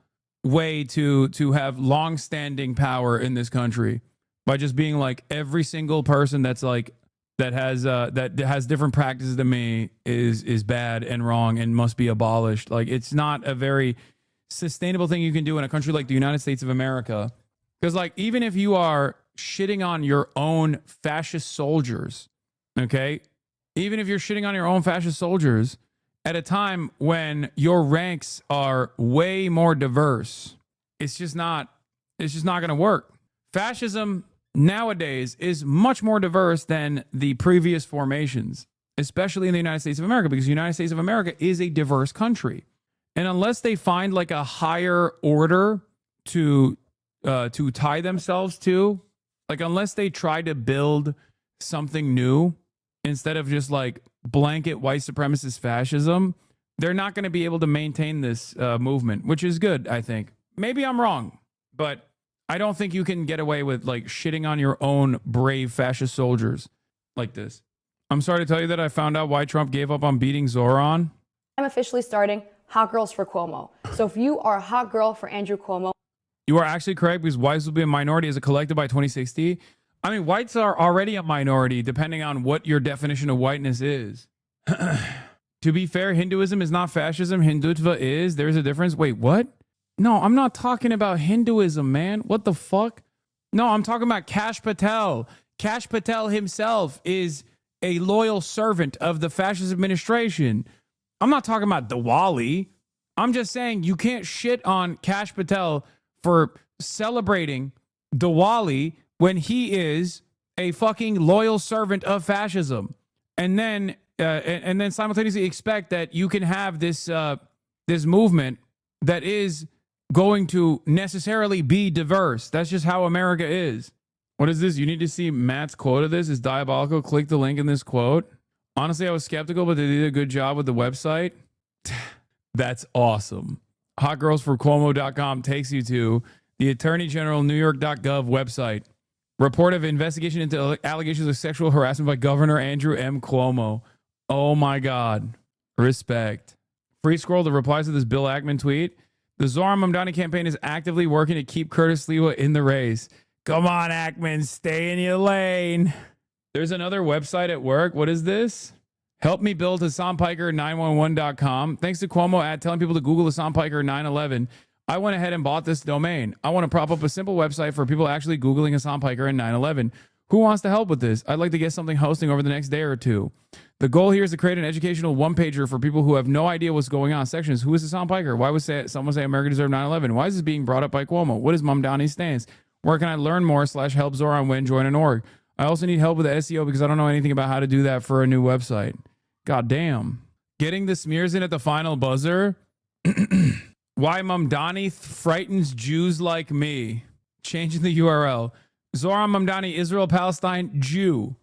way to have long-standing power in this country by just being like every single person that's like that has different practices than me is bad and wrong and must be abolished. Like, it's not a very sustainable thing you can do in a country like the United States of America. Because like, even if you are shitting on your own fascist soldiers, okay, even if you're shitting on your own fascist soldiers at a time when your ranks are way more diverse, it's just not going to work. Fascism nowadays is much more diverse than the previous formations, especially in the United States of America, because the United States of America is a diverse country. And unless they find like a higher order to tie themselves to, like unless they try to build something new instead of just like blanket white supremacist fascism, they're not going to be able to maintain this movement, which is good, I think. Maybe I'm wrong, but I don't think you can get away with like shitting on your own brave fascist soldiers like this. I'm sorry to tell you that I found out why Trump gave up on beating Zoran. I'm officially starting Hot Girls for Cuomo. So if you are a hot girl for Andrew Cuomo. You are actually correct, because whites will be a minority as a collective by 2060. I mean, whites are already a minority depending on what your definition of whiteness is. To be fair, Hinduism is not fascism. Hindutva is. There's a difference. Wait, what? No, I'm not talking about Hinduism, man. What the fuck? No, I'm talking about Kash Patel. Kash Patel himself is a loyal servant of the fascist administration. I'm not talking about Diwali. I'm just saying you can't shit on Kash Patel for celebrating Diwali when he is a fucking loyal servant of fascism. And then simultaneously expect that you can have this this movement that is going to necessarily be diverse. That's just how America is. What is this? You need to see Matt's quote of this. It's diabolical. Click the link in this quote. Honestly, I was skeptical, but they did a good job with the website. That's awesome. HotGirlsForCuomo.com takes you to the Attorney General NewYork.gov website. Report of investigation into allegations of sexual harassment by Governor Andrew M. Cuomo. Oh my God. Respect. Free scroll the replies to this Bill Ackman tweet. The Zohran Mamdani campaign is actively working to keep Curtis Sliwa in the race. Come on, Ackman, stay in your lane. There's another website at work. What is this? Help me build HasanPiker911.com. Thanks to Cuomo ad telling people to Google Hasan Piker 911. I went ahead and bought this domain. I want to prop up a simple website for people actually Googling Hasan Piker and 911. Who wants to help with this? I'd like to get something hosting over the next day or two. The goal here is to create an educational one-pager for people who have no idea what's going on. Section is, who is Hasan Piker? Why would someone say America deserved 9/11? Why is this being brought up by Cuomo? What is Mamdani's stance? Where can I learn more / help Zoran win? Join an org. I also need help with the SEO because I don't know anything about how to do that for a new website. God damn. Getting the smears in at the final buzzer. Why Mamdani frightens Jews like me. Changing the URL. Zoran Mamdani, Israel, Palestine, Jew.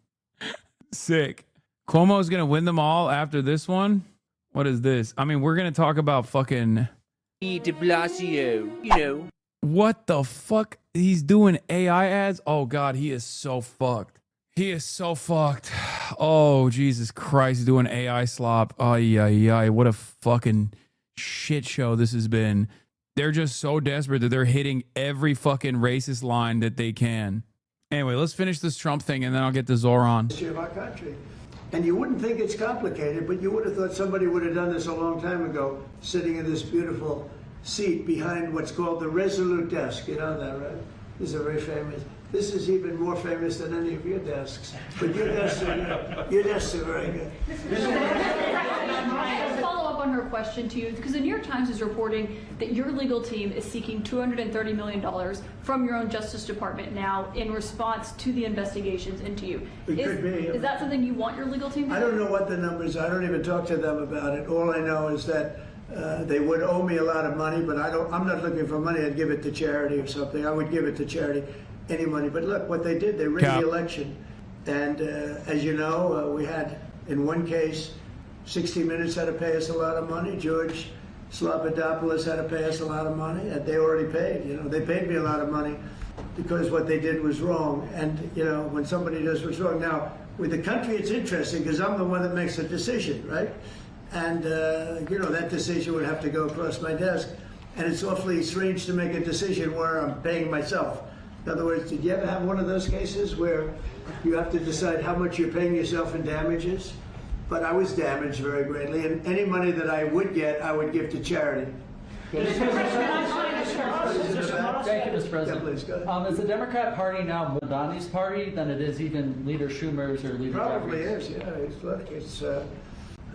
Sick. Cuomo's going to win them all after this one? What is this? I mean, we're going to talk about fucking... De Blasio, you know. What the fuck? He's doing AI ads? Oh, God, he is so fucked. He is so fucked. Oh, Jesus Christ, he's doing AI slop. Ay, ay, ay. What a fucking shit show this has been. They're just so desperate that they're hitting every fucking racist line that they can. Anyway, let's finish this Trump thing and then I'll get to Zoran. Of our country. And you wouldn't think it's complicated, but you would have thought somebody would have done this a long time ago, sitting in this beautiful seat behind what's called the Resolute desk. You know that, right? This is a very famous. This is even more famous than any of your desks. But your desks are very good. Follow up on her question to you, because the New York Times is reporting that your legal team is seeking $230 million from your own Justice Department now in response to the investigations into you. Is that something you want your legal team to do? I don't know what the numbers are. I don't even talk to them about it. All I know is that they would owe me a lot of money, but I'm not looking for money. I'd give it to charity or something. I would give it to charity, any money. But look, what they did, they rigged the election. And as you know, we had, in one case, 60 Minutes had to pay us a lot of money. George Slopadopoulos had to pay us a lot of money. And they already paid. You know, they paid me a lot of money because what they did was wrong. And, you know, when somebody does what's wrong. Now, with the country, it's interesting because I'm the one that makes the decision, right? And, you know, that decision would have to go across my desk. And it's awfully strange to make a decision where I'm paying myself. In other words, did you ever have one of those cases where you have to decide how much you're paying yourself in damages? But I was damaged very greatly, and any money that I would get, I would give to charity. Thank you, Mr. President. Yeah, please, go ahead. Is the Democrat Party now Mamdani's party than it is even Leader Schumer's or Leader Probably Jeffries? is, yeah. Look,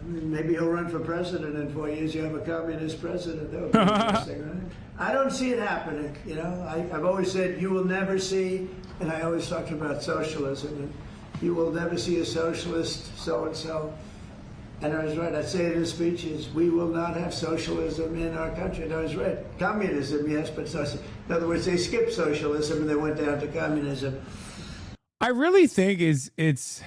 I mean, maybe he'll run for president in 4 years. You have a communist president. That would be interesting, right? I don't see it happening. You know, I've always said you will never see, and I always talk about socialism, and you will never see a socialist so-and-so. And I was right. I say it in speeches, we will not have socialism in our country. And I was right. Communism, yes, but socialism. In other words, they skipped socialism and they went down to communism. I really think it's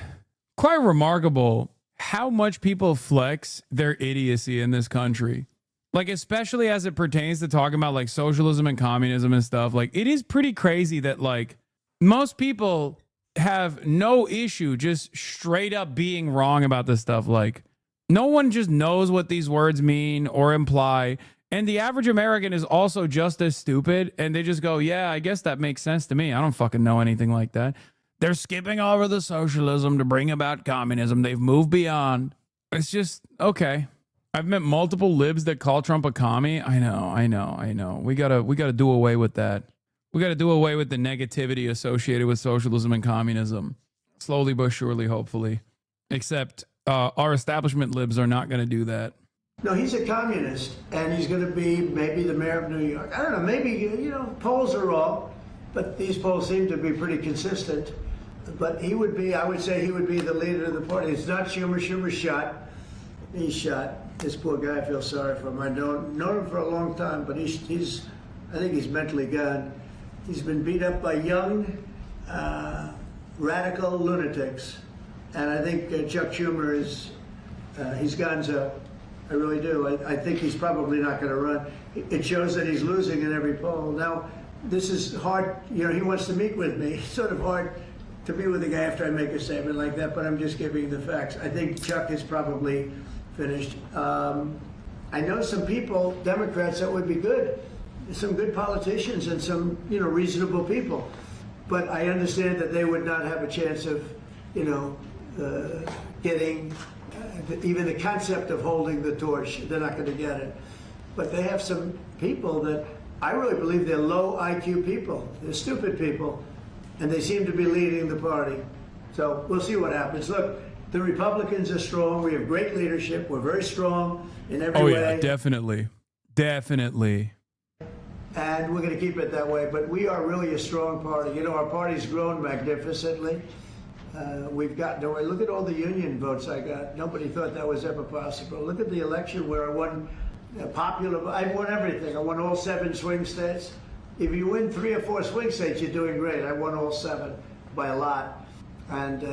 quite remarkable how much people flex their idiocy in this country. Like, especially as it pertains to talking about like socialism and communism and stuff. Like, it is pretty crazy that like most people have no issue just straight up being wrong about this stuff. Like, no one just knows what these words mean or imply. And the average American is also just as stupid. And they just go, yeah, I guess that makes sense to me. I don't fucking know anything like that. They're skipping over the socialism to bring about communism. They've moved beyond. It's just, okay. I've met multiple libs that call Trump a commie. I know. We gotta do away with that. We gotta do away with the negativity associated with socialism and communism. Slowly but surely, hopefully. Except our establishment libs are not gonna do that. No, he's a communist, and he's going to be maybe the mayor of New York. I don't know, maybe, polls are wrong, but these polls seem to be pretty consistent. But he would be, I would say he would be the leader of the party. It's not Schumer. Schumer's shot. He's shot. This poor guy, I feel sorry for him. I've known him for a long time, but I think he's mentally gone. He's been beat up by young, radical lunatics. And I think Chuck Schumer he's gonzo. I really do. I think he's probably not going to run. It shows that he's losing in every poll. Now, this is hard. He wants to meet with me. It's sort of hard to meet with a guy after I make a statement like that, but I'm just giving the facts. I think Chuck is probably finished. I know some people, Democrats, that would be good. Some good politicians and some, reasonable people. But I understand that they would not have a chance of, getting even the concept of holding the torch. They're not going to get it. But they have some people that I really believe they're low IQ people. They're stupid people. And they seem to be leading the party. So we'll see what happens. Look, the Republicans are strong. We have great leadership. We're very strong in every way. Oh, yeah, definitely. Definitely. And we're going to keep it that way. But we are really a strong party. Our party's grown magnificently. We've gotten away. Look at all the union votes I got. Nobody thought that was ever possible. Look at the election where I won I won everything. I won all 7 swing states. If you win 3 or 4 swing states, you're doing great. I won all 7 by a lot. And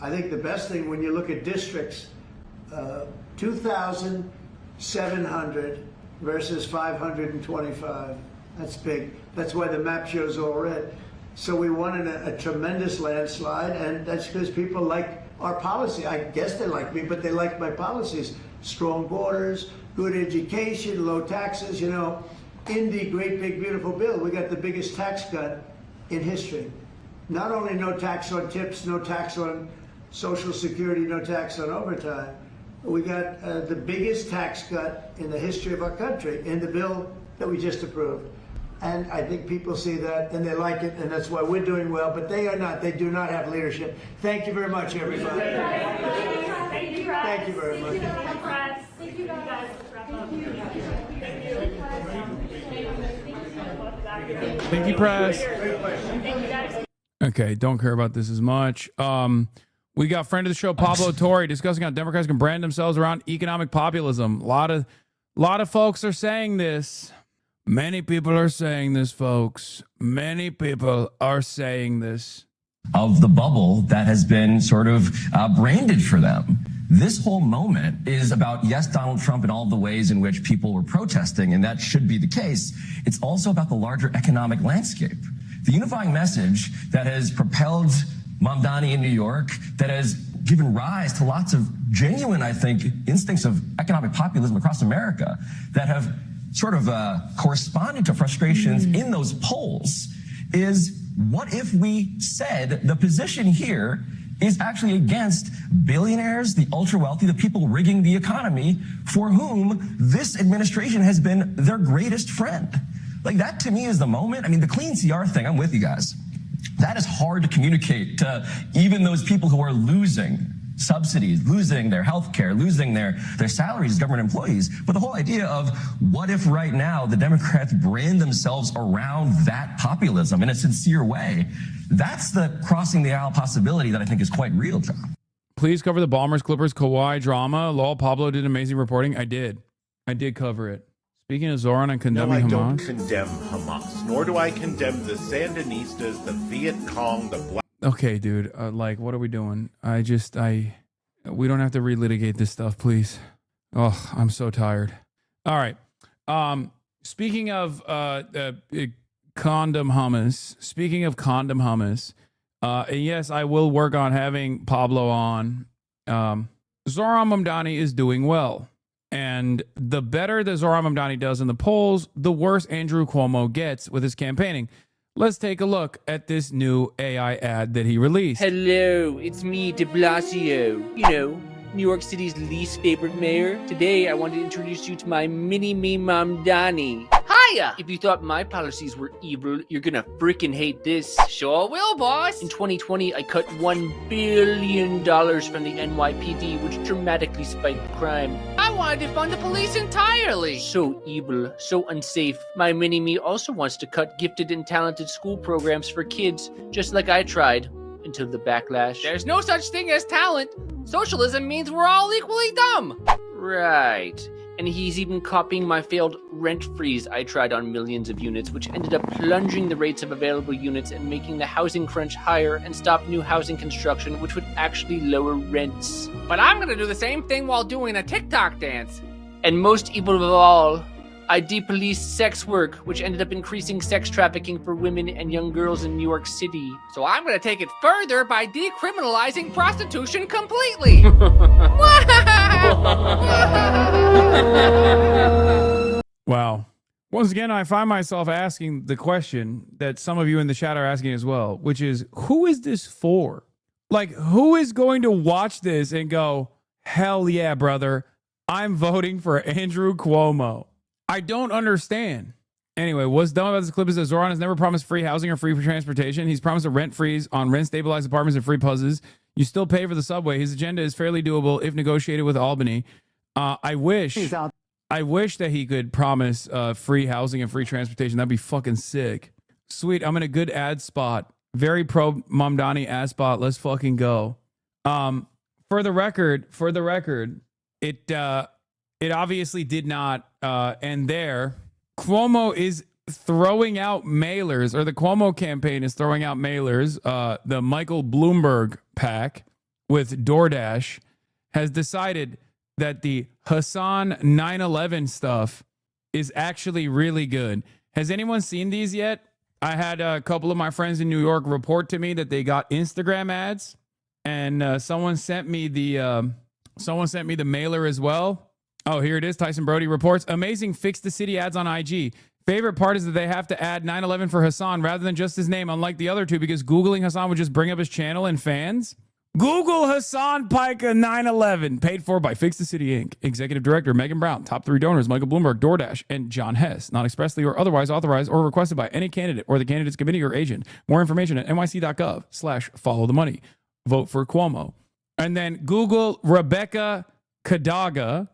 I think the best thing when you look at districts, 2,700 versus 525. That's big. That's why the map shows all red. So we won in a tremendous landslide, and that's because people like our policy. I guess they like me, but they like my policies. Strong borders, good education, low taxes. In the great big beautiful bill, we got the biggest tax cut in history. Not only no tax on tips, no tax on Social Security, no tax on overtime, we got the biggest tax cut in the history of our country in the bill that we just approved. And I think people see that and they like it, and that's why we're doing well, but they are not. They do not have leadership. Thank you very much, everybody. Thank you, Thank you very much. Thank you, guys. Thank you, press. Okay, don't care about this as much. We got friend of the show, Pablo Torre, discussing how Democrats can brand themselves around economic populism. A lot of folks are saying this. Many people are saying this, folks. Many people are saying this. Of the bubble that has been sort of branded for them. This whole moment is about, yes, Donald Trump and all the ways in which people were protesting, and that should be the case. It's also about the larger economic landscape. The unifying message that has propelled Mamdani in New York, that has given rise to lots of genuine, I think, instincts of economic populism across America that have sort of corresponded to frustrations in those polls is, what if we said the position here is actually against billionaires, the ultra wealthy, the people rigging the economy, for whom this administration has been their greatest friend? Like, that to me is the moment. I mean, the clean CR thing, I'm with you guys. That is hard to communicate to even those people who are losing subsidies, losing their health care, losing their salaries as government employees. But the whole idea of, what if right now the Democrats brand themselves around that populism in a sincere way? That's the crossing the aisle possibility that I think is quite real, John. Please cover the Bombers Clippers Kawhi drama. Lol, Pablo did amazing reporting. I did cover it. Speaking of Zoran and condemning Hamas. No, I don't condemn Hamas, nor do I condemn the Sandinistas, the Viet Cong, the Black... Okay, dude, what are we doing? We don't have to relitigate this stuff, please. Oh, I'm so tired. All right. Speaking of condom hummus, yes, I will work on having Pablo on. Zoran Mamdani is doing well. And the better that Zoran Mamdani does in the polls, the worse Andrew Cuomo gets with his campaigning. Let's take a look at this new AI ad that he released. Hello, it's me, de Blasio. New York City's least favorite mayor. Today, I wanted to introduce you to my mini-me Mamdani. Hiya! If you thought my policies were evil, you're gonna freaking hate this. Sure will, boss! In 2020, I cut $1 billion from the NYPD, which dramatically spiked crime. I wanted to fund the police entirely! So evil, so unsafe. My mini-me also wants to cut gifted and talented school programs for kids, just like I tried. Until the backlash. There's no such thing as talent. Socialism means we're all equally dumb. Right. And he's even copying my failed rent freeze I tried on millions of units, which ended up plunging the rates of available units and making the housing crunch higher and stop new housing construction, which would actually lower rents. But I'm gonna do the same thing while doing a TikTok dance. And most evil of all, I depoliced sex work, which ended up increasing sex trafficking for women and young girls in New York City. So I'm gonna take it further by decriminalizing prostitution completely. Wow. Once again, I find myself asking the question that some of you in the chat are asking as well, which is, who is this for? Like, who is going to watch this and go, hell yeah, brother, I'm voting for Andrew Cuomo? I don't understand. Anyway, what's dumb about this clip is that Zoran has never promised free housing or free transportation. He's promised a rent freeze on rent-stabilized apartments and free puzzles. You still pay for the subway. His agenda is fairly doable if negotiated with Albany. I wish that he could promise free housing and free transportation. That'd be fucking sick. Sweet, I'm in a good ad spot. Very pro Mamdani ad spot. Let's fucking go. For the record, it obviously did not end there. Cuomo is throwing out mailers, or the Cuomo campaign is throwing out mailers. The Michael Bloomberg PAC with DoorDash has decided that the Hasan 9/11 stuff is actually really good. Has anyone seen these yet? I had a couple of my friends in New York report to me that they got Instagram ads, and someone sent me the mailer as well. Oh, here it is. Tyson Brody reports, amazing Fix the City ads on IG. Favorite part is that they have to add 9/11 for Hasan rather than just his name, unlike the other two, because Googling Hasan would just bring up his channel and fans. Google Hasan Pica 9/11, paid for by Fix the City Inc. Executive Director Megan Brown. Top 3 donors Michael Bloomberg, DoorDash, and John Hess. Not expressly or otherwise authorized or requested by any candidate or the candidate's committee or agent. More information at nyc.gov/follow the money. Vote for Cuomo. And then Google Rebecca Kadaga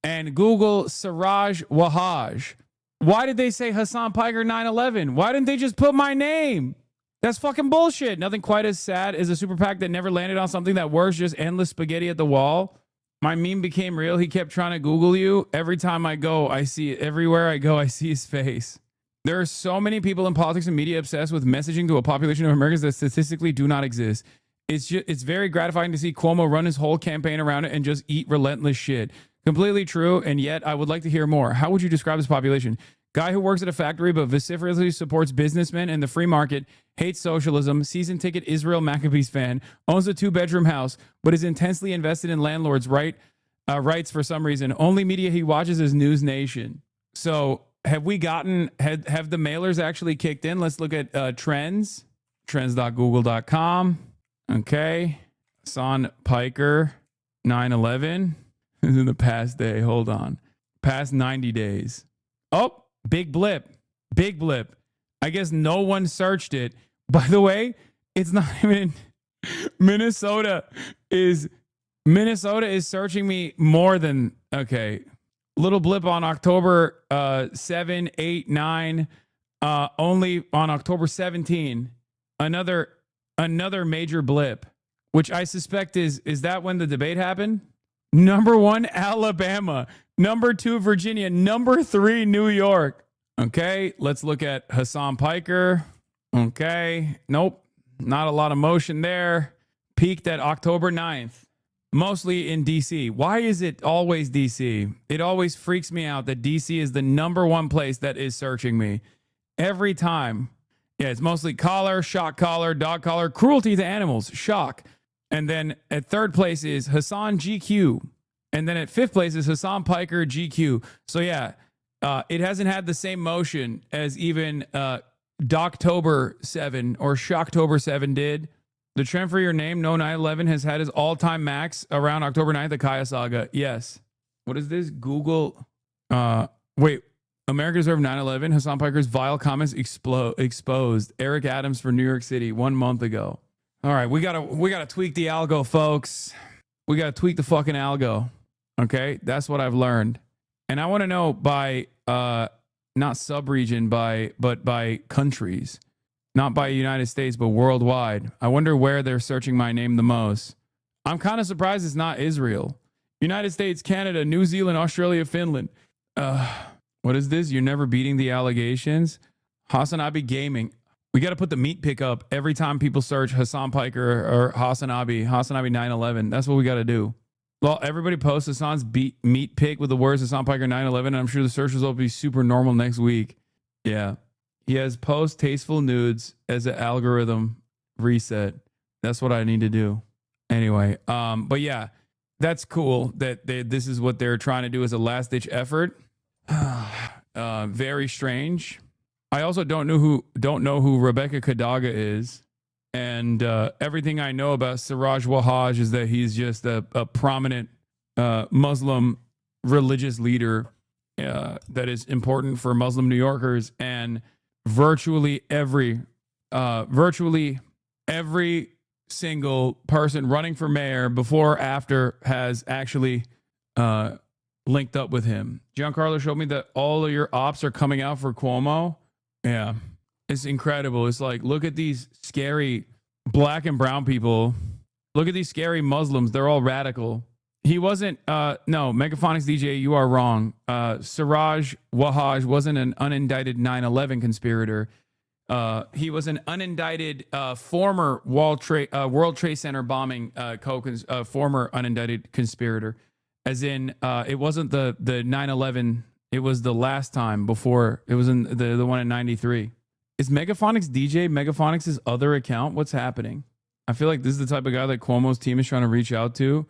and Google Siraj Wahaj. Why did they say Hasan Piker 9/11? Why didn't they just put my name? That's fucking bullshit. Nothing quite as sad as a super PAC that never landed on something that works, just endless spaghetti at the wall. My meme became real. He kept trying to Google you. Every time I go, I see it. Everywhere I go, I see his face. There are so many people in politics and media obsessed with messaging to a population of Americans that statistically do not exist. It's very gratifying to see Cuomo run his whole campaign around it and just eat relentless shit. Completely true, and yet I would like to hear more. How would you describe this population? Guy who works at a factory but vociferously supports businessmen and the free market, hates socialism, season ticket Israel Maccabees fan, owns a 2-bedroom house, but is intensely invested in landlords' rights for some reason. Only media he watches is News Nation. So have the mailers actually kicked in? Let's look at trends. Trends.google.com. Okay. Hasan Piker 9/11. This is in the past day. Hold on. Past 90 days. Oh, big blip. Big blip. I guess no one searched it. By the way, it's not even Minnesota is searching me more than, okay. Little blip on October 7, 8, 9. Only on October 17. Another major blip, which I suspect is that when the debate happened? Number 1, Alabama. Number 2, Virginia. Number 3, New York. Okay, let's look at Hasan Piker. Okay, nope. Not a lot of motion there. Peaked at October 9th. Mostly in D.C. Why is it always D.C.? It always freaks me out that D.C. is the number 1 place that is searching me. Every time. Yeah, it's mostly collar, shock collar, dog collar, cruelty to animals, shock. And then at 3rd place is Hasan GQ. And then at 5th place is Hasan Piker GQ. So yeah, it hasn't had the same motion as even Doctober 7 or Shocktober 7 did. The trend for your name, no 9/11, has had his all-time max around October 9th, the Kaya saga. Yes. What is this? Google. Wait. America deserved 9/11. Hasan Piker's vile comments exposed. Eric Adams for New York City 1 month ago. All right, we gotta tweak the algo, folks. We gotta tweak the fucking algo. Okay, that's what I've learned. And I want to know by not sub-region, but by countries, not by United States, but worldwide. I wonder where they're searching my name the most. I'm kind of surprised it's not Israel. United States, Canada, New Zealand, Australia, Finland. What is this? You're never beating the allegations? HasanAbi Gaming. We got to put the meat pick up every time people search Hasan Piker or HasanAbi 9/11. That's what we got to do. Well, everybody posts Hasan's meat pick with the words Hasan Piker 9/11, and I'm sure the search result will be super normal next week. Yeah. He has post tasteful nudes as an algorithm reset. That's what I need to do. Anyway, but yeah, that's cool that this is what they're trying to do as a last-ditch effort. Very strange. I also don't know who Rebecca Kadaga is, and everything I know about Siraj Wahhaj is that he's just a prominent Muslim religious leader that is important for Muslim New Yorkers, and virtually every single person running for mayor before or after has actually linked up with him. Giancarlo showed me that all of your ops are coming out for Cuomo. Yeah, it's incredible. It's like, look at these scary black and brown people. Look at these scary Muslims. They're all radical. He wasn't, no, Megaphonics DJ, you are wrong. Siraj Wahhaj wasn't an unindicted 9/11 conspirator. He was an unindicted former World Trade Center bombing former unindicted conspirator. As in, it wasn't the 9/11. It was the last time before. It was in the one in 93. Is Megaphonics DJ Megaphonics' other account? What's happening? I feel like this is the type of guy that Cuomo's team is trying to reach out to.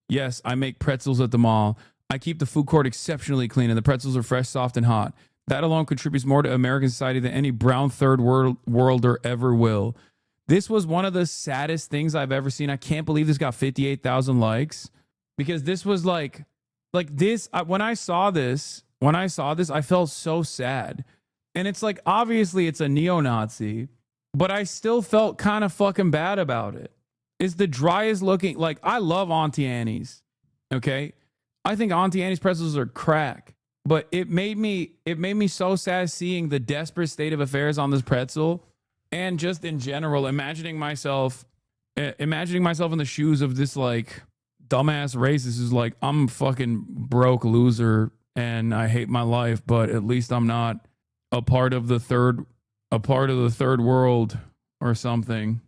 Yes, I make pretzels at the mall. I keep the food court exceptionally clean, and the pretzels are fresh, soft, and hot. That alone contributes more to American society than any brown third worlder ever will. This was one of the saddest things I've ever seen. I can't believe this got 58,000 likes, because this was like this. When I saw this, I felt so sad. And it's like, obviously it's a neo-Nazi, but I still felt kind of fucking bad about it. It's the driest looking, like, I love Auntie Annie's. Okay. I think Auntie Annie's pretzels are crack, but it made me so sad seeing the desperate state of affairs on this pretzel, and just in general, imagining myself in the shoes of this like dumbass racist who's like, I'm a fucking broke loser and I hate my life, but at least I'm not a part of the third world or something.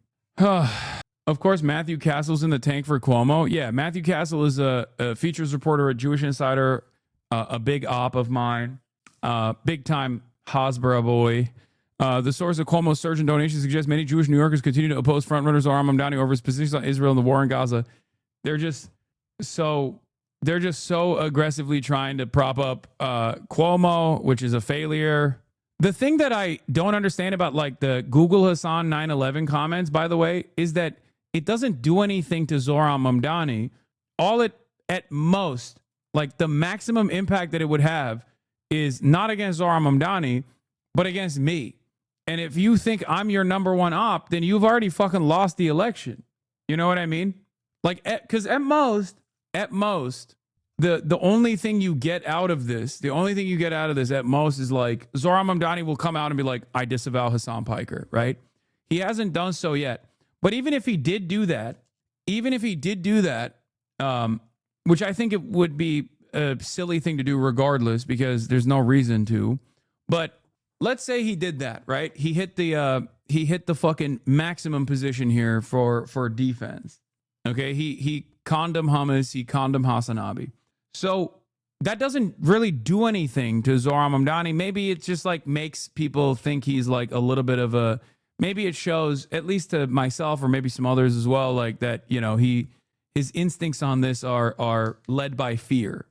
Of course, Matthew Castle's in the tank for Cuomo. Yeah, Matthew Castle is a features reporter at Jewish Insider, a big op of mine, big time Hasbara boy. The source of Cuomo's surge in donations suggests many Jewish New Yorkers continue to oppose frontrunners Zohran Mamdani over his positions on Israel and the war in Gaza. They're just so aggressively trying to prop up Cuomo, which is a failure. The thing that I don't understand about like the Google Hasan 9/11 comments, by the way, is that it doesn't do anything to Zohran Mamdani. All it, at most, like the maximum impact that it would have is not against Zohran Mamdani, but against me. And if you think I'm your number one op, then you've already fucking lost the election. You know what I mean? Like, because at most, the only thing you get out of this, at most is like Zohran Mamdani will come out and be like, I disavow Hasan Piker, right? He hasn't done so yet. But even if he did do that, which I think it would be a silly thing to do regardless, because there's no reason to. But let's say he did that, right? He hit the fucking maximum position here for defense. Okay, he condemned hummus, he condemned HasanAbi. So that doesn't really do anything to Zohran Mamdani. Maybe it just like makes people think he's like a little bit of a, maybe it shows, at least to myself or maybe some others as well, like that, you know, his instincts on this are led by fear.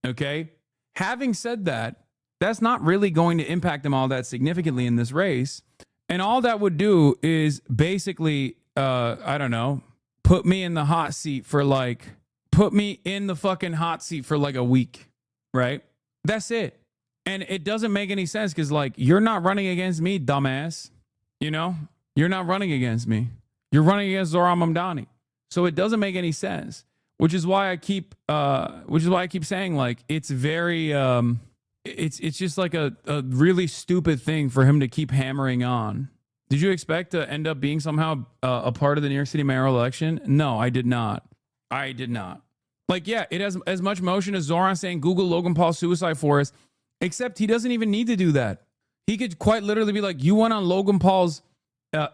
Okay. Having said that, that's not really going to impact him all that significantly in this race. And all that would do is basically I don't know, put me in the hot seat for like, put me in the fucking hot seat for like a week, right? That's it. And it doesn't make any sense because, like, you're not running against me, dumbass. You know, you're not running against me. You're running against Zohran Mamdani. So it doesn't make any sense, which is why I keep saying, like, it's very, it's just like a really stupid thing for him to keep hammering on. Did you expect to end up being somehow a part of the New York City mayoral election? No, I did not. I did not. Like, yeah, it has as much motion as Zoran saying Google Logan Paul's suicide forest, except he doesn't even need to do that. He could quite literally be like, you went on Logan Paul's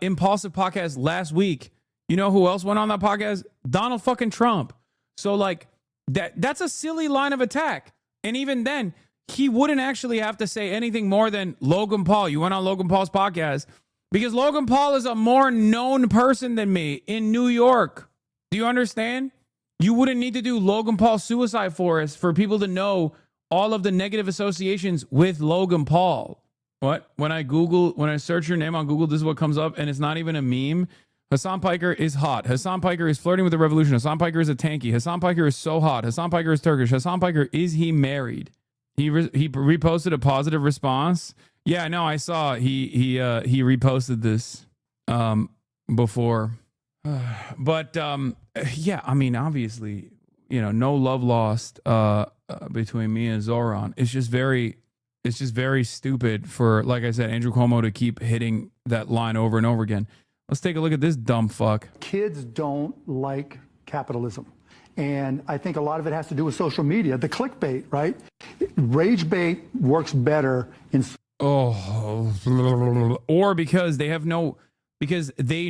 Impulsive podcast last week. You know who else went on that podcast? Donald fucking Trump. So, like, that's a silly line of attack. And even then, he wouldn't actually have to say anything more than Logan Paul. You went on Logan Paul's podcast because Logan Paul is a more known person than me in New York. Do you understand? You wouldn't need to do Logan Paul's suicide forest for people to know all of the negative associations with Logan Paul. What? When I search your name on Google, this is what comes up, and it's not even a meme. Hasan Piker is hot. Hasan Piker is flirting with the revolution. Hasan Piker is a tanky. Hasan Piker is so hot. Hasan Piker is Turkish. Hasan Piker, is he married? He reposted a positive response. Yeah, no, I saw he reposted this before. But yeah, I mean, obviously, you know, no love lost between me and Zoran. It's just very stupid for, like I said, Andrew Cuomo to keep hitting that line over and over again. Let's take a look at this dumb fuck. Kids don't like capitalism. And I think a lot of it has to do with social media, the clickbait, right? Rage bait works better in... Or because they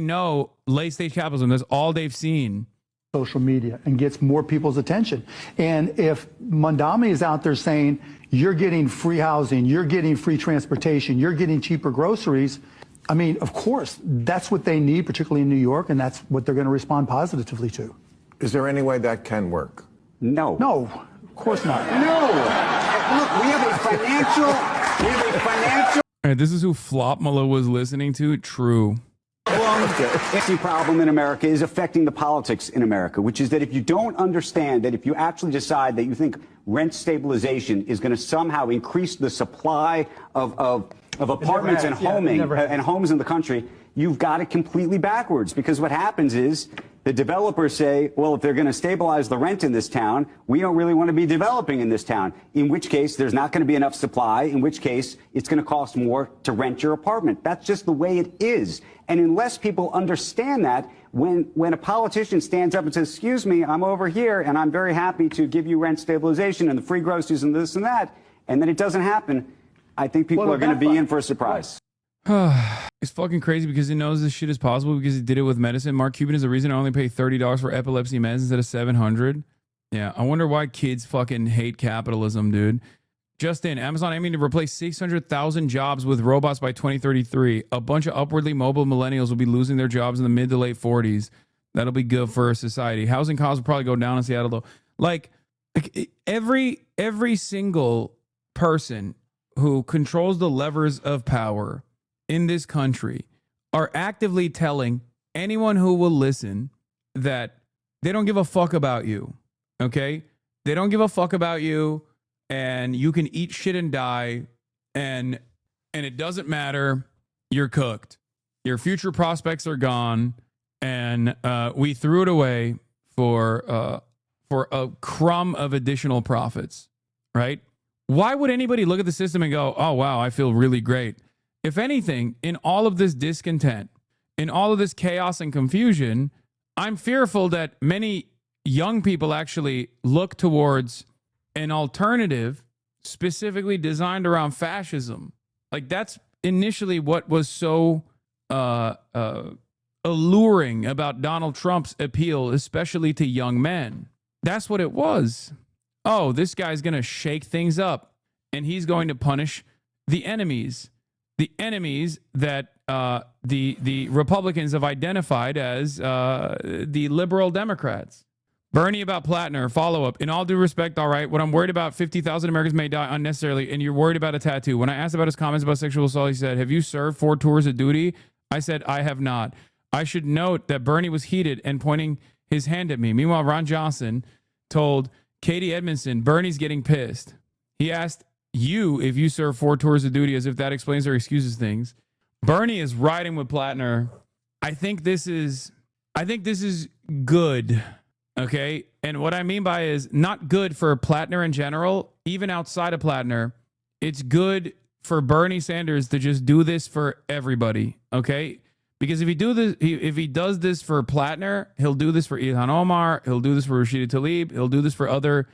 know late stage capitalism. That's all they've seen. Social media, and gets more people's attention. And if Mamdani is out there saying, you're getting free housing, you're getting free transportation, you're getting cheaper groceries, I mean, of course, that's what they need, particularly in New York, and that's what they're going to respond positively to. Is there any way that can work? No. No, of course not. No. Look, we have a financial... All right, this is who Flopmala was listening to. True. The problem in America is affecting the politics in America, which is that if you don't understand that if you actually decide that you think rent stabilization is going to somehow increase the supply of apartments and homes in the country, you've got it completely backwards. Because what happens is the developers say, well, if they're going to stabilize the rent in this town, we don't really want to be developing in this town, in which case there's not going to be enough supply, in which case it's going to cost more to rent your apartment. That's just the way it is. And unless people understand that, when a politician stands up and says, excuse me, I'm over here and I'm very happy to give you rent stabilization and the free groceries and this and that, and then it doesn't happen, I think people are going to be in for a surprise. It's fucking crazy because he knows this shit is possible because he did it with medicine. Mark Cuban is the reason I only pay $30 for epilepsy meds instead of $700. Yeah, I wonder why kids fucking hate capitalism, dude. Just in, Amazon aiming to replace 600,000 jobs with robots by 2033. A bunch of upwardly mobile millennials will be losing their jobs in the mid to late 40s. That'll be good for our society. Housing costs will probably go down in Seattle, though. Like every single person who controls the levers of power in this country are actively telling anyone who will listen that they don't give a fuck about you. Okay? They don't give a fuck about you, and you can eat shit and die, and it doesn't matter. You're cooked. Your future prospects are gone, and we threw it away for a crumb of additional profits, right? Why would anybody look at the system and go, oh, wow, I feel really great? If anything, in all of this discontent, in all of this chaos and confusion, I'm fearful that many young people actually look towards an alternative specifically designed around fascism. Like, that's initially what was so alluring about Donald Trump's appeal, especially to young men. That's what it was. Oh, this guy's going to shake things up, and he's going to punish the enemies that the Republicans have identified as the liberal Democrats. Bernie about Plattner, follow-up. In all due respect, all right, what I'm worried about, 50,000 Americans may die unnecessarily, and you're worried about a tattoo. When I asked about his comments about sexual assault, he said, have you served 4 tours of duty? I said, I have not. I should note that Bernie was heated and pointing his hand at me. Meanwhile, Ron Johnson told Katie Edmondson, Bernie's getting pissed. He asked you if you serve 4 tours of duty, as if that explains or excuses things. Bernie is riding with Plattner. I think this is good. Okay. And what I mean by is not good for Plattner in general, even outside of Plattner. It's good for Bernie Sanders to just do this for everybody. Okay. Because if he does this for Plattner, he'll do this for Ilhan Omar, he'll do this for Rashida Tlaib, he'll do this for other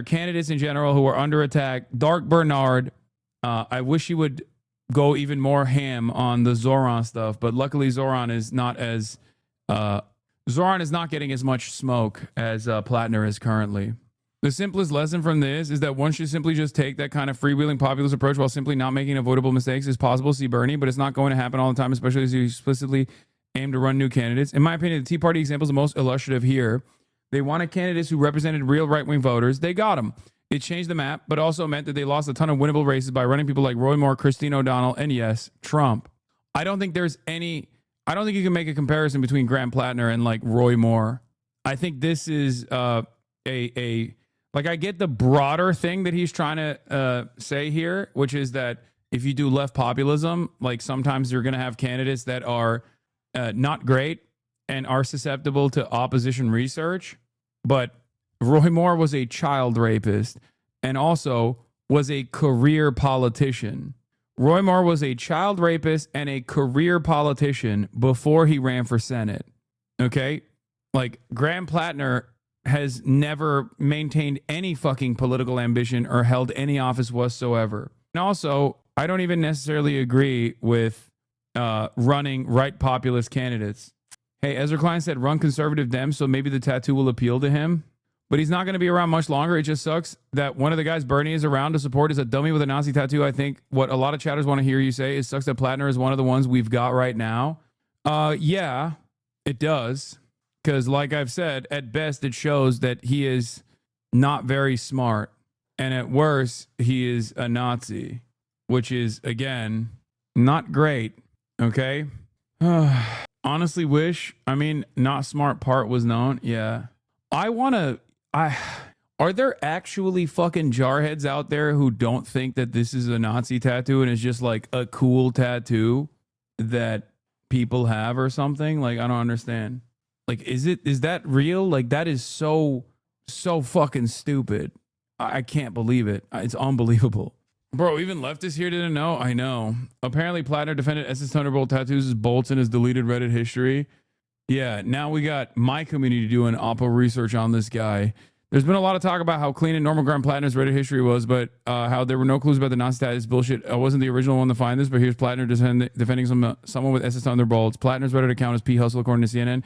candidates in general who are under attack. Dark Bernard, I wish he would go even more ham on the Zoran stuff, but luckily Zoran is not getting as much smoke as Plattner is currently. The simplest lesson from this is that one should simply just take that kind of freewheeling populist approach while simply not making avoidable mistakes. It's possible to see Bernie, but it's not going to happen all the time, especially as you explicitly aim to run new candidates. In my opinion, the Tea Party example is the most illustrative here. They wanted candidates who represented real right-wing voters. They got them. It changed the map, but also meant that they lost a ton of winnable races by running people like Roy Moore, Christine O'Donnell, and yes, Trump. I don't think you can make a comparison between Graham Plattner and like Roy Moore. I think this is I get the broader thing that he's trying to say here, which is that if you do left populism, like sometimes you're going to have candidates that are not great and are susceptible to opposition research. But Roy Moore was a child rapist and also was a career politician. Roy Moore was a child rapist and a career politician before he ran for Senate. Okay? Like Graham Plattner has never maintained any fucking political ambition or held any office whatsoever. And also, I don't even necessarily agree with running right populist candidates. Hey, Ezra Klein said run conservative Dems, so maybe the tattoo will appeal to him. But he's not going to be around much longer. It just sucks that one of the guys Bernie is around to support is a dummy with a Nazi tattoo. I think what a lot of chatters want to hear you say is sucks that Plattner is one of the ones we've got right now. Yeah, it does. Because like I've said, at best, it shows that he is not very smart. And at worst, he is a Nazi, which is, again, not great. Okay? Honestly wish, not smart part was known. Yeah. Are there actually fucking jarheads out there who don't think that this is a Nazi tattoo and it's just like a cool tattoo that people have or something? Like, I don't understand. Like, is that real? Like, that is so fucking stupid. I can't believe it. It's unbelievable. Bro, even leftists here didn't know? I know. Apparently, Plattner defended SS Thunderbolt tattoos as bolts in his deleted Reddit history. Yeah, now we got my community doing Oppo research on this guy. There's been a lot of talk about how clean and normal Graham Plattner's Reddit history was, but how there were no clues about the Nazi tattoos. Bullshit. I wasn't the original one to find this, but here's Plattner defending someone with SS Thunderbolts. Plattner's Reddit account is P. Hustle, according to CNN.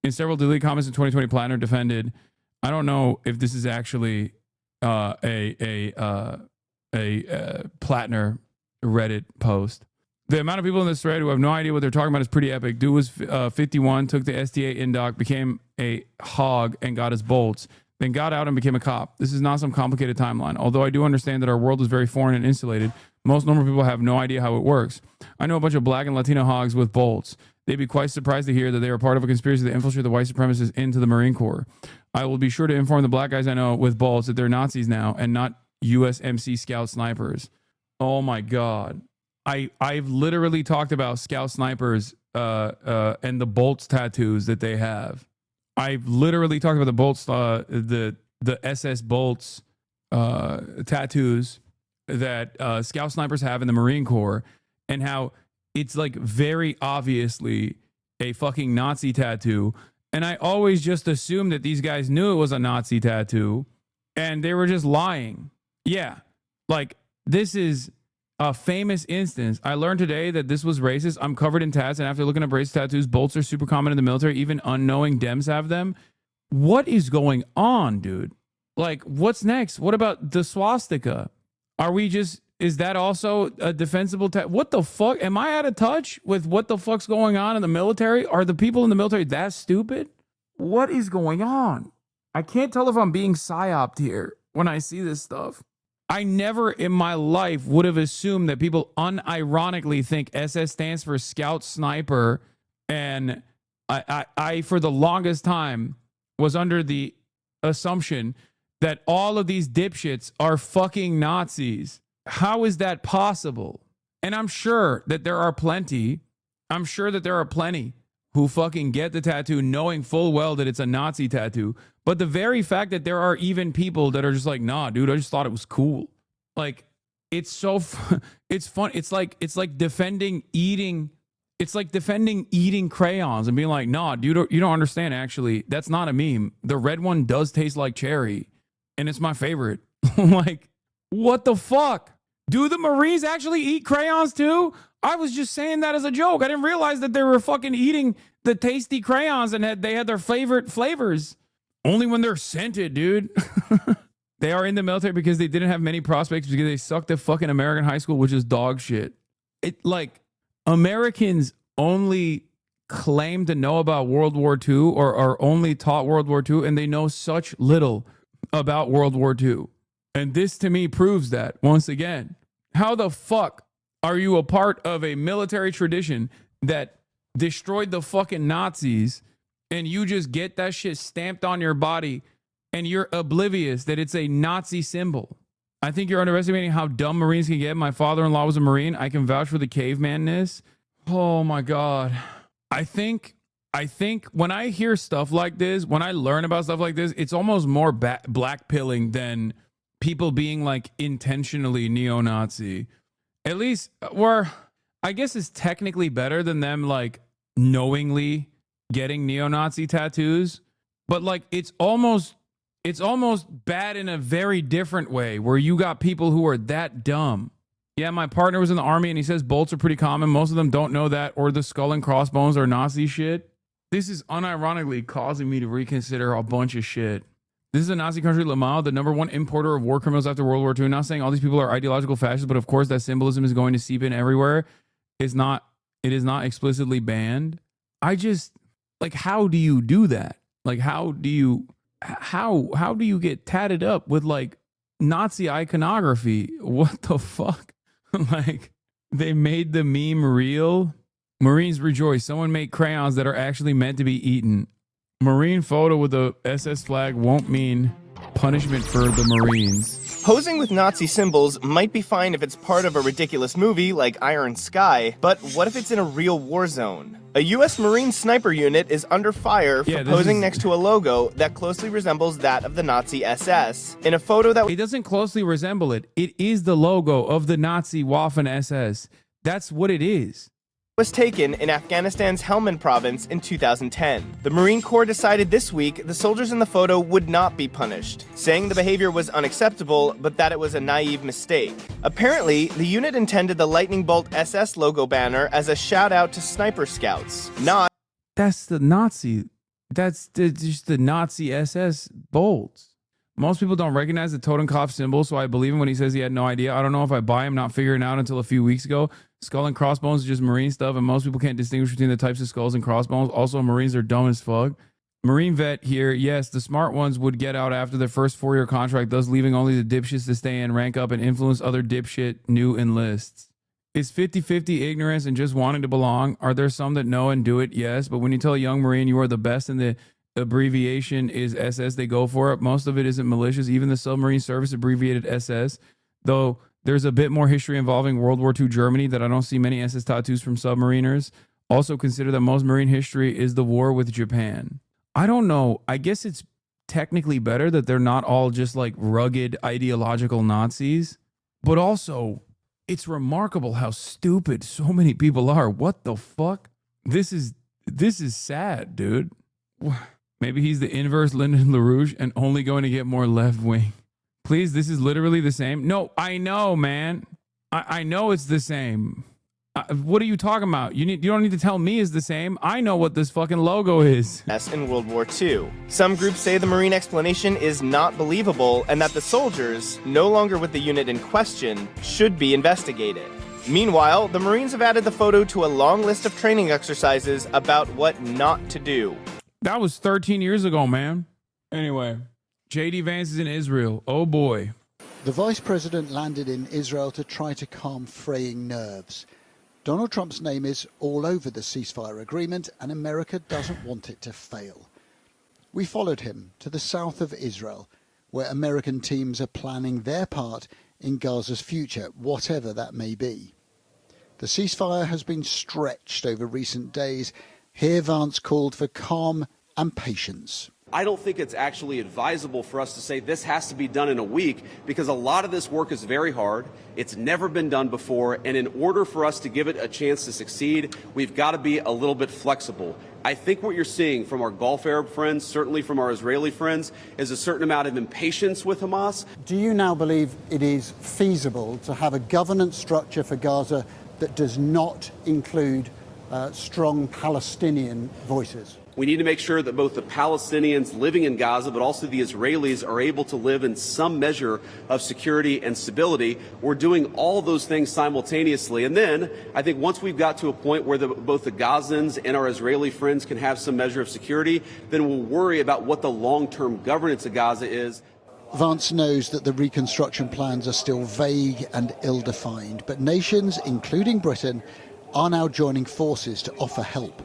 In several deleted comments in 2020, Plattner defended. I don't know if this is actually a Plattner Reddit post. The amount of people in this thread who have no idea what they're talking about is pretty epic. Dude was 51, took the STA indoc, became a hog and got his bolts, then got out and became a cop. This is not some complicated timeline. Although I do understand that our world is very foreign and insulated, most normal people have no idea how it works. I know a bunch of black and Latino hogs with bolts. They'd be quite surprised to hear that they are part of a conspiracy to infiltrate the white supremacists into the Marine Corps. I will be sure to inform the black guys I know with bolts that they're Nazis now and not USMC Scout snipers. Oh my God. I've literally talked about Scout snipers and the bolts tattoos that they have. I've literally talked about the bolts, the SS bolts tattoos that Scout snipers have in the Marine Corps, and how it's like very obviously a fucking Nazi tattoo. And I always just assumed that these guys knew it was a Nazi tattoo and they were just lying. Yeah. Like, this is a famous instance. I learned today that this was racist. I'm covered in tats, and after looking up racist tattoos, bolts are super common in the military. Even unknowing Dems have them. What is going on, dude? Like, what's next? What about the swastika? Is that also a defensible what the fuck? Am I out of touch with what the fuck's going on in the military? Are the people in the military that stupid? What is going on? I can't tell if I'm being psyoped here when I see this stuff. I never in my life would have assumed that people unironically think SS stands for Scout Sniper And I for the longest time was under the assumption that all of these dipshits are fucking Nazis. How is that possible? And I'm sure that there are plenty. I'm sure that there are plenty who fucking get the tattoo knowing full well that it's a Nazi tattoo. But the very fact that there are even people that are just like, nah, dude, I just thought it was cool. Like, it's so, it's fun. It's like defending eating. It's like defending eating crayons and being like, nah, dude, you don't understand. Actually, that's not a meme. The red one does taste like cherry and it's my favorite. Like, what the fuck? Do the Marines actually eat crayons too? I was just saying that as a joke. I didn't realize that they were fucking eating the tasty crayons and they had their favorite flavors. Only when they're scented, dude. They are in the military because they didn't have many prospects because they sucked at fucking American high school, which is dog shit. It like Americans only claim to know about World War II or are only taught World War II, and they know such little about World War II. And this to me proves that once again. How the fuck are you a part of a military tradition that destroyed the fucking Nazis and you just get that shit stamped on your body and you're oblivious that it's a Nazi symbol? I think you're underestimating how dumb Marines can get. My father-in-law was a Marine. I can vouch for the cavemanness. Oh my God. I think when I hear stuff like this, when I learn about stuff like this, it's almost more black pilling than people being like intentionally neo-Nazi. At least, or I guess it's technically better than them like knowingly getting neo-Nazi tattoos. But like it's almost bad in a very different way where you got people who are that dumb. Yeah, my partner was in the army and he says bolts are pretty common. Most of them don't know that, or the skull and crossbones are Nazi shit. This is unironically causing me to reconsider a bunch of shit. This is a Nazi country, Lamal, the #1 importer of war criminals after World War II. Not saying all these people are ideological fascists, but of course that symbolism is going to seep in everywhere. It is not explicitly banned. I just, like, how do you do that? Like, how do you get tatted up with like Nazi iconography? What the fuck? Like, they made the meme real. Marines rejoice. Someone made crayons that are actually meant to be eaten. Marine photo with the SS flag won't mean punishment for the Marines. Posing with Nazi symbols might be fine if it's part of a ridiculous movie like Iron Sky, but what if it's in a real war zone? A U.S. Marine sniper unit is under fire for posing next to a logo that closely resembles that of the Nazi SS. In a photo that... It doesn't closely resemble it. It is the logo of the Nazi Waffen SS. That's what it is. Was taken in Afghanistan's Helmand province in 2010. The Marine Corps decided this week the soldiers in the photo would not be punished, saying the behavior was unacceptable, but that it was a naive mistake. Apparently, the unit intended the Lightning Bolt SS logo banner as a shout out to sniper scouts, not... That's the Nazi. That's just the Nazi SS bolts. Most people don't recognize the Totenkopf symbol, so I believe him when he says he had no idea. I don't know if I buy him, not figuring it out until a few weeks ago. Skull and crossbones is just Marine stuff, and most people can't distinguish between the types of skulls and crossbones. Also, Marines are dumb as fuck. Marine vet here. Yes, the smart ones would get out after their first 4-year contract, thus leaving only the dipshits to stay in, rank up, and influence other dipshit new enlists. Is 50-50 ignorance and just wanting to belong? Are there some that know and do it? Yes, but when you tell a young Marine you are the best and the abbreviation is SS, they go for it. Most of it isn't malicious. Even the submarine service abbreviated SS, though there's a bit more history involving World War II Germany that I don't see many SS tattoos from submariners. Also consider that most Marine history is the war with Japan. I don't know. I guess it's technically better that they're not all just like rugged ideological Nazis, but also it's remarkable how stupid so many people are. What the fuck? This is sad, dude. Maybe he's the inverse Lyndon LaRouche and only going to get more left wing. Please, this is literally the same. No, I know, man. I know it's the same. What are you talking about? You don't need to tell me it's the same. I know what this fucking logo is. In World War II. Some groups say the Marine explanation is not believable and that the soldiers, no longer with the unit in question, should be investigated. Meanwhile, the Marines have added the photo to a long list of training exercises about what not to do. That was 13 years ago, man. Anyway, J.D. Vance is in Israel. Oh, boy. The vice president landed in Israel to try to calm fraying nerves. Donald Trump's name is all over the ceasefire agreement, and America doesn't want it to fail. We followed him to the south of Israel, where American teams are planning their part in Gaza's future, whatever that may be. The ceasefire has been stretched over recent days. Here Vance called for calm and patience. I don't think it's actually advisable for us to say this has to be done in a week, because a lot of this work is very hard. It's never been done before, and in order for us to give it a chance to succeed, we've got to be a little bit flexible. I think what you're seeing from our Gulf Arab friends, certainly from our Israeli friends, is a certain amount of impatience with Hamas. Do you now believe it is feasible to have a governance structure for Gaza that does not include strong Palestinian voices? We need to make sure that both the Palestinians living in Gaza, but also the Israelis, are able to live in some measure of security and stability. We're doing all those things simultaneously. And then I think once we've got to a point where both the Gazans and our Israeli friends can have some measure of security, then we'll worry about what the long-term governance of Gaza is. Vance knows that the reconstruction plans are still vague and ill-defined, but nations, including Britain, are now joining forces to offer help.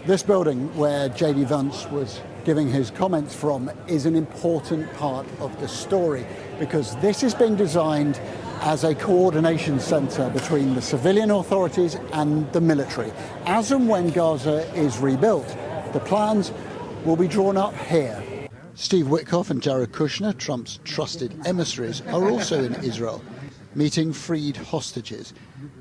This building where J.D. Vance was giving his comments from is an important part of the story, because this is being designed as a coordination centre between the civilian authorities and the military. As and when Gaza is rebuilt, the plans will be drawn up here. Steve Witkoff and Jared Kushner, Trump's trusted emissaries, are also in Israel, meeting freed hostages.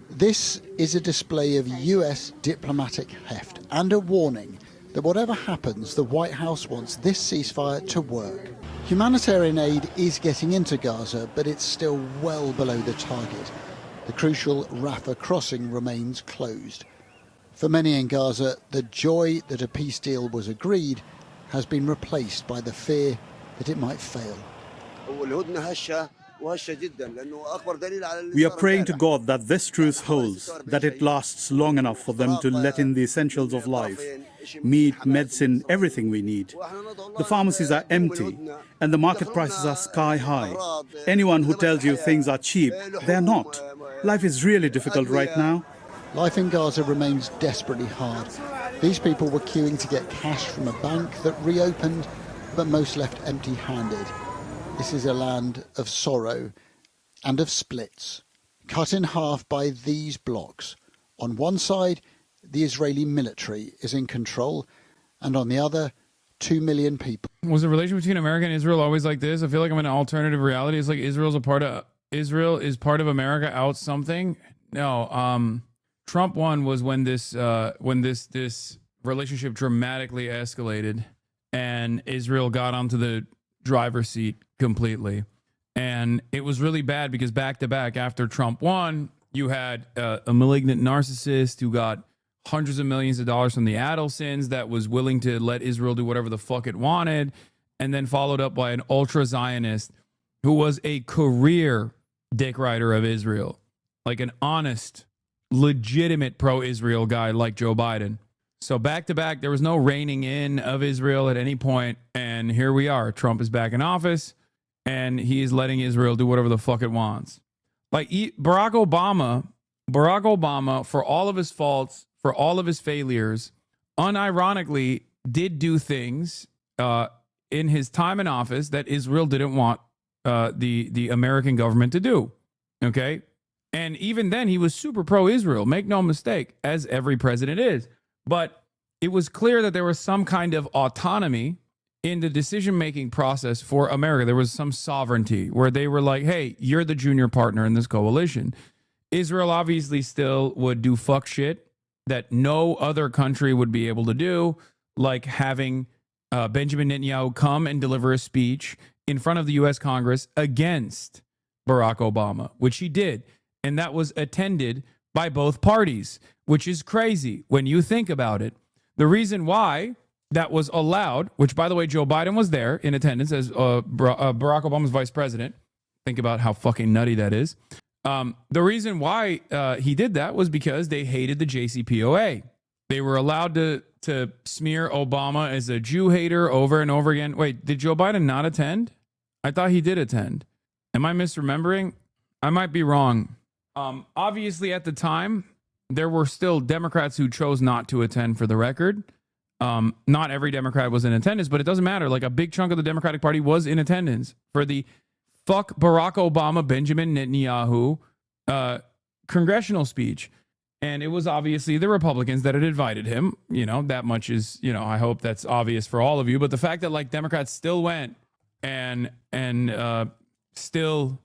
This is a display of US diplomatic heft and a warning that whatever happens, the White House wants this ceasefire to work. Humanitarian aid is getting into Gaza, but it's still well below the target. The crucial Rafah crossing remains closed. For many in Gaza, the joy that a peace deal was agreed has been replaced by the fear that it might fail. We are praying to God that this truce holds, that it lasts long enough for them to let in the essentials of life, meat, medicine, everything we need. The pharmacies are empty and the market prices are sky high. Anyone who tells you things are cheap, they're not. Life is really difficult right now. Life in Gaza remains desperately hard. These people were queuing to get cash from a bank that reopened, but most left empty-handed. This is a land of sorrow and of splits, cut in half by these blocks. On one side, the Israeli military is in control, and on the other, 2 million people. Was the relation between America and Israel always like this? I feel like I'm in an alternative reality. It's like Israel is part of America out something. No, Trump won was when this relationship dramatically escalated, and Israel got onto the driver's seat completely. And it was really bad because back to back after Trump won, you had a malignant narcissist who got hundreds of millions of dollars from the Adelsons that was willing to let Israel do whatever the fuck it wanted, and then followed up by an ultra Zionist who was a career dick rider of Israel, like an honest, legitimate pro-Israel guy like Joe Biden. So back to back, there was no reining in of Israel at any point, and here we are. Trump is back in office, and he is letting Israel do whatever the fuck it wants. Like Barack Obama, for all of his faults, for all of his failures, unironically did do things in his time in office that Israel didn't want the American government to do. Okay, and even then, he was super pro-Israel. Make no mistake, as every president is. But it was clear that there was some kind of autonomy in the decision-making process for America. There was some sovereignty where they were like, hey, you're the junior partner in this coalition. Israel obviously still would do fuck shit that no other country would be able to do, like having Benjamin Netanyahu come and deliver a speech in front of the U.S. Congress against Barack Obama, which he did. And that was attended by both parties, which is crazy when you think about it. The reason why that was allowed, which, by the way, Joe Biden was there in attendance as Barack Obama's vice president. Think about how fucking nutty that is. The reason why he did that was because they hated the JCPOA. They were allowed to smear Obama as a Jew hater over and over again. Wait, did Joe Biden not attend? I thought he did attend. Am I misremembering? I might be wrong. Obviously, at the time, there were still Democrats who chose not to attend, for the record. Not every Democrat was in attendance, but it doesn't matter. Like, a big chunk of the Democratic Party was in attendance for the fuck Barack Obama, Benjamin Netanyahu congressional speech. And it was obviously the Republicans that had invited him. You know, that much is, you know, I hope that's obvious for all of you. But the fact that, like, Democrats still went and still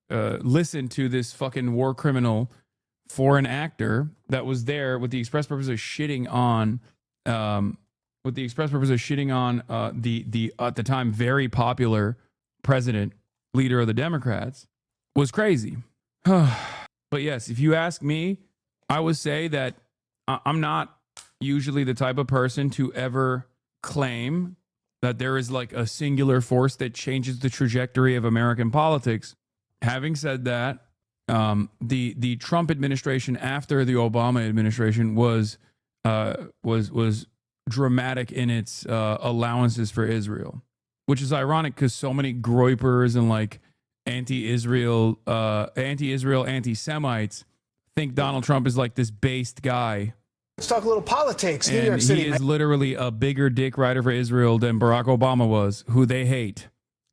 listened to this fucking war criminal foreign actor that was there with the express purpose of shitting on the at the time very popular president, leader of the Democrats, was crazy. But yes, if you ask me, I would say that I'm not usually the type of person to ever claim that there is like a singular force that changes the trajectory of American politics. Having said that, the Trump administration after the Obama administration was dramatic in its allowances for Israel, which is ironic because so many groypers and like anti-Israel, anti-Semites think Donald Trump is like this based guy. Let's talk a little politics. New And York City. he is literally a bigger dick rider for Israel than Barack Obama was, who they hate.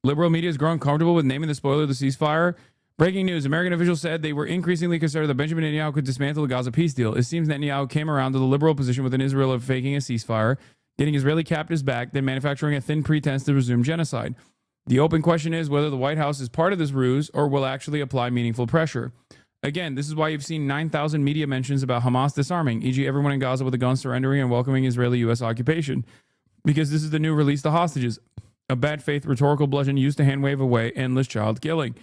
Liberal media has grown comfortable with naming the spoiler of the ceasefire. Breaking news. American officials said they were increasingly concerned that Benjamin Netanyahu could dismantle the Gaza peace deal. It seems Netanyahu came around to the liberal position within Israel of faking a ceasefire, getting Israeli captives back, then manufacturing a thin pretense to resume genocide. The open question is whether the White House is part of this ruse or will actually apply meaningful pressure. Again, this is why you've seen 9,000 media mentions about Hamas disarming, e.g. everyone in Gaza with a gun surrendering and welcoming Israeli-U.S. occupation. Because this is the new release the hostages, a bad faith rhetorical bludgeon used to hand wave away endless child killing.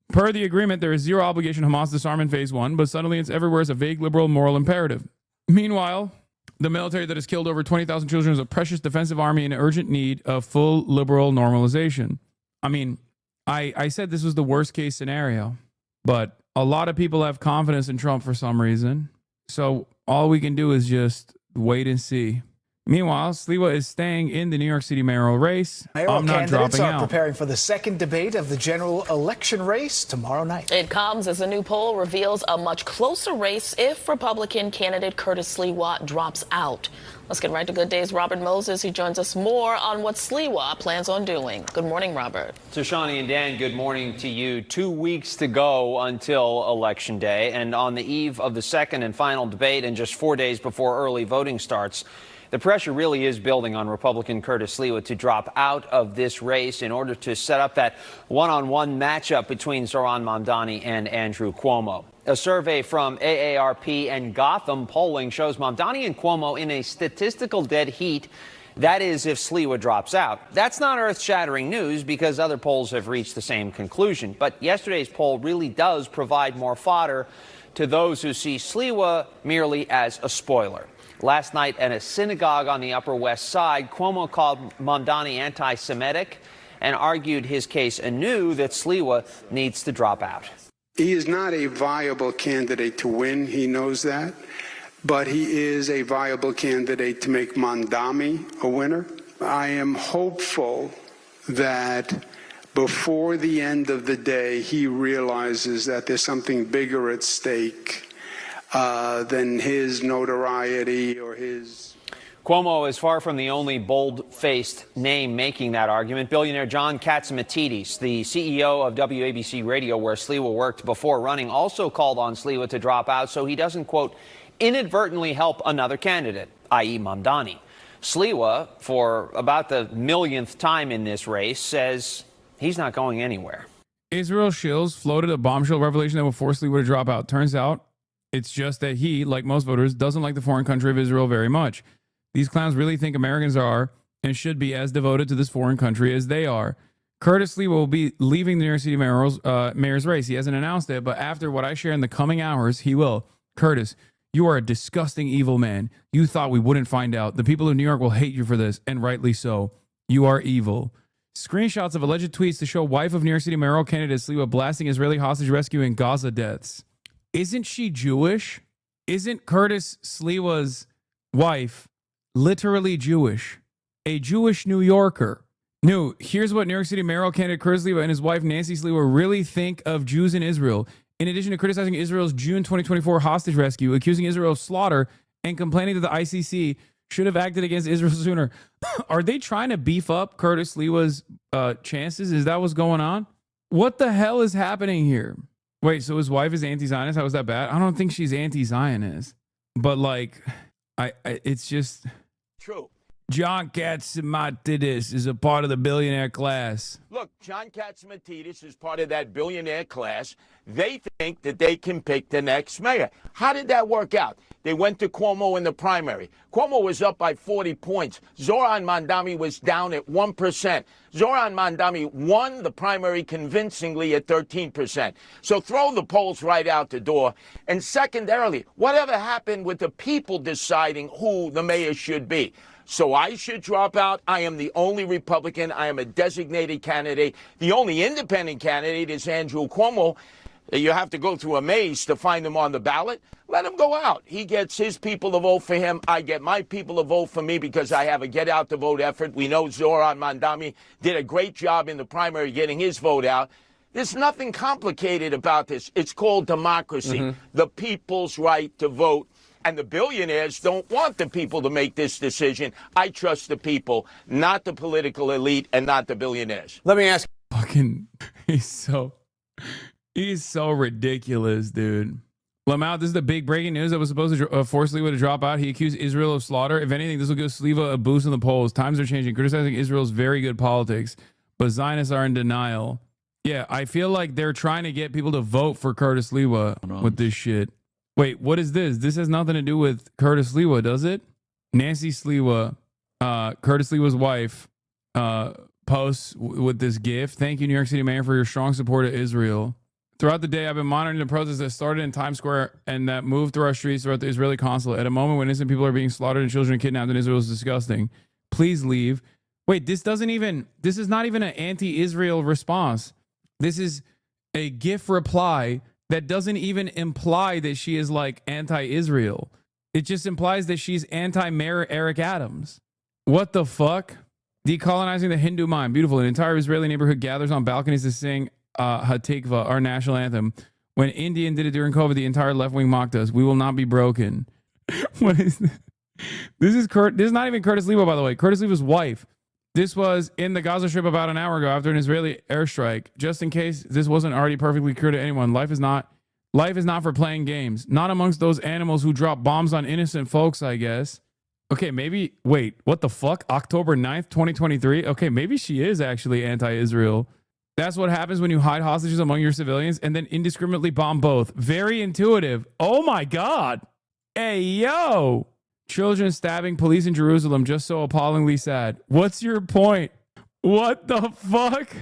Per the agreement, there is zero obligation Hamas disarm in phase 1, but suddenly it's everywhere as a vague liberal moral imperative. Meanwhile, the military that has killed over 20,000 children is a precious defensive army in urgent need of full liberal normalization. I mean, I said this was the worst case scenario, but a lot of people have confidence in Trump for some reason. So all we can do is just wait and see. Meanwhile, Sliwa is staying in the New York City mayoral race. Mayoral I'm not candidates dropping are out. preparing for the second debate of the general election race tomorrow night. It comes as a new poll reveals a much closer race if Republican candidate Curtis Sliwa drops out. Let's get right to Good Day's Robert Moses. He joins us more on what Sliwa plans on doing. Good morning, Robert. So, Shani and Dan, good morning to you. 2 weeks to go until Election Day, and on the eve of the second and final debate and just 4 days before early voting starts, the pressure really is building on Republican Curtis Sliwa to drop out of this race in order to set up that one-on-one matchup between Zohran Mamdani and Andrew Cuomo. A survey from AARP and Gotham Polling shows Mamdani and Cuomo in a statistical dead heat. That is, if Sliwa drops out. That's not earth-shattering news because other polls have reached the same conclusion. But yesterday's poll really does provide more fodder to those who see Sliwa merely as a spoiler. Last night at a synagogue on the Upper West Side, Cuomo called Mamdani anti-Semitic and argued his case anew that Sliwa needs to drop out. He is not a viable candidate to win. He knows that. But he is a viable candidate to make Mamdani a winner. I am hopeful that before the end of the day, he realizes that there's something bigger at stake than his notoriety or his... Cuomo is far from the only bold-faced name making that argument. Billionaire John Katzimatidis, the CEO of WABC Radio, where Sliwa worked before running, also called on Sliwa to drop out so he doesn't, quote, inadvertently help another candidate, i.e. Mamdani. Sliwa, for about the millionth time in this race, says he's not going anywhere. Israel shills floated a bombshell revelation that will force Sliwa to drop out. Turns out it's just that he, like most voters, doesn't like the foreign country of Israel very much. These clowns really think Americans are and should be as devoted to this foreign country as they are. Curtis Sliwa will be leaving the New York City mayor's race. He hasn't announced it, but after what I share in the coming hours, he will. Curtis, you are a disgusting, evil man. You thought we wouldn't find out. The people of New York will hate you for this, and rightly so. You are evil. Screenshots of alleged tweets to show wife of New York City mayoral candidate Sliwa blasting Israeli hostage rescue and Gaza deaths. Isn't she Jewish? Isn't Curtis Sliwa's wife literally Jewish? A Jewish New Yorker. No, here's what New York City mayoral candidate Curtis Sliwa and his wife Nancy Sliwa really think of Jews in Israel. in addition to criticizing Israel's June 2024 hostage rescue, accusing Israel of slaughter, and complaining that the ICC should have acted against Israel sooner. Are they trying to beef up Curtis Lewa's chances? Is that what's going on? What the hell is happening here? Wait, so his wife is anti-Zionist? How is that bad? I don't think she's anti-Zionist. But like, it's just... True. John Catsimatidis is a part of the billionaire class. Look, John Catsimatidis is part of that billionaire class. They think that they can pick the next mayor. How did that work out? They went to Cuomo in the primary. Cuomo was up by 40 points. Zoran Mandami was down at 1%. Zoran Mandami won the primary convincingly at 13%. So throw the polls right out the door. And secondarily, whatever happened with the people deciding who the mayor should be? So I should drop out. I am the only Republican. I am a designated candidate. The only independent candidate is Andrew Cuomo. You have to go through a maze to find him on the ballot. Let him go out. He gets his people to vote for him. I get my people to vote for me because I have a get out the vote effort. We know Zoran Mandami did a great job in the primary getting his vote out. There's nothing complicated about this. It's called democracy, the people's right to vote. And the billionaires don't want the people to make this decision. I trust the people, not the political elite and not the billionaires. Let me ask. Fucking, he's so ridiculous, dude. Lamau, this is the big breaking news that was supposed to force Sliwa to drop out. He accused Israel of slaughter. If anything, this will give Sliwa a boost in the polls. Times are changing. Criticizing Israel's very good politics, but Zionists are in denial. Yeah, I feel like they're trying to get people to vote for Curtis Sliwa with this shit. Wait, what is this? This has nothing to do with Curtis Sliwa, does it? Nancy Sliwa, Curtis Sliwa's wife, posts with this gift. Thank you, New York City Mayor, for your strong support of Israel. Throughout the day, I've been monitoring the protests that started in Times Square and that moved through our streets throughout the Israeli consulate. At a moment when innocent people are being slaughtered and children kidnapped in Israel is disgusting. Please leave. Wait, this is not even an anti-Israel response. This is a GIF reply that doesn't even imply that she is like anti-Israel. It just implies that she's anti-Mayor Eric Adams. What the fuck? Decolonizing the Hindu mind. Beautiful. An entire Israeli neighborhood gathers on balconies to sing Hatikva, our national anthem. When Indian did it during COVID, the entire left wing mocked us. We will not be broken. What is this? This is not even Curtis Sliwa, by the way. Curtis Sliwa's wife. This was in the Gaza Strip about an hour ago after an Israeli airstrike. Just in case this wasn't already perfectly clear to anyone, life is not for playing games. Not amongst those animals who drop bombs on innocent folks, I guess. Okay, maybe, wait, what the fuck? October 9th, 2023? Okay, maybe she is actually anti-Israel. That's what happens when you hide hostages among your civilians and then indiscriminately bomb both. Very intuitive. Oh my God. Hey, yo. Children stabbing police in Jerusalem, just so appallingly sad. What's your point? What the fuck?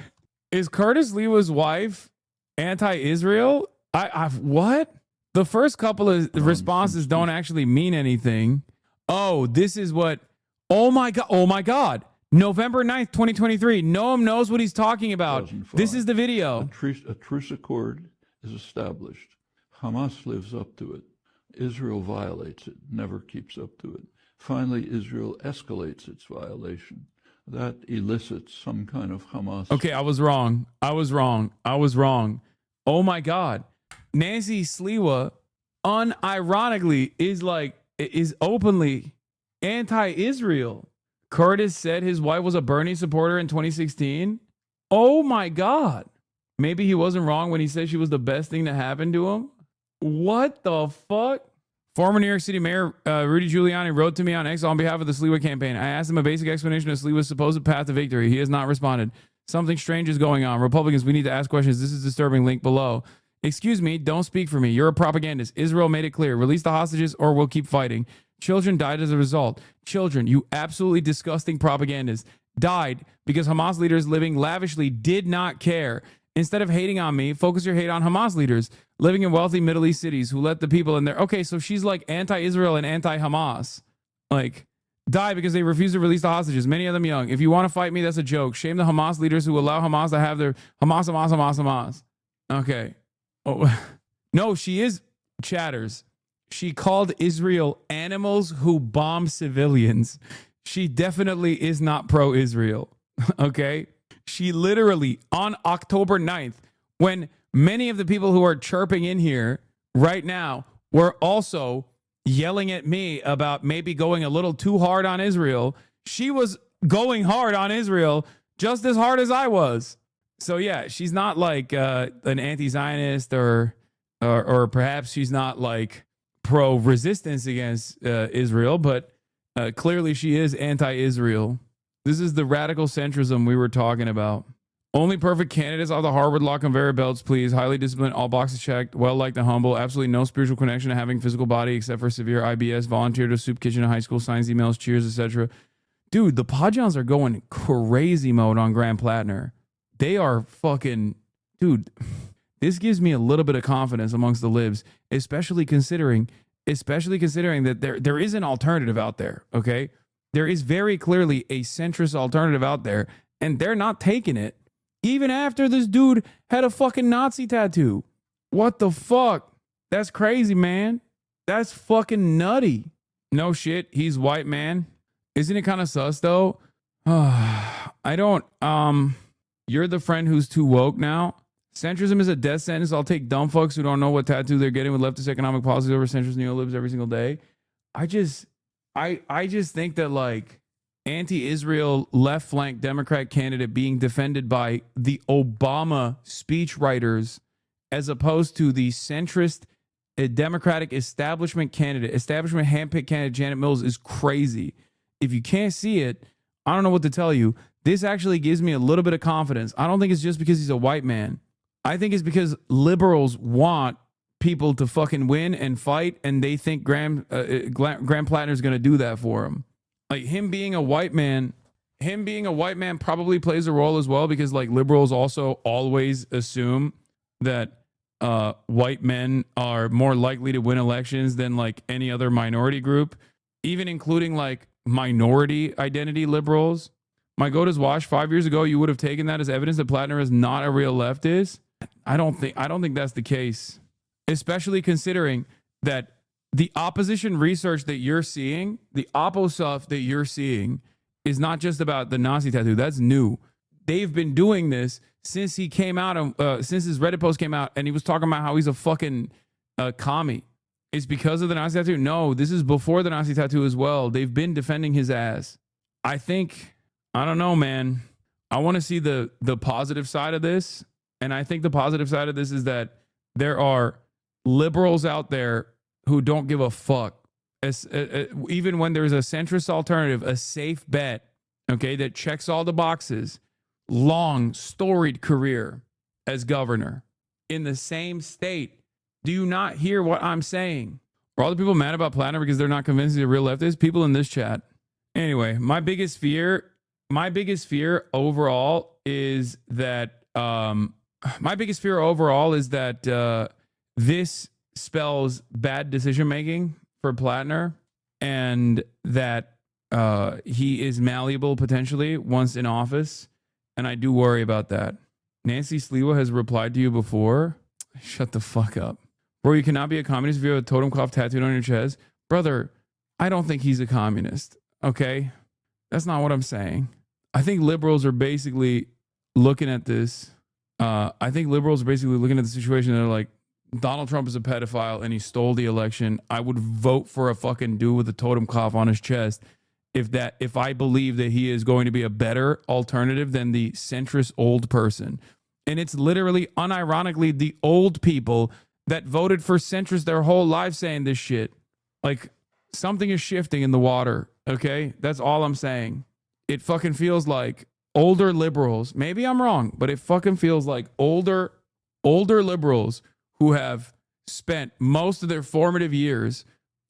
Is Curtis Sliwa's wife anti-Israel? What? The first couple of responses don't actually mean anything. Oh, this is what... Oh my God. November 9th, 2023. Noam knows what he's talking about. This is the video. A truce accord is established. Hamas lives up to it. Israel violates it, never keeps up to it. Finally, Israel escalates its violation. That elicits some kind of Hamas. Okay, I was wrong. Oh my God. Nancy Sliwa, unironically, is openly anti-Israel. Curtis said his wife was a Bernie supporter in 2016. Oh my God. Maybe he wasn't wrong when he said she was the best thing to happen to him. What the fuck? Former New York City Mayor Rudy Giuliani wrote to me on X on behalf of the Sliwa campaign. I asked him a basic explanation of Sliwa's supposed path to victory. He has not responded. Something strange is going on. Republicans, we need to ask questions. This is disturbing. Link below. Excuse me, don't speak for me. You're a propagandist. Israel made it clear. Release the hostages or we'll keep fighting. Children died as a result. Children, you absolutely disgusting propagandists, died because Hamas leaders living lavishly did not care. Instead of hating on me, focus your hate on Hamas leaders living in wealthy Middle East cities who let the people in there. Okay, so she's like anti-Israel and anti-Hamas. Like, die because they refuse to release the hostages, many of them young. If you want to fight me, that's a joke. Shame the Hamas leaders who allow Hamas to have their Hamas. Okay. Oh, no, she is chatters. She called Israel animals who bomb civilians. She definitely is not pro-Israel. Okay? She literally, on October 9th, when Many of the people who are chirping in here right now were also yelling at me about maybe going a little too hard on Israel. She was going hard on Israel just as hard as I was. So yeah, she's not like an anti-Zionist or perhaps she's not like pro-resistance against Israel, but clearly she is anti-Israel. This is the radical centrism we were talking about. Only perfect candidates are the Harvard law conveyor belts, please. Highly disciplined, all boxes checked, well-liked and humble. Absolutely no spiritual connection to having physical body except for severe IBS. Volunteer to soup kitchen in high school, signs, emails, cheers, etc. Dude, the Podjons are going crazy mode on Graham Plattner. They are fucking... Dude, this gives me a little bit of confidence amongst the libs, especially considering that there is an alternative out there, okay? There is very clearly a centrist alternative out there, and they're not taking it. Even after this dude had a fucking Nazi tattoo. What the fuck? That's crazy, man. That's fucking nutty. No shit, he's white, man. Isn't it kind of sus, though? I don't, you're the friend who's too woke now. Centrism is a death sentence. I'll take dumb fucks who don't know what tattoo they're getting with leftist economic policies over centrist neolibs every single day. I just think that, like, anti-Israel left flank Democrat candidate being defended by the Obama speechwriters as opposed to the centrist Democratic establishment handpicked candidate Janet Mills is crazy. If you can't see it, I don't know what to tell you. This actually gives me a little bit of confidence. I don't think it's just because he's a white man. I think it's because liberals want people to fucking win and fight, and they think Graham Plattner is going to do that for him. Like, him being a white man probably plays a role as well, because like liberals also always assume that white men are more likely to win elections than like any other minority group, even including like minority identity liberals. My goat is washed. 5 years ago, you would have taken that as evidence that Plattner is not a real leftist. I don't think that's the case, especially considering that the opposition research that you're seeing, the Oppo stuff that you're seeing, is not just about the Nazi tattoo. That's new. They've been doing this since he came out, since his Reddit post came out, and he was talking about how he's a fucking commie. It's because of the Nazi tattoo? No, this is before the Nazi tattoo as well. They've been defending his ass. I don't know, man. I want to see the positive side of this, and I think the positive side of this is that there are liberals out there who don't give a fuck. Even when there's a centrist alternative, a safe bet, okay, that checks all the boxes, long, storied career as governor in the same state. Do you not hear what I'm saying? Are all the people mad about Plattner because they're not convinced he's a real leftist? People in this chat. Anyway, my biggest fear overall is that this spells bad decision making for Plattner, and that he is malleable potentially once in office, and I do worry about that. Nancy Sliwa has replied to you before. Shut the fuck up, bro. You cannot be a communist if you have a totem cloth tattooed on your chest, brother. I don't think he's a communist. Okay, that's not what I'm saying. I think liberals are basically looking at this. I think liberals are basically looking at the situation and they're like, Donald Trump is a pedophile and he stole the election. I would vote for a fucking dude with a totem cloth on his chest if I believe that he is going to be a better alternative than the centrist old person. And it's literally, unironically, the old people that voted for centrist their whole life saying this shit. Like, something is shifting in the water, okay? That's all I'm saying. It fucking feels like older liberals, maybe I'm wrong, but it fucking feels like older liberals who have spent most of their formative years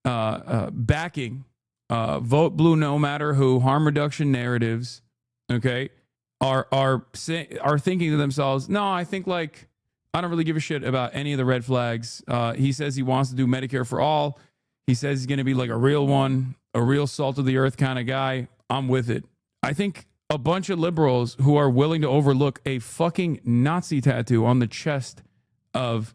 backing vote blue no matter who, harm reduction narratives, okay, are thinking to themselves, no, I think, like, I don't really give a shit about any of the red flags. He says he wants to do Medicare for all. He says he's going to be like a real one, a real salt of the earth kind of guy. I'm with it. I think a bunch of liberals who are willing to overlook a fucking Nazi tattoo on the chest of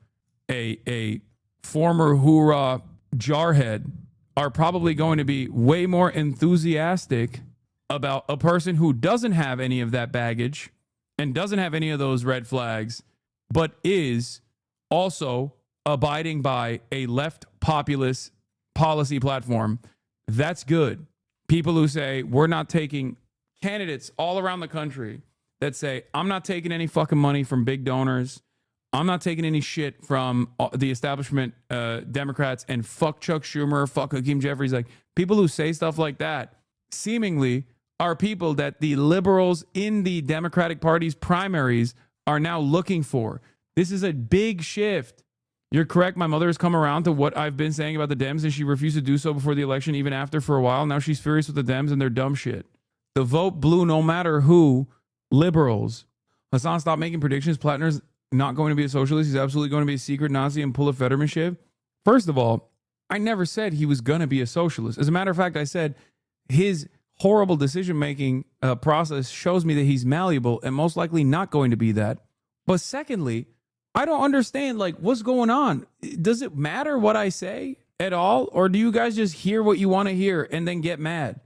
a former hoorah jarhead are probably going to be way more enthusiastic about a person who doesn't have any of that baggage and doesn't have any of those red flags but is also abiding by a left populist policy platform, that's good. People who say we're not taking, candidates all around the country that say, I'm not taking any fucking money from big donors. I'm not taking any shit from the establishment Democrats, and fuck Chuck Schumer, fuck Hakeem Jeffries. Like, people who say stuff like that seemingly are people that the liberals in the Democratic Party's primaries are now looking for. This is a big shift. You're correct. My mother has come around to what I've been saying about the Dems, and she refused to do so before the election, even after for a while. Now she's furious with the Dems and their dumb shit. The vote blue no matter who. Liberals. Hasan, stop making predictions. Plattner's not going to be a socialist. He's absolutely going to be a secret Nazi and pull a Fettermanship. First of all, I never said he was going to be a socialist. As a matter of fact, I said his horrible decision-making process shows me that he's malleable and most likely not going to be that. But secondly, I don't understand, like, what's going on? Does it matter what I say at all? Or do you guys just hear what you want to hear and then get mad?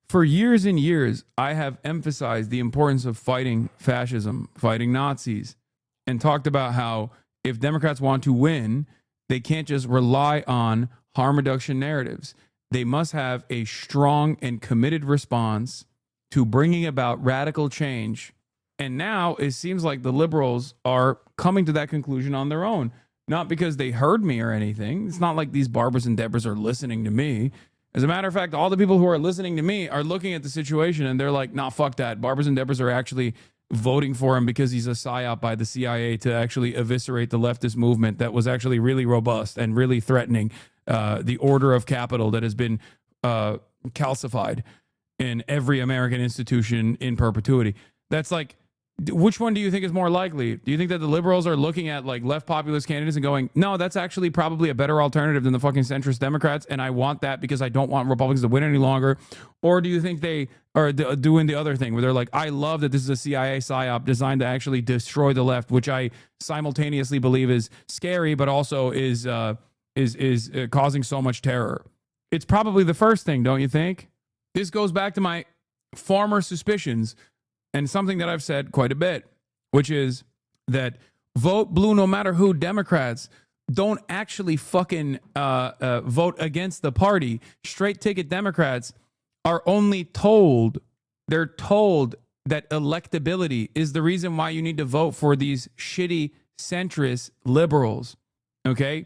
For years and years, I have emphasized the importance of fighting fascism, fighting Nazis, and talked about how if Democrats want to win, they can't just rely on harm reduction narratives. They must have a strong and committed response to bringing about radical change. And now it seems like the liberals are coming to that conclusion on their own, not because they heard me or anything. It's not like these Barbaras and Debras are listening to me. As a matter of fact, all the people who are listening to me are looking at the situation and they're like, nah, fuck that. Barbaras and Debras are actually voting for him because he's a psyop by the CIA to actually eviscerate the leftist movement that was actually really robust and really threatening the order of capital that has been calcified in every American institution in perpetuity. That's like, which one do you think is more likely? Do you think that the liberals are looking at like left populist candidates and going, no, that's actually probably a better alternative than the fucking centrist Democrats, and I want that because I don't want Republicans to win any longer? Or do you think they are doing the other thing where they're like, I love that this is a CIA psyop designed to actually destroy the left, which I simultaneously believe is scary, but also is causing so much terror? It's probably the first thing, don't you think? This goes back to my former suspicions and something that I've said quite a bit, which is that vote blue no matter who Democrats don't actually fucking vote against the party. Straight ticket Democrats are only told, they're told that electability is the reason why you need to vote for these shitty centrist liberals. Okay?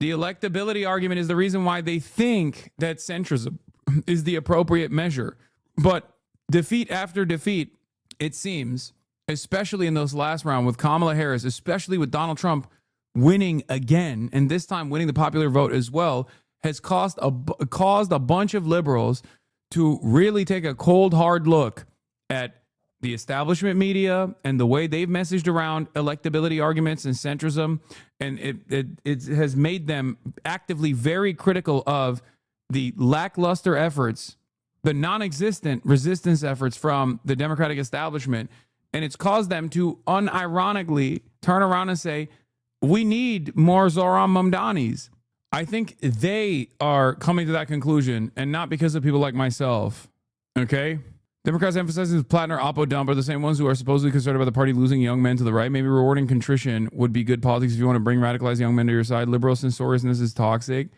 The electability argument is the reason why they think that centrism is the appropriate measure. But defeat after defeat, it seems, especially in those last round with Kamala Harris, especially with Donald Trump winning again, and this time winning the popular vote as well, has caused a bunch of liberals to really take a cold, hard look at the establishment media and the way they've messaged around electability arguments and centrism. And it has made them actively very critical of the lackluster efforts, the non-existent resistance efforts from the Democratic establishment. And it's caused them to unironically turn around and say, we need more Zohran Mamdanis. I think they are coming to that conclusion, and not because of people like myself. Okay? Democrats emphasizing Plattner, Oppo, Dump are the same ones who are supposedly concerned about the party losing young men to the right. Maybe rewarding contrition would be good politics if you want to bring radicalized young men to your side. Liberal censoriousness is toxic.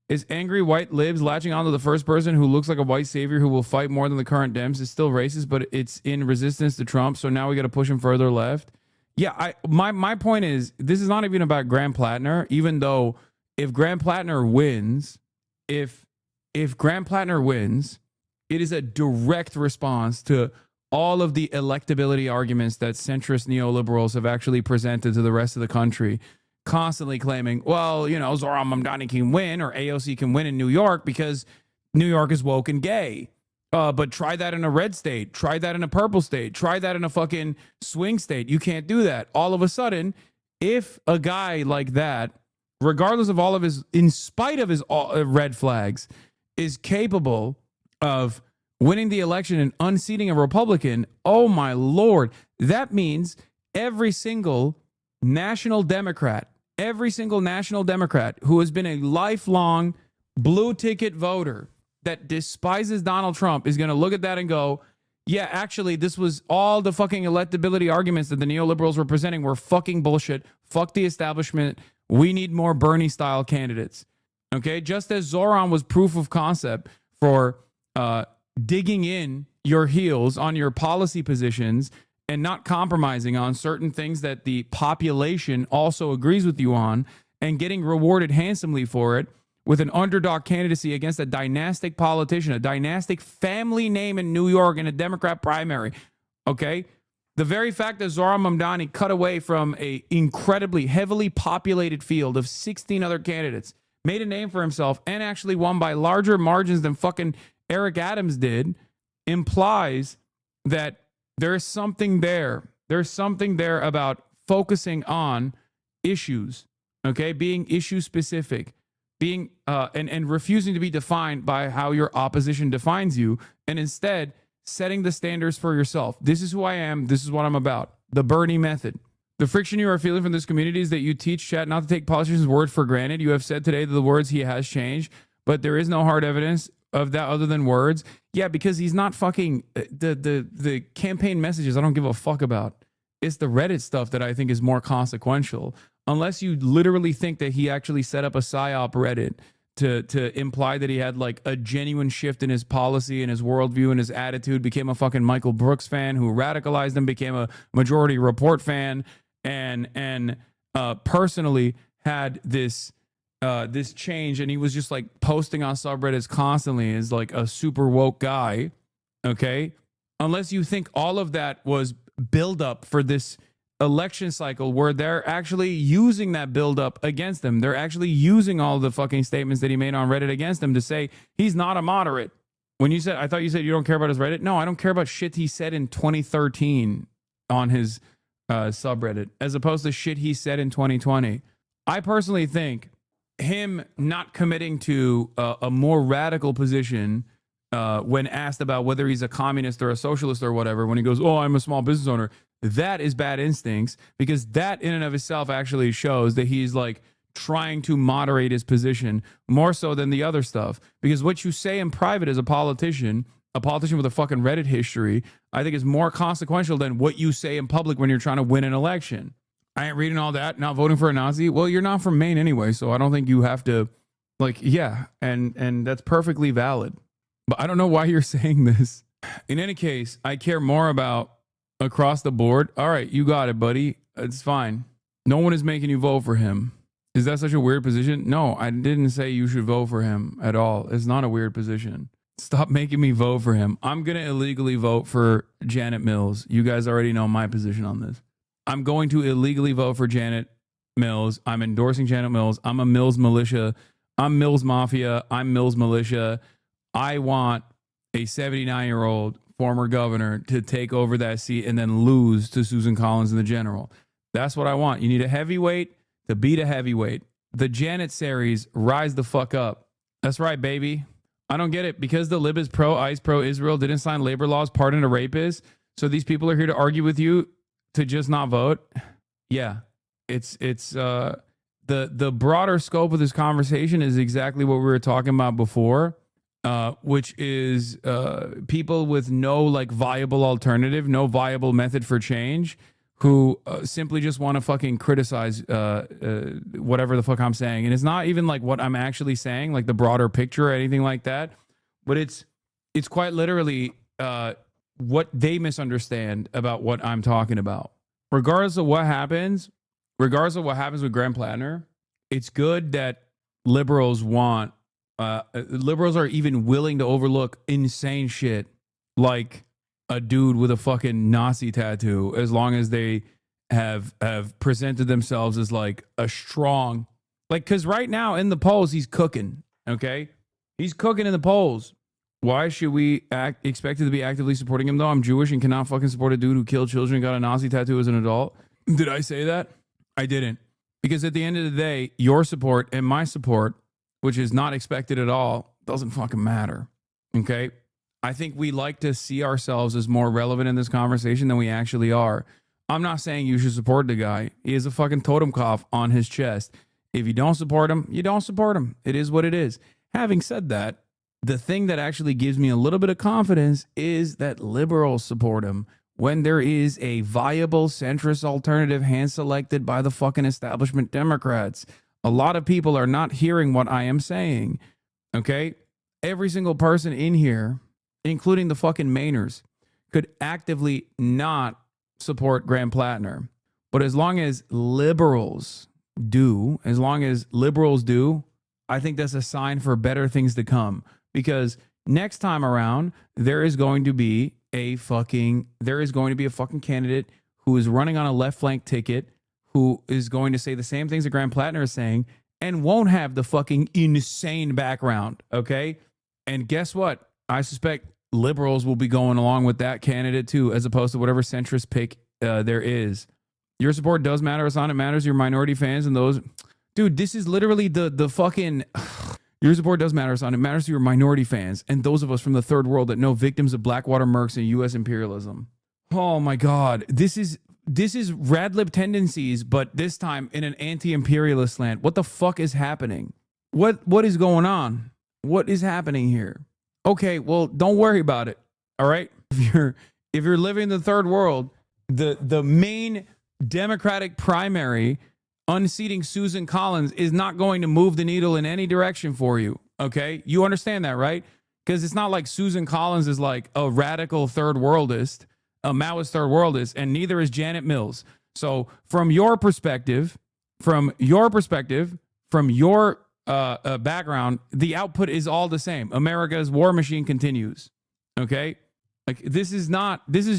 Is angry white libs latching onto the first person who looks like a white savior who will fight more than the current Dems? It's still racist, but it's in resistance to Trump, so now we got to push him further left. Yeah, my point is, this is not even about Graham Plattner, even though if Graham Plattner wins, if Graham Plattner wins, it is a direct response to all of the electability arguments that centrist neoliberals have actually presented to the rest of the country, constantly claiming, well, you know, Zohran Mamdani can win or AOC can win in New York because New York is woke and gay. But try that in a red state. Try that in a purple state. Try that in a fucking swing state. You can't do that. All of a sudden, if a guy like that, regardless of all of his, in spite of his red flags, is capable of winning the election and unseating a Republican, oh my Lord, that means every single national Democrat who has been a lifelong blue ticket voter that despises Donald Trump is going to look at that and go, yeah, actually, this was all the fucking electability arguments that the neoliberals were presenting were fucking bullshit. Fuck the establishment. We need more Bernie-style candidates. Okay? Just as Zoran was proof of concept for digging in your heels on your policy positions and not compromising on certain things that the population also agrees with you on and getting rewarded handsomely for it, with an underdog candidacy against a dynastic politician, a dynastic family name in New York in a Democrat primary. Okay? The very fact that Zoran Mamdani cut away from a incredibly heavily populated field of 16 other candidates, made a name for himself, and actually won by larger margins than fucking Eric Adams did, implies that there's something there. There's something there about focusing on issues, okay? Being issue specific. Being and refusing to be defined by how your opposition defines you, and instead setting the standards for yourself. This is who I am. This is what I'm about. The Bernie method. The friction you are feeling from this community is that you teach chat not to take politicians' word for granted. You have said today that the words he has changed, but there is no hard evidence of that other than words. Yeah, because he's not fucking the campaign messages I don't give a fuck about. It's the Reddit stuff that I think is more consequential. Unless you literally think that he actually set up a PSYOP Reddit to imply that he had like a genuine shift in his policy and his worldview and his attitude, became a fucking Michael Brooks fan who radicalized him, became a Majority Report fan, and personally had this change, and he was just like posting on subreddits constantly as like a super woke guy. Okay, unless you think all of that was build up for this election cycle where they're actually using that buildup against him. They're actually using all the fucking statements that he made on Reddit against him to say he's not a moderate. When you said, I thought you said you don't care about his Reddit. No, I don't care about shit he said in 2013 on his subreddit, as opposed to shit he said in 2020. I personally think him not committing to a more radical position when asked about whether he's a communist or a socialist or whatever, when he goes, oh, I'm a small business owner, that is bad instincts, because that in and of itself actually shows that he's like trying to moderate his position more so than the other stuff. Because what you say in private as a politician with a fucking Reddit history, I think is more consequential than what you say in public when you're trying to win an election. I ain't reading all that, not voting for a Nazi. Well, you're not from Maine anyway, so I don't think you have to, like, yeah, and that's perfectly valid. But I don't know why you're saying this. In any case, I care more about across the board. All right, you got it, buddy. It's fine. No one is making you vote for him. Is that such a weird position? No, I didn't say you should vote for him at all. It's not a weird position. Stop making me vote for him. I'm going to illegally vote for Janet Mills. You guys already know my position on this. I'm going to illegally vote for Janet Mills. I'm endorsing Janet Mills. I'm a Mills militia. I'm Mills Mafia. I'm Mills militia. I want a 79-year-old former governor to take over that seat and then lose to Susan Collins in the general. That's what I want. You need a heavyweight to beat a heavyweight. The Janet series, rise the fuck up. That's right, baby. I don't get it. Because the lib is pro-ICE, pro-Israel, didn't sign labor laws, pardon a rapist, so these people are here to argue with you to just not vote? Yeah. It's the broader scope of this conversation is exactly what we were talking about before. Which is people with no like viable alternative, no viable method for change, who simply just want to fucking criticize whatever the fuck I'm saying. And it's not even like what I'm actually saying, like the broader picture or anything like that, but it's quite literally what they misunderstand about what I'm talking about. Regardless of what happens with Graham Plattner, it's good that liberals liberals are even willing to overlook insane shit like a dude with a fucking Nazi tattoo, as long as they have presented themselves as like a strong, like, because right now in the polls he's cooking. Okay, he's cooking in the polls. Why should we expected to be actively supporting him though? I'm Jewish and cannot fucking support a dude who killed children and got a Nazi tattoo as an adult. Did I say that? I didn't. Because at the end of the day, your support and my support, which is not expected at all, doesn't fucking matter. Okay? I think we like to see ourselves as more relevant in this conversation than we actually are. I'm not saying you should support the guy. He has a fucking totem cough on his chest. If you don't support him, you don't support him. It is what it is. Having said that, the thing that actually gives me a little bit of confidence is that liberals support him when there is a viable centrist alternative hand-selected by the fucking establishment Democrats. A lot of people are not hearing what I am saying, okay? Every single person in here, including the fucking Mainers, could actively not support Graham Plattner. But as long as liberals do, I think that's a sign for better things to come. Because next time around, there is going to be a fucking candidate who is running on a left flank ticket, who is going to say the same things that Graham Plattner is saying and won't have the fucking insane background, okay? And guess what? I suspect liberals will be going along with that candidate too, as opposed to whatever centrist pick there is. Your support does matter, Hasan. It matters. Your minority fans and those... Dude, this is literally the fucking... Your support does matter, Hasan. It matters to your minority fans and those of us from the third world that know victims of Blackwater Mercs and U.S. imperialism. Oh my God. This is Radlib tendencies, but this time in an anti-imperialist slant. What the fuck is happening? What is going on? What is happening here? Okay, well, don't worry about it. All right? If you're living in the third world, the main Democratic primary unseating Susan Collins is not going to move the needle in any direction for you. Okay? You understand that, right? Because it's not like Susan Collins is like a radical third worldist, a Maoist third worldist, and neither is Janet Mills. So from your perspective, from your background, the output is all the same. America's war machine continues. Okay? Like this is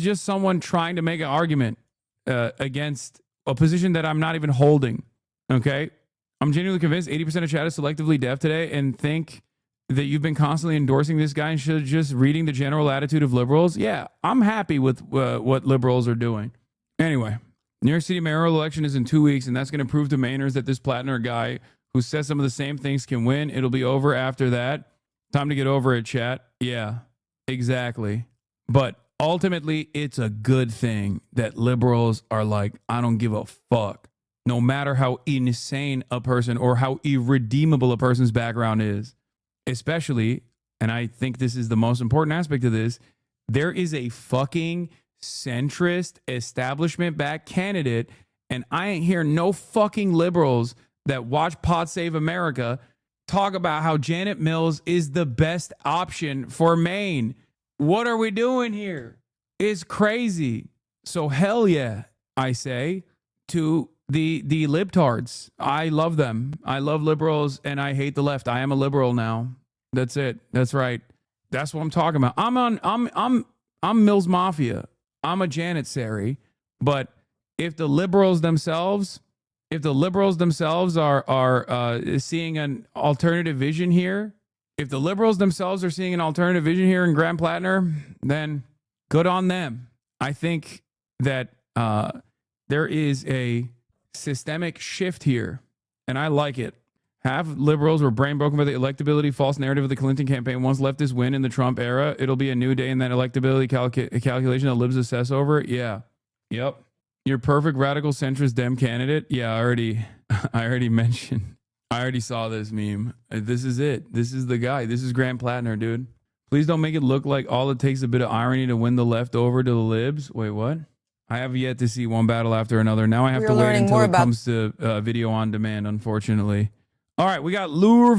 just someone trying to make an argument against a position that I'm not even holding. Okay? I'm genuinely convinced 80% of chat is selectively deaf today and think that you've been constantly endorsing this guy and should just reading the general attitude of liberals. Yeah, I'm happy with what liberals are doing. Anyway, New York City mayoral election is in 2 weeks, and that's going to prove to Mainers that this Plattner guy who says some of the same things can win. It'll be over after that. Time to get over it, chat. Yeah, exactly. But ultimately, it's a good thing that liberals are like, I don't give a fuck. No matter how insane a person or how irredeemable a person's background is. Especially, and I think this is the most important aspect of this, there is a fucking centrist establishment-backed candidate, and I ain't hear no fucking liberals that watch Pod Save America talk about how Janet Mills is the best option for Maine. What are we doing here? It's crazy. So hell yeah, I say, to the libtards. I love them. I love liberals and I hate the left. I am a liberal now. That's it. That's right. That's what I'm talking about. I'm Mills Mafia. I'm a janissary. But if the liberals themselves are seeing an alternative vision here, if the liberals themselves are seeing an alternative vision here in Graham Plattner, then good on them. I think that there is a systemic shift here, and I like it. Half liberals were brain broken by the electability false narrative of the Clinton campaign. Once leftists win in the Trump era, it'll be a new day in that electability calculation that libs obsess over. Yeah. Yep. Your perfect radical centrist Dem candidate. Yeah, I already mentioned. I already saw this meme. This is it. This is the guy. This is Graham Plattner, dude. Please don't make it look like all it takes a bit of irony to win the left over to the libs. Wait, what? I have yet to see one battle after another. Now I have to wait until it comes to video on demand, unfortunately. All right, we got LOUVRE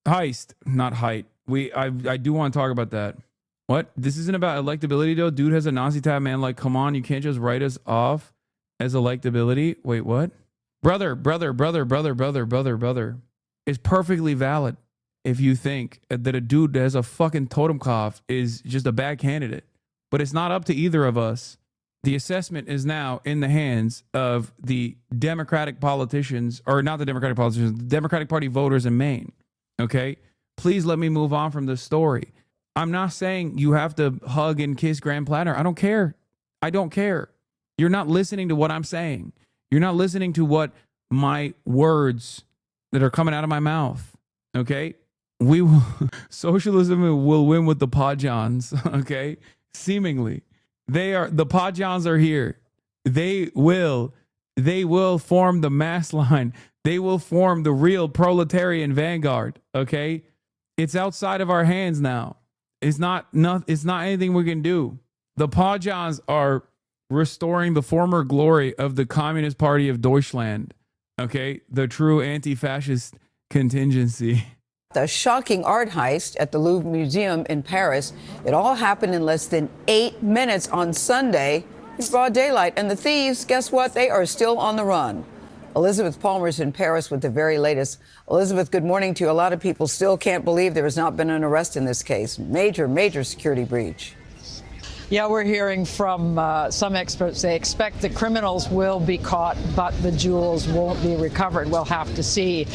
HEIST. Not height. I do want to talk about that. What? This isn't about electability, though? Dude has a Nazi tab, man. Like, come on. You can't just write us off as electability. Wait, what? Brother. It's perfectly valid if you think that a dude that has a fucking totem cough is just a bad candidate. But it's not up to either of us. The assessment is now in the hands of the Democratic politicians, or not the Democratic politicians, the Democratic Party voters in Maine. Okay? Please let me move on from this story. I'm not saying you have to hug and kiss Graham Plattner. I don't care. I don't care. You're not listening to what I'm saying. You're not listening to what my words that are coming out of my mouth. Okay? Socialism will win with the Podjons. Okay? Seemingly. The Podjons are here. They will form the mass line. They will form the real proletarian vanguard. Okay? It's outside of our hands now. It's not anything we can do. The Pajans are restoring the former glory of the Communist Party of Deutschland. Okay, the true anti-fascist contingency. A shocking art heist at the Louvre Museum in Paris. It all happened in less than 8 minutes on Sunday in broad daylight. And the thieves, guess what? They are still on the run. Elizabeth Palmer's in Paris with the very latest. Elizabeth, good morning to you. A lot of people still can't believe there has not been an arrest in this case. Major security breach. Yeah, we're hearing from some experts. They expect the criminals will be caught, but the jewels won't be recovered. We'll have to see.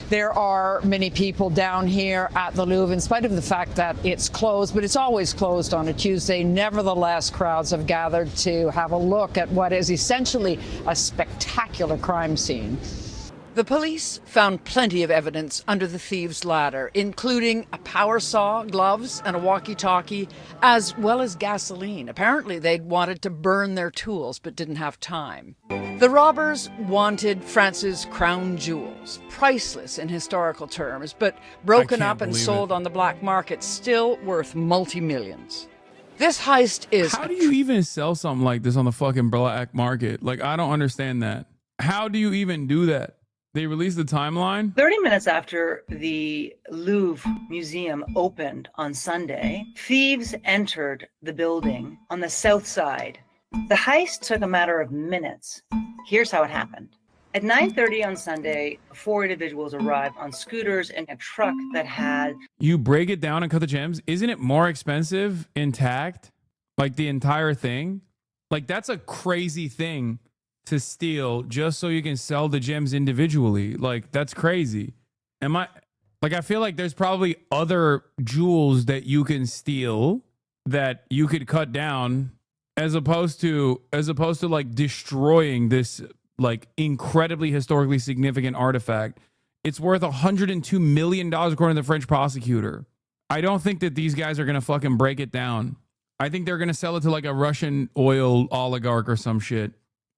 There are many people down here at the Louvre, in spite of the fact that it's closed, but it's always closed on a Tuesday. Nevertheless, crowds have gathered to have a look at what is essentially a spectacular crime scene. The police found plenty of evidence under the thieves' ladder, including a power saw, gloves, and a walkie-talkie, as well as gasoline. Apparently, they'd wanted to burn their tools, but didn't have time. The robbers wanted France's crown jewels, priceless in historical terms, but broken up and sold on the black market, still worth multi-millions. This heist is... How do you even sell something like this on the fucking black market? Like, I don't understand that. How do you even do that? They released the timeline? 30 minutes after the Louvre Museum opened on Sunday, thieves entered the building on the south side. The heist took a matter of minutes. Here's how it happened. At 9:30 on Sunday, 4 individuals arrived on scooters in a truck that had... You break it down and cut the gems? Isn't it more expensive intact? Like the entire thing? Like that's a crazy thing to steal just so you can sell the gems individually. Like that's crazy. I feel like there's probably other jewels that you can steal that you could cut down as opposed to like destroying this like incredibly historically significant artifact. It's worth $102 million according to the French prosecutor. I don't think that these guys are going to fucking break it down. I think they're going to sell it to like a Russian oil oligarch or some shit.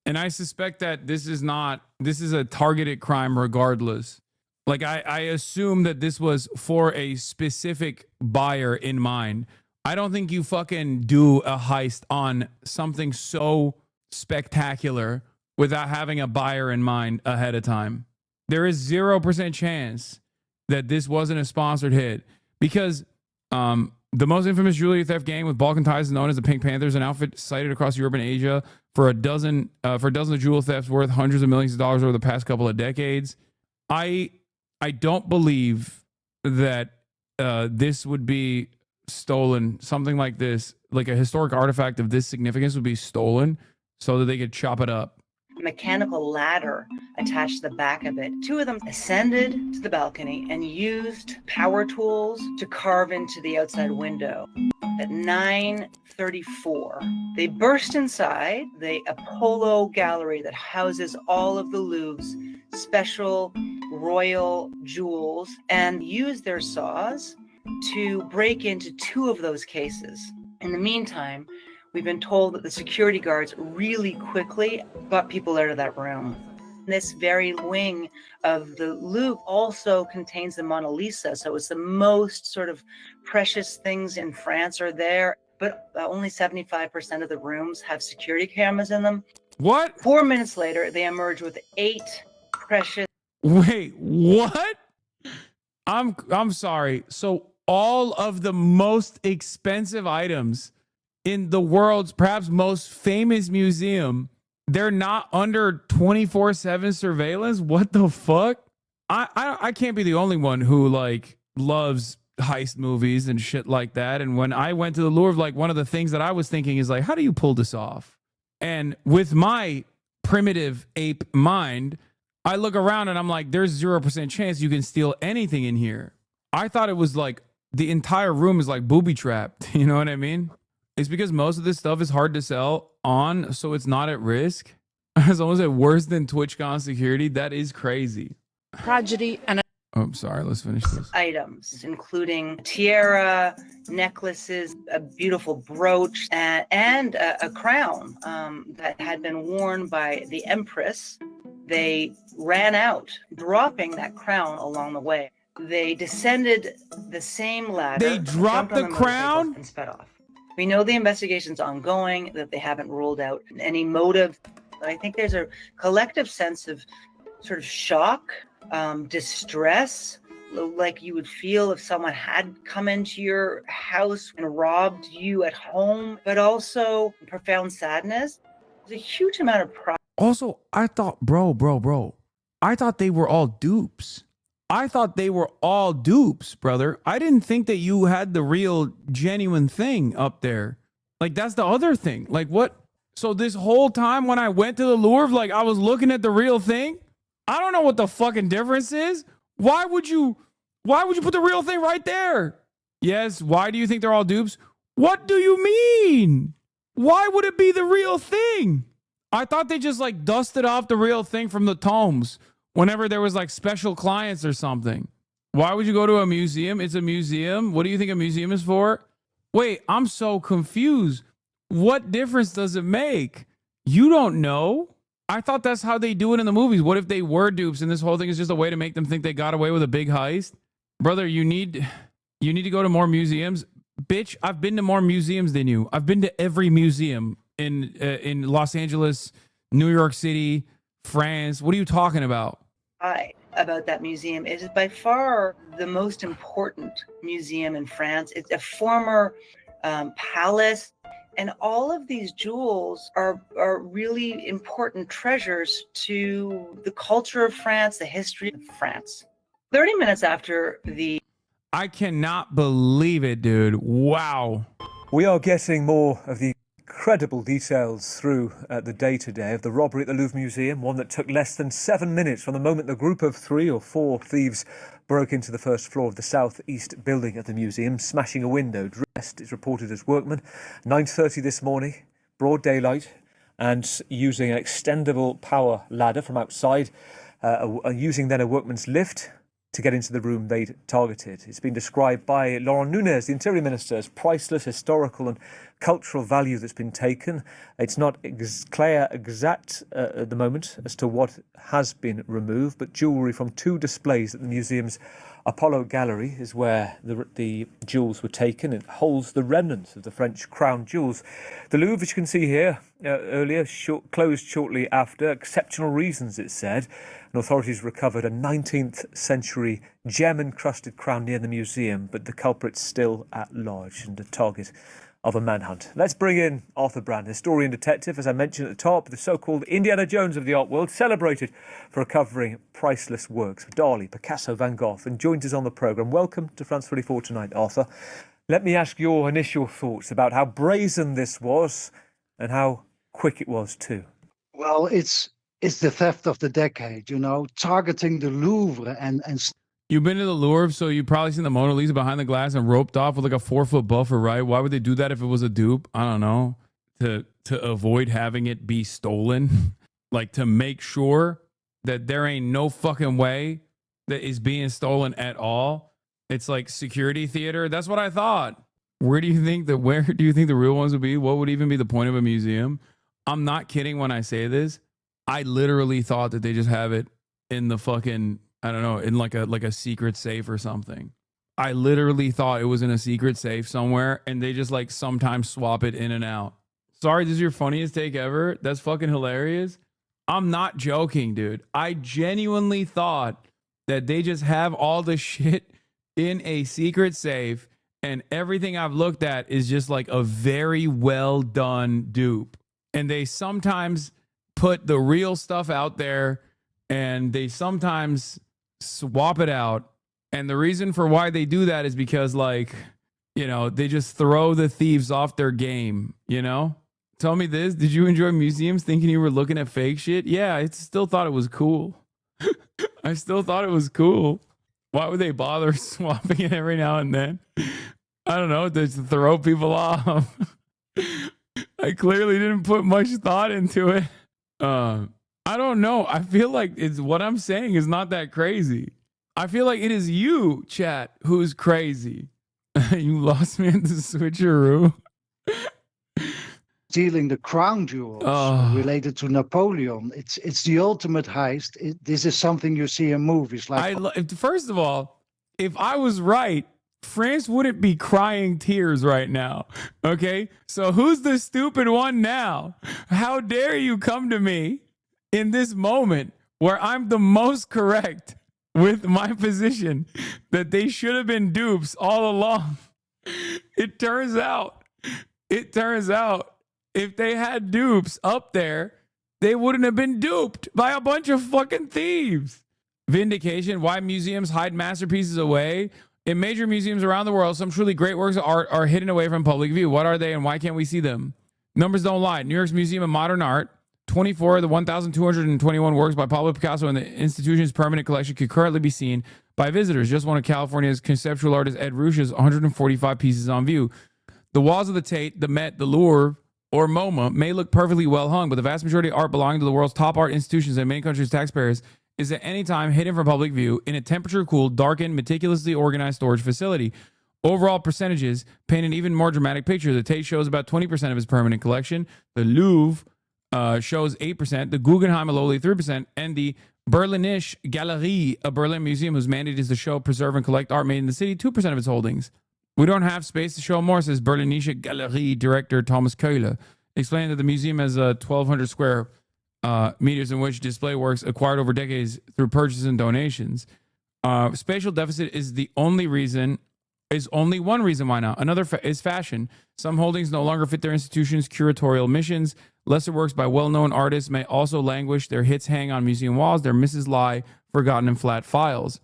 And I suspect that this is a targeted crime regardless. Like I assume that this was for a specific buyer in mind. I don't think you fucking do a heist on something so spectacular without having a buyer in mind ahead of time. There is 0% chance that this wasn't a sponsored hit because the most infamous jewelry theft gang with Balkan ties is known as the Pink Panthers, an outfit cited across Europe and Asia for a dozen of jewel thefts worth hundreds of millions of dollars over the past couple of decades. I don't believe that this would be stolen. Something like this, like a historic artifact of this significance, would be stolen so that they could chop it up. Mechanical ladder attached to the back of it. 2 of them ascended to the balcony and used power tools to carve into the outside window. At 9:34, they burst inside the Apollo gallery that houses all of the Louvre's special royal jewels and used their saws to break into 2 of those cases. In the meantime, we've been told that the security guards really quickly got people out of that room. This very wing of the Louvre also contains the Mona Lisa, so it's the most sort of precious things in France are there, but only 75% of the rooms have security cameras in them. What? 4 minutes later, they emerge with 8 precious... Wait, what? I'm sorry. So all of the most expensive items in the world's perhaps most famous museum, they're not under 24/7 surveillance? What the fuck? I can't be the only one who like loves heist movies and shit like that. And when I went to the Louvre, like one of the things that I was thinking is like, how do you pull this off? And with my primitive ape mind, I look around and I'm like, there's 0% chance you can steal anything in here. I thought it was like the entire room is like booby trapped. You know what I mean? It's because most of this stuff is hard to sell on, so it's not at risk. It's almost at worse than TwitchCon security. That is crazy. Tragedy and... Oh, sorry. Let's finish this. Items, including tiara, necklaces, a beautiful brooch, and a crown that had been worn by the Empress. They ran out, dropping that crown along the way. They descended the same ladder. They dropped jumped on the motorcycles crown? and sped off. We know the investigation's ongoing, that they haven't ruled out any motive. But I think there's a collective sense of sort of shock, distress, like you would feel if someone had come into your house and robbed you at home, but also profound sadness. There's a huge amount of pride. Also, I thought, bro, I thought they were all dupes. I thought they were all dupes, brother. I didn't think that you had the real, genuine thing up there. Like, that's the other thing. Like, what? So this whole time when I went to the Louvre, like, I was looking at the real thing? I don't know what the fucking difference is. Why would you put the real thing right there? Yes, why do you think they're all dupes? What do you mean? Why would it be the real thing? I thought they just, like, dusted off the real thing from the tomes whenever there was, like, special clients or something. Why would you go to a museum? It's a museum. What do you think a museum is for? Wait, I'm so confused. What difference does it make? You don't know. I thought that's how they do it in the movies. What if they were dupes and this whole thing is just a way to make them think they got away with a big heist? Brother, you need to go to more museums. Bitch, I've been to more museums than you. I've been to every museum in Los Angeles, New York City, France. What are you talking about? About that museum. It is by far the most important museum in France. It's a former palace, and all of these jewels are really important treasures to the culture of France, the history of France. 30 minutes after the... I cannot believe it, dude. Wow. We are getting more of the incredible details through the day today of the robbery at the Louvre Museum, one that took less than 7 minutes from the moment the group of 3 or 4 thieves broke into the first floor of the southeast building of the museum, smashing a window. Dressed, it's reported, as workmen. 9:30 this morning, broad daylight, and using an extendable power ladder from outside, using then a workman's lift to get into the room they'd targeted. It's been described by Laurent Nunez, the Interior Minister, as priceless historical and cultural value that's been taken. It's not clear exact at the moment as to what has been removed, but jewellery from 2 displays at the museum's Apollo Gallery is where the jewels were taken. It holds the remnants of the French crown jewels. The Louvre, as you can see here, earlier closed shortly after. Exceptional reasons, it said. And authorities recovered a 19th century gem-encrusted crown near the museum, but the culprit's still at large and a target of a manhunt. Let's bring in Arthur Brand, historian detective, as I mentioned at the top, the so-called Indiana Jones of the art world, celebrated for recovering priceless works of Dali, Picasso, Van Gogh, and joins us on the programme. Welcome to France 24 tonight, Arthur. Let me ask your initial thoughts about how brazen this was and how quick it was too. Well, it's the theft of the decade, you know, targeting the Louvre and You've been to the Louvre, so you've probably seen the Mona Lisa behind the glass and roped off with like a 4-foot buffer, right? Why would they do that if it was a dupe? I don't know. To avoid having it be stolen, like to make sure that there ain't no fucking way that is being stolen at all. It's like security theater. That's what I thought. Where do you think the real ones would be? What would even be the point of a museum? I'm not kidding when I say this. I literally thought that they just have it in the fucking, I don't know, in like a secret safe or something. I literally thought it was in a secret safe somewhere, and they just like sometimes swap it in and out. Sorry, this is your funniest take ever? That's fucking hilarious. I'm not joking, dude. I genuinely thought that they just have all the shit in a secret safe, and everything I've looked at is just like a very well done dupe. And they sometimes put the real stuff out there, and they sometimes swap it out. And the reason for why they do that is because, like, you know, they just throw the thieves off their game, you know? Tell me this, did you enjoy museums thinking you were looking at fake shit? Yeah, I still thought it was cool. I still thought it was cool. Why would they bother swapping it every now and then? I don't know, to throw people off. I clearly didn't put much thought into it. I don't know. I feel like it's what I'm saying is not that crazy. I feel like it is you, chat, who's crazy. You lost me at the switcheroo. stealing the crown jewels related to Napoleon. It's the ultimate heist. This is something you see in movies. Like First of all, if I was right, France wouldn't be crying tears right now. Okay? So who's the stupid one now? How dare you come to me in this moment where I'm the most correct with my position that they should have been dupes all along? It turns out, if they had dupes up there, they wouldn't have been duped by a bunch of fucking thieves. Vindication, why museums hide masterpieces away. In major museums around the world, some truly great works of art are hidden away from public view. What are they and why can't we see them? Numbers don't lie. New York's Museum of Modern Art, 24 of the 1,221 works by Pablo Picasso in the institution's permanent collection could currently be seen by visitors. Just one of California's conceptual artist Ed Ruscha's 145 pieces on view. The walls of the Tate, the Met, the Louvre, or MoMA may look perfectly well hung, but the vast majority of art belonging to the world's top art institutions and many countries' taxpayers is at any time hidden from public view in a temperature-cooled, darkened, meticulously organized storage facility. Overall percentages paint an even more dramatic picture. The Tate shows about 20% of its permanent collection. The Louvre shows 8%. The Guggenheim, a lowly 3%. And the Berlinische Galerie, a Berlin museum whose mandate is to show, preserve, and collect art made in the city, 2% of its holdings. We don't have space to show more, says Berlinische Galerie director Thomas Köhler, explaining that the museum has 1,200 square meters in which display works acquired over decades through purchases and donations. Spatial deficit is only one reason why not. Another is fashion. Some holdings no longer fit their institution's curatorial missions. Lesser works by well-known artists may also languish. Their hits hang on museum walls. Their misses lie forgotten in flat files.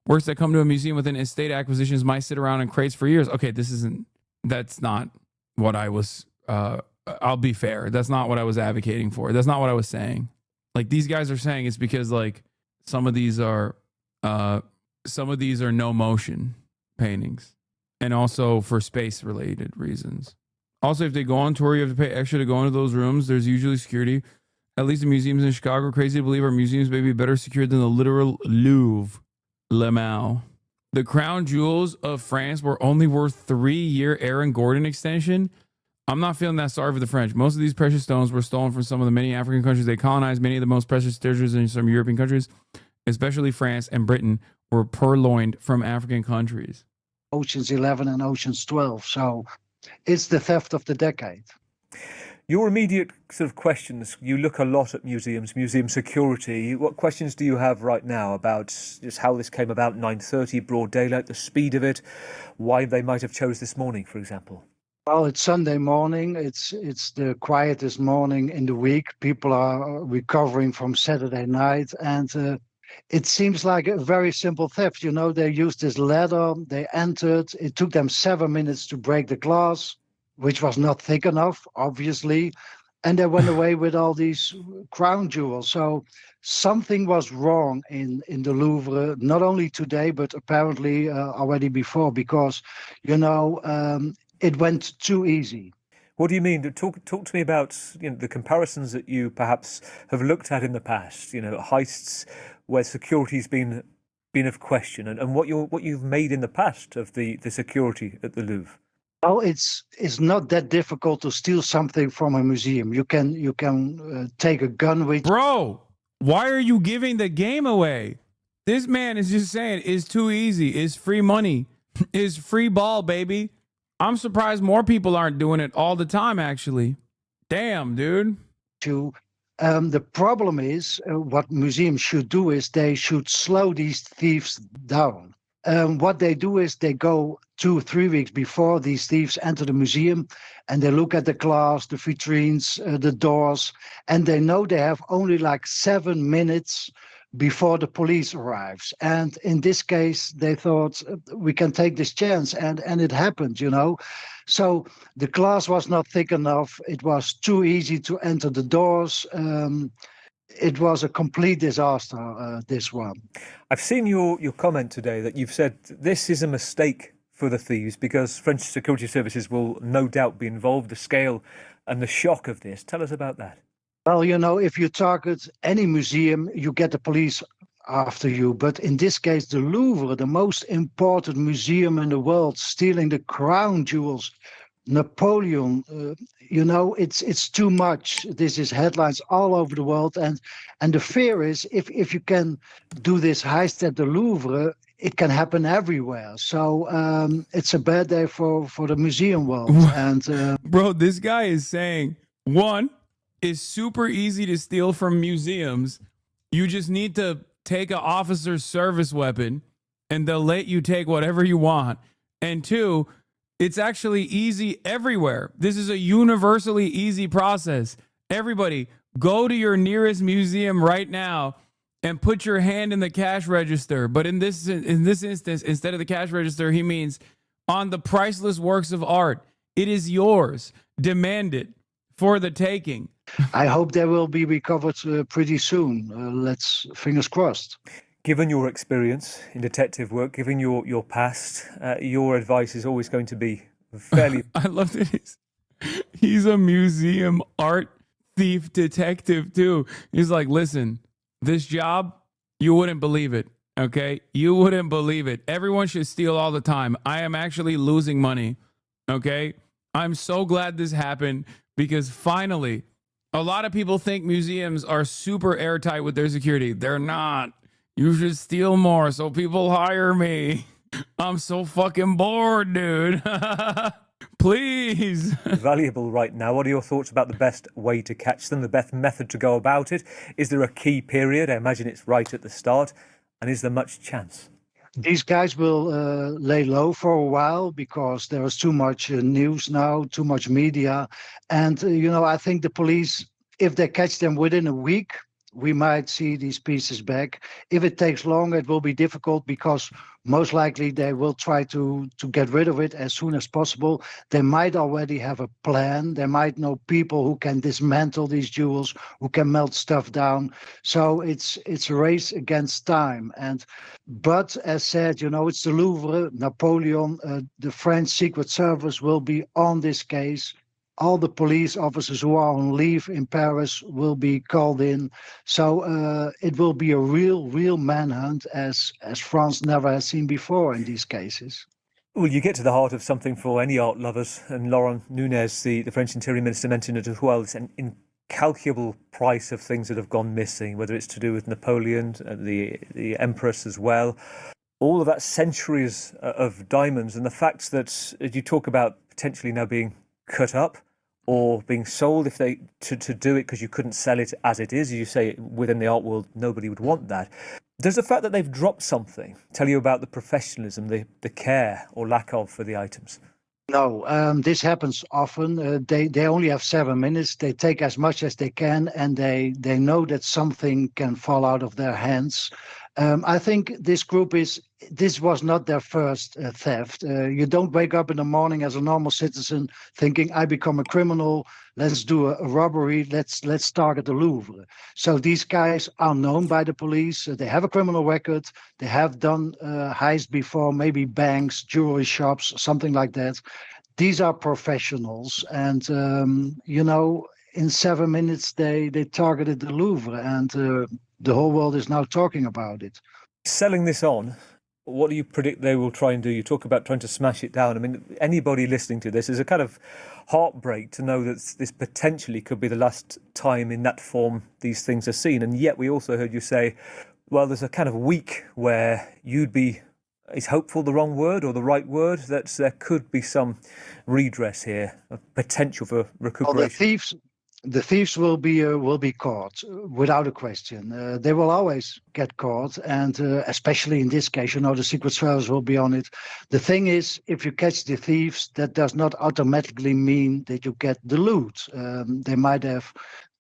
Works that come to a museum within estate acquisitions might sit around in crates for years. Okay, that's not what I was, I'll be fair. That's not what I was advocating for. That's not what I was saying. Like, these guys are saying it's because, like, some of these are no motion paintings, and also for space related reasons. Also, if they go on tour, you have to pay extra to go into those rooms. There's usually security. At least the museums in Chicago are crazy to believe our museums may be better secured than the literal Louvre. Lemau. The crown jewels of France were only worth 3-year Aaron Gordon extension. I'm not feeling that sorry for the French. Most of these precious stones were stolen from some of the many African countries they colonized. Many of the most precious treasures in some European countries, especially France and Britain, were purloined from African countries. Ocean's 11 and Ocean's 12. So it's the theft of the decade. Your immediate sort of questions, you look a lot at museums, museum security. What questions do you have right now about just how this came about, 9:30, broad daylight, the speed of it, why they might have chose this morning, for example? Well, it's Sunday morning. It's the quietest morning in the week. People are recovering from Saturday night, and it seems like a very simple theft. You know, they used this ladder, they entered. It took them 7 minutes to break the glass, which was not thick enough, obviously. And they went away with all these crown jewels. So something was wrong in the Louvre, not only today, but apparently already before, because, you know, it went too easy. What do you mean? Talk to me about, you know, the comparisons that you perhaps have looked at in the past, you know, heists where security's been of question, and what you've made in the past of the security at the Louvre. Well, it's not that difficult to steal something from a museum. You can take a gun with. Bro, why are you giving the game away? This man is just saying it's too easy. It's free money. It's free ball, baby. I'm surprised more people aren't doing it all the time, actually. Damn, dude. The problem is what museums should do is they should slow these thieves down. What they do is they go 2-3 weeks before these thieves enter the museum, and they look at the glass, the vitrines, the doors, and they know they have only like 7 minutes before the police arrives. And in this case, they thought we can take this chance, and it happened, you know. So the glass was not thick enough. It was too easy to enter the doors. It was a complete disaster, this one. I've seen your comment today that you've said this is a mistake for the thieves because French security services will no doubt be involved, the scale and the shock of this. Tell us about that. Well, you know, if you target any museum, you get the police after you. But in this case, the Louvre, the most important museum in the world, stealing the crown jewels Napoleon, it's too much. This is headlines all over the world, and the fear is if you can do this heist at the Louvre, it can happen everywhere. So it's a bad day for the museum world. And bro, this guy is saying, one, it's super easy to steal from museums. You just need to take an officer's service weapon and they'll let you take whatever you want. And two, it's actually easy everywhere. This is a universally easy process. Everybody, go to your nearest museum right now and put your hand in the cash register. But in this instance, instead of the cash register, he means on the priceless works of art. It is yours. Demand it for the taking. I hope they will be recovered pretty soon. Let's fingers crossed. Given your experience in detective work, given your past, your advice is always going to be fairly... I love that he's a museum art thief detective too. He's like, listen, this job, you wouldn't believe it, okay? You wouldn't believe it. Everyone should steal all the time. I am actually losing money, okay? I'm so glad this happened because finally, a lot of people think museums are super airtight with their security. They're not. You should steal more so people hire me. I'm so fucking bored, dude. Please. Valuable right now. What are your thoughts about the best way to catch them, the best method to go about it? Is there a key period? I imagine it's right at the start. And is there much chance? These guys will lay low for a while because there is too much news now, too much media. And, I think the police, if they catch them within a week, we might see these pieces back. If it takes longer, it will be difficult because most likely they will try to get rid of it as soon as possible. They might already have a plan. They might know people who can dismantle these jewels, who can melt stuff down. So it's a race against time. But as said, it's the Louvre, Napoleon, the French Secret Service will be on this case. All the police officers who are on leave in Paris will be called in. So it will be a real manhunt as France never has seen before in these cases. Well, you get to the heart of something for any art lovers. And Laurent Nunez, the French Interior Minister, mentioned it as well. It's an incalculable price of things that have gone missing, whether it's to do with Napoleon, the Empress as well. All of that centuries of diamonds and the fact that you talk about potentially now being cut up or being sold if they to do it because you couldn't sell it as it is. You say within the art world, nobody would want that. Does the fact that they've dropped something tell you about the professionalism, the care or lack of for the items? No, this happens often. They only have 7 minutes. They take as much as they can, and they know that something can fall out of their hands. I think this was not their first theft. You don't wake up in the morning as a normal citizen thinking, I become a criminal, let's do a robbery, let's target the Louvre. So these guys are known by the police. They have a criminal record. They have done heist before, maybe banks, jewelry shops, something like that. These are professionals. And, in 7 minutes, they targeted the Louvre, and the whole world is now talking about it. Selling this on, what do you predict they will try and do? You talk about trying to smash it down. I mean, anybody listening to this is a kind of heartbreak to know that this potentially could be the last time in that form these things are seen. And yet we also heard you say, well, there's a kind of week where you'd be, is hopeful the wrong word or the right word, that there could be some redress here, a potential for recuperation? Well, the thieves will be caught without a question. They will always get caught, and especially in this case, the Secret Service will be on it. The thing is, if you catch the thieves, that does not automatically mean that you get the loot. They might have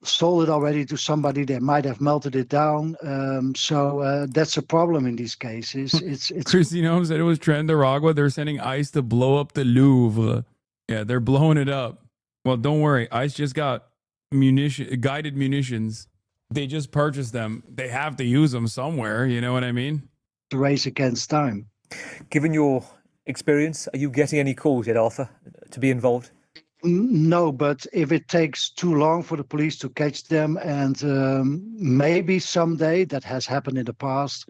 sold it already to somebody. They might have melted it down. So that's a problem in these cases. It's Christine Holmes said it was Trendaragua. They're sending ICE to blow up the Louvre. Yeah, they're blowing it up. Well, don't worry. ICE just got guided munitions. They just purchased them. They have to use them somewhere. You know what I mean? The race against time. Given your experience, are you getting any calls yet, Arthur, to be involved? No, but if it takes too long for the police to catch them, and maybe someday, that has happened in the past,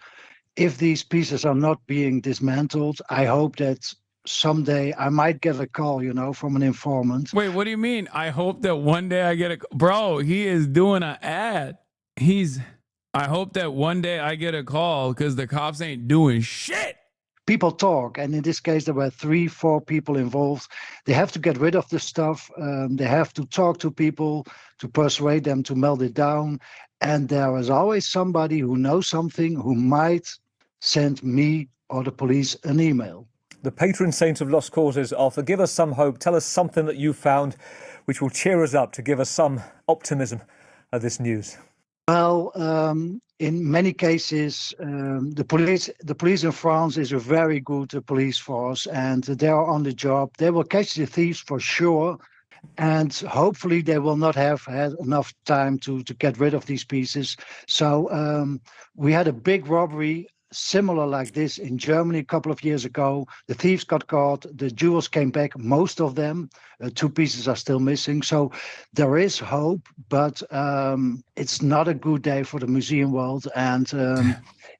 if these pieces are not being dismantled, I hope that someday I might get a call, from an informant. Wait, what do you mean? I hope that one day I get a... Bro, he is doing an ad. I hope that one day I get a call because the cops ain't doing shit. People talk, and in this case, there were 3-4 people involved. They have to get rid of the stuff. They have to talk to people to persuade them to melt it down. And there is always somebody who knows something who might send me or the police an email. The patron saint of lost causes, Arthur, give us some hope. Tell us something that you found which will cheer us up, to give us some optimism of this news. Well, in many cases, the police in France is a very good police force, and they are on the job. They will catch the thieves for sure, and hopefully they will not have had enough time to get rid of these pieces. So we had a big robbery similar like this in Germany a couple of years ago. The thieves got caught. The jewels came back, most of them. 2 pieces are still missing. So there is hope, but it's not a good day for the museum world. And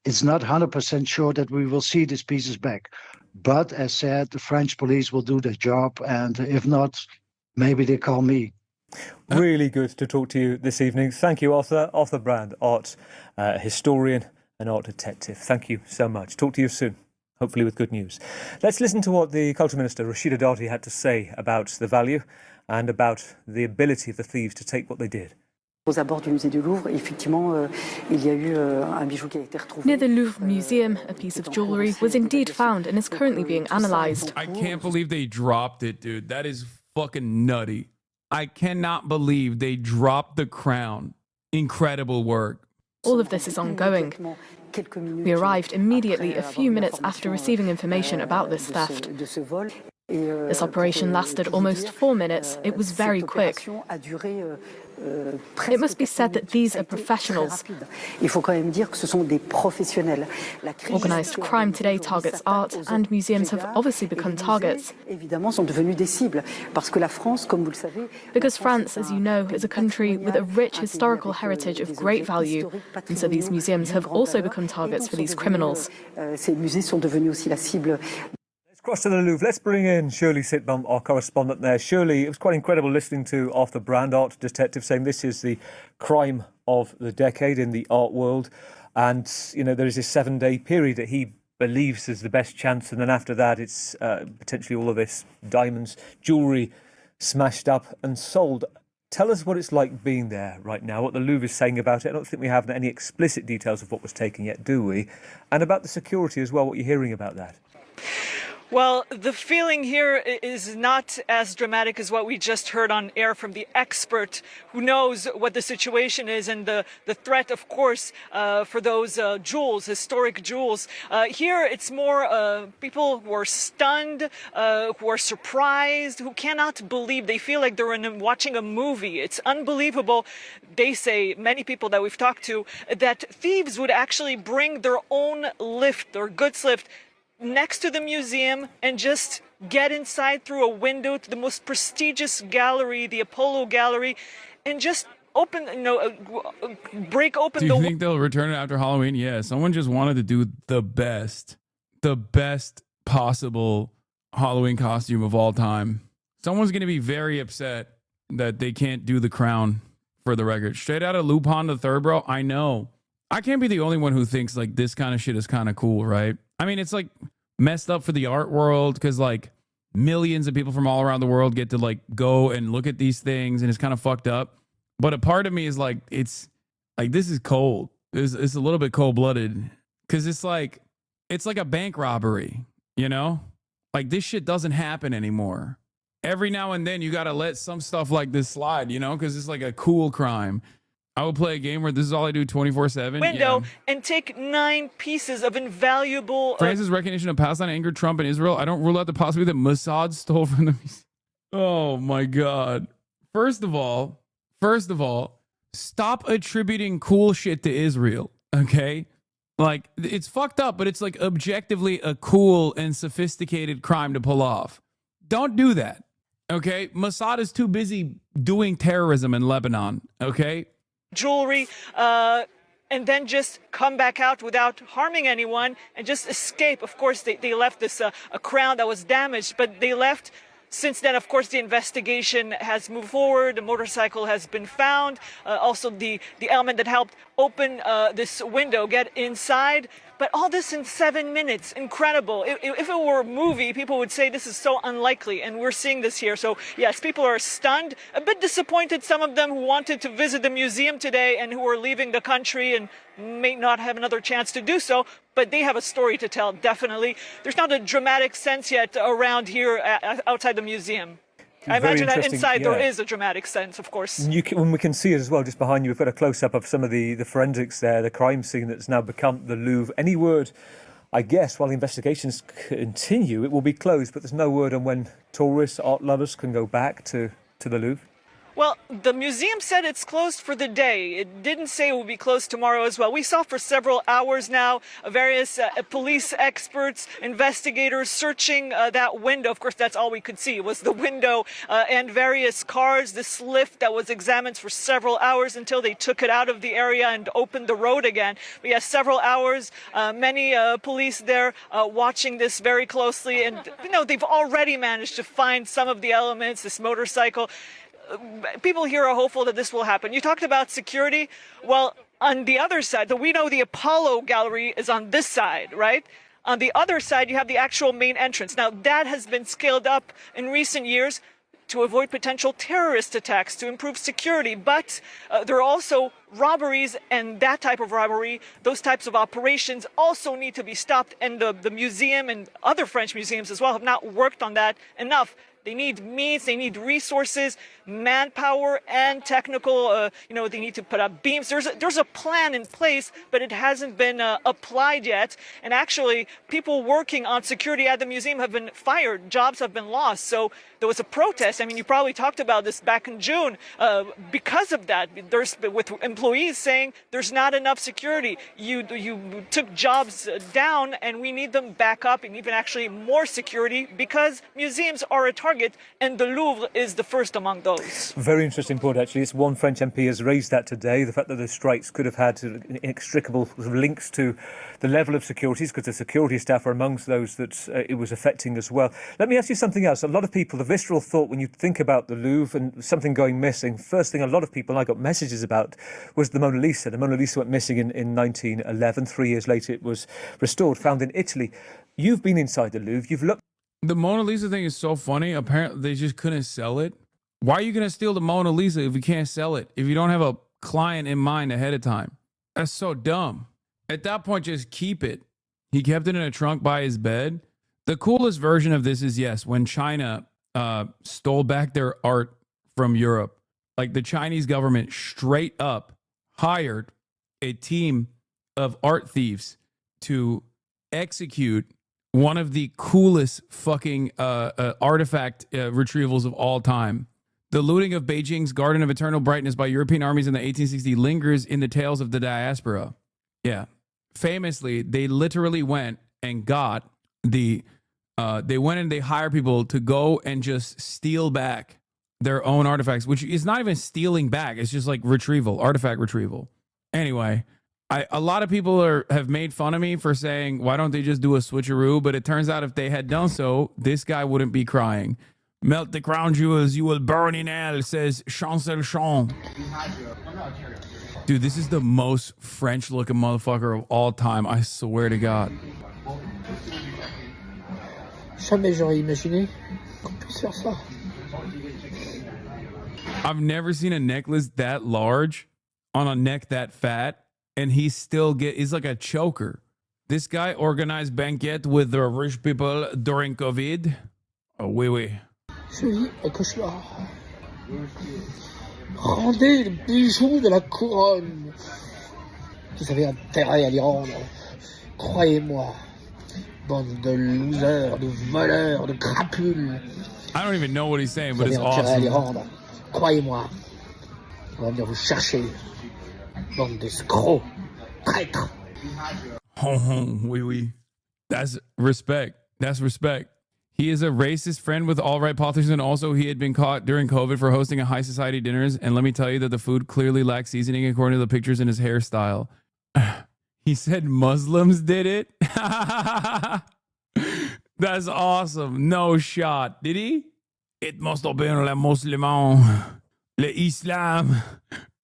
it's not 100% sure that we will see these pieces back. But as said, the French police will do their job. And if not, maybe they call me. Really good to talk to you this evening. Thank you, Arthur. Arthur Brand, art historian, an art detective. Thank you so much. Talk to you soon, hopefully with good news. Let's listen to what the Culture Minister, Rashida Dati, had to say about the value and about the ability of the thieves to take what they did. Aux abords du musée du Louvre, effectivement, il y a eu un bijou qui a été retrouvé. Near the Louvre Museum, a piece of jewellery was indeed found and is currently being analysed. I can't believe they dropped it, dude. That is fucking nutty. I cannot believe they dropped the crown. Incredible work. All of this is ongoing. We arrived immediately a few minutes after receiving information about this theft. This operation lasted almost 4 minutes. It was very quick. It must be said that these are professionals. Organised crime today targets art, and museums have obviously become targets. Because France, as you know, is a country with a rich historical heritage of great value, and so these museums have also become targets for these criminals. Cross to the Louvre. Let's bring in Shirley Sitbum, our correspondent there. Shirley, it was quite incredible listening to Arthur Brand, art detective, saying this is the crime of the decade in the art world. And, there is this 7-day period that he believes is the best chance. And then after that, it's potentially all of this diamonds, jewellery smashed up and sold. Tell us what it's like being there right now, what the Louvre is saying about it. I don't think we have any explicit details of what was taken yet, do we? And about the security as well, what you're hearing about that. Well, the feeling here is not as dramatic as what we just heard on air from the expert who knows what the situation is and the threat, of course, for those jewels, historic jewels. Here, it's more people who are stunned, who are surprised, who cannot believe. They feel like they're watching a movie. It's unbelievable. They say, many people that we've talked to, that thieves would actually bring their own lift, their goods lift, next to the museum and just get inside through a window to the most prestigious gallery, the Apollo Gallery, and just open, break open. Do you think they'll return it after Halloween? Yeah, someone just wanted to do the best possible Halloween costume of all time. Someone's going to be very upset that they can't do the crown, for the record. Straight out of Lupin the Third, bro. I know. I can't be the only one who thinks like this kind of shit is kind of cool, right? I mean, it's like messed up for the art world because like millions of people from all around the world get to like go and look at these things, and it's kind of fucked up. But a part of me is like, it's like, this is cold. It's a little bit cold blooded because it's like a bank robbery, like this shit doesn't happen anymore. Every now and then you got to let some stuff like this slide, because it's like a cool crime. I will play a game where this is all I do 24/7. Window and take 9 pieces of invaluable. France's recognition of Palestine angered Trump and Israel. I don't rule out the possibility that Mossad stole from the museum. Oh my God. First of all, stop attributing cool shit to Israel. Okay. Like, it's fucked up, but it's like objectively a cool and sophisticated crime to pull off. Don't do that. Okay. Mossad is too busy doing terrorism in Lebanon. Okay. Jewelry, and then just come back out without harming anyone and just escape. Of course, they left this a crown that was damaged, but they left. Since then, of course, the investigation has moved forward. The motorcycle has been found. Also, the element that helped open this window, get inside. But all this in 7 minutes. Incredible. If it were a movie, people would say this is so unlikely. And we're seeing this here. So, yes, people are stunned, a bit disappointed. Some of them who wanted to visit the museum today and who are leaving the country and may not have another chance to do so. But they have a story to tell, definitely. There's not a dramatic sense yet around here outside the museum. I imagine that inside there is a dramatic sense, of course. When we can see it as well, just behind you, we've got a close-up of some of the forensics there, the crime scene that's now become the Louvre. Any word, I guess, while the investigations continue, it will be closed, but there's no word on when tourists, art lovers can go back to the Louvre? Well, the museum said it's closed for the day. It didn't say it will be closed tomorrow as well. We saw for several hours now various police experts, investigators searching that window. Of course, that's all we could see was the window and various cars, this lift that was examined for several hours until they took it out of the area and opened the road again. But yeah, several hours, many police there watching this very closely. And, they've already managed to find some of the elements, this motorcycle. People here are hopeful that this will happen. You talked about security. Well, on the other side, we know the Apollo Gallery is on this side, right? On the other side, you have the actual main entrance. Now, that has been scaled up in recent years to avoid potential terrorist attacks, to improve security. But there are also robberies, and that type of robbery, those types of operations also need to be stopped. And the museum and other French museums as well have not worked on that enough. They need means, they need resources, manpower, and technical, they need to put up beams. There's a plan in place, but it hasn't been applied yet. And actually, people working on security at the museum have been fired. Jobs have been lost. So there was a protest. I mean, you probably talked about this back in June. Because of that, with employees saying there's not enough security. You took jobs down, and we need them back up, and even actually more security, because museums are a target, and the Louvre is the first among those. Very interesting point, actually. It's one French MP has raised that today, the fact that the strikes could have had inextricable links to the level of securities, because the security staff are amongst those that it was affecting as well. Let me ask you something else. A lot of people, the visceral thought when you think about the Louvre and something going missing, first thing a lot of people I got messages about was the Mona Lisa. The Mona Lisa went missing in 1911. 3 years later, it was restored, found in Italy. You've been inside the Louvre. You've looked. The Mona Lisa thing is so funny. Apparently, they just couldn't sell it. Why are you going to steal the Mona Lisa if you can't sell it? If you don't have a client in mind ahead of time? That's so dumb. At that point, just keep it. He kept it in a trunk by his bed. The coolest version of this is, yes, when China stole back their art from Europe. Like, the Chinese government straight up hired a team of art thieves to execute one of the coolest fucking artifact retrievals of all time. The looting of Beijing's Garden of Eternal Brightness by European armies in the 1860s lingers in the tales of the diaspora. Yeah. Famously, they literally went and got they went and they hired people to go and just steal back their own artifacts, which is not even stealing back. It's just like retrieval, artifact retrieval. Anyway, a lot of people have made fun of me for saying, why don't they just do a switcheroo? But it turns out if they had done so, this guy wouldn't be crying. Melt the crown jewels, you will burn in hell, says Chancel Chant. Dude, this is the most French-looking motherfucker of all time. I swear to God. Jamais j'aurais imaginé qu'on puisse faire ça. I've never seen a necklace that large on a neck that fat, and he's like a choker. This guy organized banquet with the rich people during COVID. Oh, oui. Je vis un cauchemar. Rendez le bijou de la couronne. Vous avez intérêt à l'y rendre. Croyez-moi. Bande de losers, de voleurs, de crapules. I don't even know what he's saying, but it's Vous avez intérêt à l'y awesome. rendre. Croyez-moi. On va venir vous chercher. Bande d'escrocs, traîtres. Oui. That's respect. That's respect. He is a racist friend with alt-right politicians, and also he had been caught during COVID for hosting a high society dinners. And let me tell you that the food clearly lacks seasoning according to the pictures in his hairstyle. He said Muslims did it. That's awesome. No shot. Did he? It must have been le musulman, le Islam,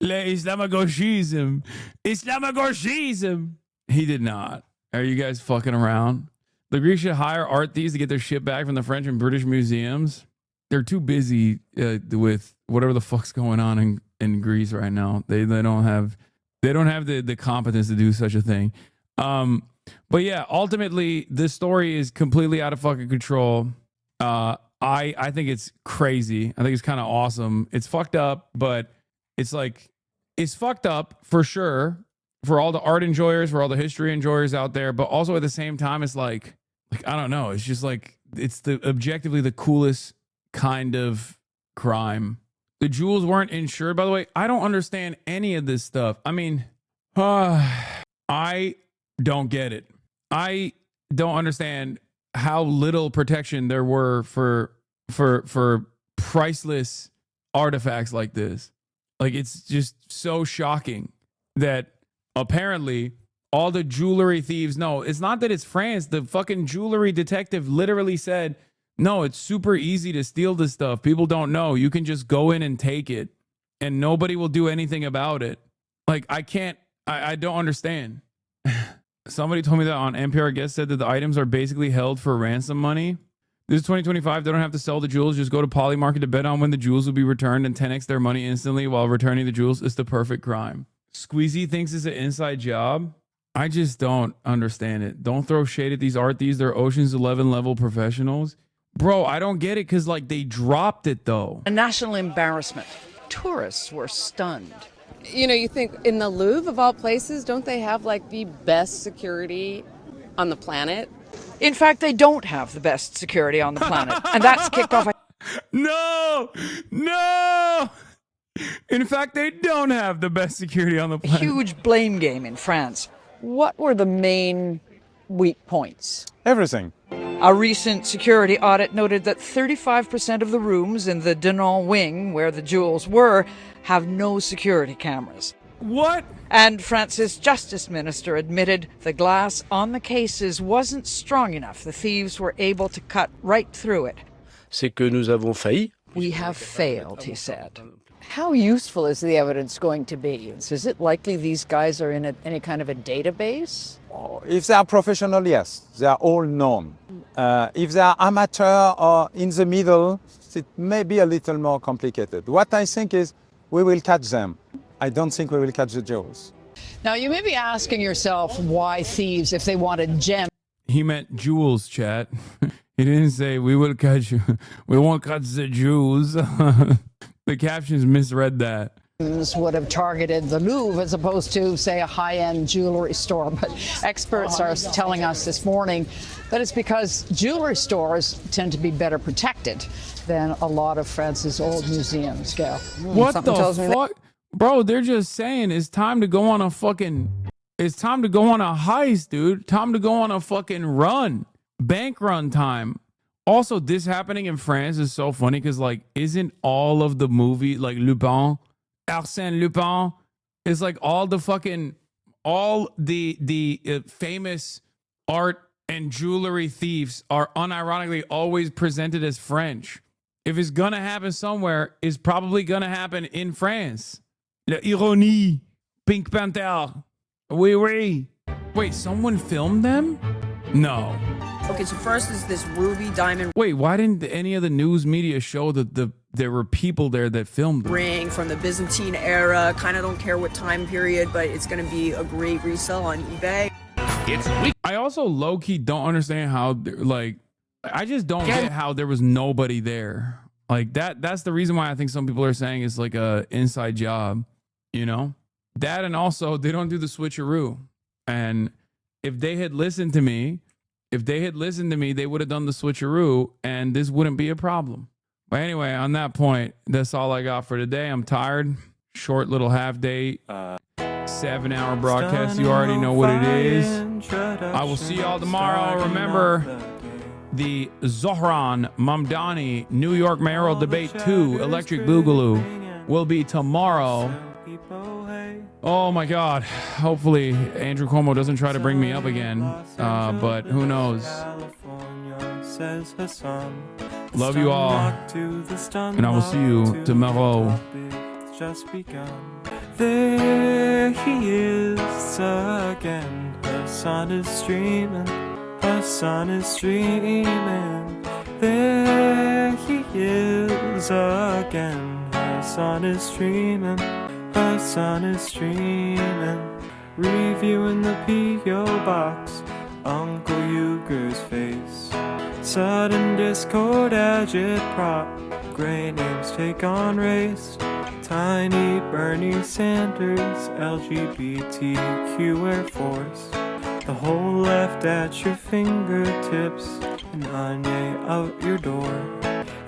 le Islamagoshism, Islamagoshism. He did not. Are you guys fucking around? The Greeks should hire art thieves to get their shit back from the French and British museums. They're too busy with whatever the fuck's going on in Greece right now. They don't have the competence to do such a thing. But yeah, ultimately, this story is completely out of fucking control. I think it's crazy. I think it's kind of awesome. It's fucked up, but it's fucked up for sure for all the art enjoyers, for all the history enjoyers out there. But also at the same time, it's like I don't know. It's just like it's objectively the coolest kind of crime. The jewels weren't insured, by the way. I don't understand any of this stuff. I mean, I don't get it. I don't understand how little protection there were for priceless artifacts like this. Like, it's just so shocking that apparently all the jewelry thieves know. It's not that it's France. The fucking jewelry detective literally said, no, it's super easy to steal this stuff. People don't know. You can just go in and take it and nobody will do anything about it. Like, I don't understand. Somebody told me that on NPR guest said that the items are basically held for ransom money. This is 2025. They don't have to sell the jewels. Just go to Poly Market to bet on when the jewels will be returned and 10x their money instantly while returning the jewels. It's the perfect crime. Squeezy thinks it's an inside job. I just don't understand it. Don't throw shade at these art thieves. They're Ocean's 11 level professionals. Bro, I don't get it because like they dropped it though. A national embarrassment. Tourists were stunned. You know, you think in the Louvre of all places, don't they have like the best security on the planet? In fact, they don't have the best security on the planet. And that's kicked off. No. In fact, they don't have the best security on the planet. Huge blame game in France. What were the main weak points? Everything. A recent security audit noted that 35% of the rooms in the Denon wing, where the jewels were, have no security cameras. What? And France's justice minister admitted the glass on the cases wasn't strong enough. The thieves were able to cut right through it. C'est que nous avons failli. We have failed, he said. How useful is the evidence going to be? Is it likely these guys are in any kind of a database? If they are professional, yes, they are all known. If they are amateur or in the middle, it may be a little more complicated. What I think is we will catch them. I don't think we will catch the jewels. Now, you may be asking yourself why thieves, if they wanted gems. He meant jewels, chat. He didn't say we will catch you. We won't catch the jewels. The captions misread that. Would have targeted the Louvre as opposed to, say, a high-end jewelry store. But experts are telling us this morning that it's because jewelry stores tend to be better protected than a lot of France's old museums, Gail. What the fuck? Bro, they're just saying it's time to go on a heist, dude. Time to go on a fucking run. Bank run time. Also, this happening in France is so funny because, like, isn't all of the movie, like, Lupin, Arsène Lupin, is like all the famous art and jewelry thieves are unironically always presented as French. If it's gonna happen somewhere, it's probably gonna happen in France. L'Ironie, Pink Panther, oui, oui. Wait, someone filmed them? No. Okay, so first is this ruby diamond Wait, why didn't any of the news media show that there were people there that filmed them? ring from the Byzantine era. Kind of don't care what time period, but it's going to be a great resale on eBay. I also low-key don't understand how, like, I just don't get how there was nobody there. Like, that's the reason why I think some people are saying it's like a inside job, you know? That, and also they don't do the switcheroo. And if they had listened to me, they would have done the switcheroo and this wouldn't be a problem. But anyway, on that point, that's all I got for today. I'm tired. Short little half day, 7-hour broadcast. You already know what it is. I will see y'all tomorrow. Remember, the Zohran Mamdani New York Mayoral Debate 2 Electric Boogaloo will be tomorrow. Oh my God. Hopefully Andrew Cuomo doesn't try to bring me up again. But who knows? Love you all. And I will see you tomorrow. Just begun. There he is again. The sun is streaming. The sun is streaming. There he is again. The sun is streaming. The sun is streaming. Reviewing the P.O. box. Uncle Euchre's face. Sudden discord agitprop. Gray names take on race. Tiny Bernie Sanders, LGBTQ Air Force. The whole left at your fingertips, and Anya out your door.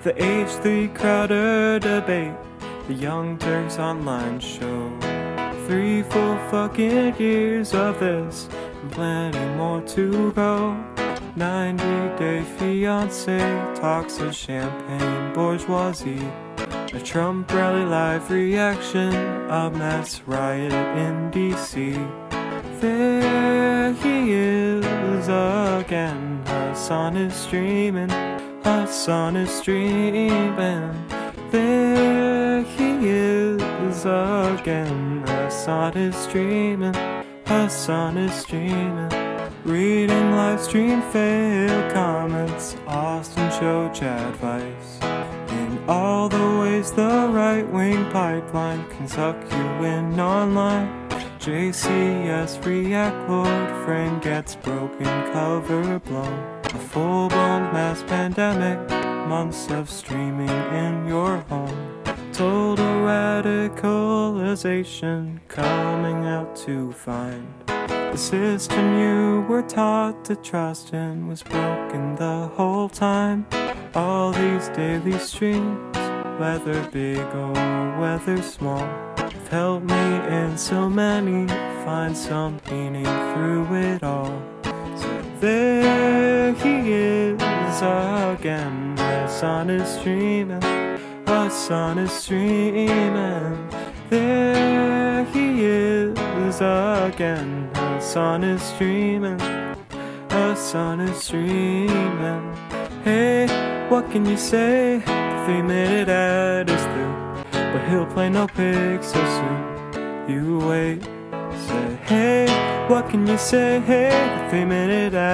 The H3 Crowder debate, the Young Turks online show. 3 full fucking years of this, and plenty more to go. 90-day fiance talks of champagne bourgeoisie. A Trump rally live reaction, a mass riot in D.C. There he is again, the sun is streaming, the sun is streaming. There he is again, the sun is streaming, the sun is streaming. Reading live stream fail comments, Austin show chat advice. In all the ways the right-wing pipeline can suck you in online. JCS react, Lord Frame gets broken, cover blown. A full-blown mass pandemic, months of streaming in your home. Total radicalization coming out to find. The system you were taught to trust in was broken the whole time. All these daily streams, whether big or whether small, have helped me in so many find some meaning through it all. So there he is again, the sun is streaming, the sun is streaming. There he is again, the sun is streaming, the sun is streaming. Hey, what can you say? The 3-minute ad is through, but he'll play no pigs so soon. You wait, say, hey, what can you say? Hey, the 3-minute ad.